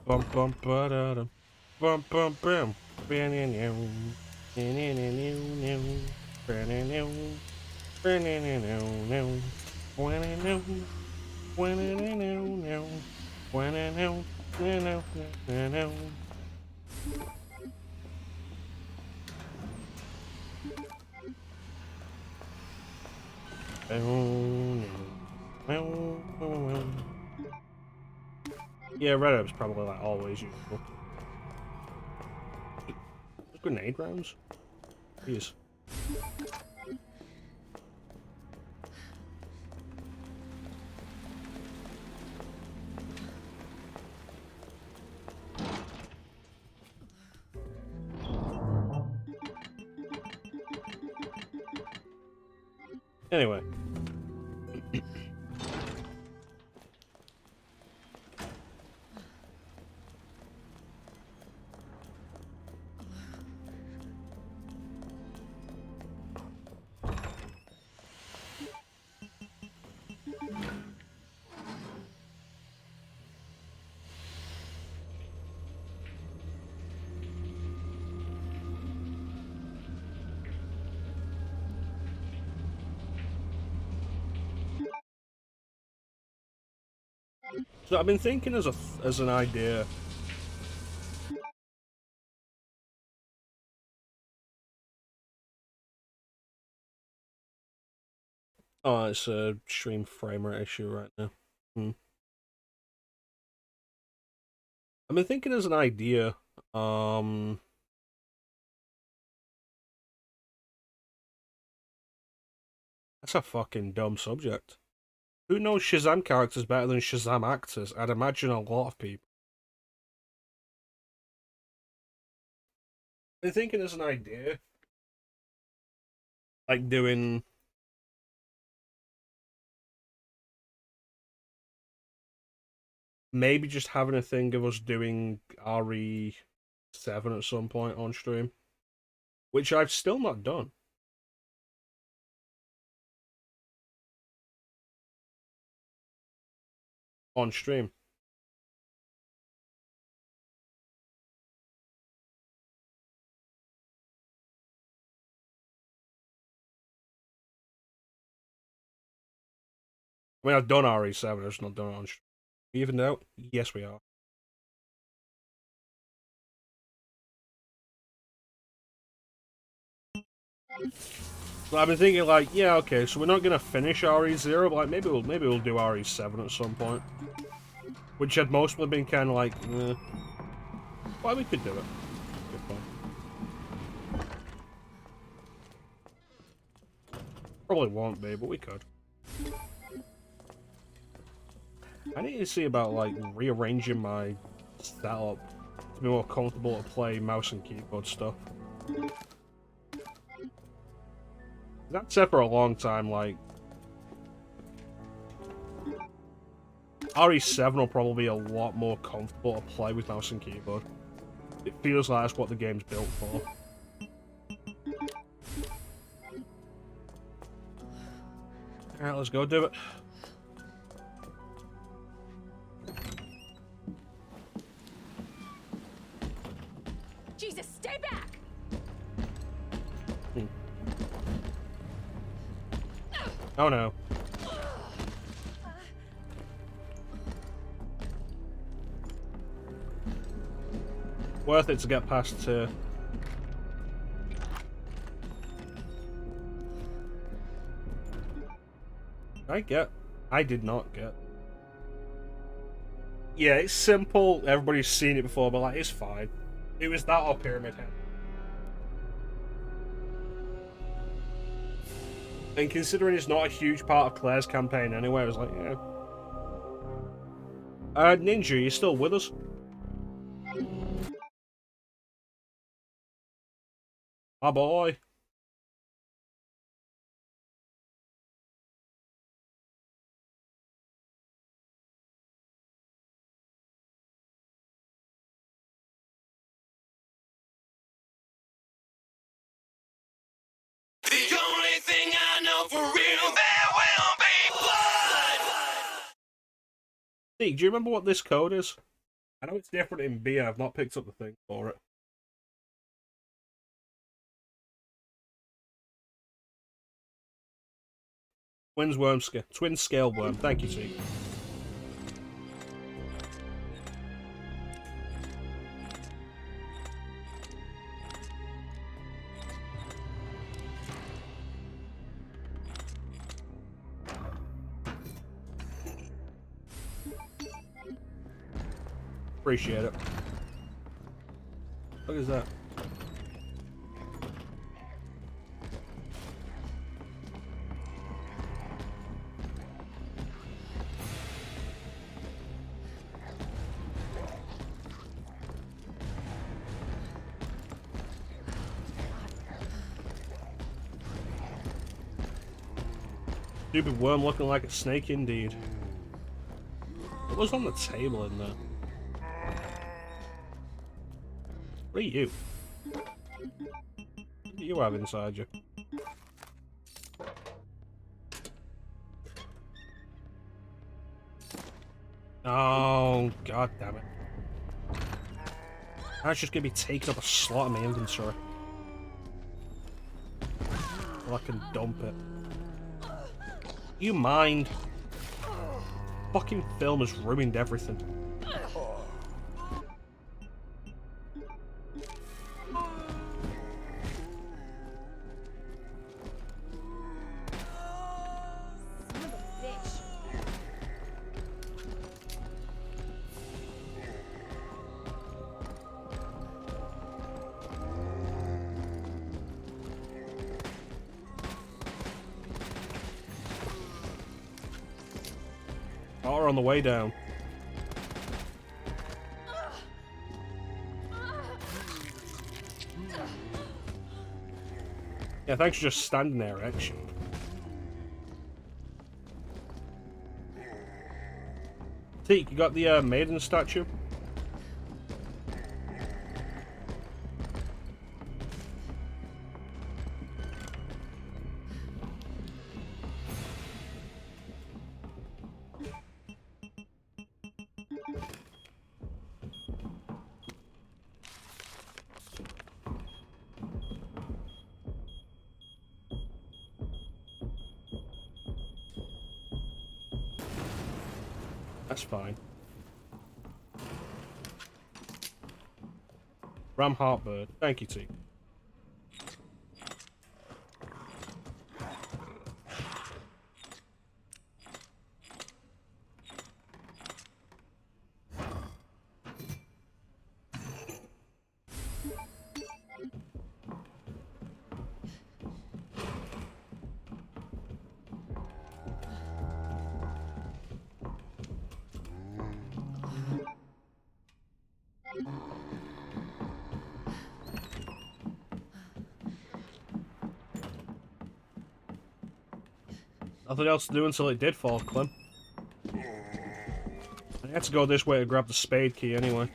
bum ba da da, bum bam, Yeah, red up's probably like always useful. Grenade rounds? Jeez. Anyway. So I've been thinking as an idea. Oh, it's a stream frame rate issue right now. I've been thinking as an idea. That's a fucking dumb subject. Who knows Shazam characters better than Shazam actors? I'd imagine a lot of people. I've been thinking as an idea. Like doing... Maybe just having a thing of us doing RE7 at some point on stream. Which I've still not done. On stream. I mean, I've done RE7, I've just not done it on stream. Even though, yes, we are. So I've been thinking, like, yeah, okay, so we're not gonna finish RE0, but like maybe we'll do RE7 at some point. Which had mostly been kind of like, well, we could do it. Good fun. Probably won't be, but we could. I need to see about like rearranging my setup to be more comfortable to play mouse and keyboard stuff. That said for a long time, like RE7 will probably be a lot more comfortable to play with mouse and keyboard. It feels like that's what the game's built for. Alright, let's go do it. Jesus, stay back! Oh no. Worth it to get past I did not get. Yeah, it's simple. Everybody's seen it before, but like, it's fine. It was that or Pyramid Head. And considering it's not a huge part of Claire's campaign anyway, I was like, yeah. Ninja, you still with us? My boy. The only thing I know for real, there will be blood! Steve, do you remember what this code is? I know it's different in B, and I've not picked up the thing for it. Twin scale worm. Thank you, Steve. Appreciate it. What is that? Stupid worm looking like a snake indeed. What was on the table in there? What are you? What do you have inside you? Oh, god damn it. That's just gonna be taking up a slot in my inventory. Well, I can dump it. You mind? Fucking film has ruined everything. Oh, we're on the way down. Yeah, thanks for just standing there, actually. Teak, you got the maiden statue? That's fine. Ram Heartbird. Thank you, T. Nothing else to do until it did fall, Clem. I had to go this way to grab the spade key anyway.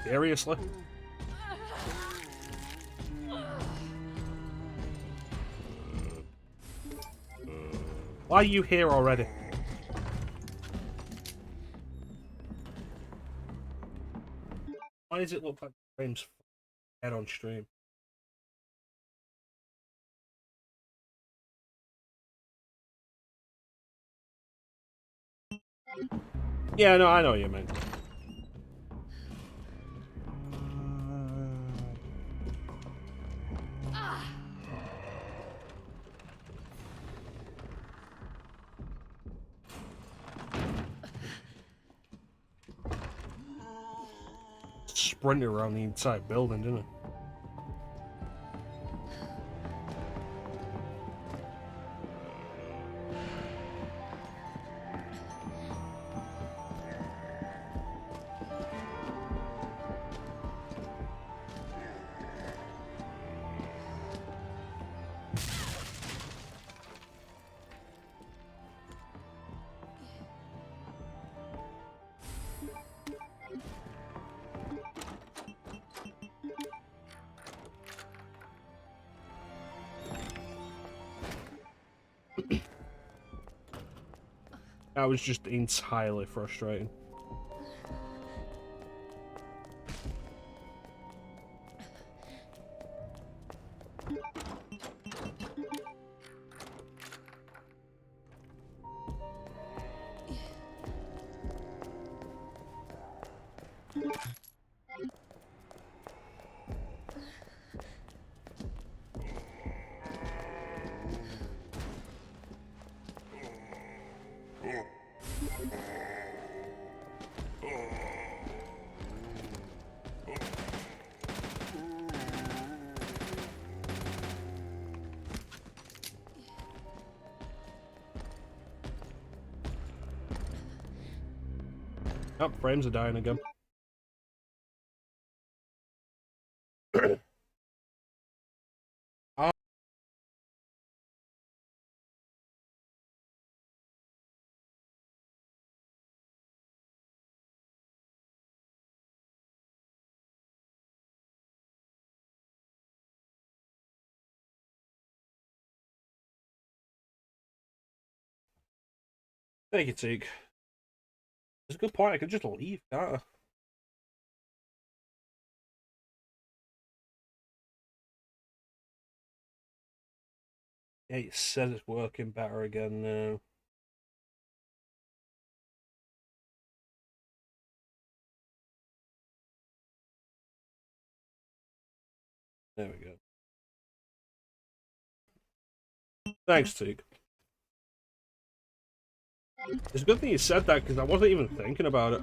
Seriously? Why are you here already? Why does it look like Frame's head on stream? Yeah, no, I know what you meant. sprinted around the entire building, didn't it? That was just entirely frustrating. Oh, frames are dying again. Oh. Thank you, Teague. It's a good point. I could just leave, can't I? Yeah, it says it's working better again now. There we go. Thanks, Teague. It's a good thing you said that because I wasn't even thinking about it.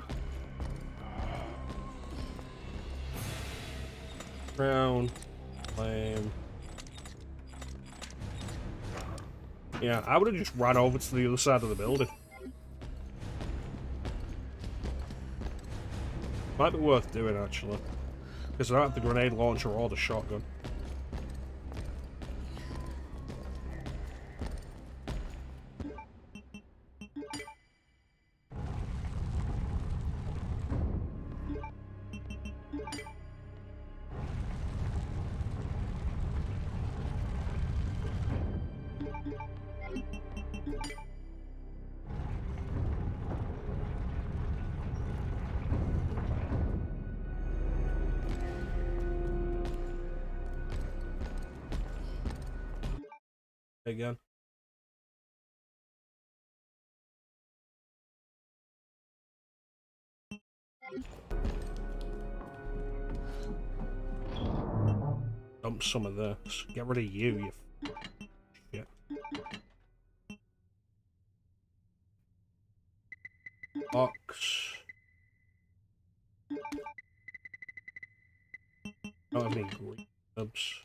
Crown, flame. Yeah, I would have just ran over to the other side of the building. Might be worth doing, actually. Because I don't have the grenade launcher or the shotgun. Again. Dump some of this. Get rid of you shit. Box. Don't have any green herbs.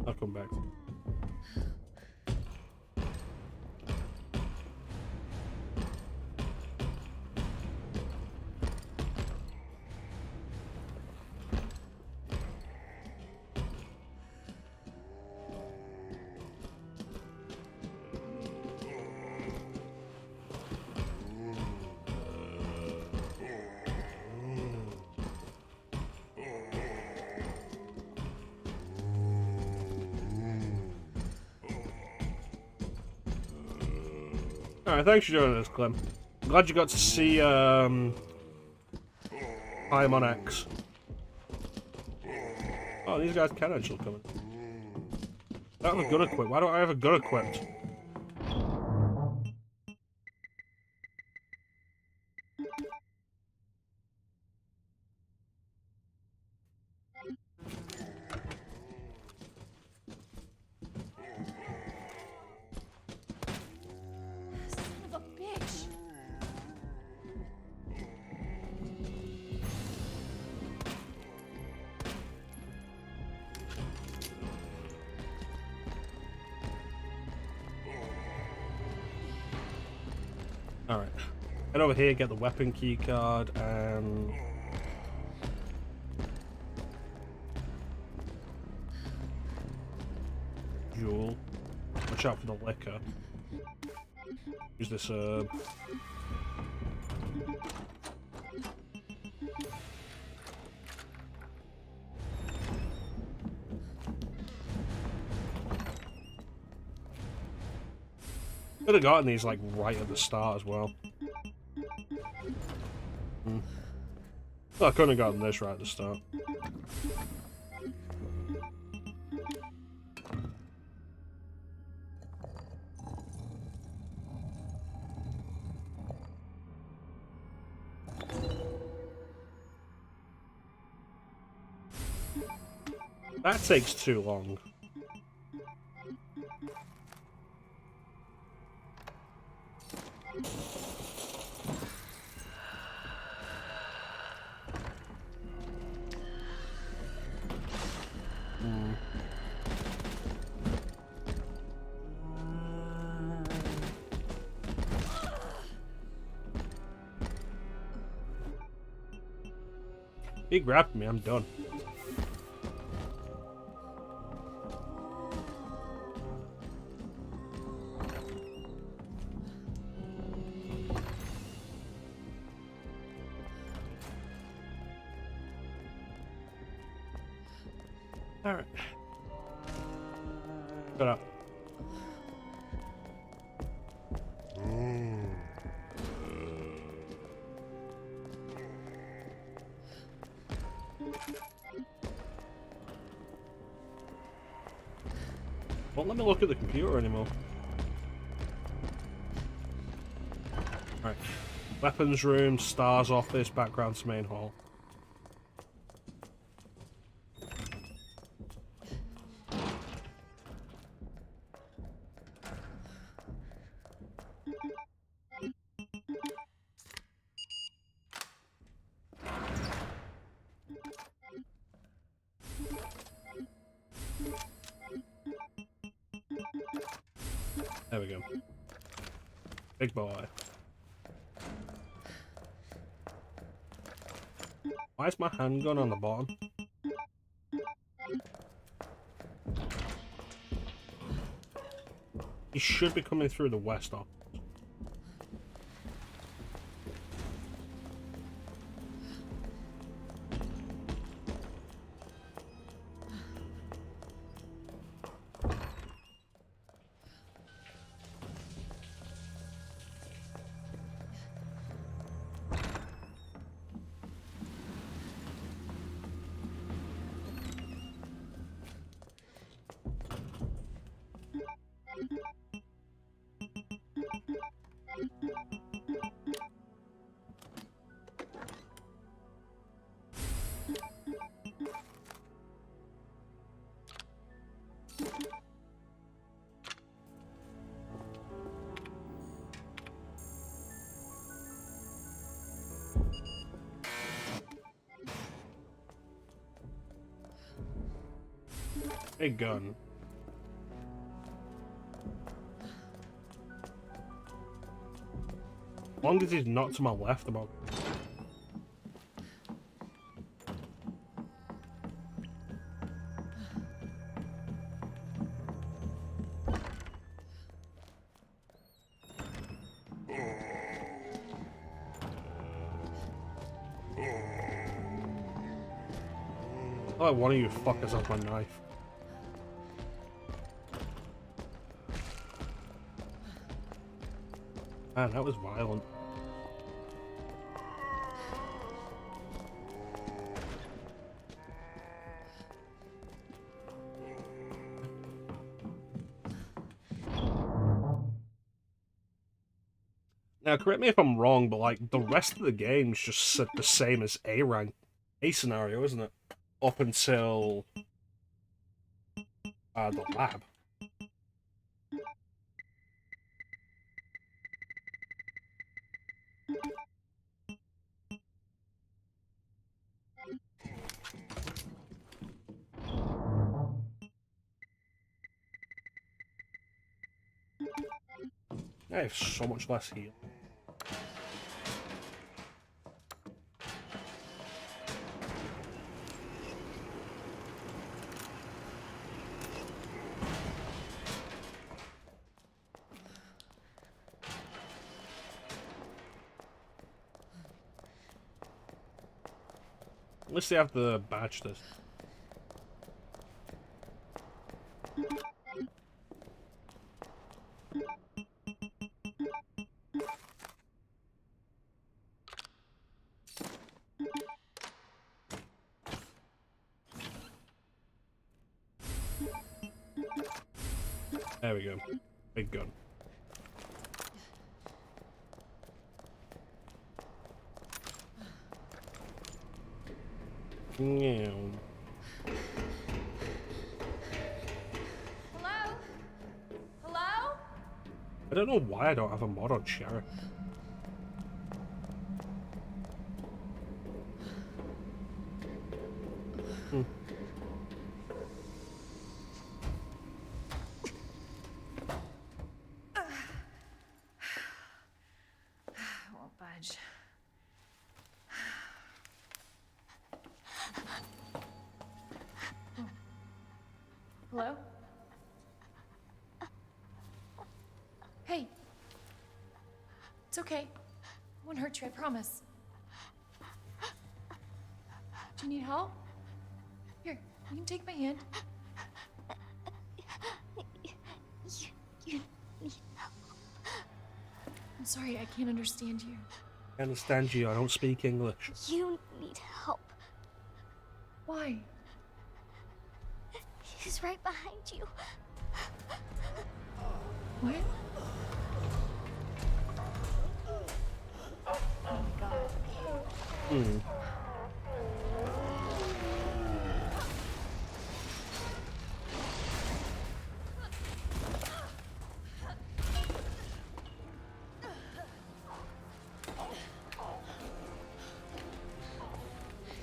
I'll come back. Alright, thanks for joining us, Clem. Glad you got to see I'm on X. Oh, these guys can actually come in. I don't have a gun equipped. Why don't I have a gun equipped? Son of a bitch. Alright. Head over here, get the weapon key card, and... Jewel. Watch out for the liquor. Use this herb. Could have gotten these like right at the start as well. Well, I couldn't have gotten this right at the start. That takes too long. He grabbed me, I'm done. Alright. Shut up. Won't let me look at the computer anymore. Right. Weapons room, Star's office, background to main hall. There we go. Big boy. Why is my handgun on the bottom? He should be coming through the west office. Big gun. As long as he's not to my left, about. Oh, one of you fuckers has my knife. Man, that was violent. Now, correct me if I'm wrong, but like the rest of the game's just the same as A rank, A scenario, isn't it? Up until the lab. I have so much less heal. At least they have the badge this. There we go. Big gun. Yeah. Hello? Hello? I don't know why I don't have a mod on Sheriff. I won't budge. Hello? Hey. It's okay. I won't hurt you, I promise. Do you need help? Here, you can take my hand. You need help. I'm sorry, I can't understand you. I understand you, I don't speak English. You need help. Why? He's right behind you. What? Hmm.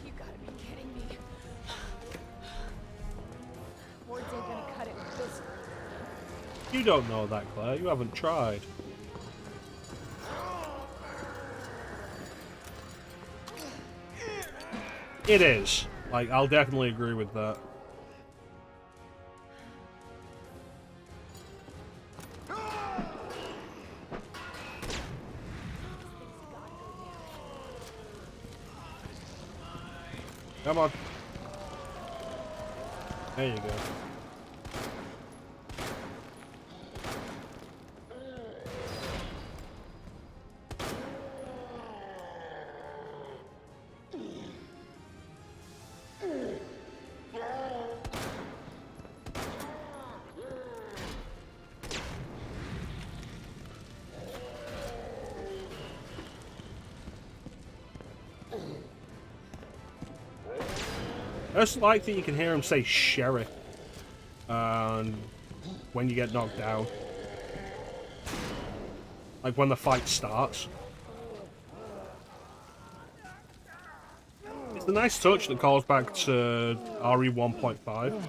You gotta be kidding me. Words ain't gonna cut it with this. You don't know that, Claire. You haven't tried. It is. Like, I'll definitely agree with that. Come on. There you go. I just like that you can hear him say sheriff when you get knocked down. Like when the fight starts. It's a nice touch that calls back to RE 1.5.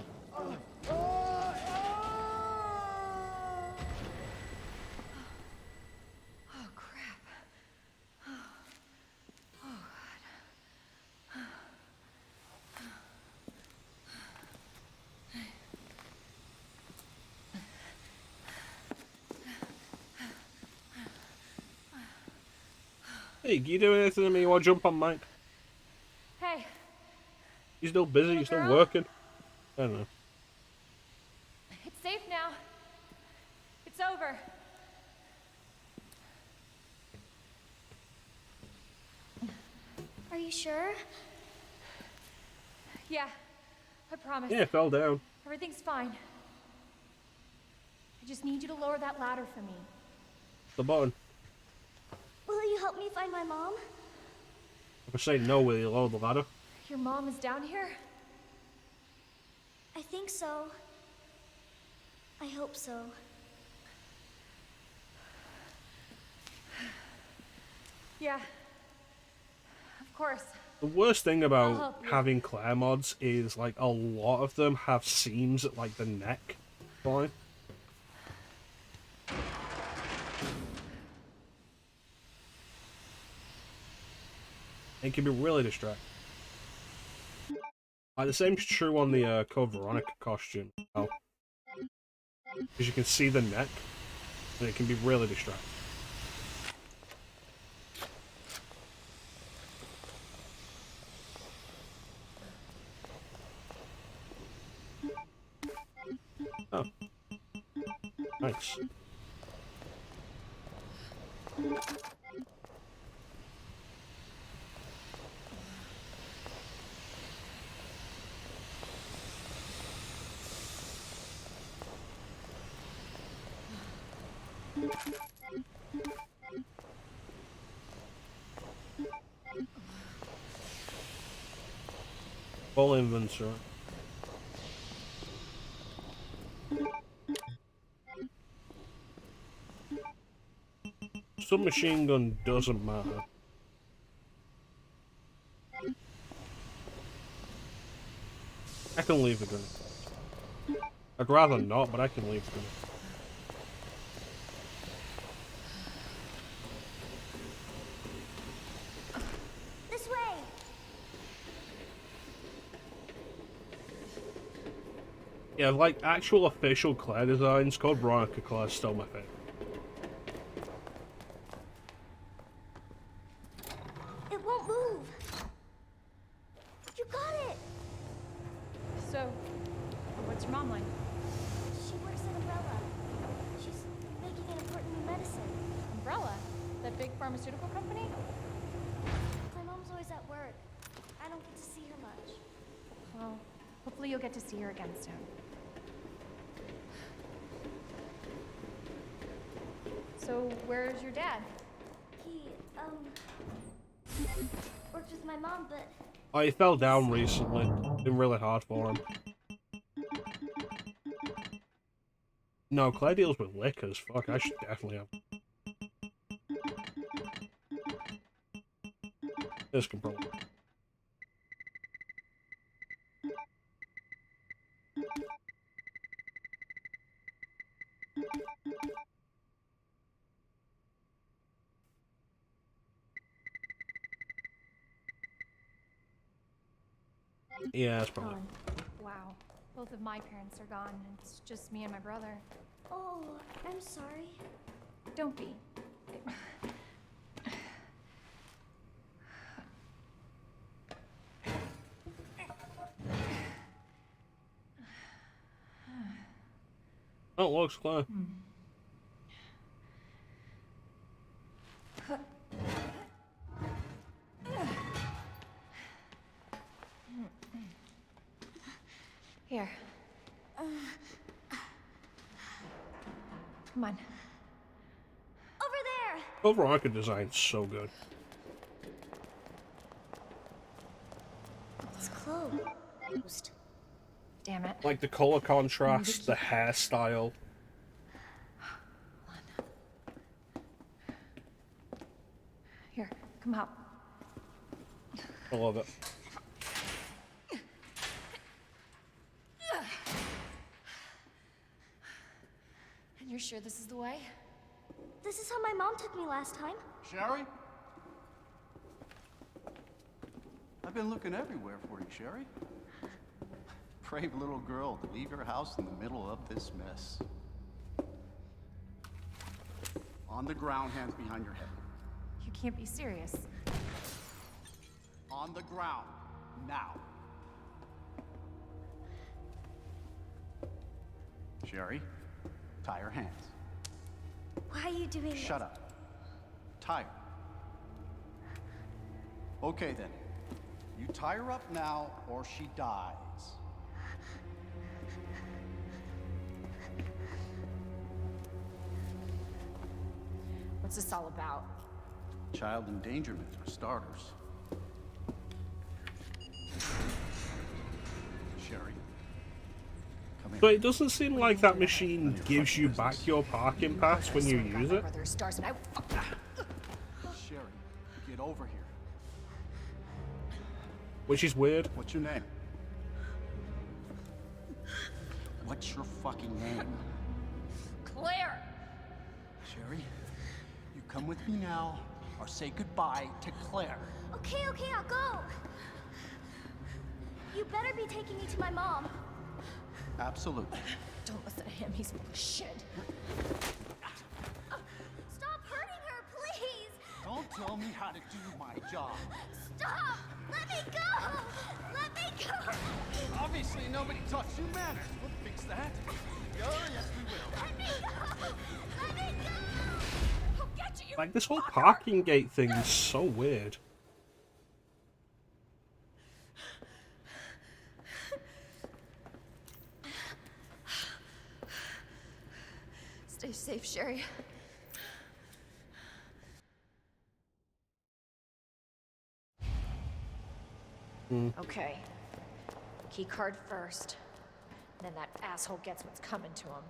Hey, can you do anything to me while I jump on Mike? Hey. You still busy? You still working? I don't know. It's safe now. It's over. Are you sure? Yeah, I promise. Yeah, it fell down. Everything's fine. I just need you to lower that ladder for me. The button. help me find my mom? If I say no, will you lower the ladder? Your mom is down here? I think so. I hope so. Yeah. Of course. The worst thing I'll about help you. having Claire mods is, like, a lot of them have seams at, like, the neck line. It can be really distracting. Like, the same's true on the Code Veronica costume. Oh. Because you can see the neck, and it can be really distracting. Oh. Thanks. Full inventory. Submachine gun doesn't matter. I can leave the gun. I'd rather not, but I can leave the gun. This way! Yeah, like actual official Claire designs, Code Veronica Claire's still my favorite. It won't move. You got it! So, what's your mom like? She works at Umbrella. She's making an important new medicine. Umbrella? That big pharmaceutical company? My mom's always at work. I don't get to see her much. Well, hopefully you'll get to see her again soon. So, where's your dad? He, worked with my mom, but Oh, he fell down recently. Been really hard for him. No, Claire deals with liquors. Fuck, I should definitely have. This can probably. Yeah, that's probably. Wow. Both of my parents are gone. It's just me and my brother. oh, I'm sorry. Don't be. Oh, looks Claire. Here. Come on. Over there! Code Veronica design's so good. It's closed. Damn it. Like the color contrast, the hairstyle. Here, come out. I love it. And you're sure this is the way? This is how my mom took me last time. Sherry? I've been looking everywhere for you, Sherry. Brave little girl to leave your house in the middle of this mess. On the ground, hands behind your head. You can't be serious. On the ground, now. Sherry, tie her hands. Why are you doing this? Shut up. Tie her. Okay then. You tie her up now or she dies. What's this all about? Child endangerment for starters. Sherry, come So here. it doesn't seem like that machine gives you back your parking pass when you use it. Sherry, get over here. Which is weird. What's your name? What's your fucking name? Claire! Sherry, you come with me now, or say goodbye to Claire. Okay, I'll go. You better be taking me to my mom. Absolutely. Don't listen to him, he's full of shit. Stop hurting her, please! Don't tell me how to do my job. Stop! Let me go! Let me go! Obviously, nobody taught you manners. We'll fix that. Oh, yes, we will. Let me go! Let me go! He'll get you, you Like, this whole fucker! parking gate thing is so weird. Stay safe, Sherry. Okay. Key card first. Then that asshole gets what's coming to him.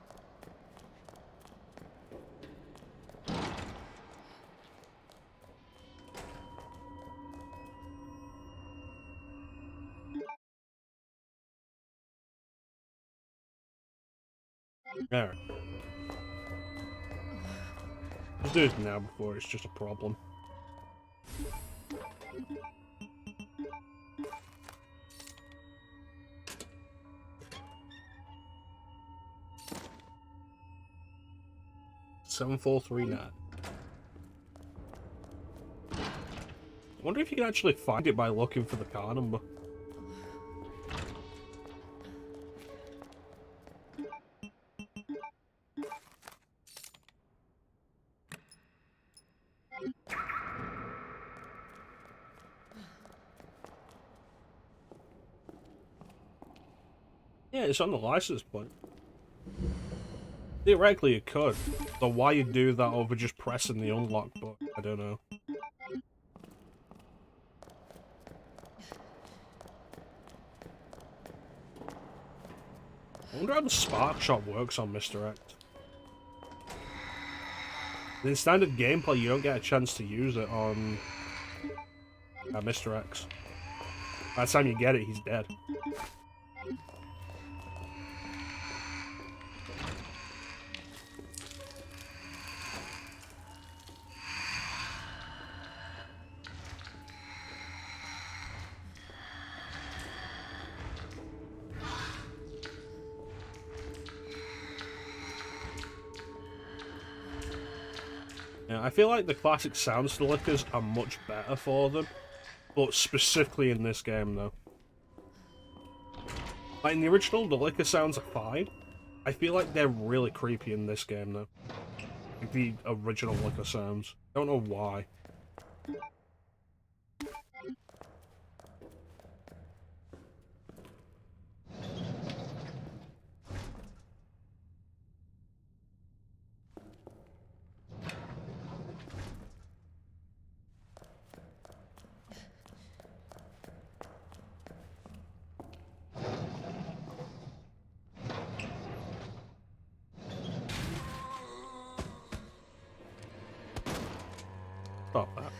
Alright. Let's do it now before it's just a problem. Seven 439. I wonder if you can actually find it by looking for the car number. Yeah, it's on the license plate. Theoretically, it could. So why you do that over just pressing the unlock button, I don't know. I wonder how the spark shot works on Mr. X. In standard gameplay, you don't get a chance to use it on Mr. X. By the time you get it, he's dead. Yeah, I feel like the classic sound stickers are much better for them, but specifically in this game though. Like in the original, the liquor sounds are fine. I feel like they're really creepy in this game though. Like the original liquor sounds. I don't know why. Stop that.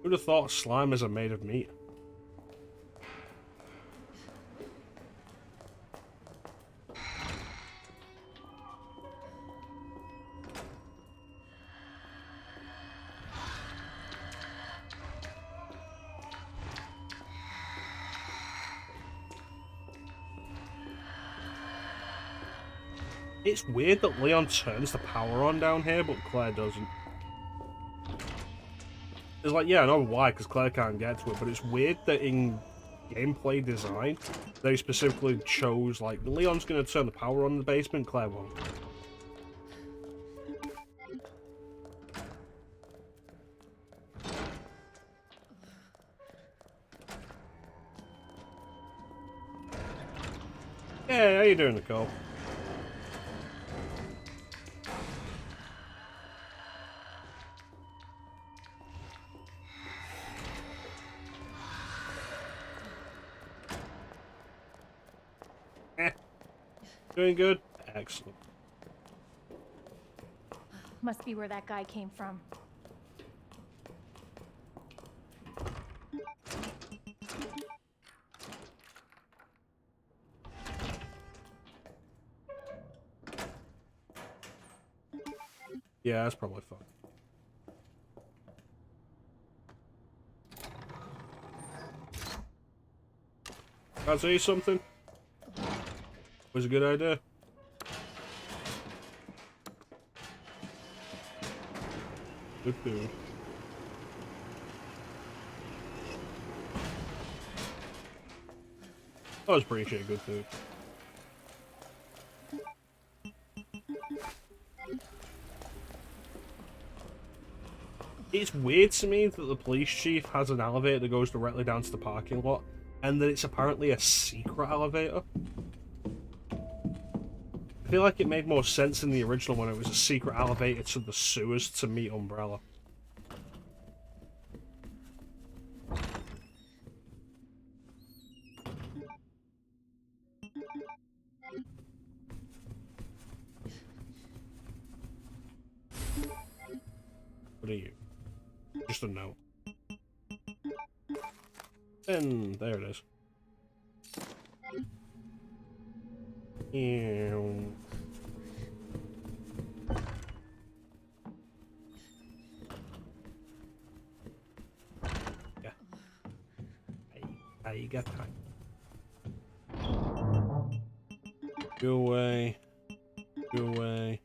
Who'd have thought slimers are made of meat? It's weird that Leon turns the power on down here, but Claire doesn't. It's like, yeah, I know why, because Claire can't get to it, but it's weird that in gameplay design, they specifically chose, like, Leon's going to turn the power on in the basement, Claire won't. Yeah, how you doing, Nicole? Doing good? Excellent. Must be where that guy came from. Yeah, that's probably fine. Can I tell you something? Was a good idea. Good food. I always appreciate good food. It's weird to me that the police chief has an elevator that goes directly down to the parking lot, and that it's apparently a secret elevator. I feel like it made more sense in the original when it was a secret elevator to the sewers to meet Umbrella. What are you? Just a note. And there it is. Ew. Yeah. I got time. Go away. Go away.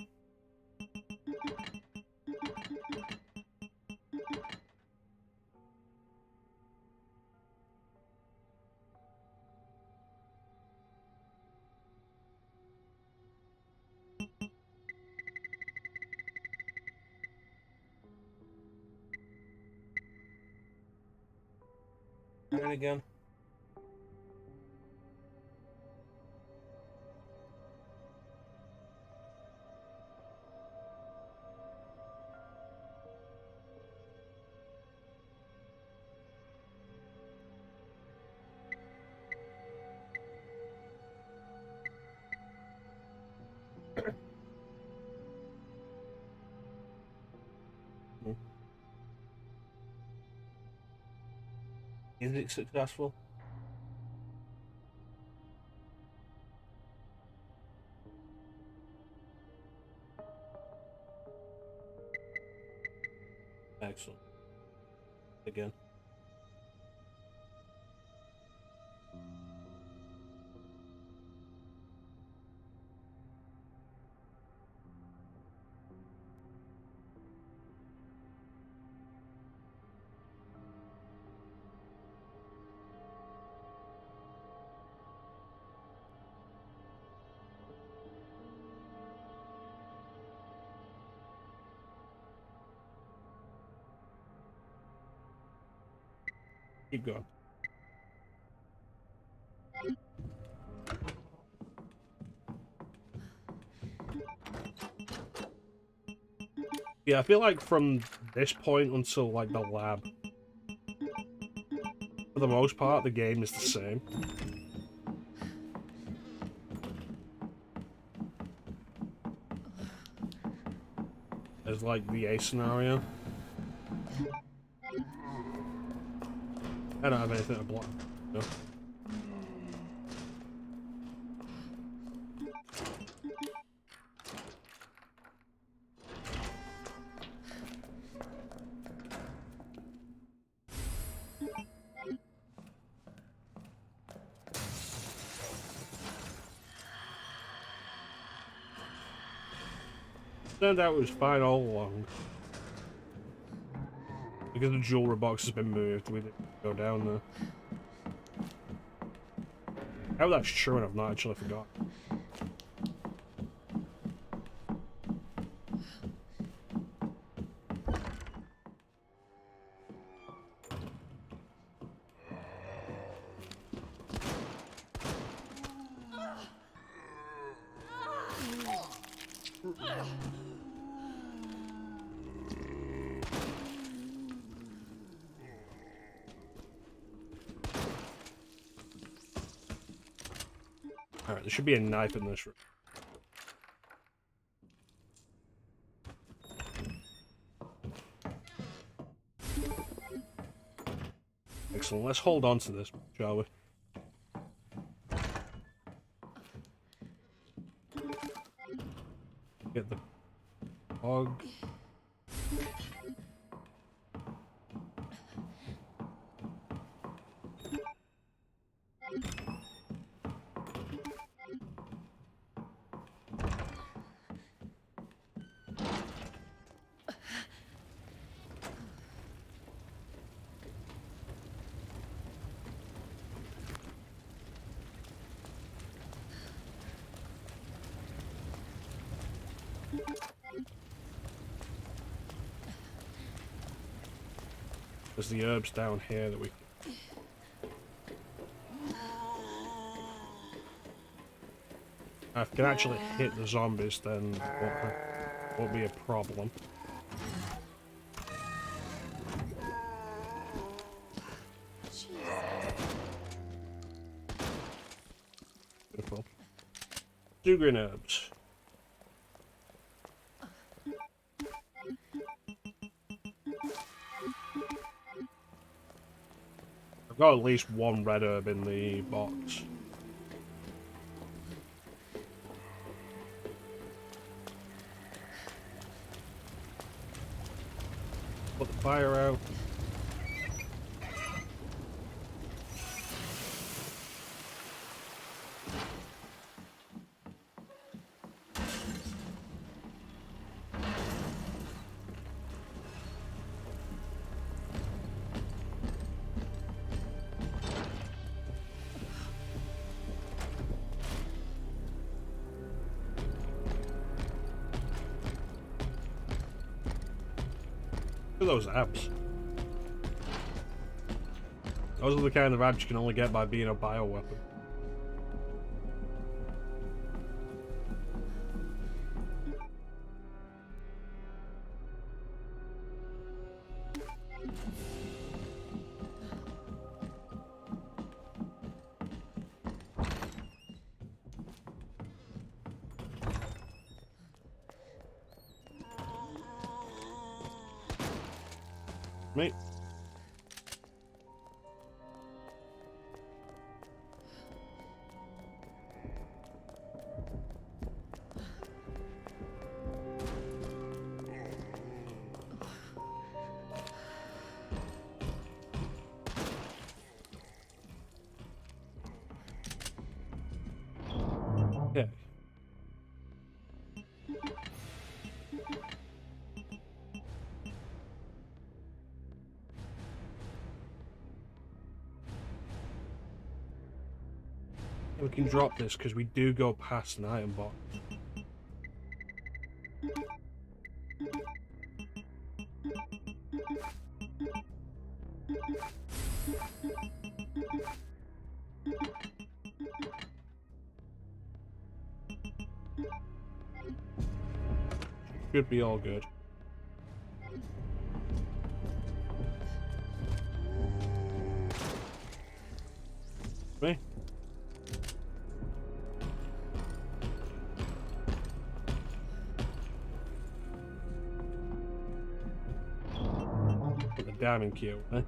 Turn again. Is it successful? Excellent. Again. Keep going. Yeah, I feel like from this point until like the lab, for the most part, the game is the same. As like the A scenario. I don't have anything to block. No. Turned out it was fine all along. Because the jewelry box has been moved, we didn't go down there. How that's true and I've not actually forgot. Alright, there should be a knife in this room. Excellent, let's hold on to this, shall we? Get the hog. There's the herbs down here that we can... If I can actually hit the zombies, then it won't be a problem. Beautiful. 2 green herbs. I've got at least 1 red herb in the box. Put the fire out. Look at those abs. Those are the kind of abs you can only get by being a bioweapon. Mate. Okay. We can drop this because we do go past an item box. Should be all good. Me? Put the diamond key away.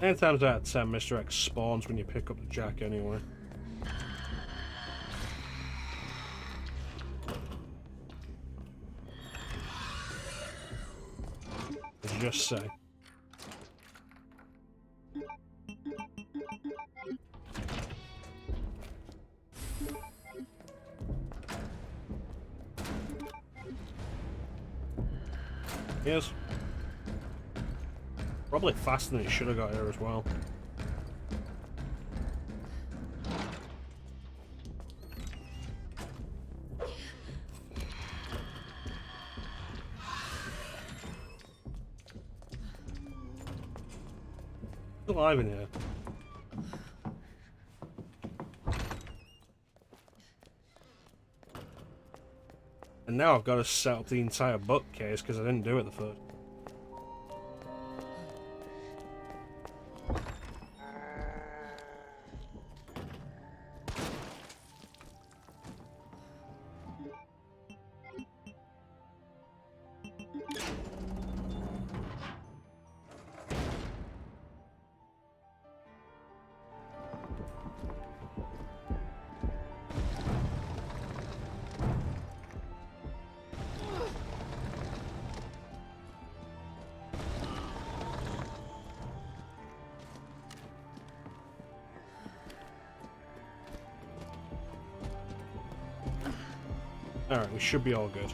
9 times out of 10, Mr. X spawns when you pick up the jack anyway. Just say. Yes. Probably faster than he should have got here as well. He's alive in here. And now I've got to set up the entire bookcase because I didn't do it the first. Alright, we should be all good.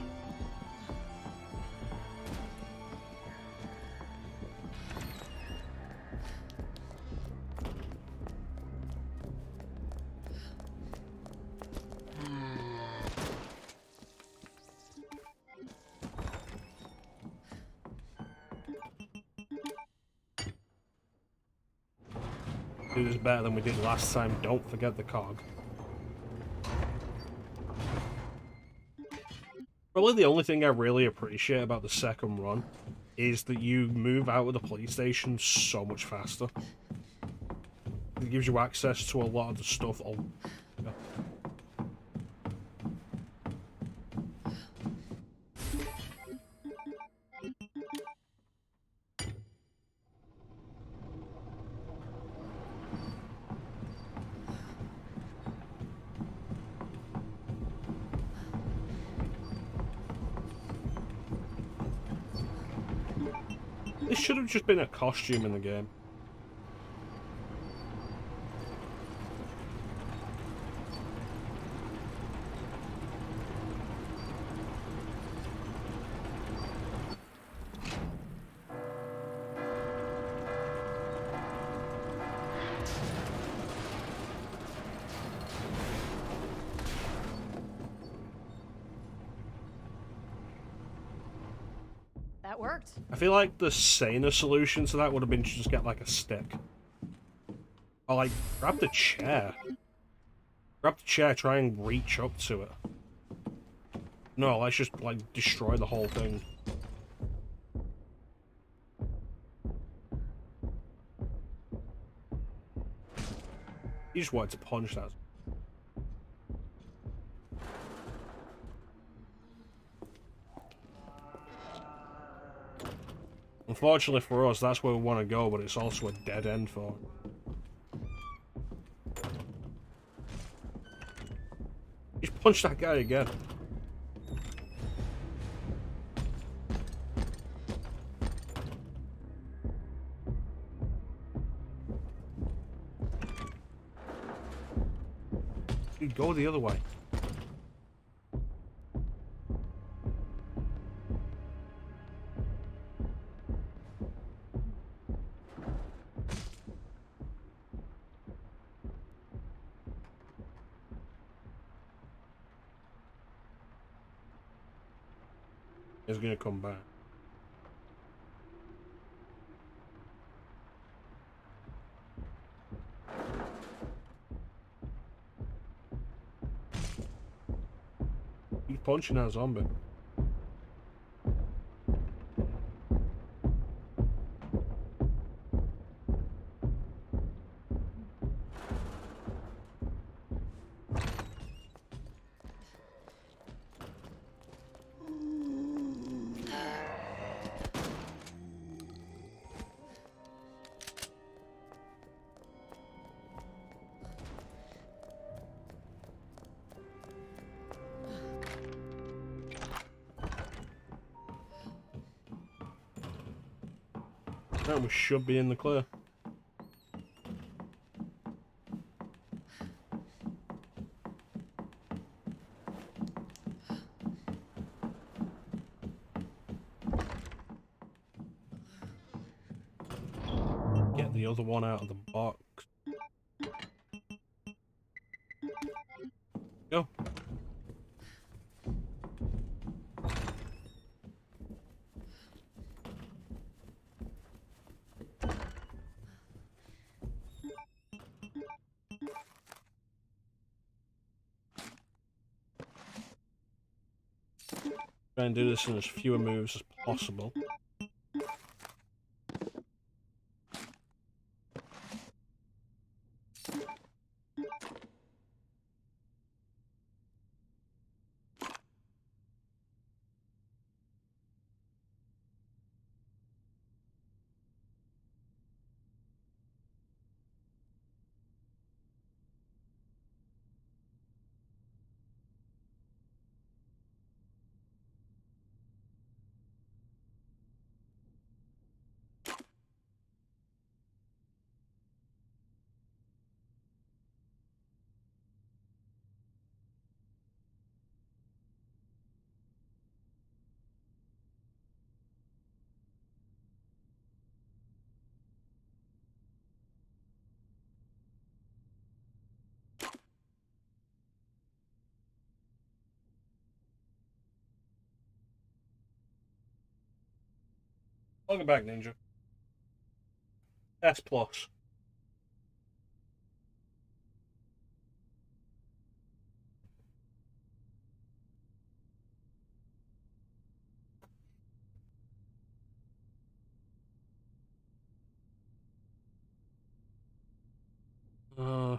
Do this better than we did last time. Don't forget the cog. Probably the only thing I really appreciate about the second run is that you move out of the police station so much faster. It gives you access to a lot of the stuff. This should have just been a costume in the game. That worked. I feel like the saner solution to that would have been to just get like a stick. Or like, grab the chair. Grab the chair, try and reach up to it. No, let's just like destroy the whole thing. You just wanted to punch that. Unfortunately for us, that's where we want to go, but it's also a dead end for it. Just punch that guy again. Dude, go the other way. He's gonna come back. He's punching that zombie. And we should be in the clear. Get the other one out of the box. Go. Try and do this in as fewer moves as possible. Welcome back, Ninja. S plus. Uh,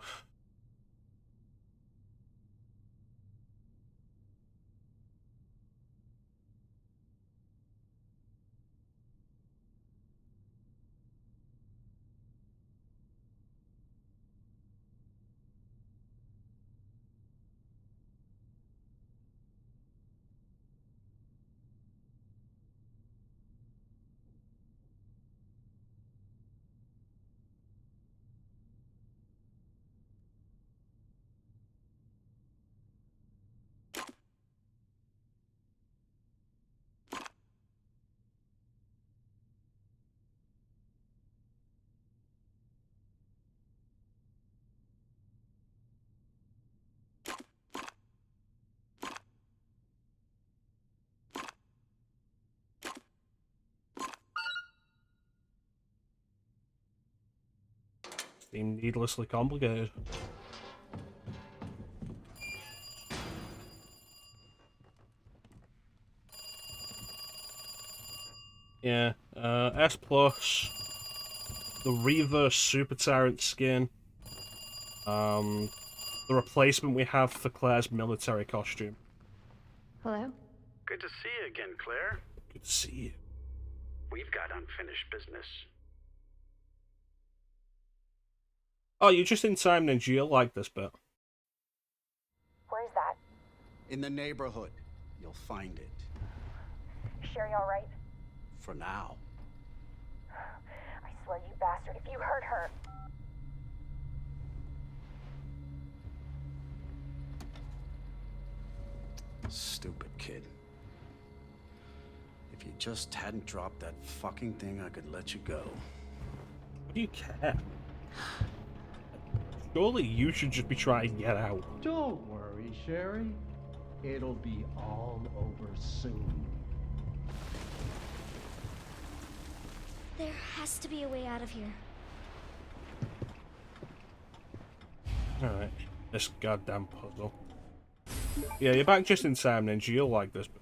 seemed needlessly complicated. Yeah, S plus, the reverse Super Tyrant skin, the replacement we have for Claire's military costume. Hello? Good to see you again, Claire. Good to see you. We've got unfinished business. Oh, you're just in time, Ninja. You'll like this bit. Where's that? In the neighborhood. You'll find it. Sherry all right? For now. I swear, you bastard, if you hurt her... Stupid kid. If you just hadn't dropped that fucking thing, I could let you go. What do you care? Surely you should just be trying to get out. Don't worry, Sherry. It'll be all over soon. There has to be a way out of here. Alright, this goddamn puzzle. Yeah, you're back just in time, Ninja. You'll like this bit.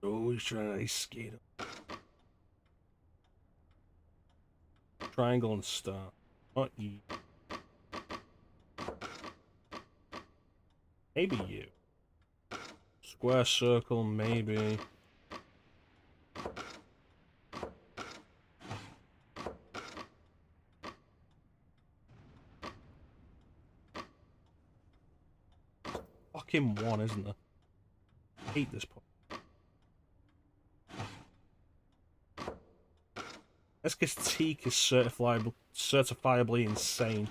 Always trying to ice skate up. Triangle and star. Not you. Maybe you. Square, circle, maybe. fucking one, isn't there? I hate this point. That's because Teak is certifiably insane.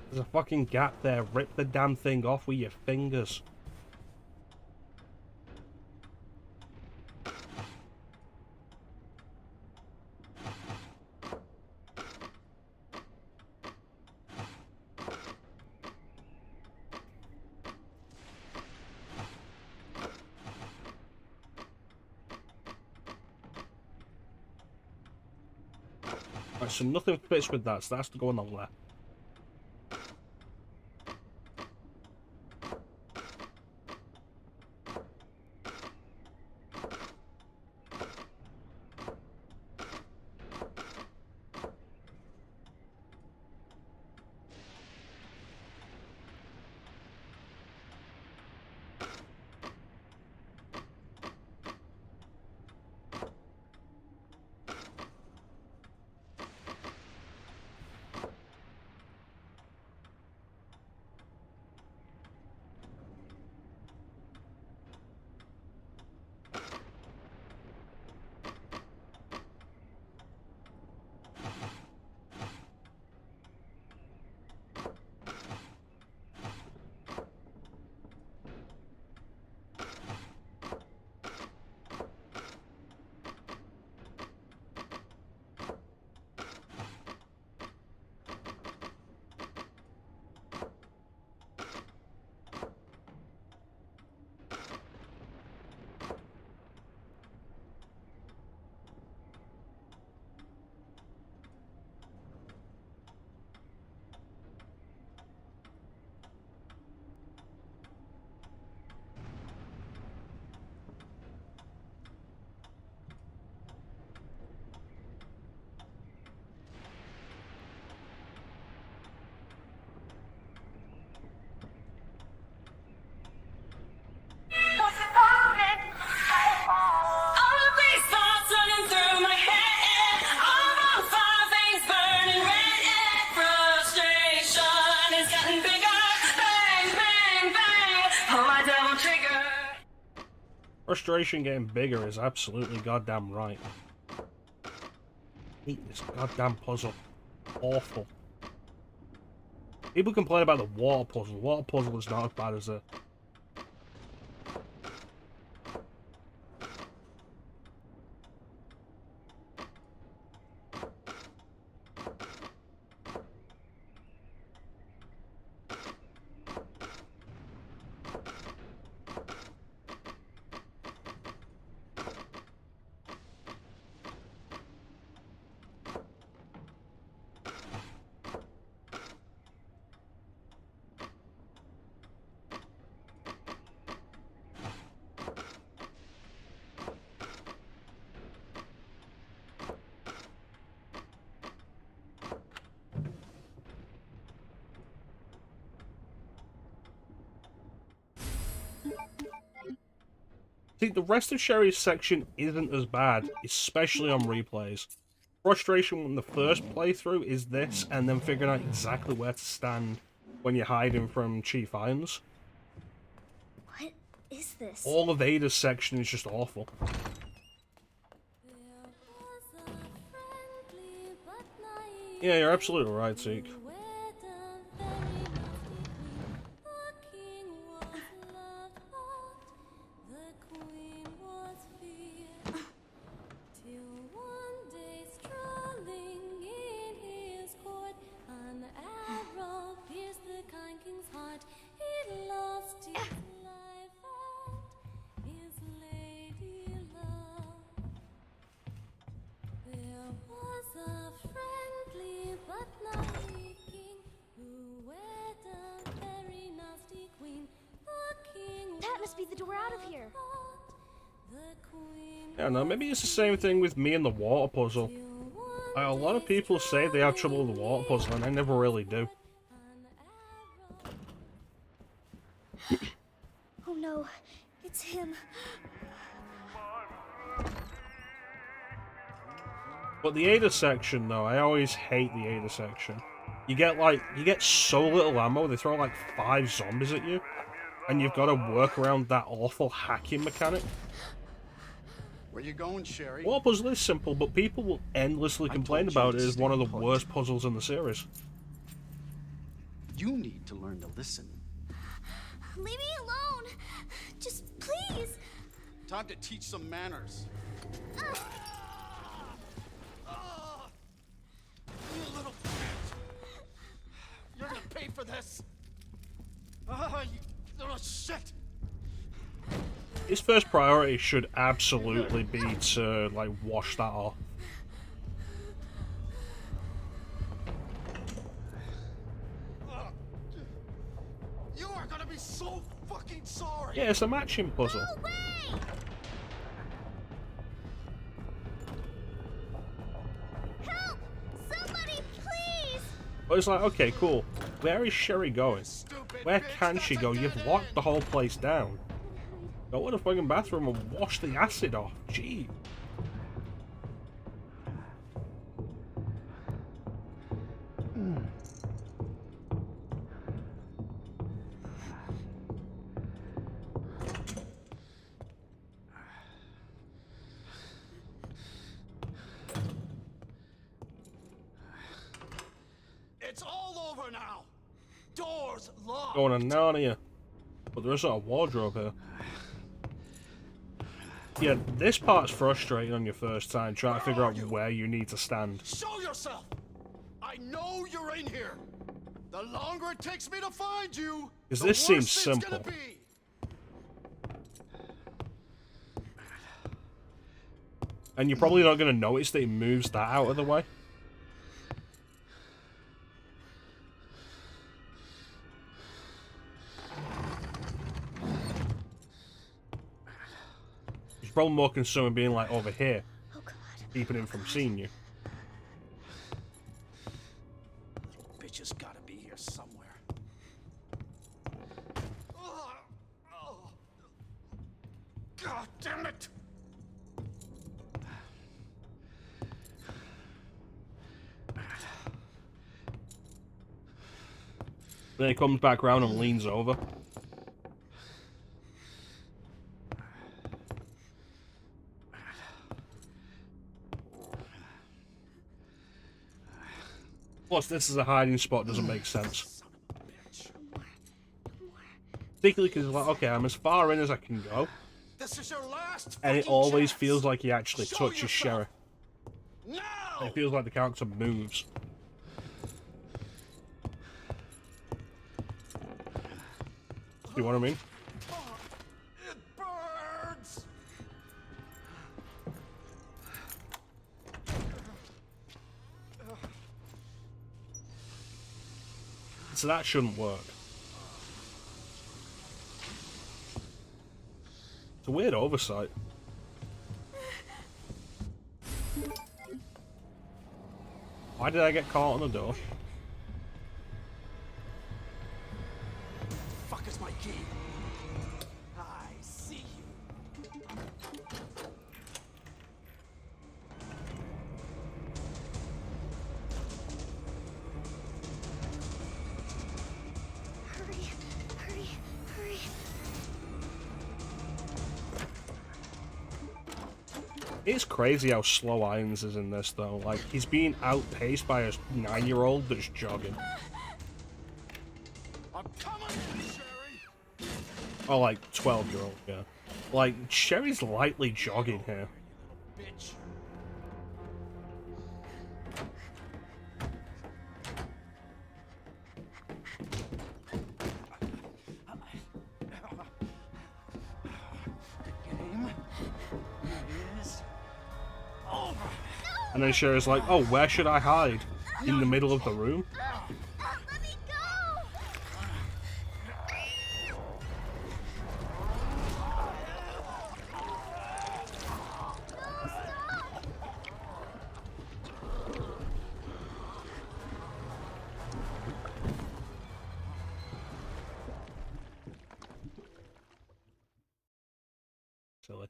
There's a fucking gap there. Rip the damn thing off with your fingers. Right, so nothing fits with that, so that has to go on the left. Frustration getting bigger is absolutely goddamn right. I hate this goddamn puzzle. Awful. People complain about the water puzzle. The water puzzle is not as bad as it. See, the rest of Sherry's section isn't as bad, especially on replays. Frustration from the first playthrough is this, and then figuring out exactly where to stand when you're hiding from Chief Irons. What is this? All of Ada's section is just awful. Yeah, you're absolutely right, Zeke. That must be the door out of here. Yeah, no, maybe it's the same thing with me and the water puzzle. A lot of people say they have trouble with the water puzzle, and I never really do. Oh no, it's him. But the Ada section, though, I always hate the Ada section. You get so little ammo, they throw like 5 zombies at you, and you've got to work around that awful hacking mechanic. Where you going, Sherry? Water puzzle is simple, but people will endlessly complain about it as one of the worst puzzles in the series. You need to learn to listen. Leave me alone. Just please. Time to teach some manners. You little bitch! You're gonna pay for this! You little shit! His first priority should absolutely be to, like, wash that off. You are gonna be so fucking sorry! Yeah, it's a matching puzzle. No way! Help! Somebody, please! But it's like, okay, cool. Where is Sherry going? Where can she go? You've locked the whole place down. Go to the fucking bathroom and wash the acid off. Gee. It's all over now! Doors locked! Going to Narnia. But there isn't a wardrobe here. Yeah, this part's frustrating on your first time, trying to figure out where you need to stand. Show yourself! I know you're in here! The longer it takes me to find you, Because the this seems worse it's simple. gonna be. And you're probably not going to notice that he moves that out of the way. He's probably more concerned with being like over here, keeping him from seeing you. Bitch has gotta be here somewhere. God damn it! Then he comes back around and leans over. Plus, this is a hiding spot, doesn't make sense. Particularly because it's like, okay, I'm as far in as I can go. This is your last And it fucking always chance. feels like he actually Show touches yourself. Sherry. It feels like the character moves. You know what I mean? It burns. So that shouldn't work. It's a weird oversight. Why did I get caught on the door? Fuck is my key? I see you. Hurry, hurry, hurry. It's crazy how slow Irons is in this, though. Like, he's being outpaced by a 9-year-old that's jogging. I'm coming, Sherry. Oh, like, 12-year-old, yeah. Like, Sherry's lightly jogging here. Bitch. The game is over. And then Sherry's like, oh, where should I hide? In the middle of the room? Let me go! Silly.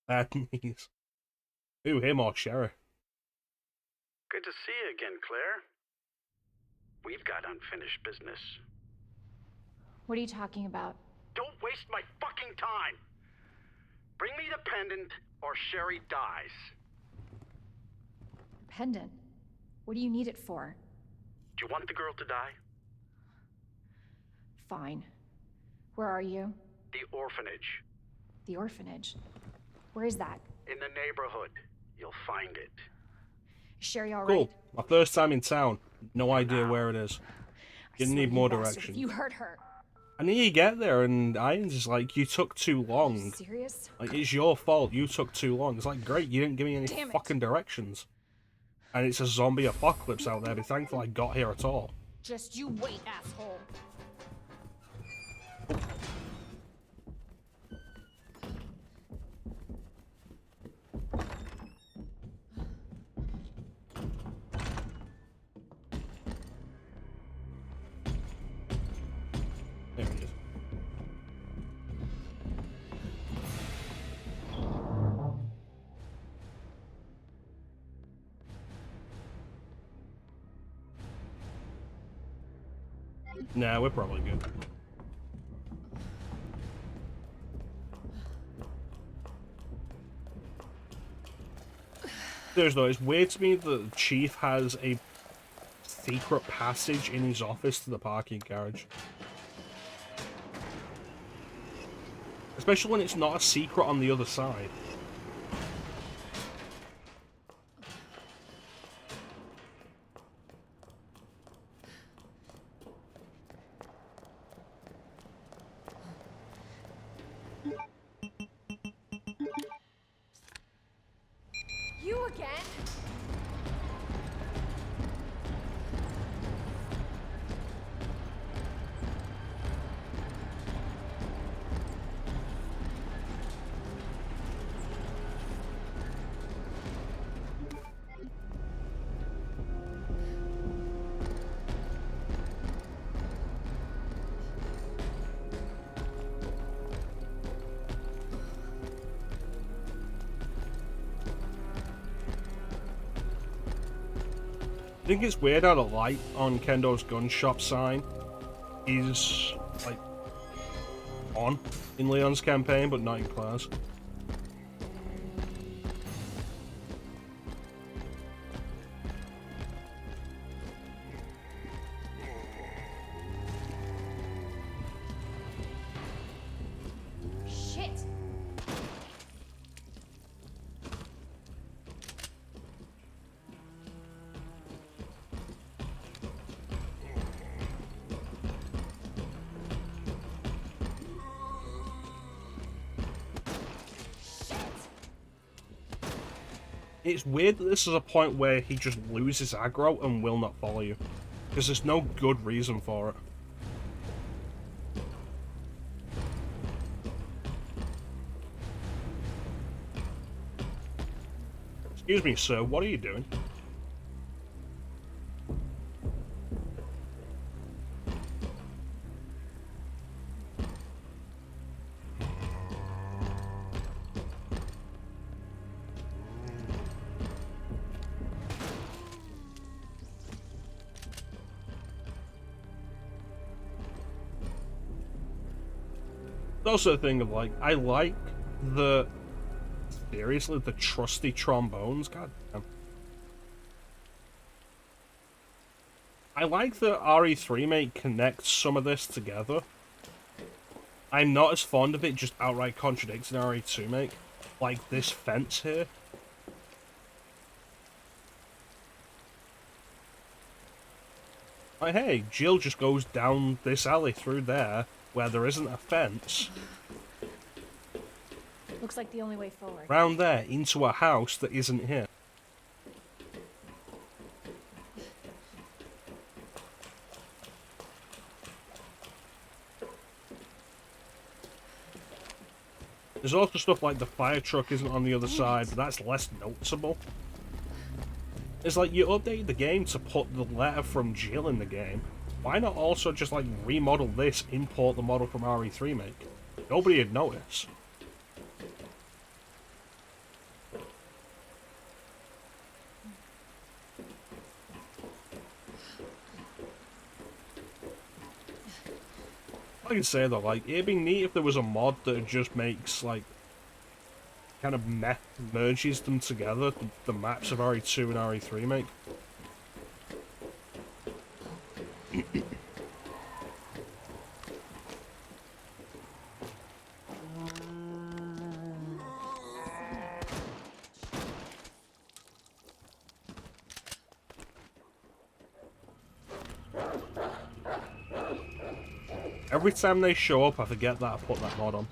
Bad knees. Ooh, him or Sherry. Good to see you again, Claire. We've got unfinished business. What are you talking about? Don't waste my fucking time! Bring me the pendant, or Sherry dies. Pendant? What do you need it for? Do you want the girl to die? Fine. Where are you? The orphanage. The orphanage. Where is that? In the neighborhood. You'll find it. Is Sherry all Cool. right? My first time in town. No idea where it is. You I need swear, more you bastard, direction. if you hurt her. And then you get there, and Irons is like, you took too long. Serious? Like, it's your fault. You took too long. It's like, great, you didn't give me any Damn it. fucking directions. And it's a zombie apocalypse out there. Be thankful I got here at all. Just you wait, asshole. There he is. Nah, we're probably good. Seriously, though, it's weird to me that the Chief has a secret passage in his office to the parking garage. Especially when it's not a secret on the other side. You again? I think it's weird how the light on Kendo's gun shop sign is, like, on in Leon's campaign, but not in Claire's. Shit! It's weird that this is a point where he just loses aggro and will not follow you. Because there's no good reason for it. Excuse me, sir, what are you doing? It's also a thing of, like, I like that Seriously, the trusty trombones? God damn. I like that RE3 Remake connects some of this together. I'm not as fond of it just outright contradicting RE2 Remake, like this fence here. Like, hey, Jill just goes down this alley through there, where there isn't a fence. Looks like the only way forward. Round there, into a house that isn't here. There's also stuff like the fire truck isn't on the other side, but that's less noticeable. It's like, you updated the game to put the letter from Jill in the game. Why not also just, like, remodel this, import the model from RE3 Remake? Nobody would notice. I can say though, like, it'd be neat if there was a mod that just makes, like, kind of merges them together, the maps of RE2 and RE3 Remake. Every time they show up, I forget that I put that mod on.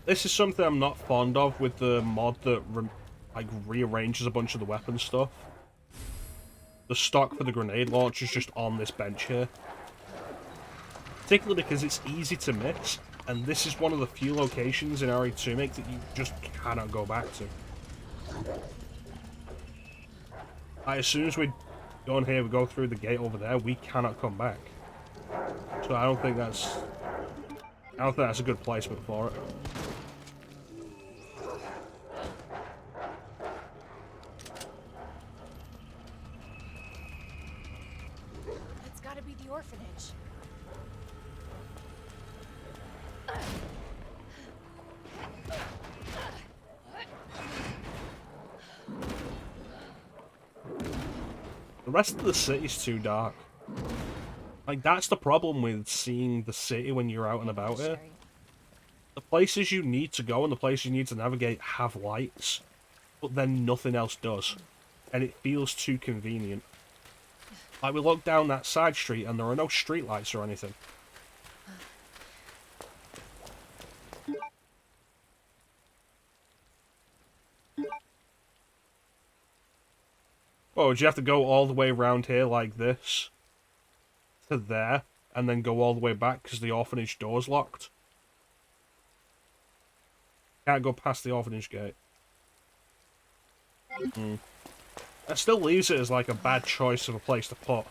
This is something I'm not fond of with the mod that like rearranges a bunch of the weapon stuff. The stock for the grenade launcher is just on this bench here. Particularly because it's easy to miss, and this is one of the few locations in RE2 Remake that you just cannot go back to. Like, as soon as we go in here, we go through the gate over there, we cannot come back. So I don't think that's a good placement for it. It's gotta be the orphanage. The rest of the city's too dark. Like, that's the problem with seeing the city when you're out and about here. The places you need to go and the places you need to navigate have lights, but then nothing else does. And it feels too convenient. Like, we look down that side street and there are no street lights or anything. Oh, would you have to go all the way around here like this to there, and then go all the way back because the orphanage door's locked? Can't go past the orphanage gate. That still leaves it as like a bad choice of a place to put.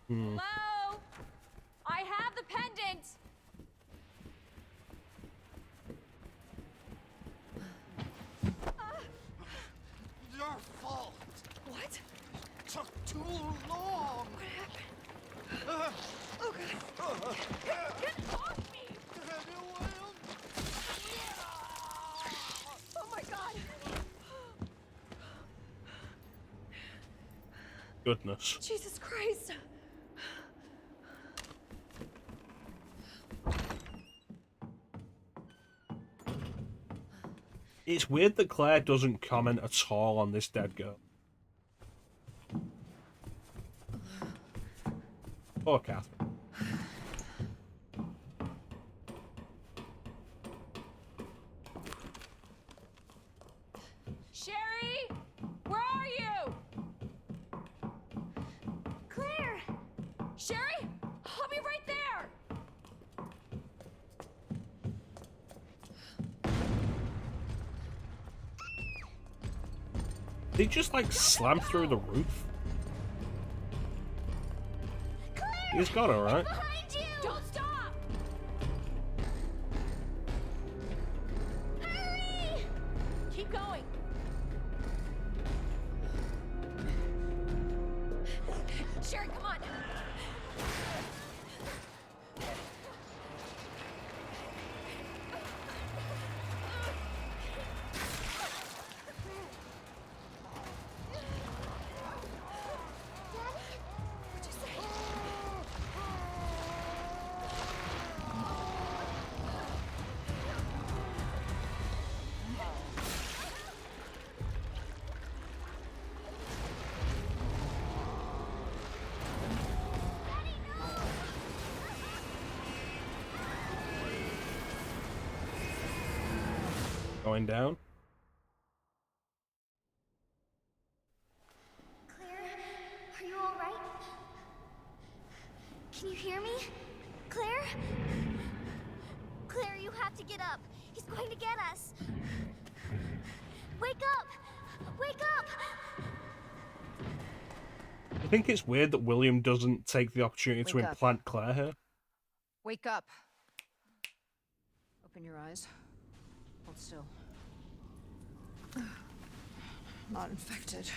Hello? I have the pendant! Your fault. What? Took too long. What happened? Oh god. Get off me! Oh my god! Goodness. Jesus Christ! It's weird that Claire doesn't comment at all on this dead girl. Poor Catherine. Sherry! Where are you? Claire! Sherry? I'll be right there! They just like slam through the roof. Claire! He's got her, right? Behind you! Don't stop! Sherry, come on. Going down. Claire, are you all right? Can you hear me? Claire? Claire, you have to get up. He's going to get us. Wake up! Wake up! I think it's weird that William doesn't take the opportunity to Wake up. implant Claire here. Wake up. Open your eyes. Hold still. Not infected.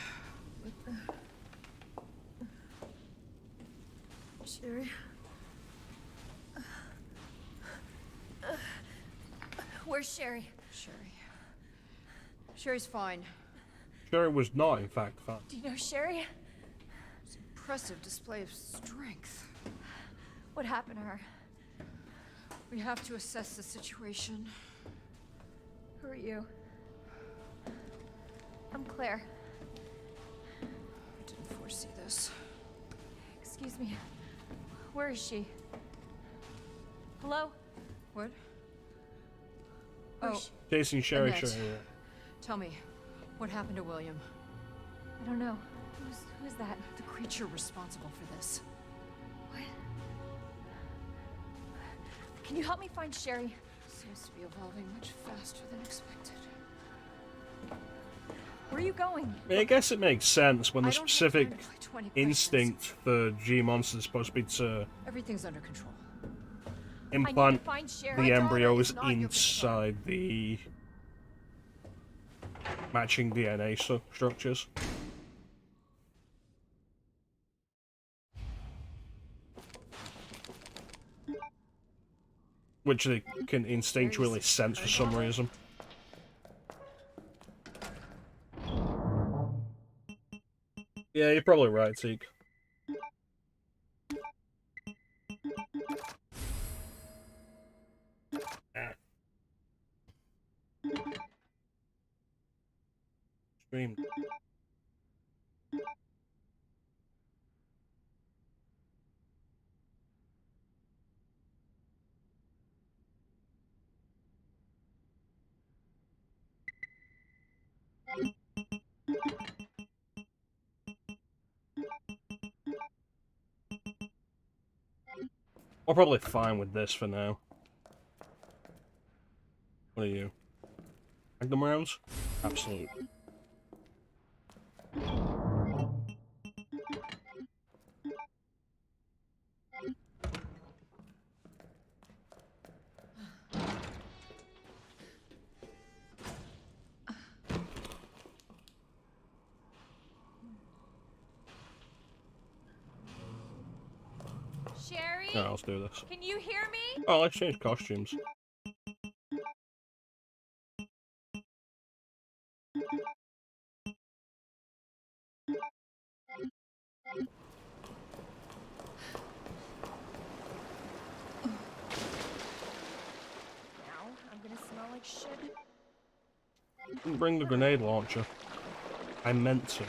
Sherry? Where's Sherry? Sherry's fine. Sherry was not, in fact, fine. Do you know Sherry? It's an impressive display of strength. What happened to her? We have to assess the situation. Who are you? I'm Claire. I didn't foresee this. Excuse me. Where is she? Hello? What? Where's Chasing Sherry, Annette. Sherry. Tell me, what happened to William? I don't know. Who's that? The creature responsible for this. What? Can you help me find Sherry? Seems to be evolving much faster than expected. Where are you going? I mean, I guess it makes sense when the I don't have specific time to play 20 instinct for G-monsters is supposed to be to Everything's under control. implant find Sherry. the My daughter embryos is not your inside the matching DNA structures. Which they can instinctually sense for some reason. Yeah, you're probably right, Zeke. Streamed. We're probably fine with this for now. What are you? Magnum rounds? Absolute. Sherry? Yeah, let's do this. Can you hear me? Oh, let's change costumes. Now I'm gonna smell like shit. Didn't bring the grenade launcher. I meant to.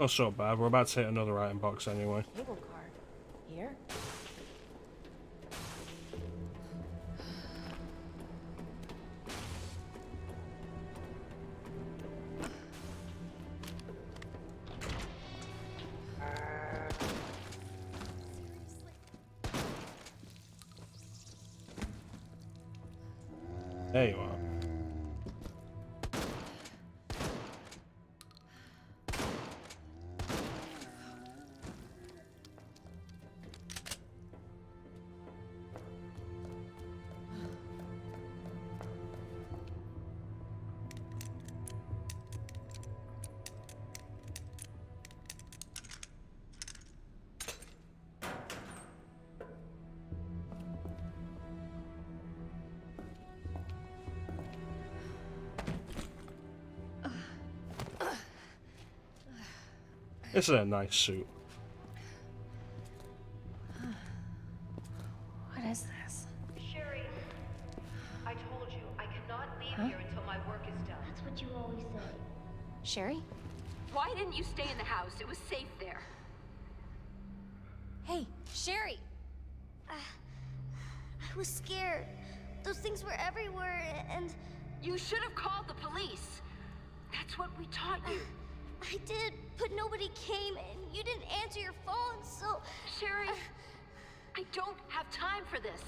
Not so bad. We're about to hit another item box anyway. Cable card. Here? There you are. This is a nice suit. What is this? Sherry, I told you, I cannot leave Huh? here until my work is done. That's what you always say. Sherry? Why didn't you stay in the house? It was safe there. Hey, Sherry! I was scared. Those things were everywhere, and... You should have called the police. That's what we taught you. I did, but nobody came, and you didn't answer your phone, so... Sherry, I don't have time for this.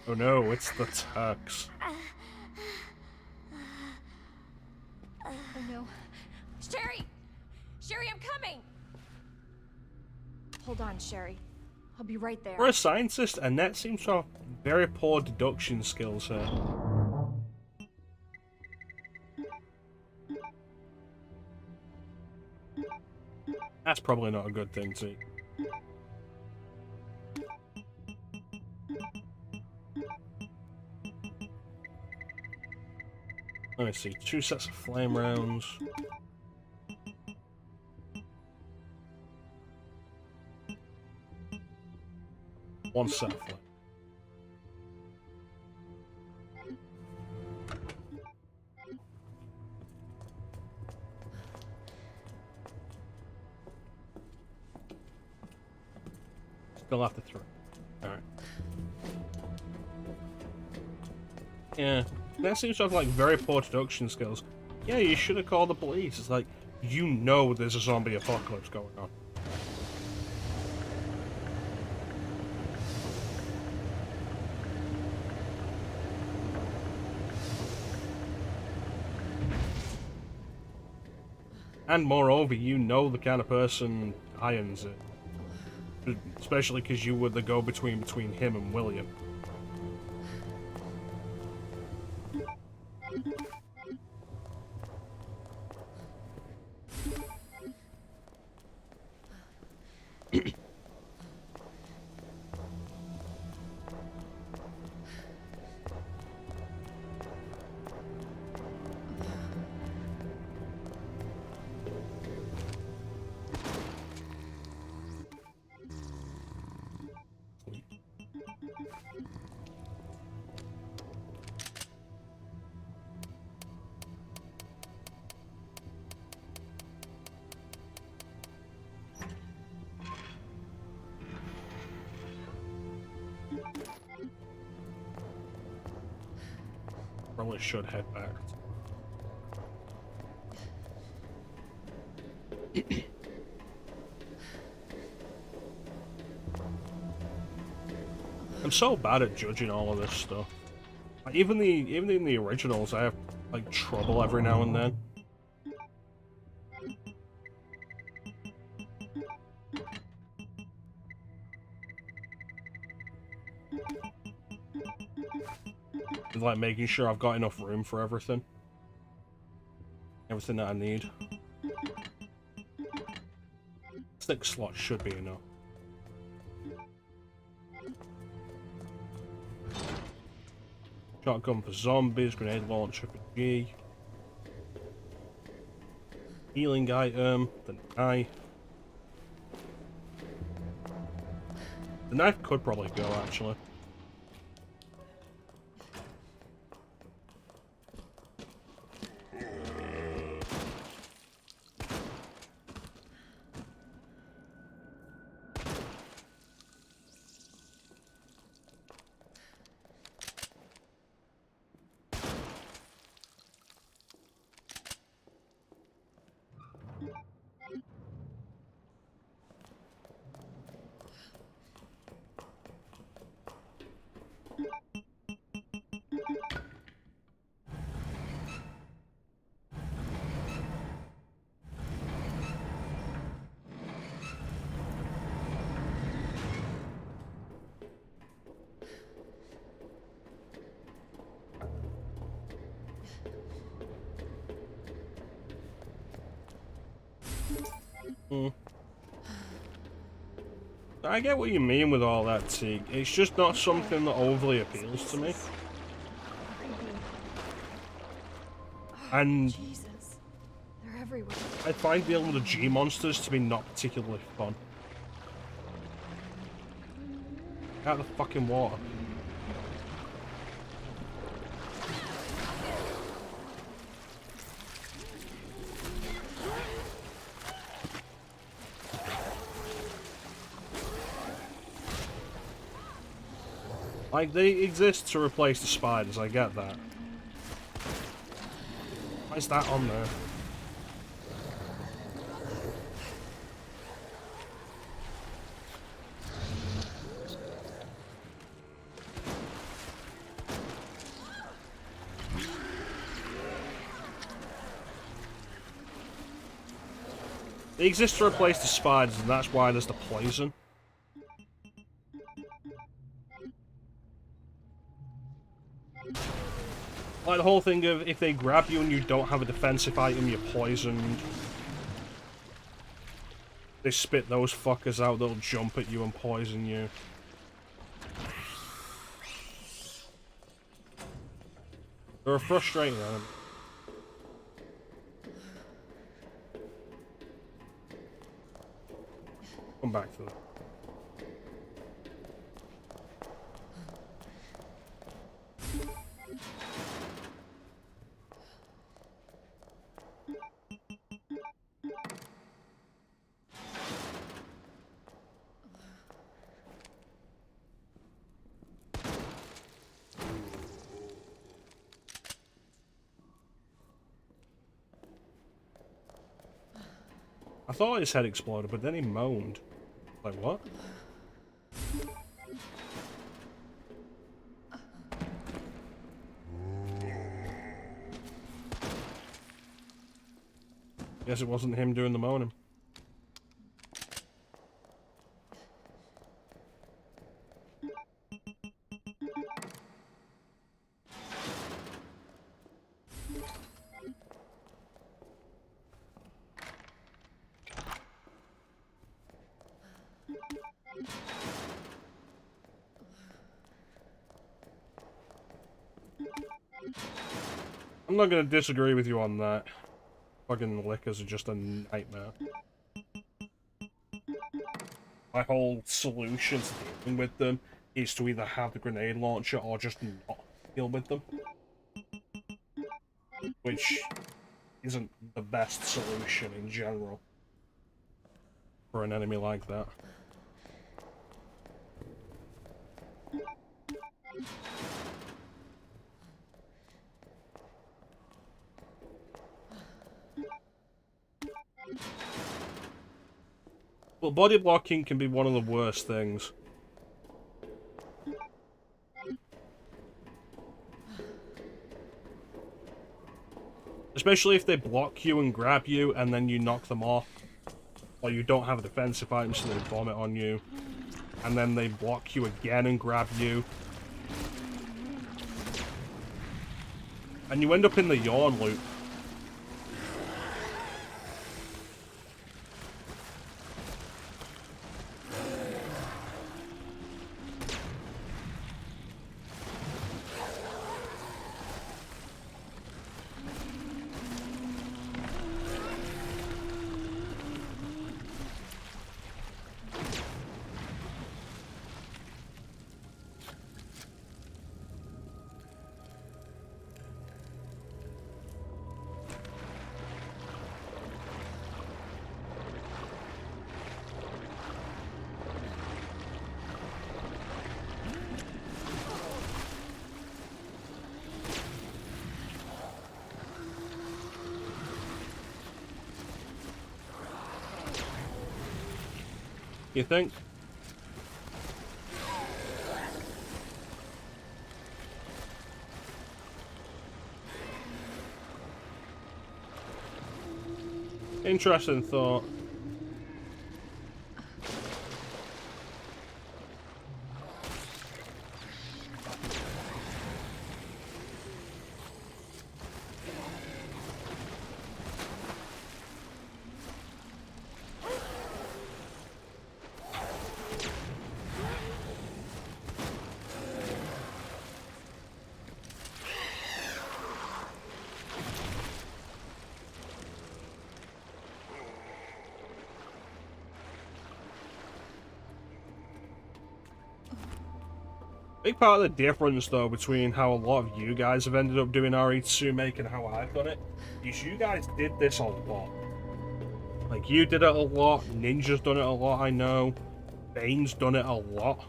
Oh no, it's the Turks. Oh no. Sherry! Sherry, I'm coming! Hold on, Sherry. I'll be right there. For a scientist, Annette seems to have very poor deduction skills here. That's probably not a good thing to... Let me see, 2 sets of flame rounds. One set of flame. Still have to throw. Alright. Yeah. That seems to have like very poor deduction skills. Yeah, you should have called the police. It's like, you know there's a zombie apocalypse going on. And moreover, you know the kind of person irons it. Especially because you were the go-between between him and William. Probably should head back. I'm so bad at judging all of this stuff. Like, even in the originals, I have like trouble every now and then. With, like, making sure I've got enough room for everything. Everything that I need. 6 slots should be enough. Shotgun for zombies, grenade launcher for G. Healing item, the knife. The knife could probably go, actually. I get what you mean with all that, Teague. It's just not something that overly appeals to me. And Jesus. They're everywhere. I find dealing with the G monsters to be not particularly fun. Out of the fucking water. Like, they exist to replace the spiders, I get that. Why is that on there? They exist to replace the spiders, and that's why there's the poison. Like the whole thing of if they grab you and you don't have a defensive item, you're poisoned. They spit those fuckers out, they'll jump at you and poison you. They're a frustrating enemy. Come back to that. I thought his head exploded, but then he moaned. Like, what? Guess it wasn't him doing the moaning. I'm not gonna disagree with you on that. Fucking lickers are just a nightmare. My whole solution to dealing with them is to either have the grenade launcher or just not deal with them. Which isn't the best solution in general for an enemy like that. Well, body blocking can be one of the worst things. Especially if they block you and grab you and then you knock them off. Or you don't have a defensive item so they vomit on you. And then they block you again and grab you. And you end up in the yawn loop. You think? Interesting thought. Big part of the difference, though, between how a lot of you guys have ended up doing RE2 Make and how I've done it, is you guys did this a lot. Like, you did it a lot, Ninja's done it a lot, I know. Bane's done it a lot.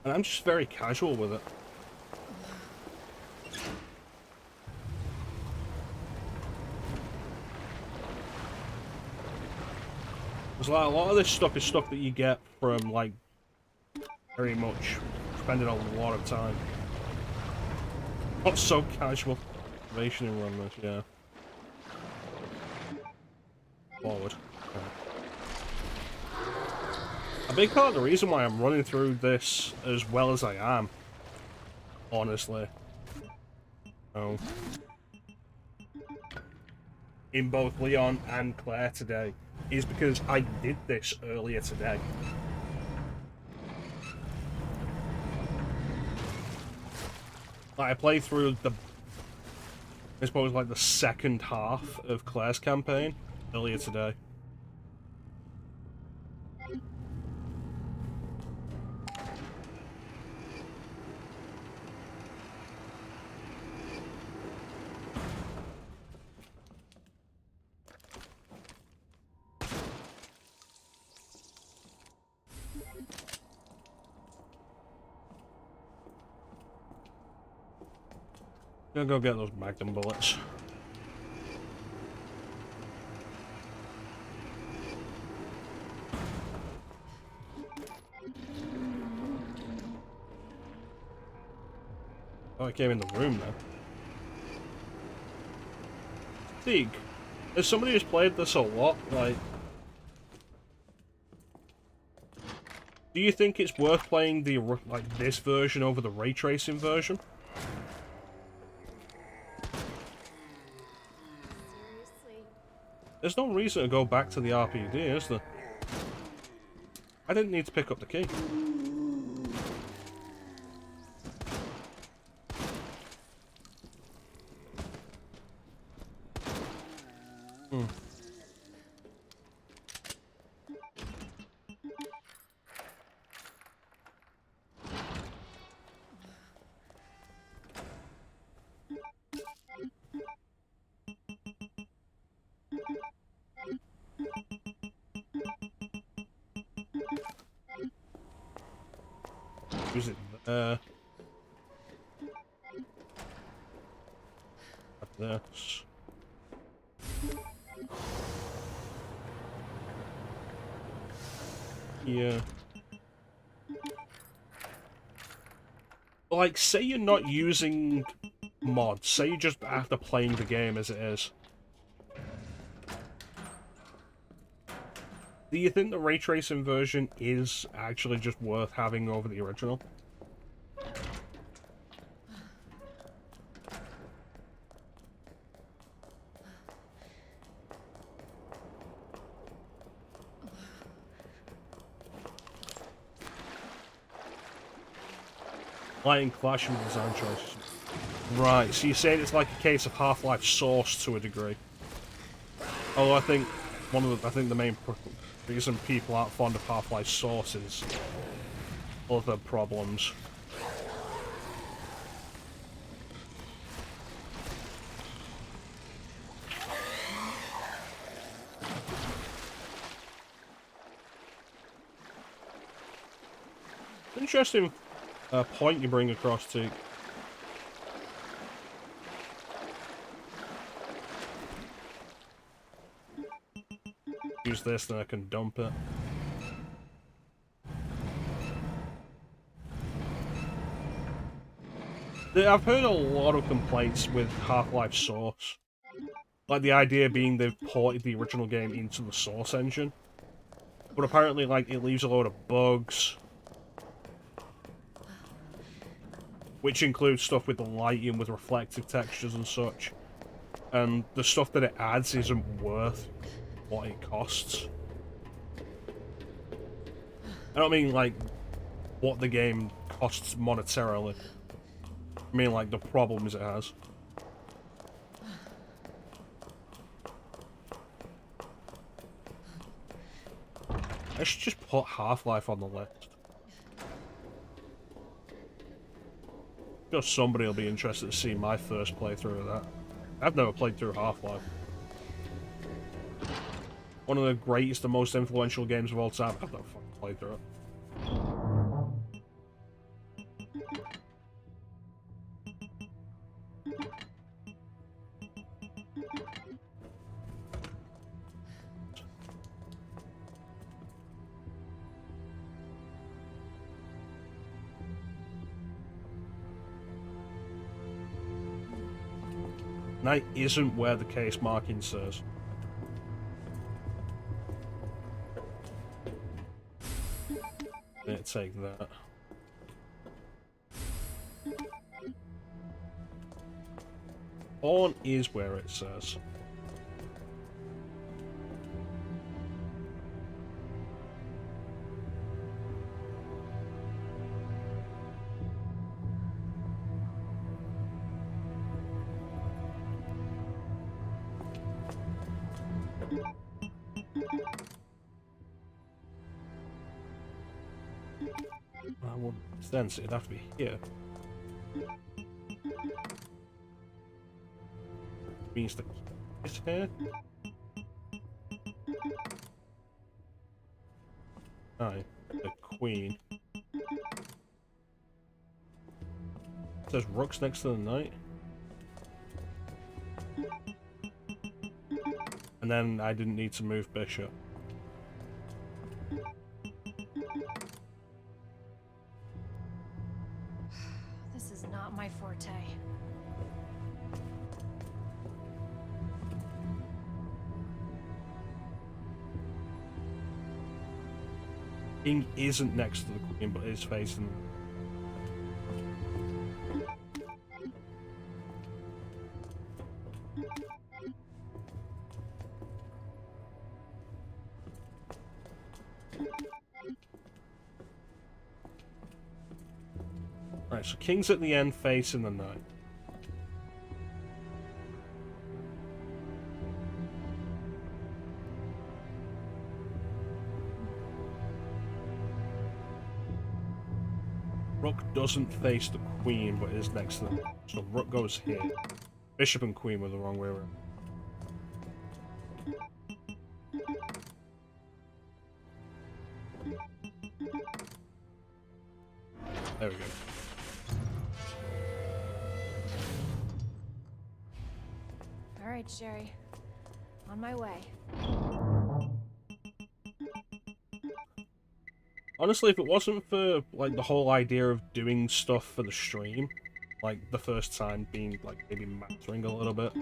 And I'm just very casual with it. Because like, a lot of this stuff is stuff that you get from, like, very much spending a lot of time. Not so casual. Information and run this, yeah. Forward. Okay. A big part of the reason why I'm running through this as well as I am, honestly, in both Leon and Claire today, is because I did this earlier today. Like, I played through I suppose, like, the second half of Claire's campaign earlier today. Gonna go get those Magnum bullets. Oh, I came in the room now. Teague, as somebody who's played this a lot, like, do you think it's worth playing the this version over the ray tracing version? There's no reason to go back to the RPD, is there? I didn't need to pick up the key. Use it there. Like this. Here. Like, say you're not using mods, say you're just after playing the game as it is. Do you think the ray tracing version is actually just worth having over the original? Lighting clash with design choices. Right, so you're saying it's like a case of Half-Life Source to a degree. Although I think the main reason people aren't fond of Half-Life Source is other problems. Interesting point you bring across to. Use this, then I can dump it. I've heard a lot of complaints with Half-Life Source. Like, the idea being they've ported the original game into the Source engine. But apparently, like, it leaves a load of bugs. Which includes stuff with the lighting, with reflective textures and such. And the stuff that it adds isn't worth what it costs. I don't mean, like, what the game costs monetarily. I mean, like, the problems it has. I should just put Half-Life on the list. Just somebody will be interested to see my first playthrough of that. I've never played through Half-Life. One of the greatest and most influential games of all time. I've never fucking played through it. Night isn't where the case marking says. Let's take that. On is where it says. Well, then it'd have to be here. Means the is here. Aye, the queen. It says rooks next to the knight. And then I didn't need to move bishop. This is not my forte. King isn't next to the queen, but is facing. Right, so king's at the end facing the knight. Rook doesn't face the queen, but is next to them. So rook goes here. Bishop and queen were the wrong way around. There we go. All right, Sherry. On my way. Honestly, if it wasn't for like the whole idea of doing stuff for the stream, like the first time being like maybe mattering a little bit,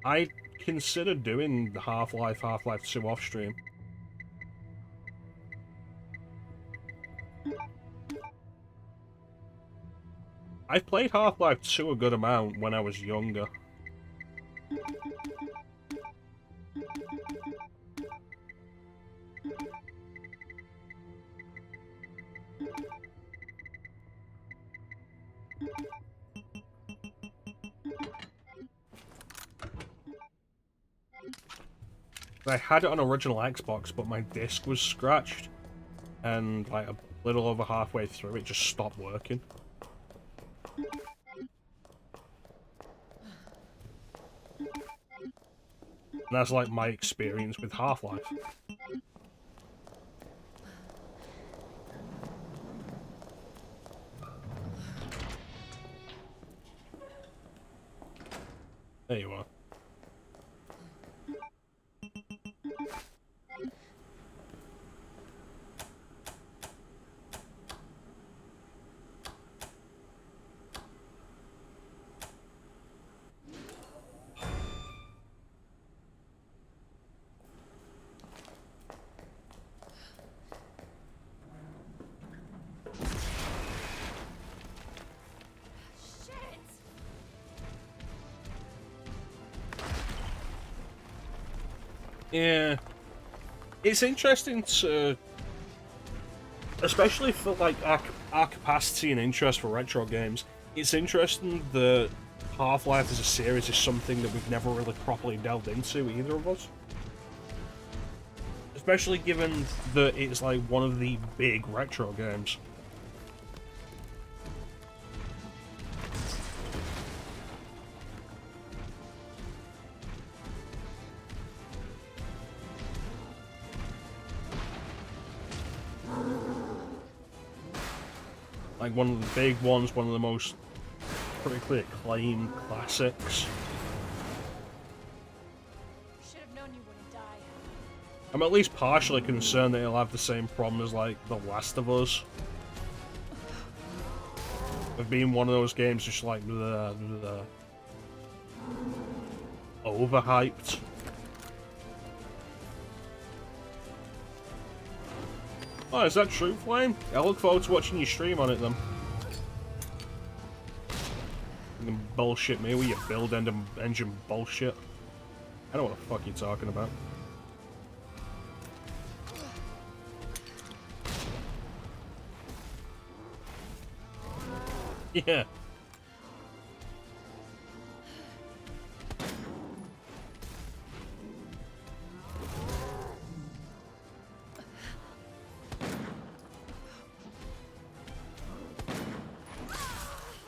I'd consider doing the Half-Life 2 off stream. I played Half-Life 2 a good amount when I was younger. I had it on original Xbox, but my disc was scratched, and like a little over halfway through, it just stopped working. And that's like my experience with Half-Life. There you are. Yeah, it's interesting to, especially for like our capacity and interest for retro games, it's interesting that Half-Life as a series is something that we've never really properly delved into, either of us. Especially given that it's like one of the big retro games. Like one of the big ones, one of the most critically acclaimed classics. Should have known you wouldn't die. I'm at least partially concerned that it'll have the same problem as like The Last of Us. Of being one of those games just like the overhyped. Oh, is that true, Flame? I look forward to watching you stream on it then. You can bullshit me with your build engine bullshit. I don't know what the fuck you're talking about. Yeah.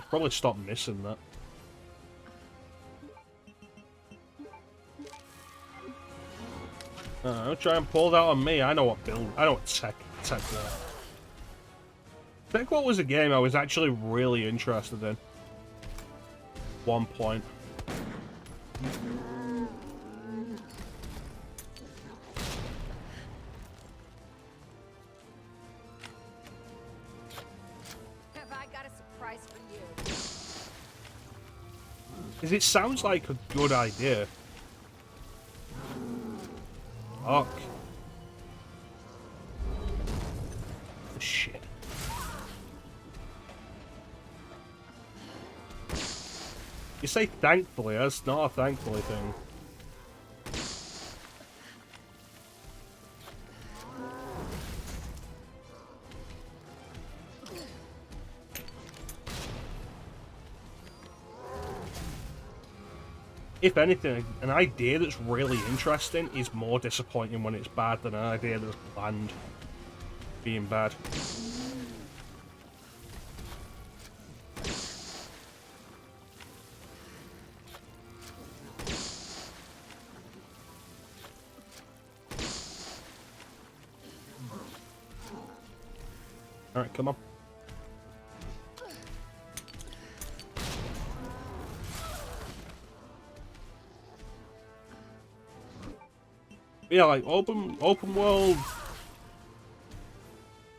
Probably stop missing that. Don't try and pull that on me. I know what tech was. Tech was a game I was actually really interested in. One point. Have I got a surprise for you? Because it sounds like a good idea. Fuck. Shit. You say thankfully, that's not a thankfully thing. If anything, an idea that's really interesting is more disappointing when it's bad than an idea that's planned being bad. Alright, come on. Yeah, like open world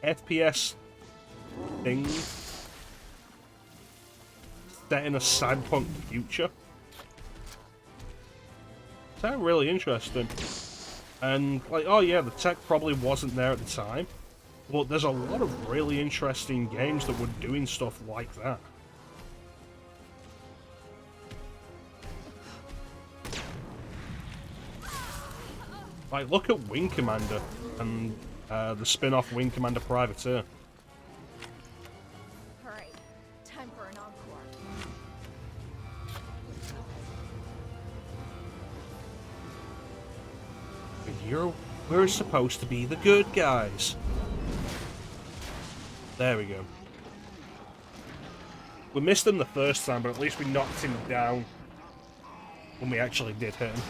FPS thing set in a cyberpunk future. Sound really interesting. And like, oh yeah, the tech probably wasn't there at the time, but there's a lot of really interesting games that were doing stuff like that. Like, look at Wing Commander and the spin-off Wing Commander Privateer. Alright, time for an encore. We're supposed to be the good guys. There we go. We missed him the first time, but at least we knocked him down when we actually did hit him.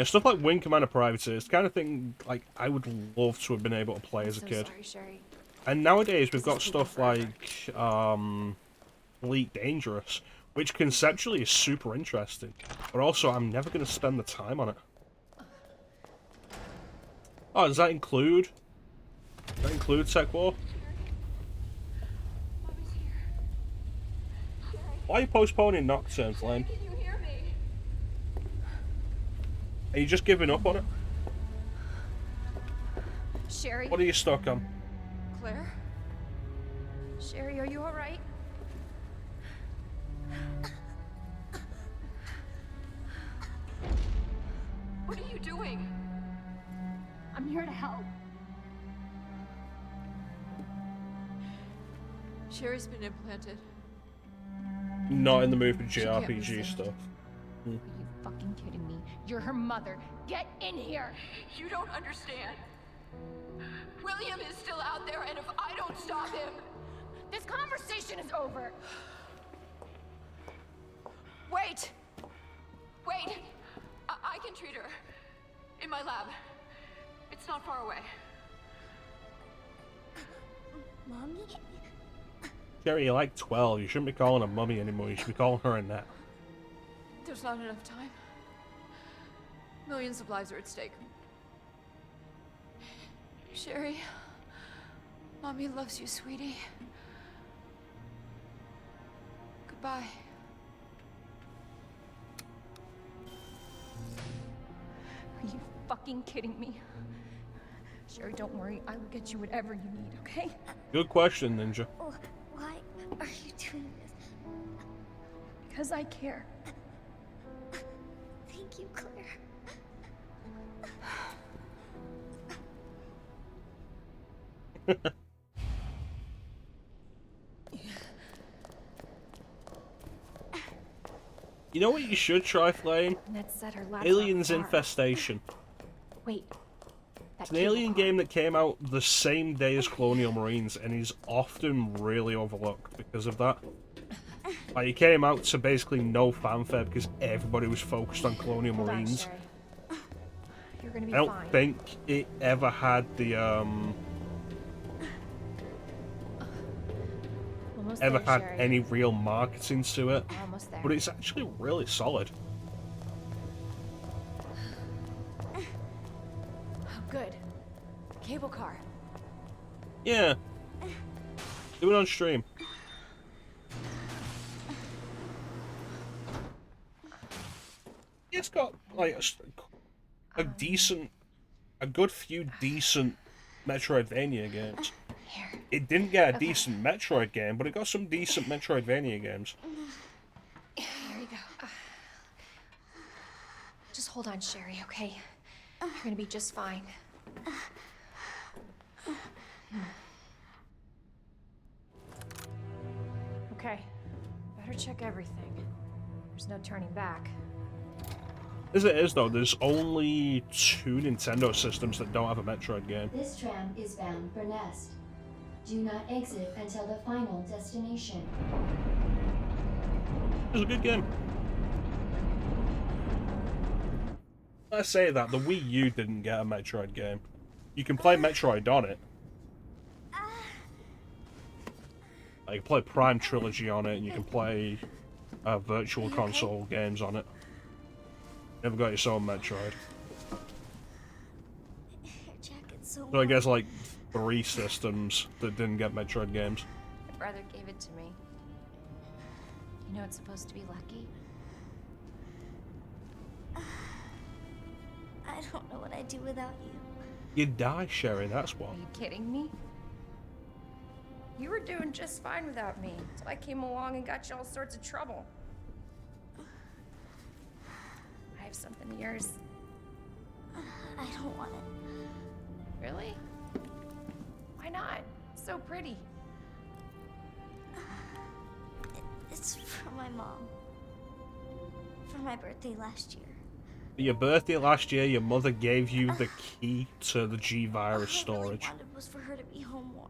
Stuff like Wing Commander Privateer, it's the kind of thing like I would love to have been able to play as a kid. Sorry, Sherry. And nowadays we've got stuff like Elite Dangerous, which conceptually is super interesting, but also I'm never going to spend the time on it. Oh, does that include? Does that include Tech War? Why are you postponing Nocturne, Flame? Are you just giving up on it? Sherry? What are you stuck on? Claire? Sherry, are you alright? What are you doing? I'm here to help. Sherry's been implanted. Not in the mood for can't be JRPG saved. stuff. Are you fucking kidding me? You're her mother. Get in here! You don't understand. William is still out there, and if I don't stop him... This conversation is over! Wait! Wait! I can treat her. In my lab. It's not far away. Mommy? Sherry, you're like 12. You shouldn't be calling her mummy anymore. You should be calling her Annette. There's not enough time. Millions of lives are at stake. Sherry, Mommy loves you, sweetie. Goodbye. Are you fucking kidding me? Sherry, don't worry. I will get you whatever you need, okay? Good question, Ninja. Why are you doing this? Because I care. Thank you, Claire. You know what you should try, Flame? Annette said her lab's Aliens not far. Infestation. Wait. It's an alien game that came out the same day as Colonial Marines and is often really overlooked because of that. Like, it came out to basically no fanfare because everybody was focused on Colonial Hold on, Marines. Sherry. You're gonna be I don't fine. think it ever had the Almost ever there, had Sherry. any real marketing to it. Almost there. But it's actually really solid. Oh, good. Cable car. Yeah. Do it on stream. It's got like a good few decent Metroidvania games. It didn't get a decent Metroid game, but it got some decent Metroidvania games. Here you go. Just hold on, Sherry, okay? You're gonna be just fine. Okay. Better check everything. There's no turning back. As it is, though, there's only 2 Nintendo systems that don't have a Metroid game. This tram is bound for Nest. Do not exit until the final destination. It's a good game. I say that, the Wii U didn't get a Metroid game. You can play Metroid on it. You can play Prime Trilogy on it, and you can play Virtual Console games on it. Never got your own Metroid. Your jacket's so So I guess like 3 systems that didn't get Metroid games. My brother gave it to me. You know it's supposed to be lucky. I don't know what I'd do without you. You'd die, Sherry, that's what. Are you kidding me? You were doing just fine without me, so I came along and got you all sorts of trouble. I have something of yours. I don't want it. Really? Why not? It's so pretty. It's for my mom. For my birthday last year. For your birthday last year, your mother gave you the key to the G-Virus storage. All I really wanted was for her to be home more.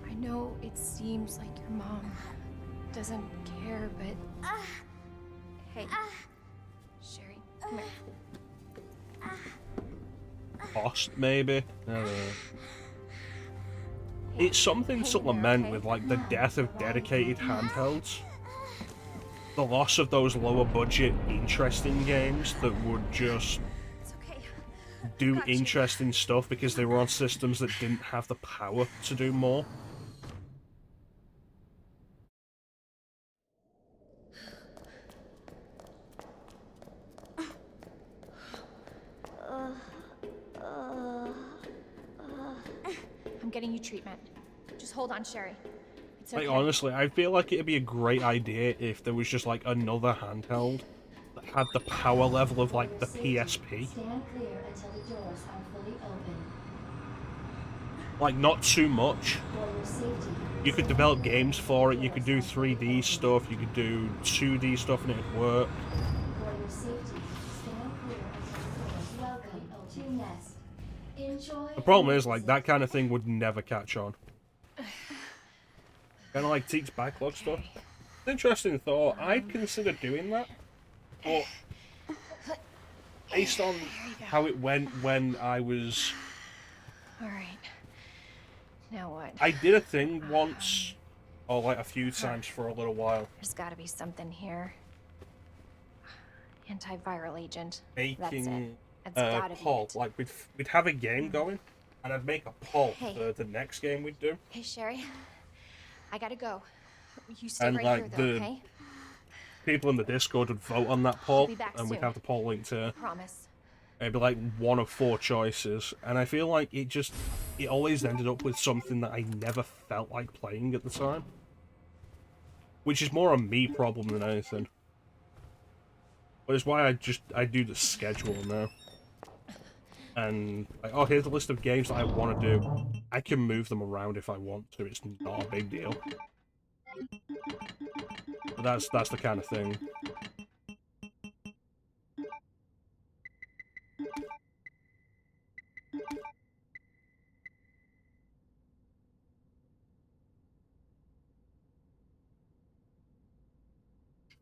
I know it seems like your mom doesn't care, but... Hey. Sherry, come here. Cost, maybe? I don't know. It's something to lament with, like, the death of dedicated handhelds. The loss of those lower budget, interesting games that would just do interesting stuff because they were on systems that didn't have the power to do more. I'm getting you treatment. Just hold on, Sherry. It's okay. Like, honestly, I feel like it'd be a great idea if there was just, like, another handheld that had the power level of, like, the PSP. Stand clear until the doors are fully open. Like, not too much. For your safety. You could develop games for it, you could do 3D stuff, you could do 2D stuff and it'd work. For your safety, stand clear until the doors. Welcome to Nest. Enjoy. The problem is, like, that kind of thing would never catch on. Kind of like Teak's backlog stuff. Interesting thought. I'd consider doing that, but based on how it went when I was... Alright. Now what? I did a thing once, or like a few times for a little while. There's gotta be something here. Antiviral agent. That's it. Making That's a gotta be poll. it. Like, we'd have a game going, and I'd make a poll Hey. for the next game we'd do. Hey, Sherry. I gotta go. You stay And right like here, though, the okay? people in the Discord would vote on that poll, be back and we'd soon. have the poll linked here. Promise. It'd be like one of 4 choices, and I feel like it always ended up with something that I never felt like playing at the time. Which is more a me problem than anything. But it's why I do the schedule now. And, like, oh, here's a list of games that I want to do. I can move them around if I want to, it's not a big deal. But that's the kind of thing.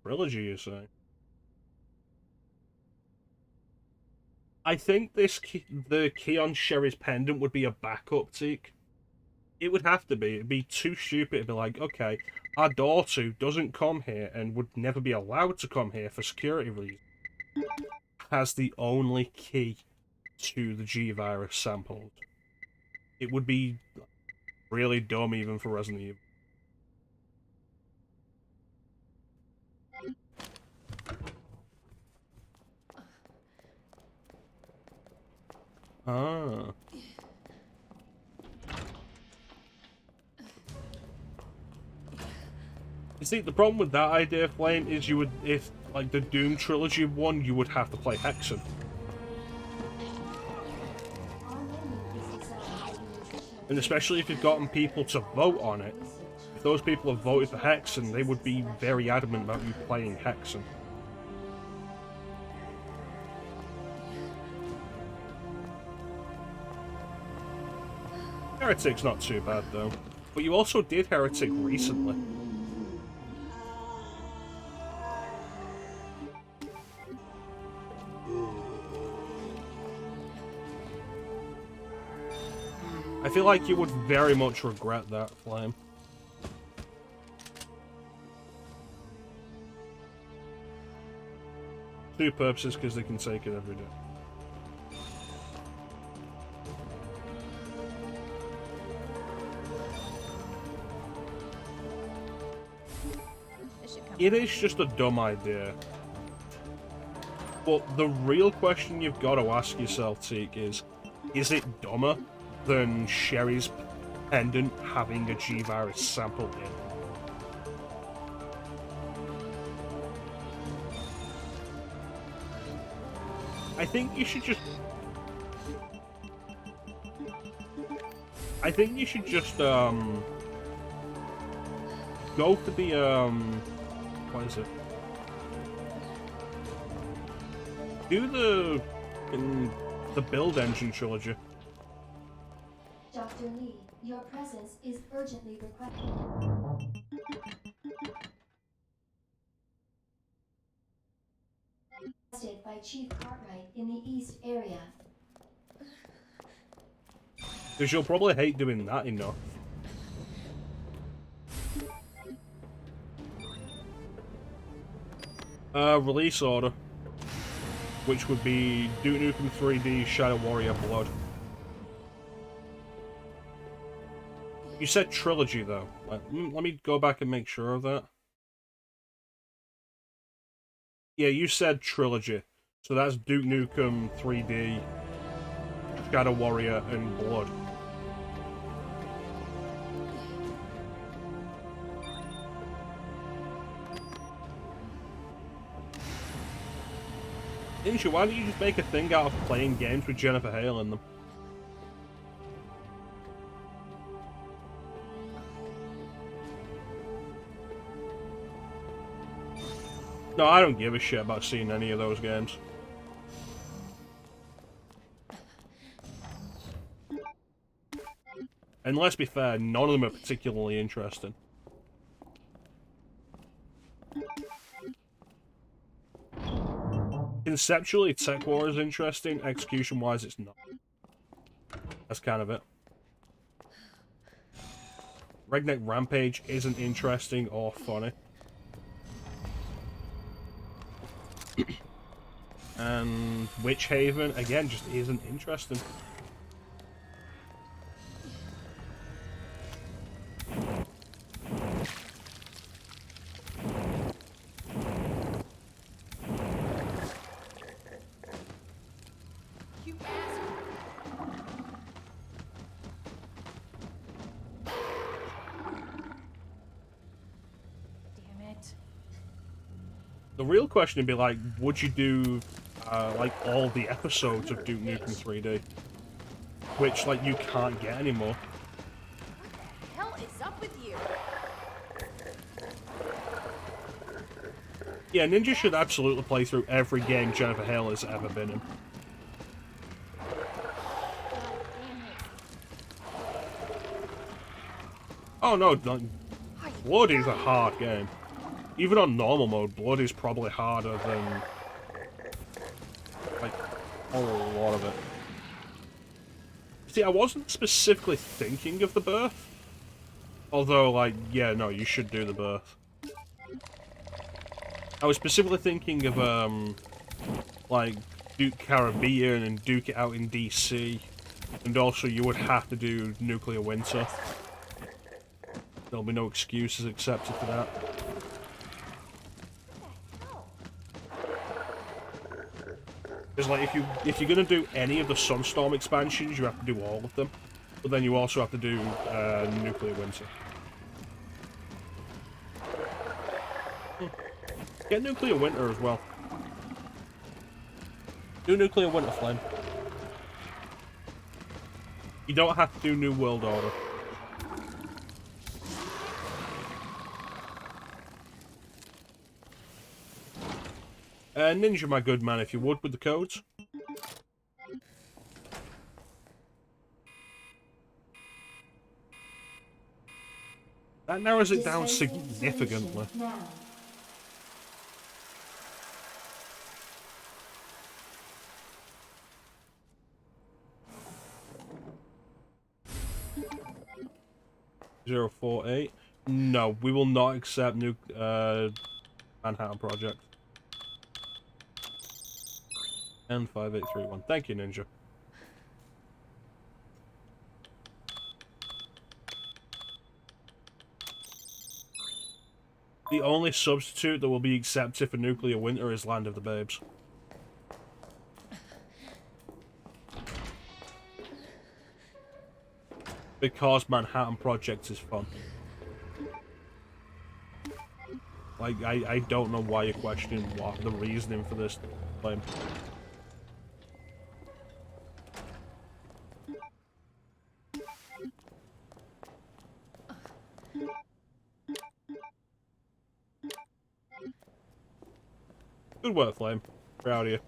Trilogy, you say? I think the key on Sherry's pendant would be a backup, Teak. It would have to be. It'd be too stupid to be like, okay, our daughter who doesn't come here and would never be allowed to come here for security reasons has the only key to the G-Virus samples. It would be really dumb even for Resident Evil. Ah. You see, the problem with that idea, Flame, is you would, if, like, the Doom trilogy won, you would have to play Hexen. And especially if you've gotten people to vote on it, if those people have voted for Hexen, they would be very adamant about you playing Hexen. Heretic's not too bad, though. But you also did Heretic recently. I feel like you would very much regret that, Flame. Two purposes, because they can take it every day. It is just a dumb idea. But the real question you've got to ask yourself, Teak, is it dumber than Sherry's pendant having a G-Virus sample in? I think you should just go for the what is it? Do the build engine trilogy. Dr. Lee, your presence is urgently requested. Requested by Chief Cartwright in the East area. Because you'll probably hate doing that enough. Release order. Which would be Duke Nukem 3D, Shadow Warrior, Blood. You said trilogy, though. Let me go back and make sure of that. Yeah, you said trilogy. So that's Duke Nukem 3D, Shadow Warrior, and Blood. Didn't you? Why don't you just make a thing out of playing games with Jennifer Hale in them? No, I don't give a shit about seeing any of those games. And let's be fair, none of them are particularly interesting. Conceptually, Tech War is interesting. Execution-wise, it's not. That's kind of it. Redneck Rampage isn't interesting or funny. And Witch Haven, again, just isn't interesting. The real question would be like, would you do like all the episodes of Duke Nukem 3D, which like you can't get anymore? What the hell is up with you? Yeah, Ninja should absolutely play through every game Jennifer Hale has ever been in. Oh no, Blood is a hard game. Even on normal mode, Blood is probably harder than, like, a lot of it. See, I wasn't specifically thinking of the birth. Although, like, yeah, no, you should do the birth. I was specifically thinking of, like, Duke Caribbean and Duke It Out in DC. And also, you would have to do Nuclear Winter. There'll be no excuses accepted for that. Because like if you're gonna do any of the Sunstorm expansions, you have to do all of them. But then you also have to do Nuclear Winter. Get Nuclear Winter as well. Do Nuclear Winter Flame. You don't have to do New World Order. Ninja, my good man, if you would, with the codes. That narrows it down significantly. .048. No, we will not accept Manhattan Project. And 5831. Thank you, Ninja. The only substitute that will be accepted for Nuclear Winter is Land of the Babes. Because Manhattan Project is fun. Like, I don't know why you're questioning what the reasoning for this claim. Good work, Flame. Proud of you.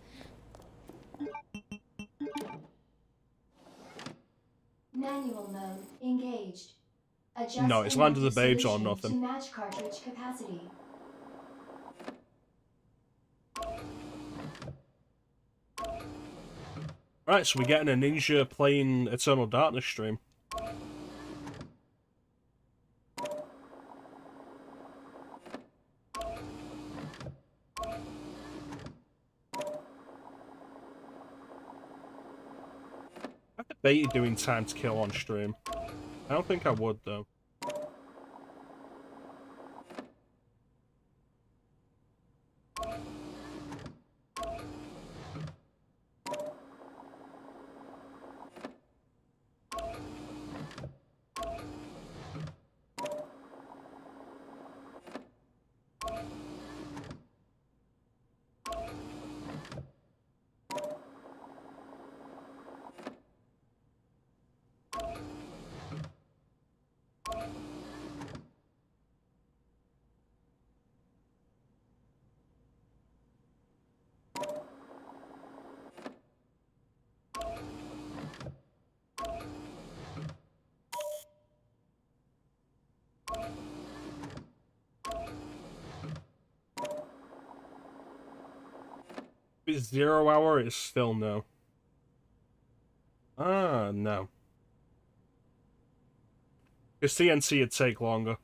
Manual mode engaged. Adjust No, it's Land of the Babes or solution nothing. To match cartridge capacity. Right, so we're getting a Ninja playing Eternal Darkness stream. I've debated doing Time to Kill on stream. I don't think I would, though. it's 0 hour, it's still no. Ah, no. Because CNC would take longer.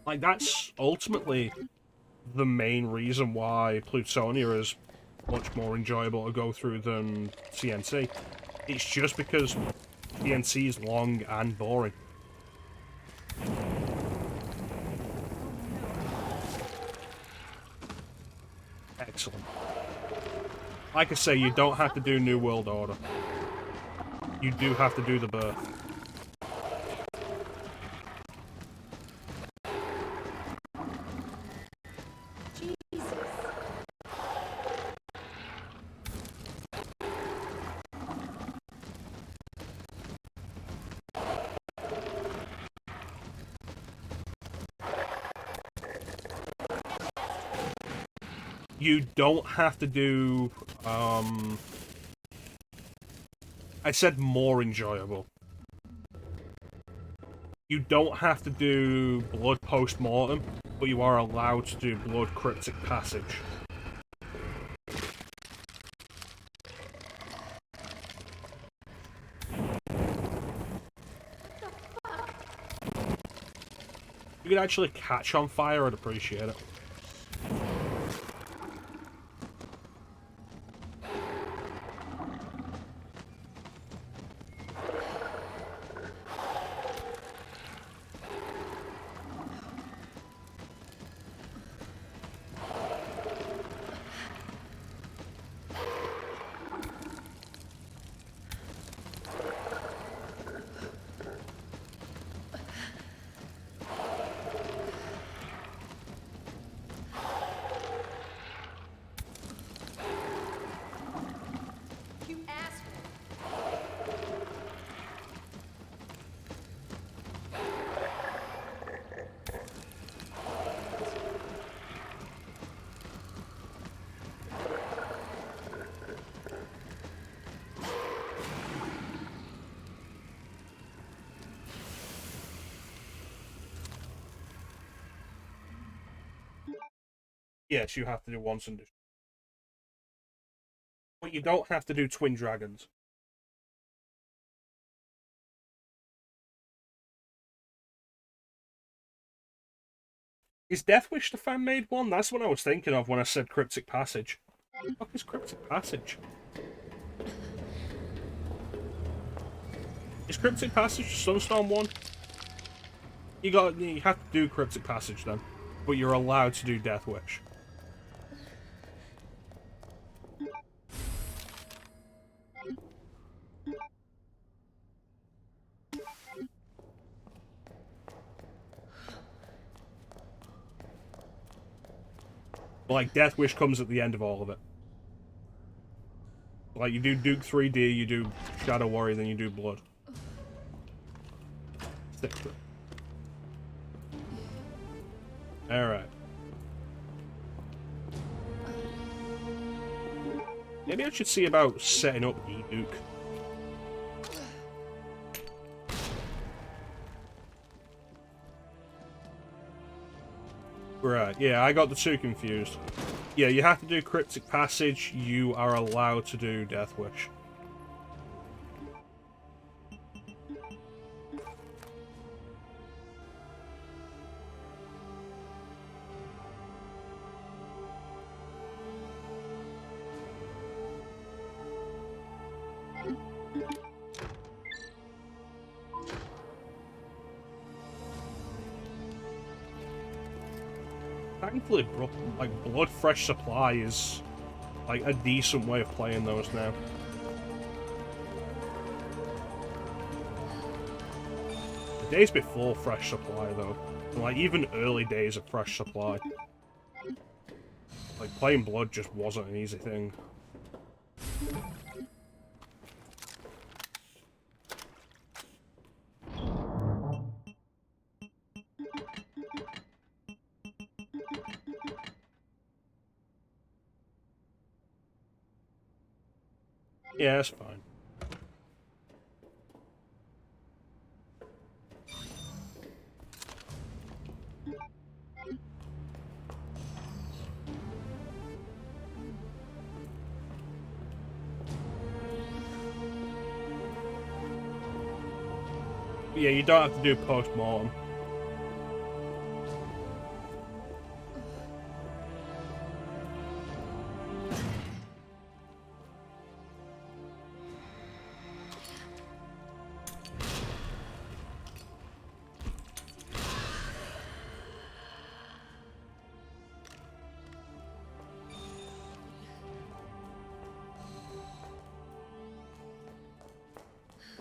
Like, that's ultimately the main reason why Plutonia is much more enjoyable to go through than CNC. It's just because CNC is long and boring. Excellent. Like I say, you don't have to do New World Order. You do have to do the birth. You don't have to do, I said more enjoyable. You don't have to do Blood Post-Mortem, but you are allowed to do Blood Cryptic Passage. If you could actually catch on fire, I'd appreciate it. Yes, you have to do once and but you don't have to do Twin Dragons. Is Deathwish the fan-made one? That's what I was thinking of when I said Cryptic Passage. What the fuck is Cryptic Passage? Is Cryptic Passage the Sunstorm one? You have to do Cryptic Passage then, but you're allowed to do Deathwish. But, like, Deathwish comes at the end of all of it. Like, you do Duke 3D, you do Shadow Warrior, then you do Blood. Stick to it. Alright. Maybe I should see about setting up E-Duke. Right, yeah, I got the two confused. Yeah, you have to do Cryptic Passage, you are allowed to do Deathwish. Thankfully, like, Blood Fresh Supply is, like, a decent way of playing those now. Days before Fresh Supply, though. And, like, even early days of Fresh Supply. Like, playing Blood just wasn't an easy thing. Yeah, that's fine. Yeah, you don't have to do post-mortem.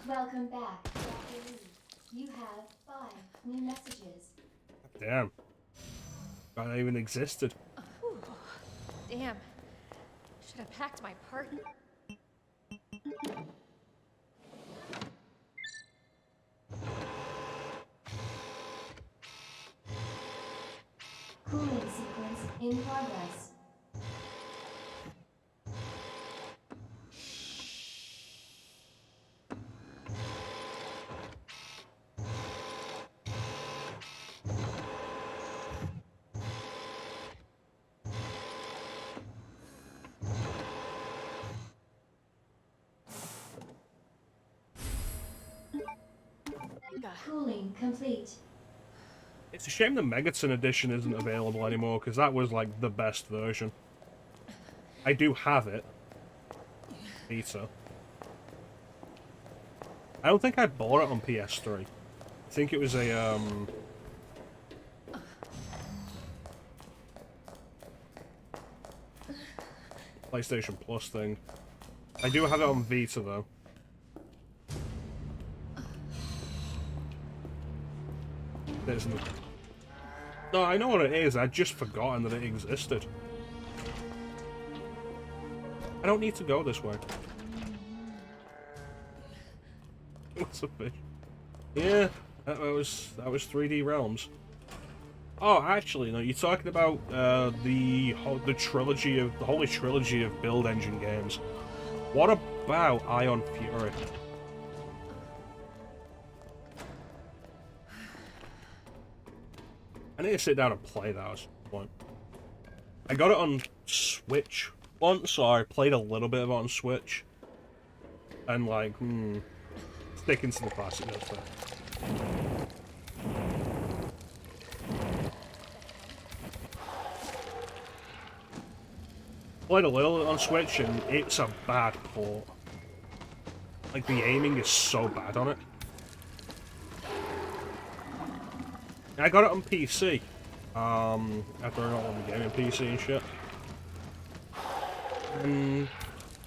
Welcome back, Dr. Lee. You have 5 new messages. Damn. That even existed. Whew. Damn. Should have packed my part. Cooling sequence in progress. Cooling complete. It's a shame the Megaton edition isn't available anymore, because that was, like, the best version. I do have it. Vita. I don't think I bought it on PS3. I think it was a, PlayStation Plus thing. I do have it on Vita, though. No, I know what it is. I'd just forgotten that it existed. I don't need to go this way. What's a fish? Yeah, that was 3D Realms. Oh, actually, no. You're talking about the holy trilogy of build engine games. What about Ion Fury? I need to sit down and play that at some point. I got it on Switch once, so I played a little bit of it on Switch. And like, sticking to the classic, that's fair. Played a little on Switch, and it's a bad port. Like, the aiming is so bad on it. I got it on PC. After I got on the gaming PC and shit. And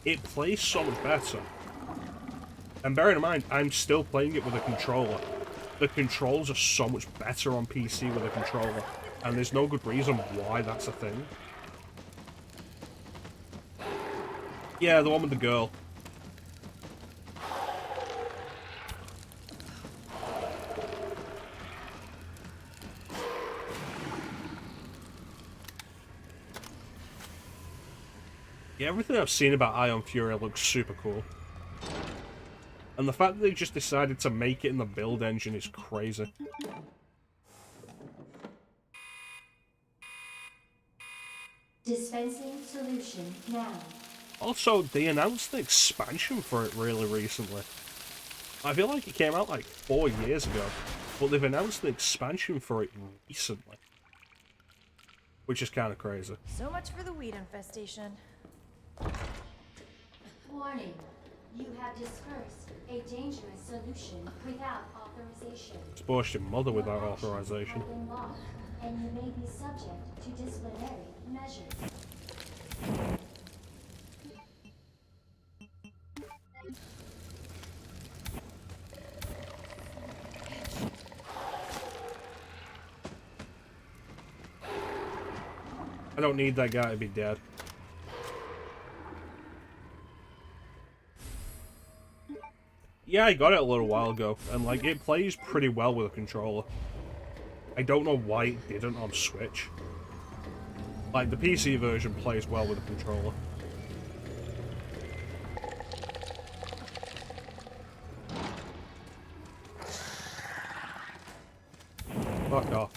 it plays so much better. And bearing in mind, I'm still playing it with a controller. The controls are so much better on PC with a controller. And there's no good reason why that's a thing. Yeah, the one with the girl. Yeah, everything I've seen about Ion Fury looks super cool. And the fact that they just decided to make it in the build engine is crazy. Dispensing solution now. Also, they announced an expansion for it really recently. I feel like it came out like 4 years ago, but they've announced an expansion for it recently. Which is kind of crazy. So much for the weed infestation. Warning. You have dispersed a dangerous solution without authorization. Exposed your mother without authorization. Been locked, and you may be subject to disciplinary measures. I don't need that guy to be dead. Yeah, I got it a little while ago, and like it plays pretty well with a controller. I don't know why it didn't on Switch. Like the PC version plays well with a controller. Fuck off.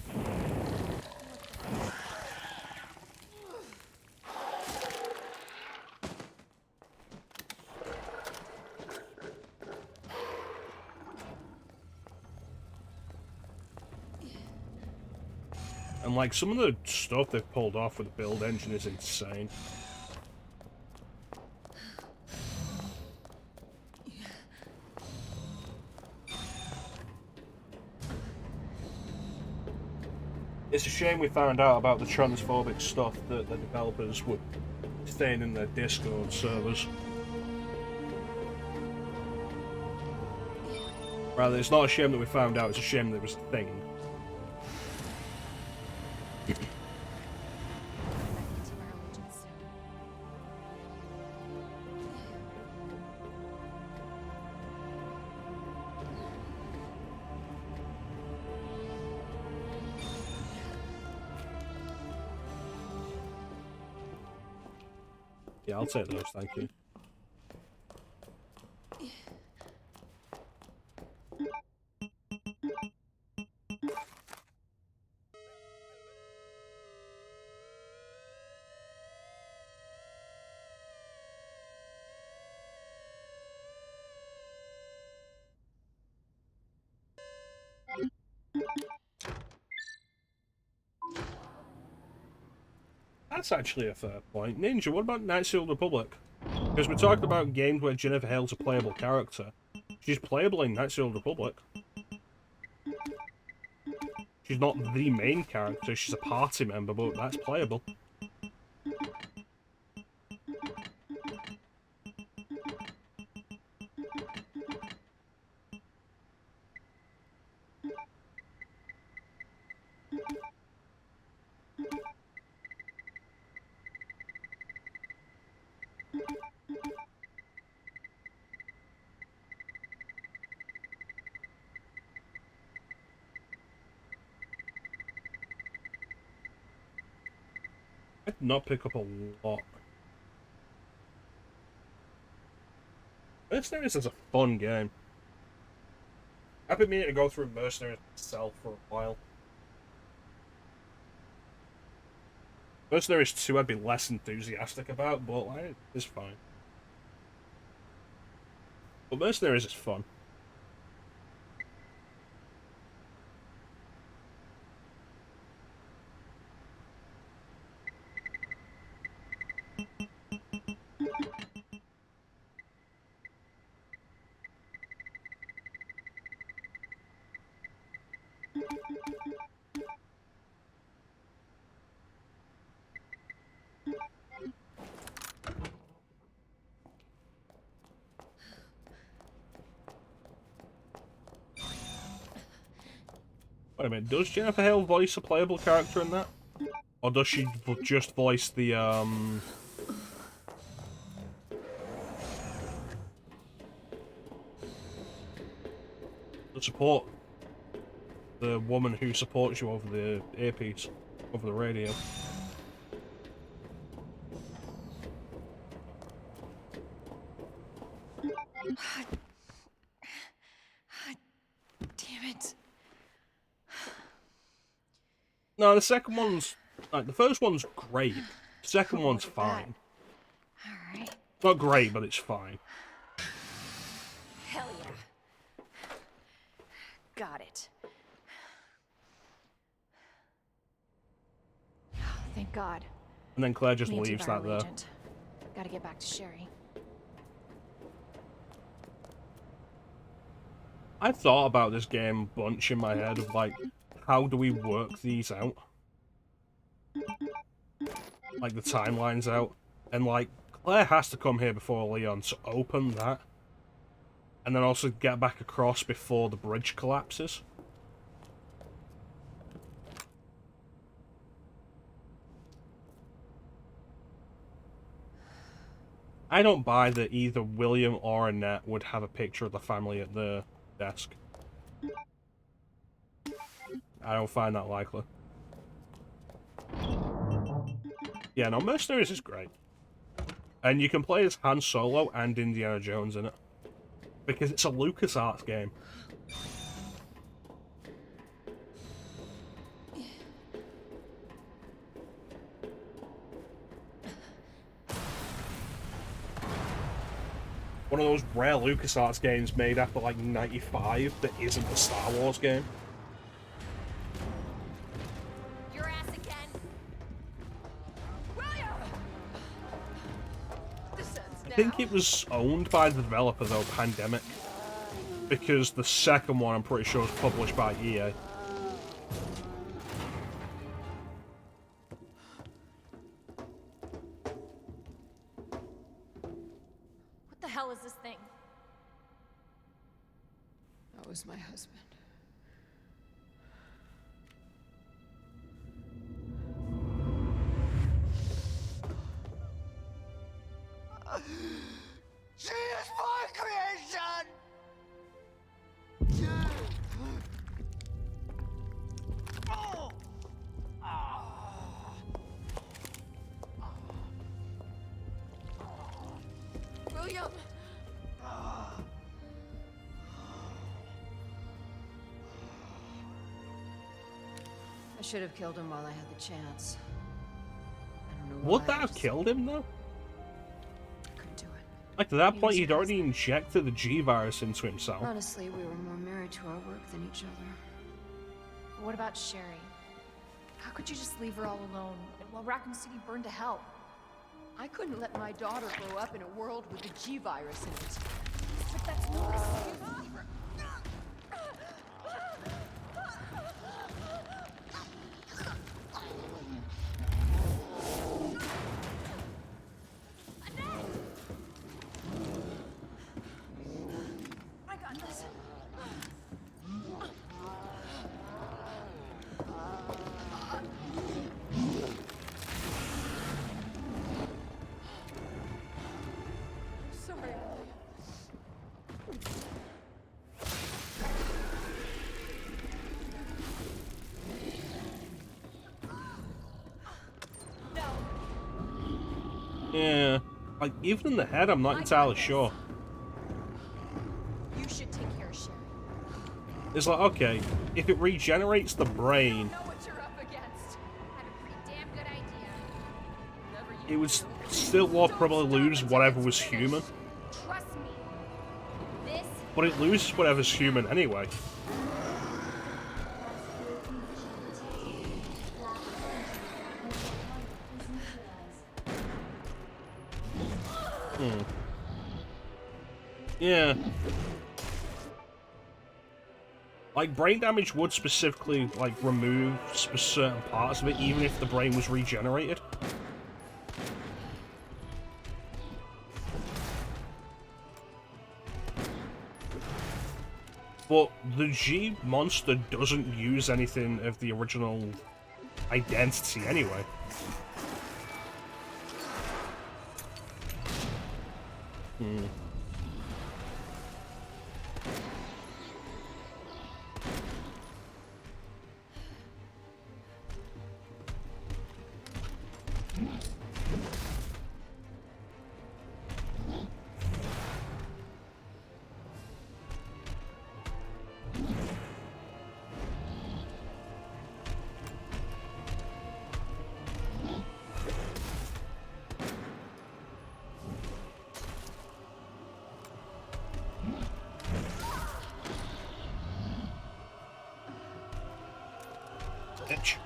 And like some of the stuff they've pulled off with the build engine is insane. It's a shame we found out about the transphobic stuff that the developers were saying in their Discord servers. Rather, it's not a shame that we found out, it's a shame that it was a thing. Yeah, I'll take those, thank you. That's actually a fair point. Ninja, what about Knights of the Old Republic? Because we talked about games where Jennifer Hale's a playable character. She's playable in Knights of the Old Republic. She's not the main character, she's a party member, but that's playable. I did not pick up a lot. Mercenaries is a fun game. I've been meaning to go through Mercenaries myself for a while. Mercenaries 2 I'd be less enthusiastic about, but it's fine. But Mercenaries is fun. Wait a minute, does Jennifer Hale voice a playable character in that? Or does she just voice the, support? The woman who supports you over the earpiece, over the radio. Damn it. No, the second one's... Like, the first one's great. The second one's fine. Alright. It's not great, but it's fine. Hell yeah. Got it. Thank God. And then Claire just Me and leaves Tiff are that there. agent. Gotta get back to Sherry. I thought about this game a bunch in my head of, like, how do we work these out? Like, the timelines out. And, like, Claire has to come here before Leon to open that. And then also get back across before the bridge collapses. I don't buy that either William or Annette would have a picture of the family at the desk. I don't find that likely. Yeah, no, Mercenaries is great. And you can play as Han Solo and Indiana Jones in it. Because it's a LucasArts game. One of those rare LucasArts games made after like 95 that isn't a Star Wars game. Your ass again. William! This ends now. I think it was owned by the developer though, Pandemic. Because the second one I'm pretty sure was published by EA. What the hell is this thing? That was my husband. She is my creation! William! I should have killed him while I had the chance. I don't know Would why, that I have just killed him though? couldn't do it. Like to that He point was he'd your already injected the G-Virus into himself. Honestly, we were more married to our work than each other. What about Sherry? How could you just leave her all alone while Raccoon City burned to hell? I couldn't let my daughter grow up in a world with a G-virus in it. But that's no excuse. I got this. Sorry, Ellie. Yeah. Like, even in the head, I'm not entirely sure. You should take care of Sherry. It's like, okay, if it regenerates the brain, Know what you're up against. Have a pretty damn good idea. it would still probably lose whatever was human. Trust me. This But it loses whatever's human anyway. Yeah. Like, brain damage would specifically, like, remove certain parts of it, even if the brain was regenerated. But the G monster doesn't use anything of the original identity anyway. Bitch.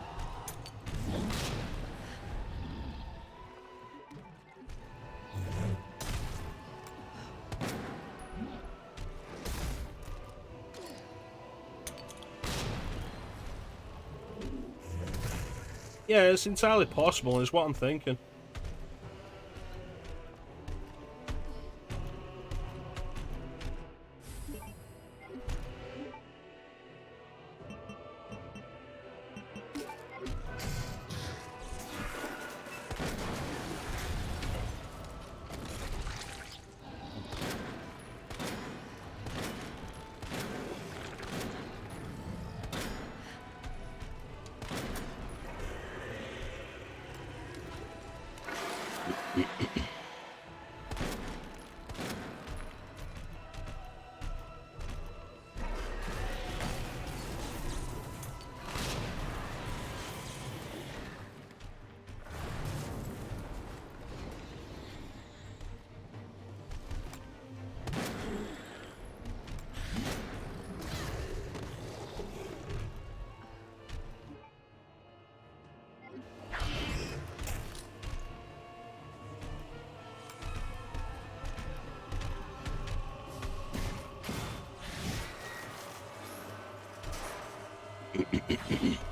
Yeah, it's entirely possible, is what I'm thinking.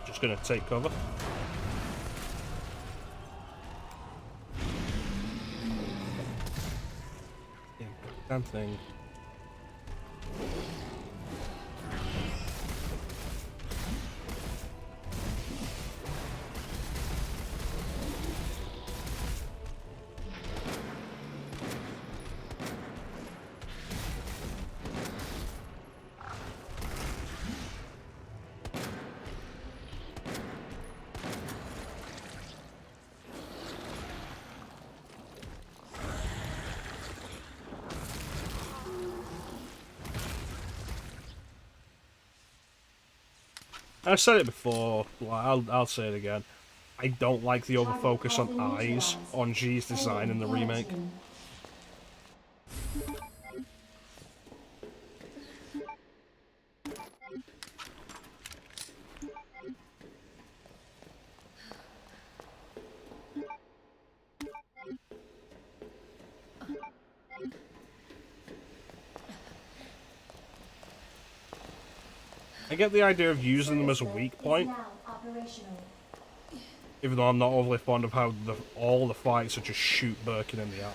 Just gonna take cover. Yeah, damn thing. I've said it before, I'll say it again. I don't like the overfocus on eyes on G's design in the remake. I get the idea of using them as a weak point, even though I'm not overly fond of how all the fights are just shoot Birkin in the eye.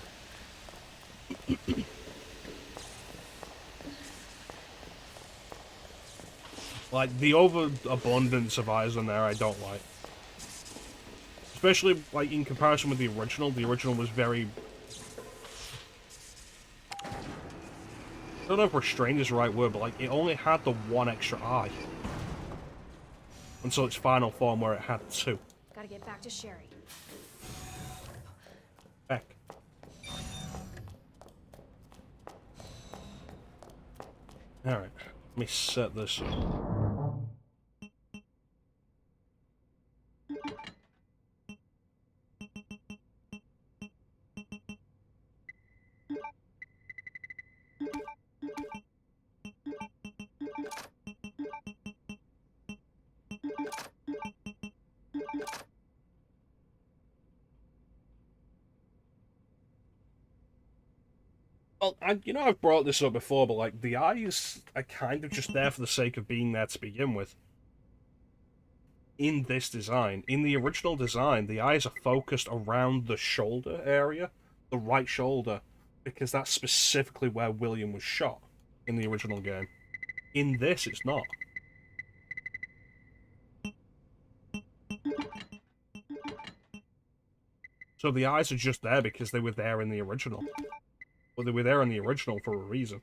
Like, the overabundance of eyes on there I don't like. Especially, like, in comparison with the original was very... I don't know if restrained is the right word, but, like, it only had the one extra eye. Until its final form where it had two. Gotta get back to Sherry. Back. Alright, let me set this up. Well, I've brought this up before, but, like, the eyes are kind of just there for the sake of being there to begin with. In this design. In the original design, the eyes are focused around the shoulder area, the right shoulder, because that's specifically where William was shot in the original game. In this, it's not. So the eyes are just there because they were there in the original. Well, they were there in the original for a reason.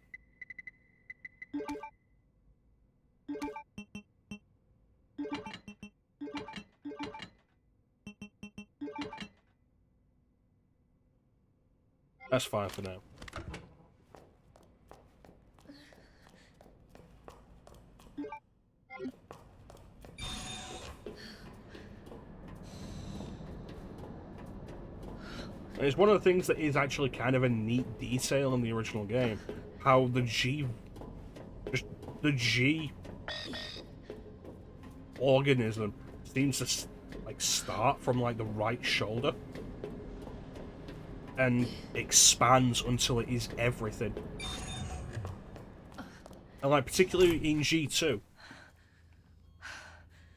That's fine for now. And it's one of the things that is actually kind of a neat detail in the original game. How the G organism seems to, like, start from, like, the right shoulder. And expands until it is everything. And, like, particularly in G2.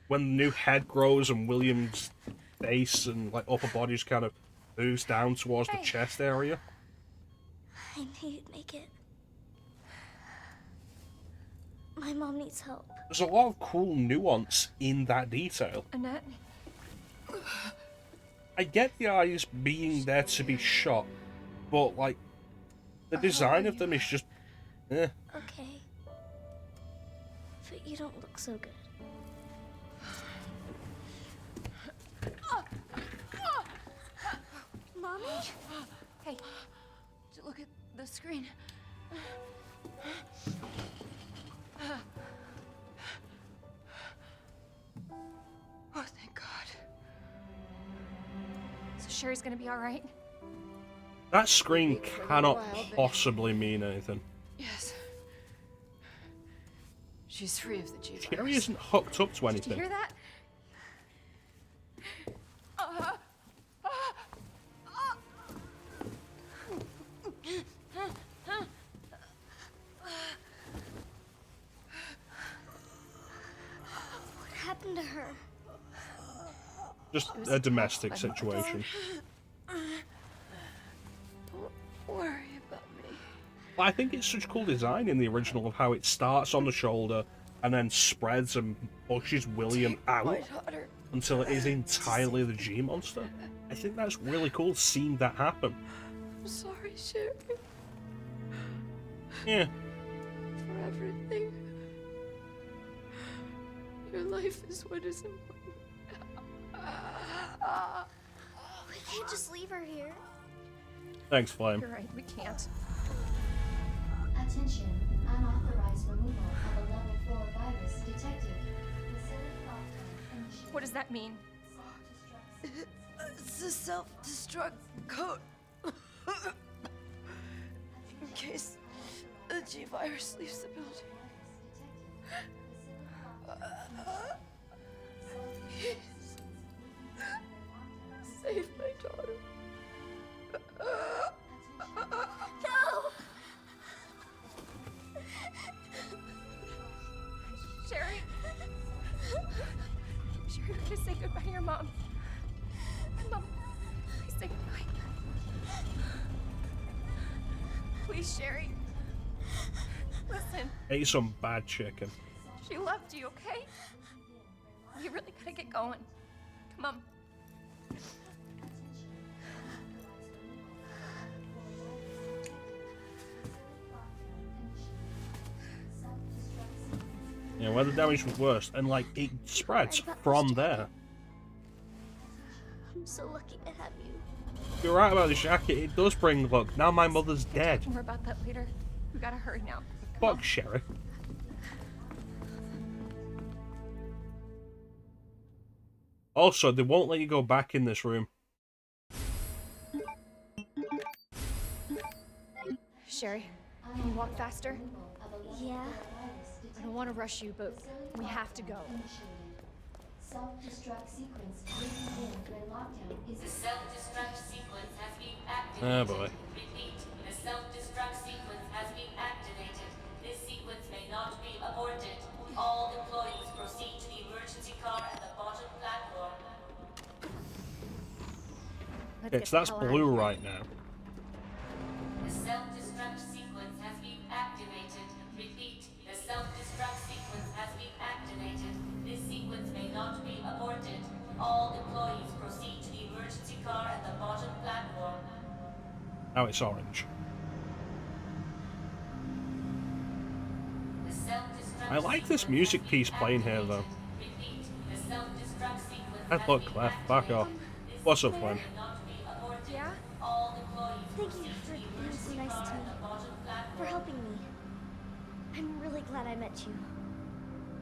When the new head grows and William's face and, like, upper body's kind of moves down towards the chest area. I knew you'd make it. My mom needs help. There's a lot of cool nuance in that detail. Annette? I get the eyes being there to be shot, but, like, the design of them is just... eh. Okay. But you don't look so good. Mom? Hey, look at the screen. Oh, thank God. So Sherry's gonna be all right? That screen cannot possibly mean anything. Yes. She's free of the G-virus. Sherry isn't hooked up to anything. Did you hear that? What happened to her? Just a domestic situation. Don't worry about me. But I think it's such cool design in the original of how it starts on the shoulder and then spreads and pushes William out until it is entirely the G-monster. I think that's really cool seeing that happen. I'm sorry, Sherry. Yeah. For everything. Your life is what is important. We can't just leave her here. Thanks, Flame. You're right, we can't. Attention, unauthorized removal of a level 4 virus detected. Facility lockdown initiated. What does that mean? It's a self-destruct code. In case the G-virus leaves the building. Save my daughter. No! Sherry? Sherry, we're gonna say goodbye to your mom. Mom, please say goodbye. Please, Sherry. Listen, Ate some bad chicken. she loved you, okay? You really gotta get going. Come on. Yeah, where the damage was worse, and like it spreads from there. I'm so lucky to have you. You're right about the jacket. It does bring luck. Now my mother's dead. More about that later. We gotta hurry now. Fuck Sherry. Also, they won't let you go back in this room. Sherry, can you walk faster? Yeah. I don't want to rush you, but we have to go. Self-destruct sequence will begin when lockdown is The self-destruct sequence has been activated. Oh boy. Repeat, the self-destruct sequence has been activated. This sequence may not be aborted. All employees proceed to the emergency car at the bottom platform. Okay, so that's blue right now. The self-destruct sequence has been activated. Repeat, the self-destruct sequence has been activated. This sequence may not be aborted. All employees proceed to the emergency car at the bottom platform. Now it's orange. The self-destruct I like this music piece playing here though. Repeat, the self-destruct sequence That look left, back off. What's up, Flynn? Yeah? Thank you for being so nice to me. For helping me. I'm really glad I met you.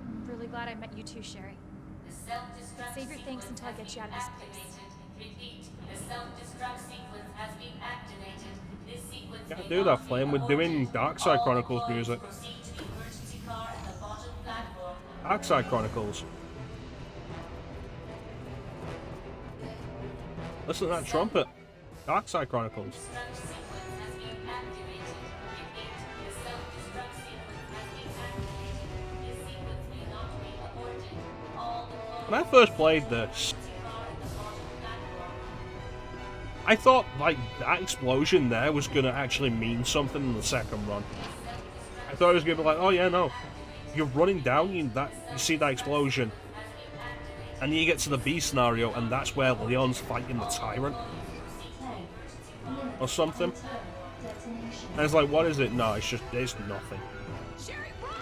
I'm really glad I met you too, Sherry. Save your things until I get you out of this place. Repeat, the self-destruct sequence has been activated. This sequence Can't do that, Flame. We're doing Dark Side Chronicles music. proceed to the emergency car at the bottom platform. Dark Side Chronicles. Listen to that trumpet. Dark Side Chronicles. When I first played this, I thought like that explosion there was gonna actually mean something in the second run. I thought it was gonna be like, oh yeah, no, you're running down, you see that explosion, and then you get to the B scenario, and that's where Leon's fighting the tyrant or something. And it's like, what is it? No, it's nothing. Sherry, run!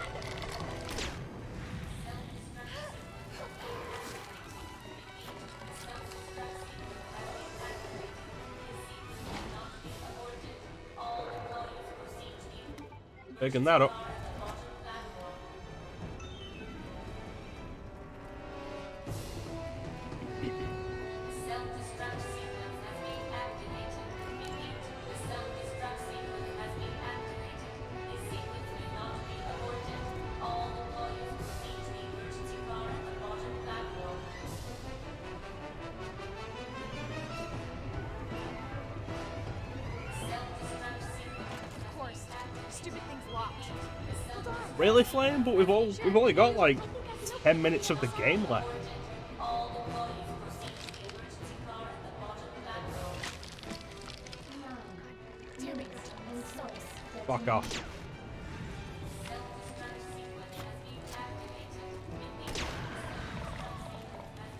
Picking that up. Of course. Stupid thing's locked. Hold on. Really, Flame? But we've only got like 10 minutes of the game left. Damn it. Fuck off.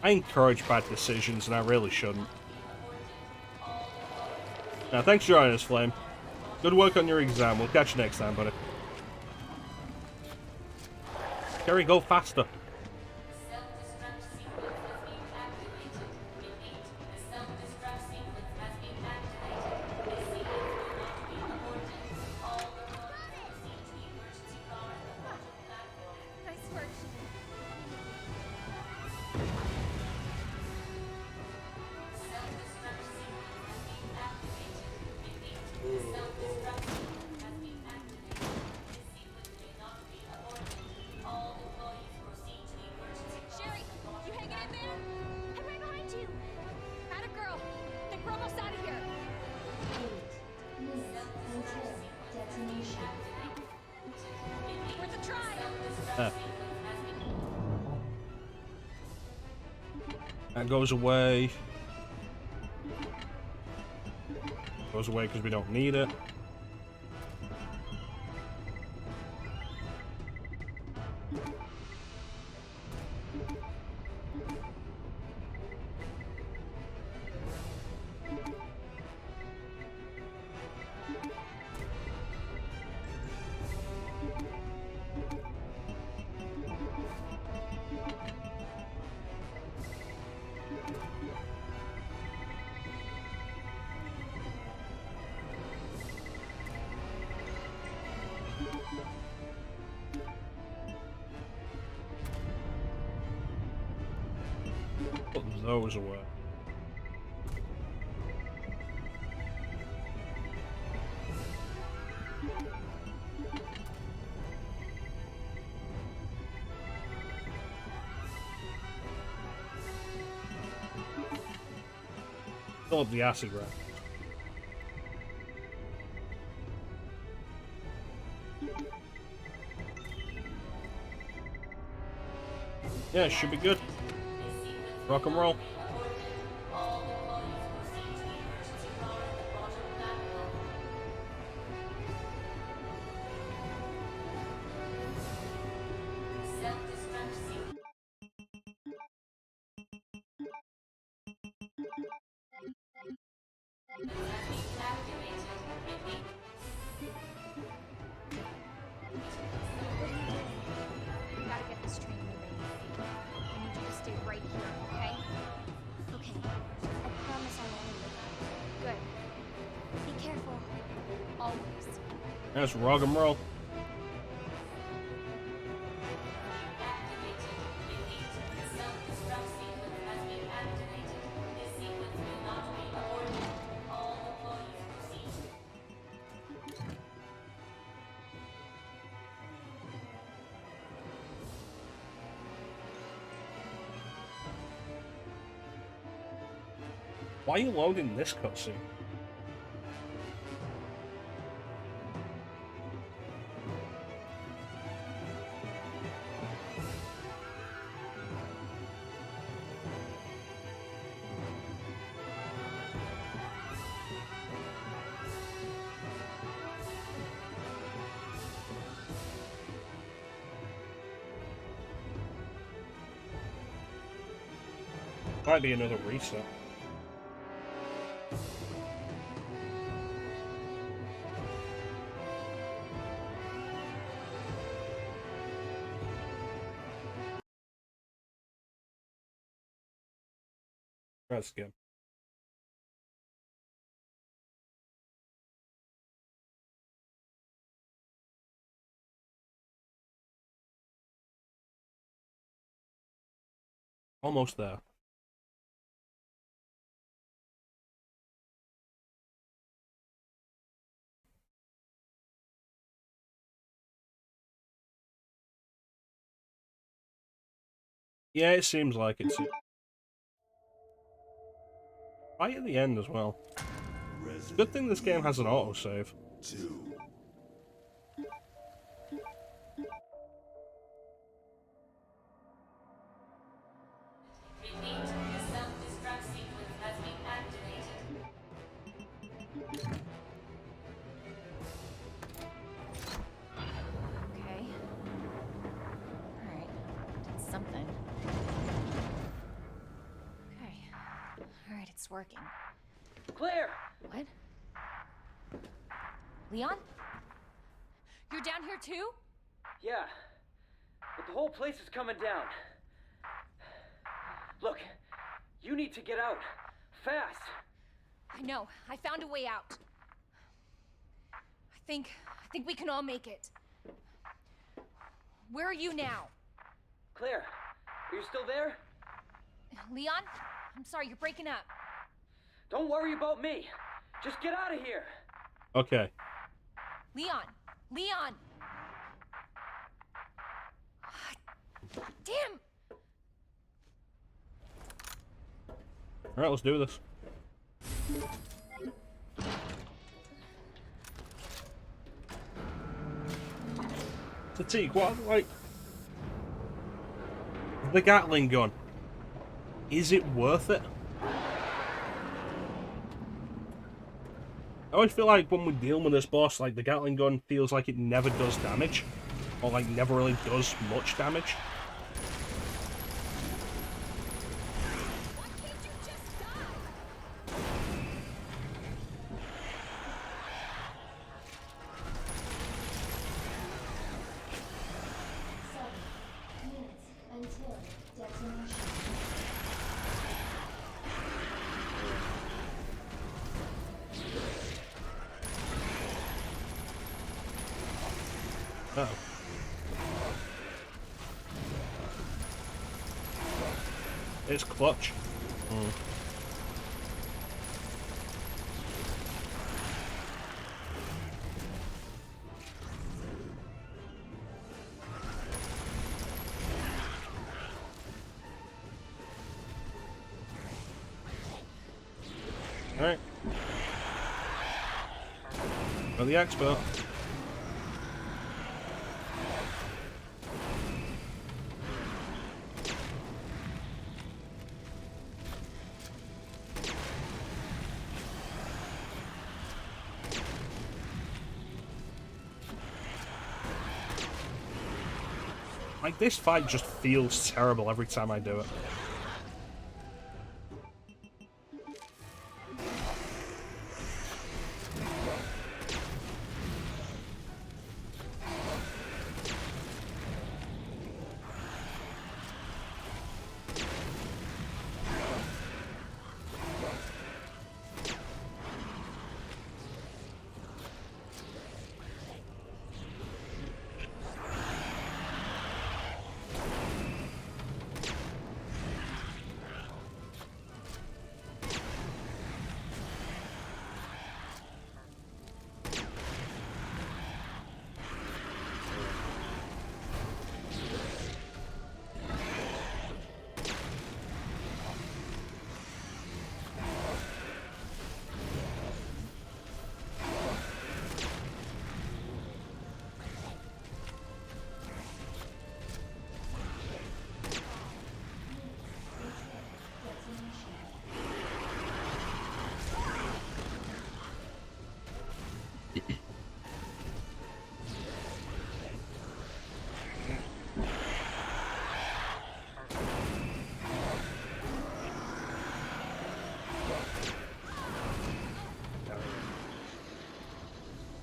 I encourage bad decisions, and I really shouldn't. Now, thanks for joining us, Flame. Good work on your exam. We'll catch you next time, buddy. Kerry, go faster. Nice work. Sherry, you hanging in there? I'm right behind you. Atta girl. Think we're almost out of here. 8 minutes until detonation. Worth a try. That goes away. Goes away because we don't need it. Put those away. Fill up the acid rack. Yeah, it should be good. Rock and roll. Gotta get this train moving. I need you to stay right here, okay? Okay. I promise I won't leave. Good. Be careful. Always. That's rock and roll. Why are you loading this cutscene? Might be another reset. That's good. Almost there. Yeah, it seems like it's right at the end as well. It's a good thing this game has an autosave. 2. Repeat, the self-destruct sequence has been activated. Okay. Alright. Did something. Okay. Alright, it's working. Claire! What? Leon? You're down here too? Yeah. But the whole place is coming down. Look, you need to get out. Fast! I know. I found a way out. I think we can all make it. Where are you now? Claire, are you still there? Leon? I'm sorry, you're breaking up. Don't worry about me. Just get out of here. Okay. Leon! Leon! Damn! Alright, let's do this. Fatigue, what, like... The Gatling gun. Is it worth it? I always feel like when we're dealing with this boss, like, the Gatling gun feels like it never does damage. Or, like, never really does much damage. Until detonation. Uh-oh. It's clutch. Alright. You're the expert. Like, this fight just feels terrible every time I do it.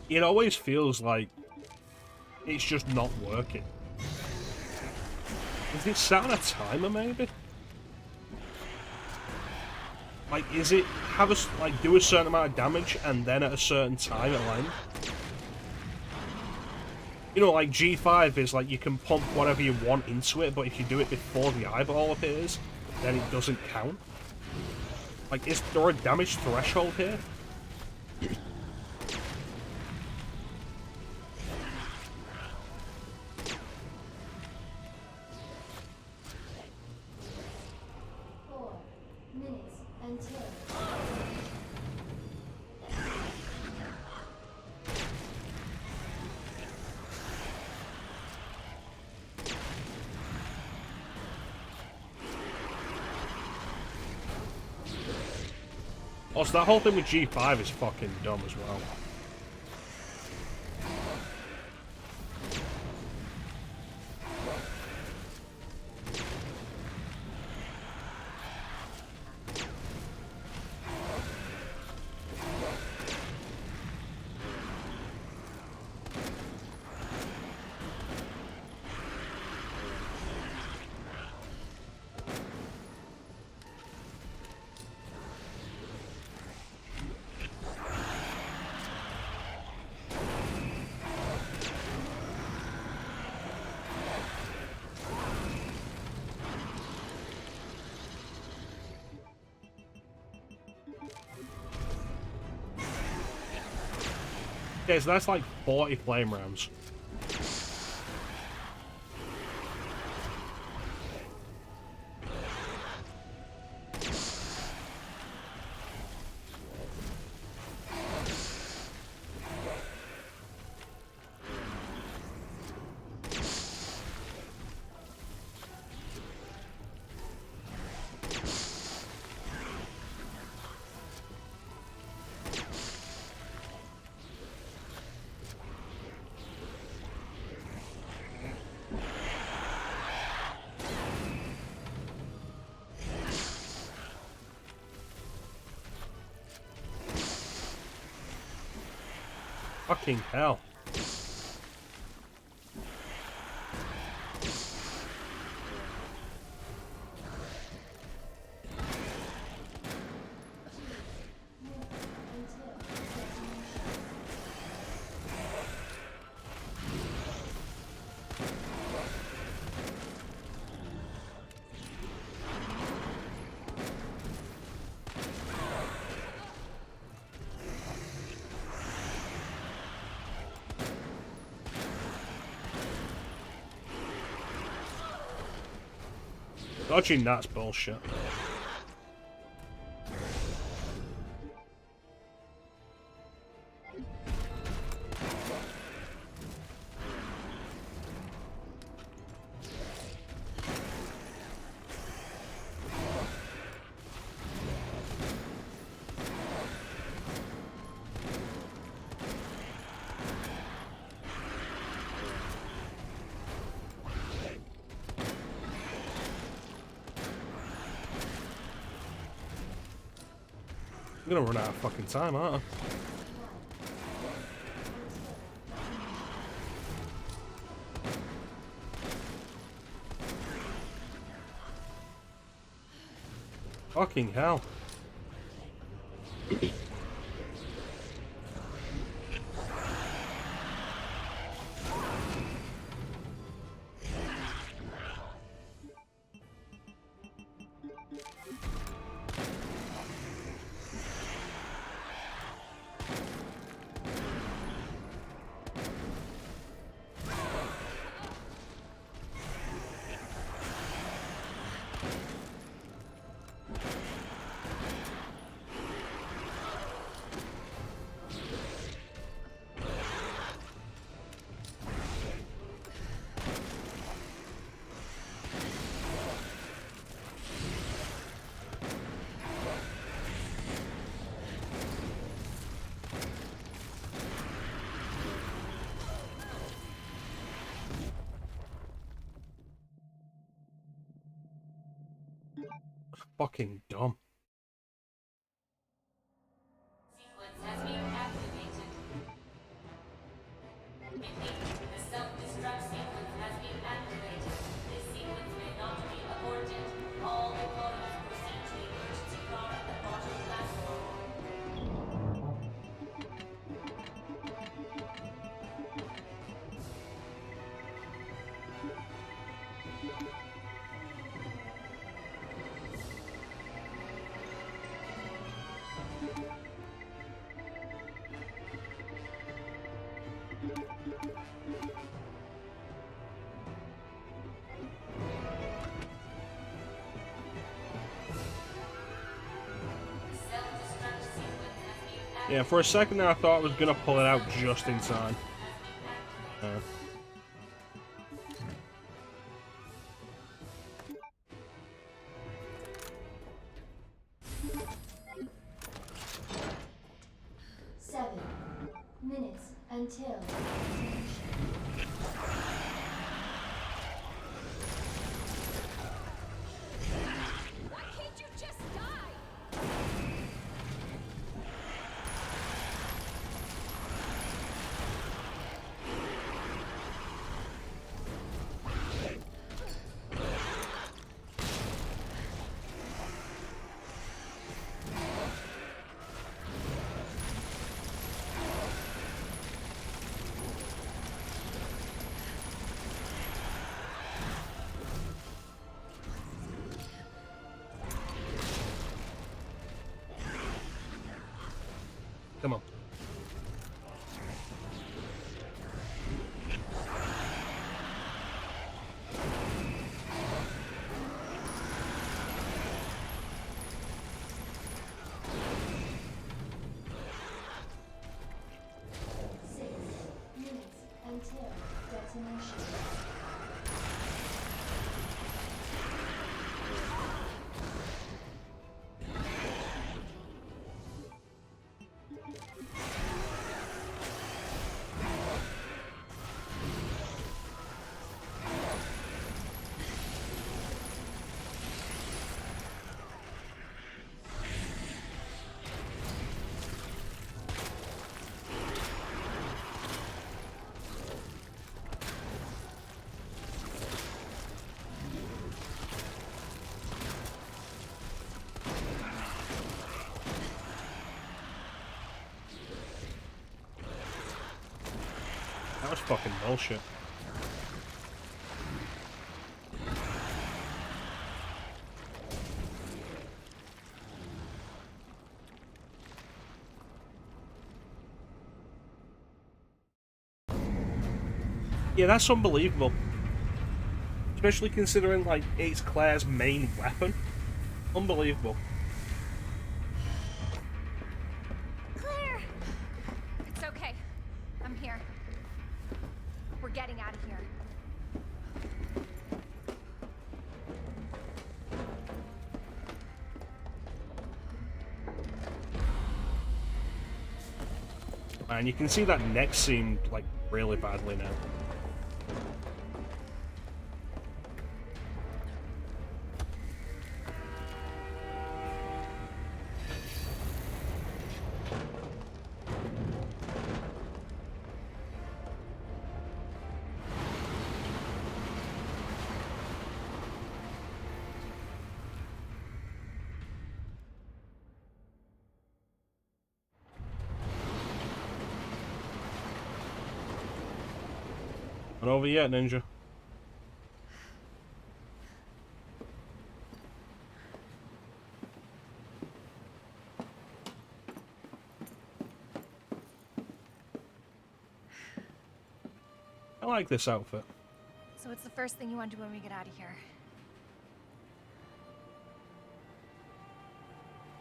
It always feels like it's just not working. Is it set on a timer, maybe? Like, is it have a, like, do a certain amount of damage and then at a certain time it'll end? You know, like G5 is like you can pump whatever you want into it, but if you do it before the eyeball appears, then it doesn't count? Like, is there a damage threshold here? Also, that whole thing with G5 is fucking dumb as well. Okay, so that's like 40 flame rounds. Fucking hell. Dodging that's bullshit. I'm gonna run out of fucking time, aren't I? Fucking hell. Fucking dumb. Yeah, for a second there I thought I was gonna pull it out just in time. 7 minutes until Why can't you just die? Come on. until detonation. That was fucking bullshit. Yeah, that's unbelievable. Especially considering, like, it's Claire's main weapon. Unbelievable. Claire! It's okay. I'm here. We're getting out of here. And you can see that neck seamed, like, really badly now. Not over yet, Ninja. I like this outfit. So what's the first thing you want to do when we get out of here?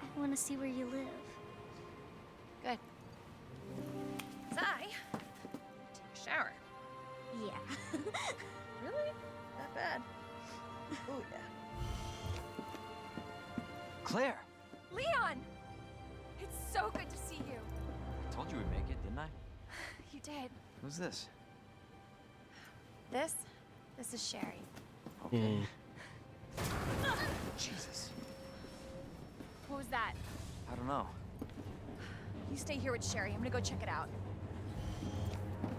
I want to see where you live. Good. 'Cause I take a shower. Yeah. Really? That bad? Oh yeah. Claire! Leon! It's so good to see you. I told you we'd make it, didn't I? You did. Who's this? This is Sherry. Okay. Jesus. What was that? I don't know. You stay here with Sherry. I'm gonna go check it out.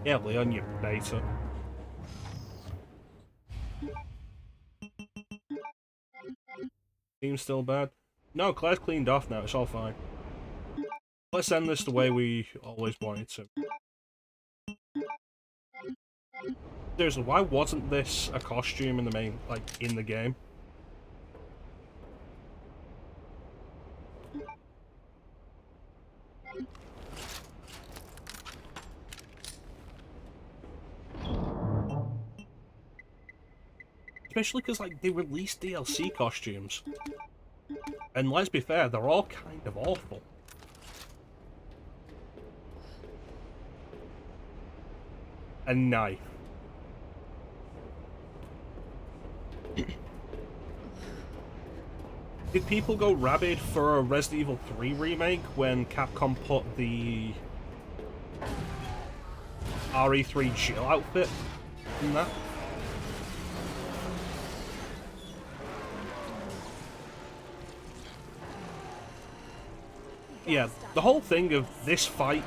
Yeah, Leon, you beta. Seems still bad. No, Claire's cleaned off now. It's all fine. Let's end this the way we always wanted to. Seriously, why wasn't this a costume in the main, like, in the game? Especially because, like, they released DLC costumes. And let's be fair, they're all kind of awful. a knife. Did people go rabid for a Resident Evil 3 remake when Capcom put the RE3 Jill outfit in that? Yeah, the whole thing of this fight,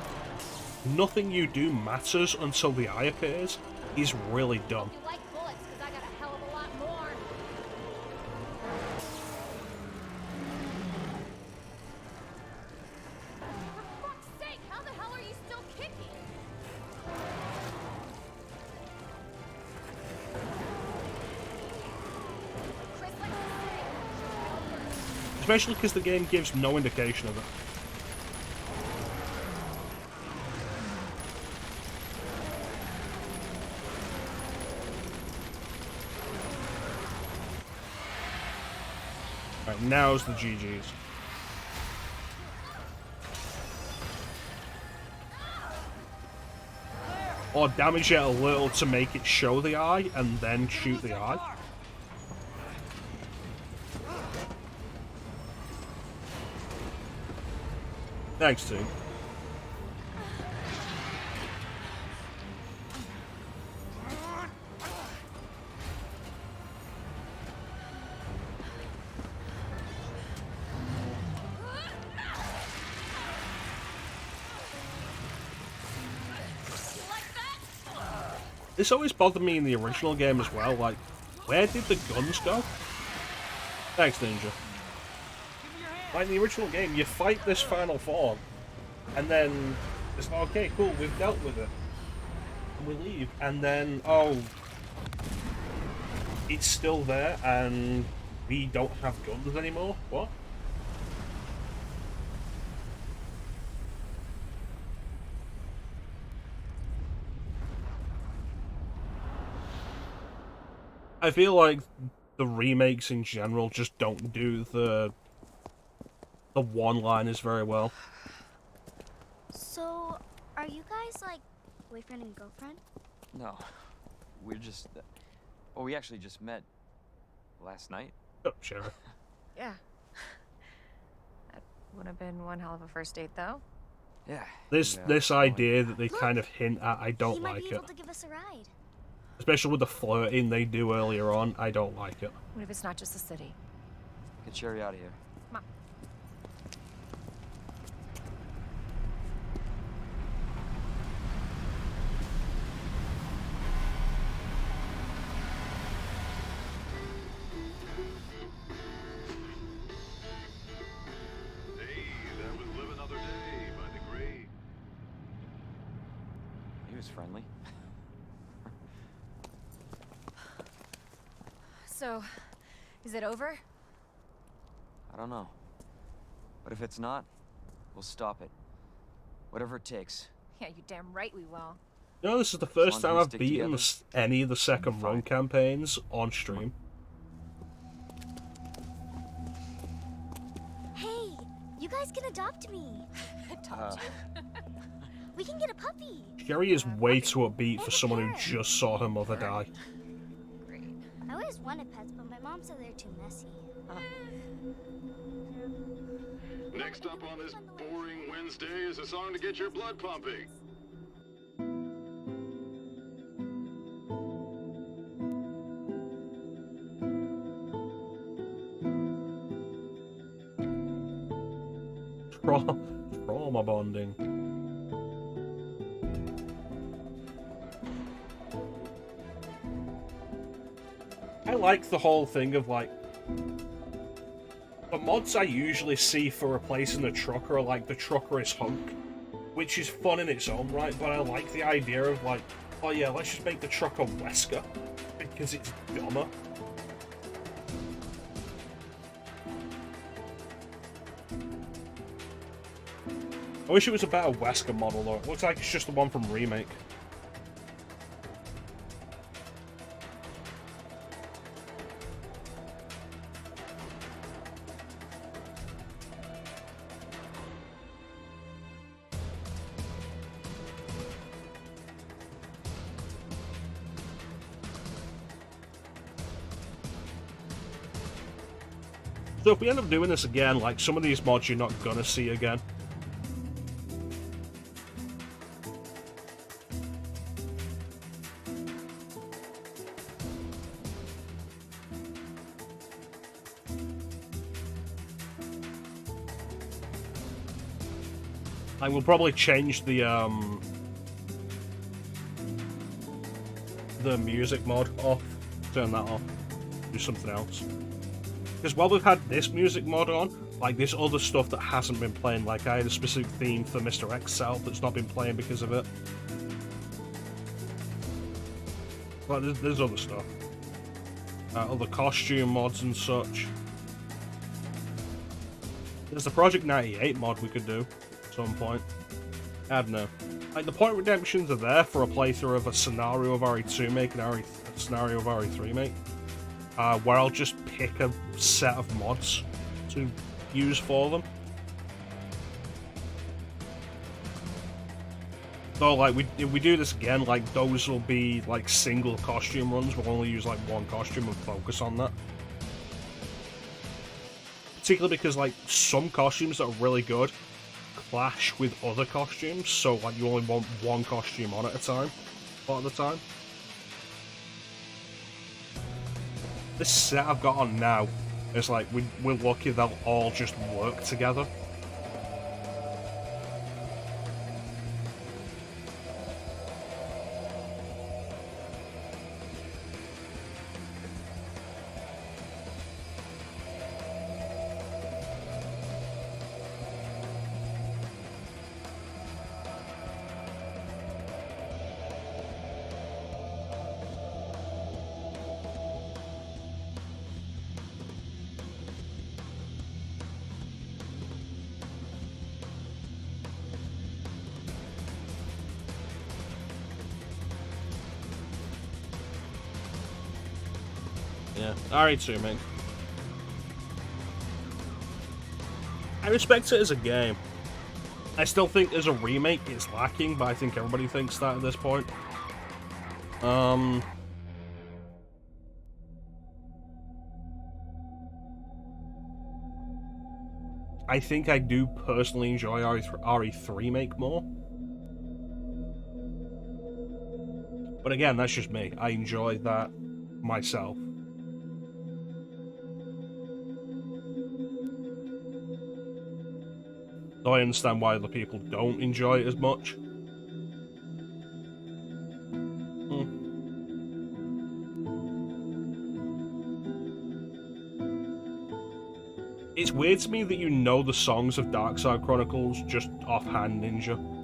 nothing you do matters until the eye appears, is really dumb. You like bullets, because I got a hell of a lot more. For fuck's sake, how the hell are you still kicking? Chris likes to say, Especially because the game gives no indication of it. Right, now's the GG's. Or damage it a little to make it show the eye, and then shoot the eye. Thanks, team. This always bothered me in the original game as well, like, where did the guns go? Thanks, Ninja. Like, in the original game, you fight this final form, and then it's like, okay, cool, we've dealt with it. And we leave, and then, oh, it's still there, and we don't have guns anymore? What? I feel like the remakes in general just don't do the one-liners very well. So, are you guys like boyfriend and girlfriend? No, we're just. Well, we actually just met last night. Oh, sure. Yeah. That would have been one hell of a first date, though. Yeah. This idea that they kind of hint at, I don't He might like be it. able to give us a ride. Especially with the flirting they do earlier on, I don't like it. What if it's not just the city? Get Sherry out of here. Come on. Hey, that was Live Another Day by the Great. He was friendly. So, is it over? I don't know. But if it's not, we'll stop it. Whatever it takes. Yeah, you damn right we will. You know, this is the first long time as we I've stick beaten together, any of the second run campaigns on stream. Hey, you guys can adopt me. Adopt you? We can get a puppy. Sherry is way too upbeat for someone who just saw her mother die. I always wanted pets, but my mom said they're too messy. Next up on this boring Wednesday is a song to get your blood pumping. Trauma bonding. I like the whole thing of like the mods I usually see for replacing the trucker are like the trucker is Hunk, which is fun in its own right, but I like the idea of like, oh yeah, let's just make the trucker Wesker because it's dumber. I wish it was a better Wesker model though. It looks like it's just the one from Remake. So if we end up doing this again, like, some of these mods you're not gonna see again. I will probably change the music mod off, turn that off, do something else. Because while we've had this music mod on, like, there's other stuff that hasn't been playing. Like, I had a specific theme for Mr. X South that's not been playing because of it. Like, there's other stuff. Other costume mods and such. There's the Project 98 mod we could do at some point. I don't know. Like, the point redemptions are there for a playthrough of a scenario of RE2 make and a scenario of RE3 make. Where I'll just pick a set of mods to use for them. So, like, if we do this again, like, those will be, like, single costume runs. We'll only use, like, one costume and focus on that. Particularly because, like, some costumes that are really good clash with other costumes, so, like, you only want one costume on at a time, a lot of the time. This set I've got on now is like, we're lucky they'll all just work together. Yeah, RE2, man. I respect it as a game. I still think as a remake it's lacking, but I think everybody thinks that at this point. I think I do personally enjoy RE3 make more. But again, that's just me. I enjoy that myself. So I understand why other people don't enjoy it as much. It's weird to me that you know the songs of Darkside Chronicles just offhand, Ninja.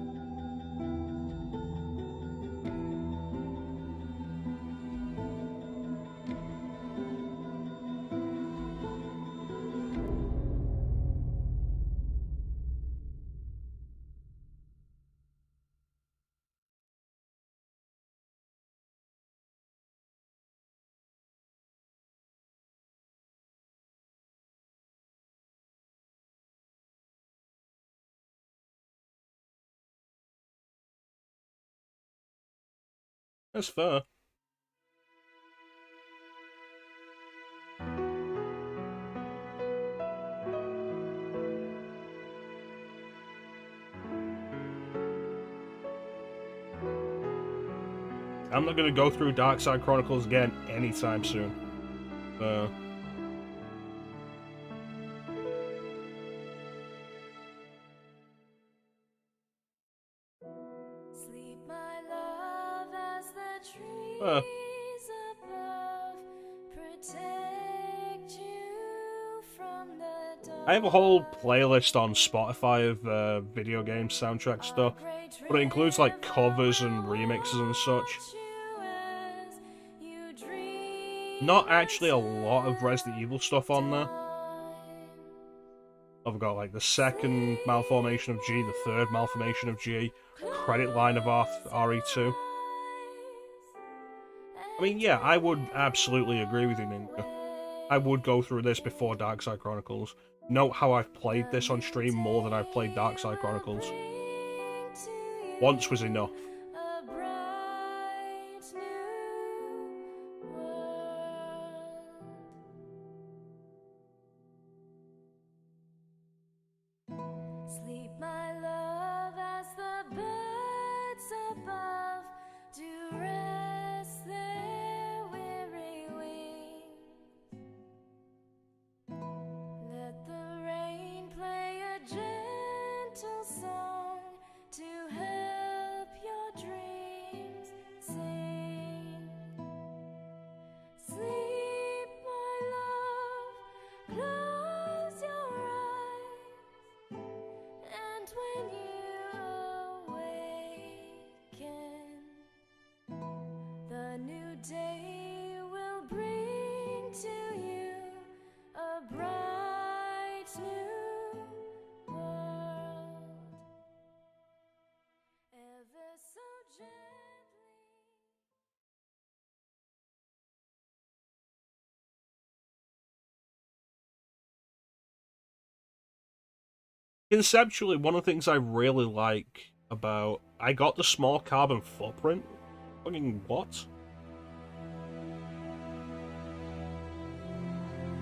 That's fair. I'm not gonna go through Darkside Chronicles again anytime soon. Sleep, my love, as the trees above protect you from the dark. I have a whole playlist on Spotify of video game soundtrack stuff, but it includes like covers and remixes and such. Not actually a lot of Resident Evil stuff on there. I've got like the second malformation of G, the third malformation of G, credit line of RE2. I mean, yeah, I would absolutely agree with you, Ninja. I would go through this before Darkside Chronicles. Note how I've played this on stream more than I've played Darkside Chronicles. Once was enough. Conceptually, one of the things I really like about... I got the small carbon footprint. Fucking what?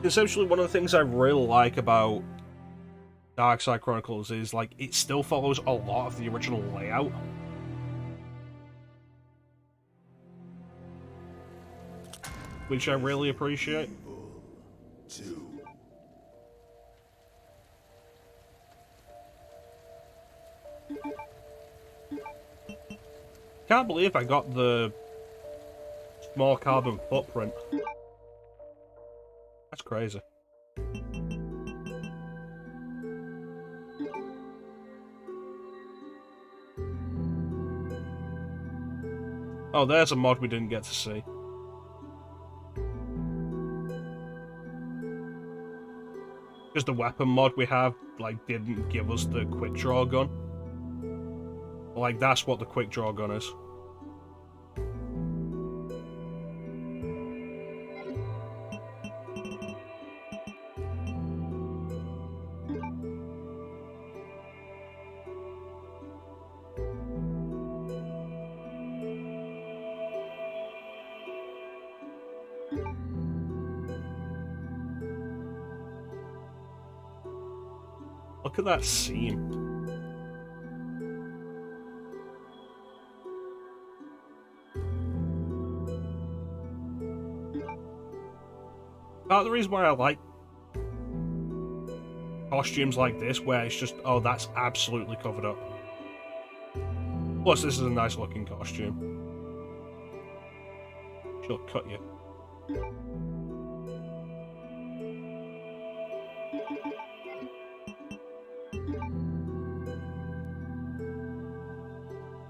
Conceptually, one of the things I really like about Dark Side Chronicles is, like, it still follows a lot of the original layout. Which I really appreciate. Can't believe I got the small carbon footprint. That's crazy. Oh, there's a mod we didn't get to see. Because the weapon mod we have, like, didn't give us the quick draw gun. Like, that's what the quick draw gun is. Look at that seam. Part of the reason why I like costumes like this, where it's just, oh, that's absolutely covered up. Plus, this is a nice looking costume. She'll cut you.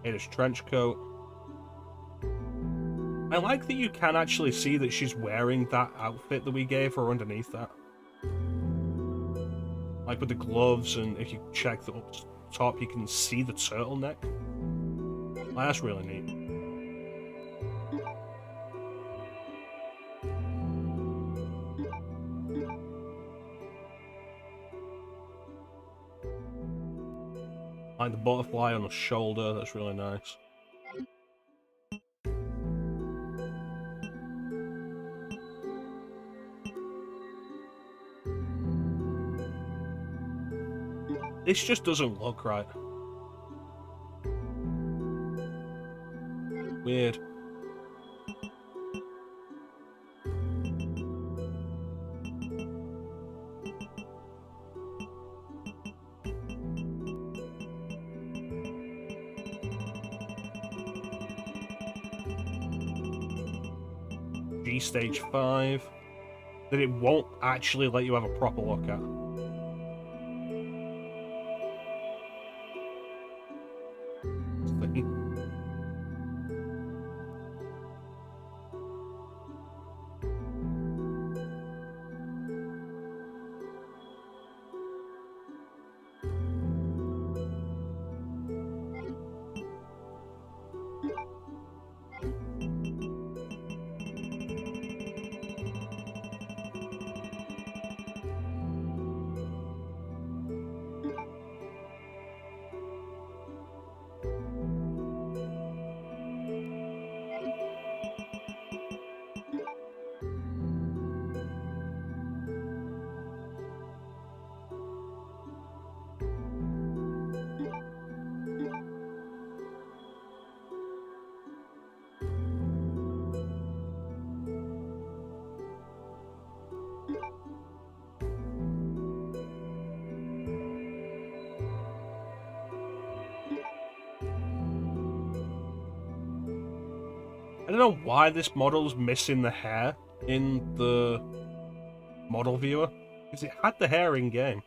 In his trench coat. I like that you can actually see that she's wearing that outfit that we gave her underneath that. Like with the gloves, and if you check the up top, you can see the turtleneck. Like, that's really neat. Like the butterfly on the shoulder, that's really nice. This just doesn't look right. Weird. G Stage 5. That it won't actually let you have a proper look at. I don't know why this model's missing the hair in the model viewer, because it had the hair in game.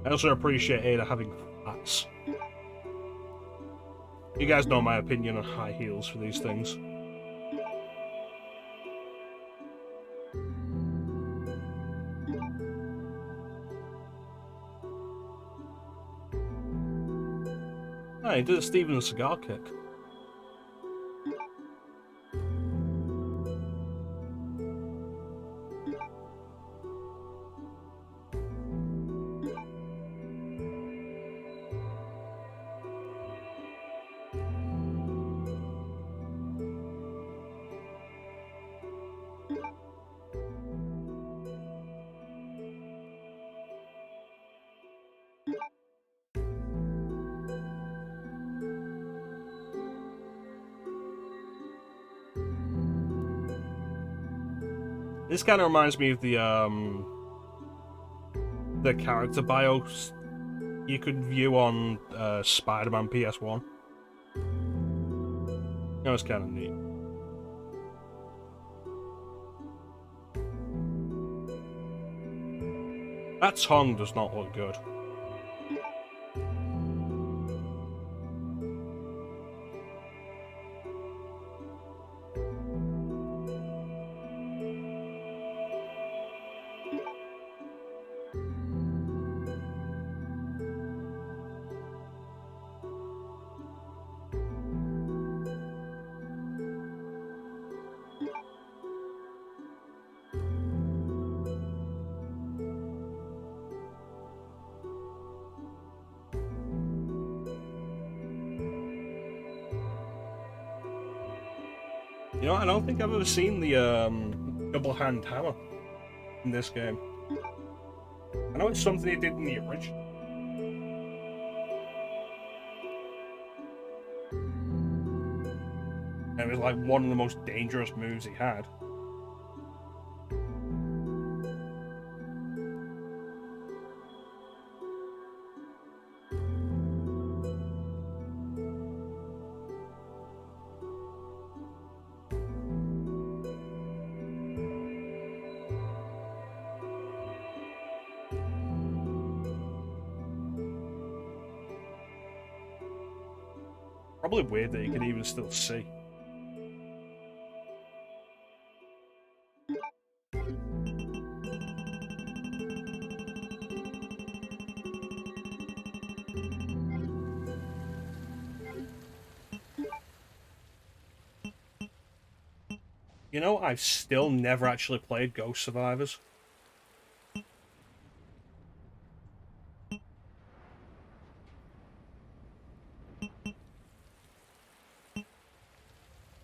I also appreciate Ada having flats. You guys know my opinion on high heels for these things. Oh, he did a Steven cigar kick. This kind of reminds me of the character bios you could view on Spider-Man PS1. That was kind of neat. That tongue does not look good. You know, I don't think I've ever seen the double hand hammer in this game. I know it's something he did in the original. And it was like one of the most dangerous moves he had. Probably weird that you can even still see. You know, I've still never actually played Ghost Survivors.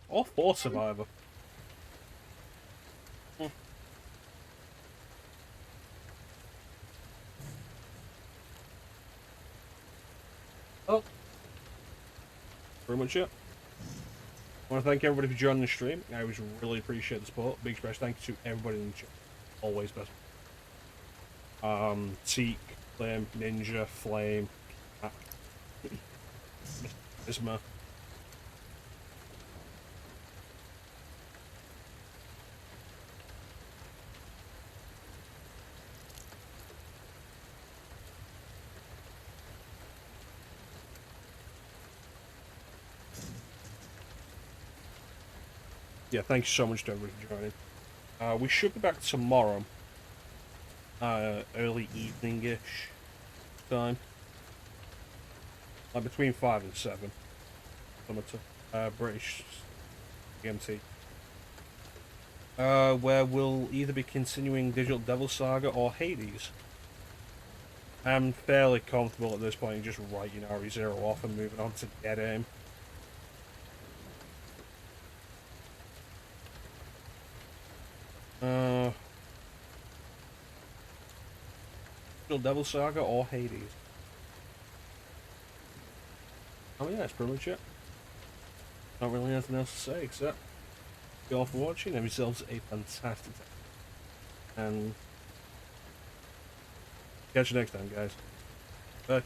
Or Force Survivor. Oh. Pretty much it. I want to thank everybody for joining the stream. I always really appreciate the support. Big special thank you to everybody in the chat. Always best. Teak, Flame, Ninja, Flame, Isma. Yeah, thank you so much to everybody for joining. We should be back tomorrow. Early evening-ish time. Like between 5 and 7. British GMT. Where we'll either be continuing Digital Devil Saga or Hades. I'm fairly comfortable at this point in just writing RE0 off and moving on to Dead Aim. Devil Saga or Hades. Oh yeah, that's pretty much it. Not really anything else to say except thank you all for watching. Have yourselves a fantastic day. And catch you next time, guys. Bye.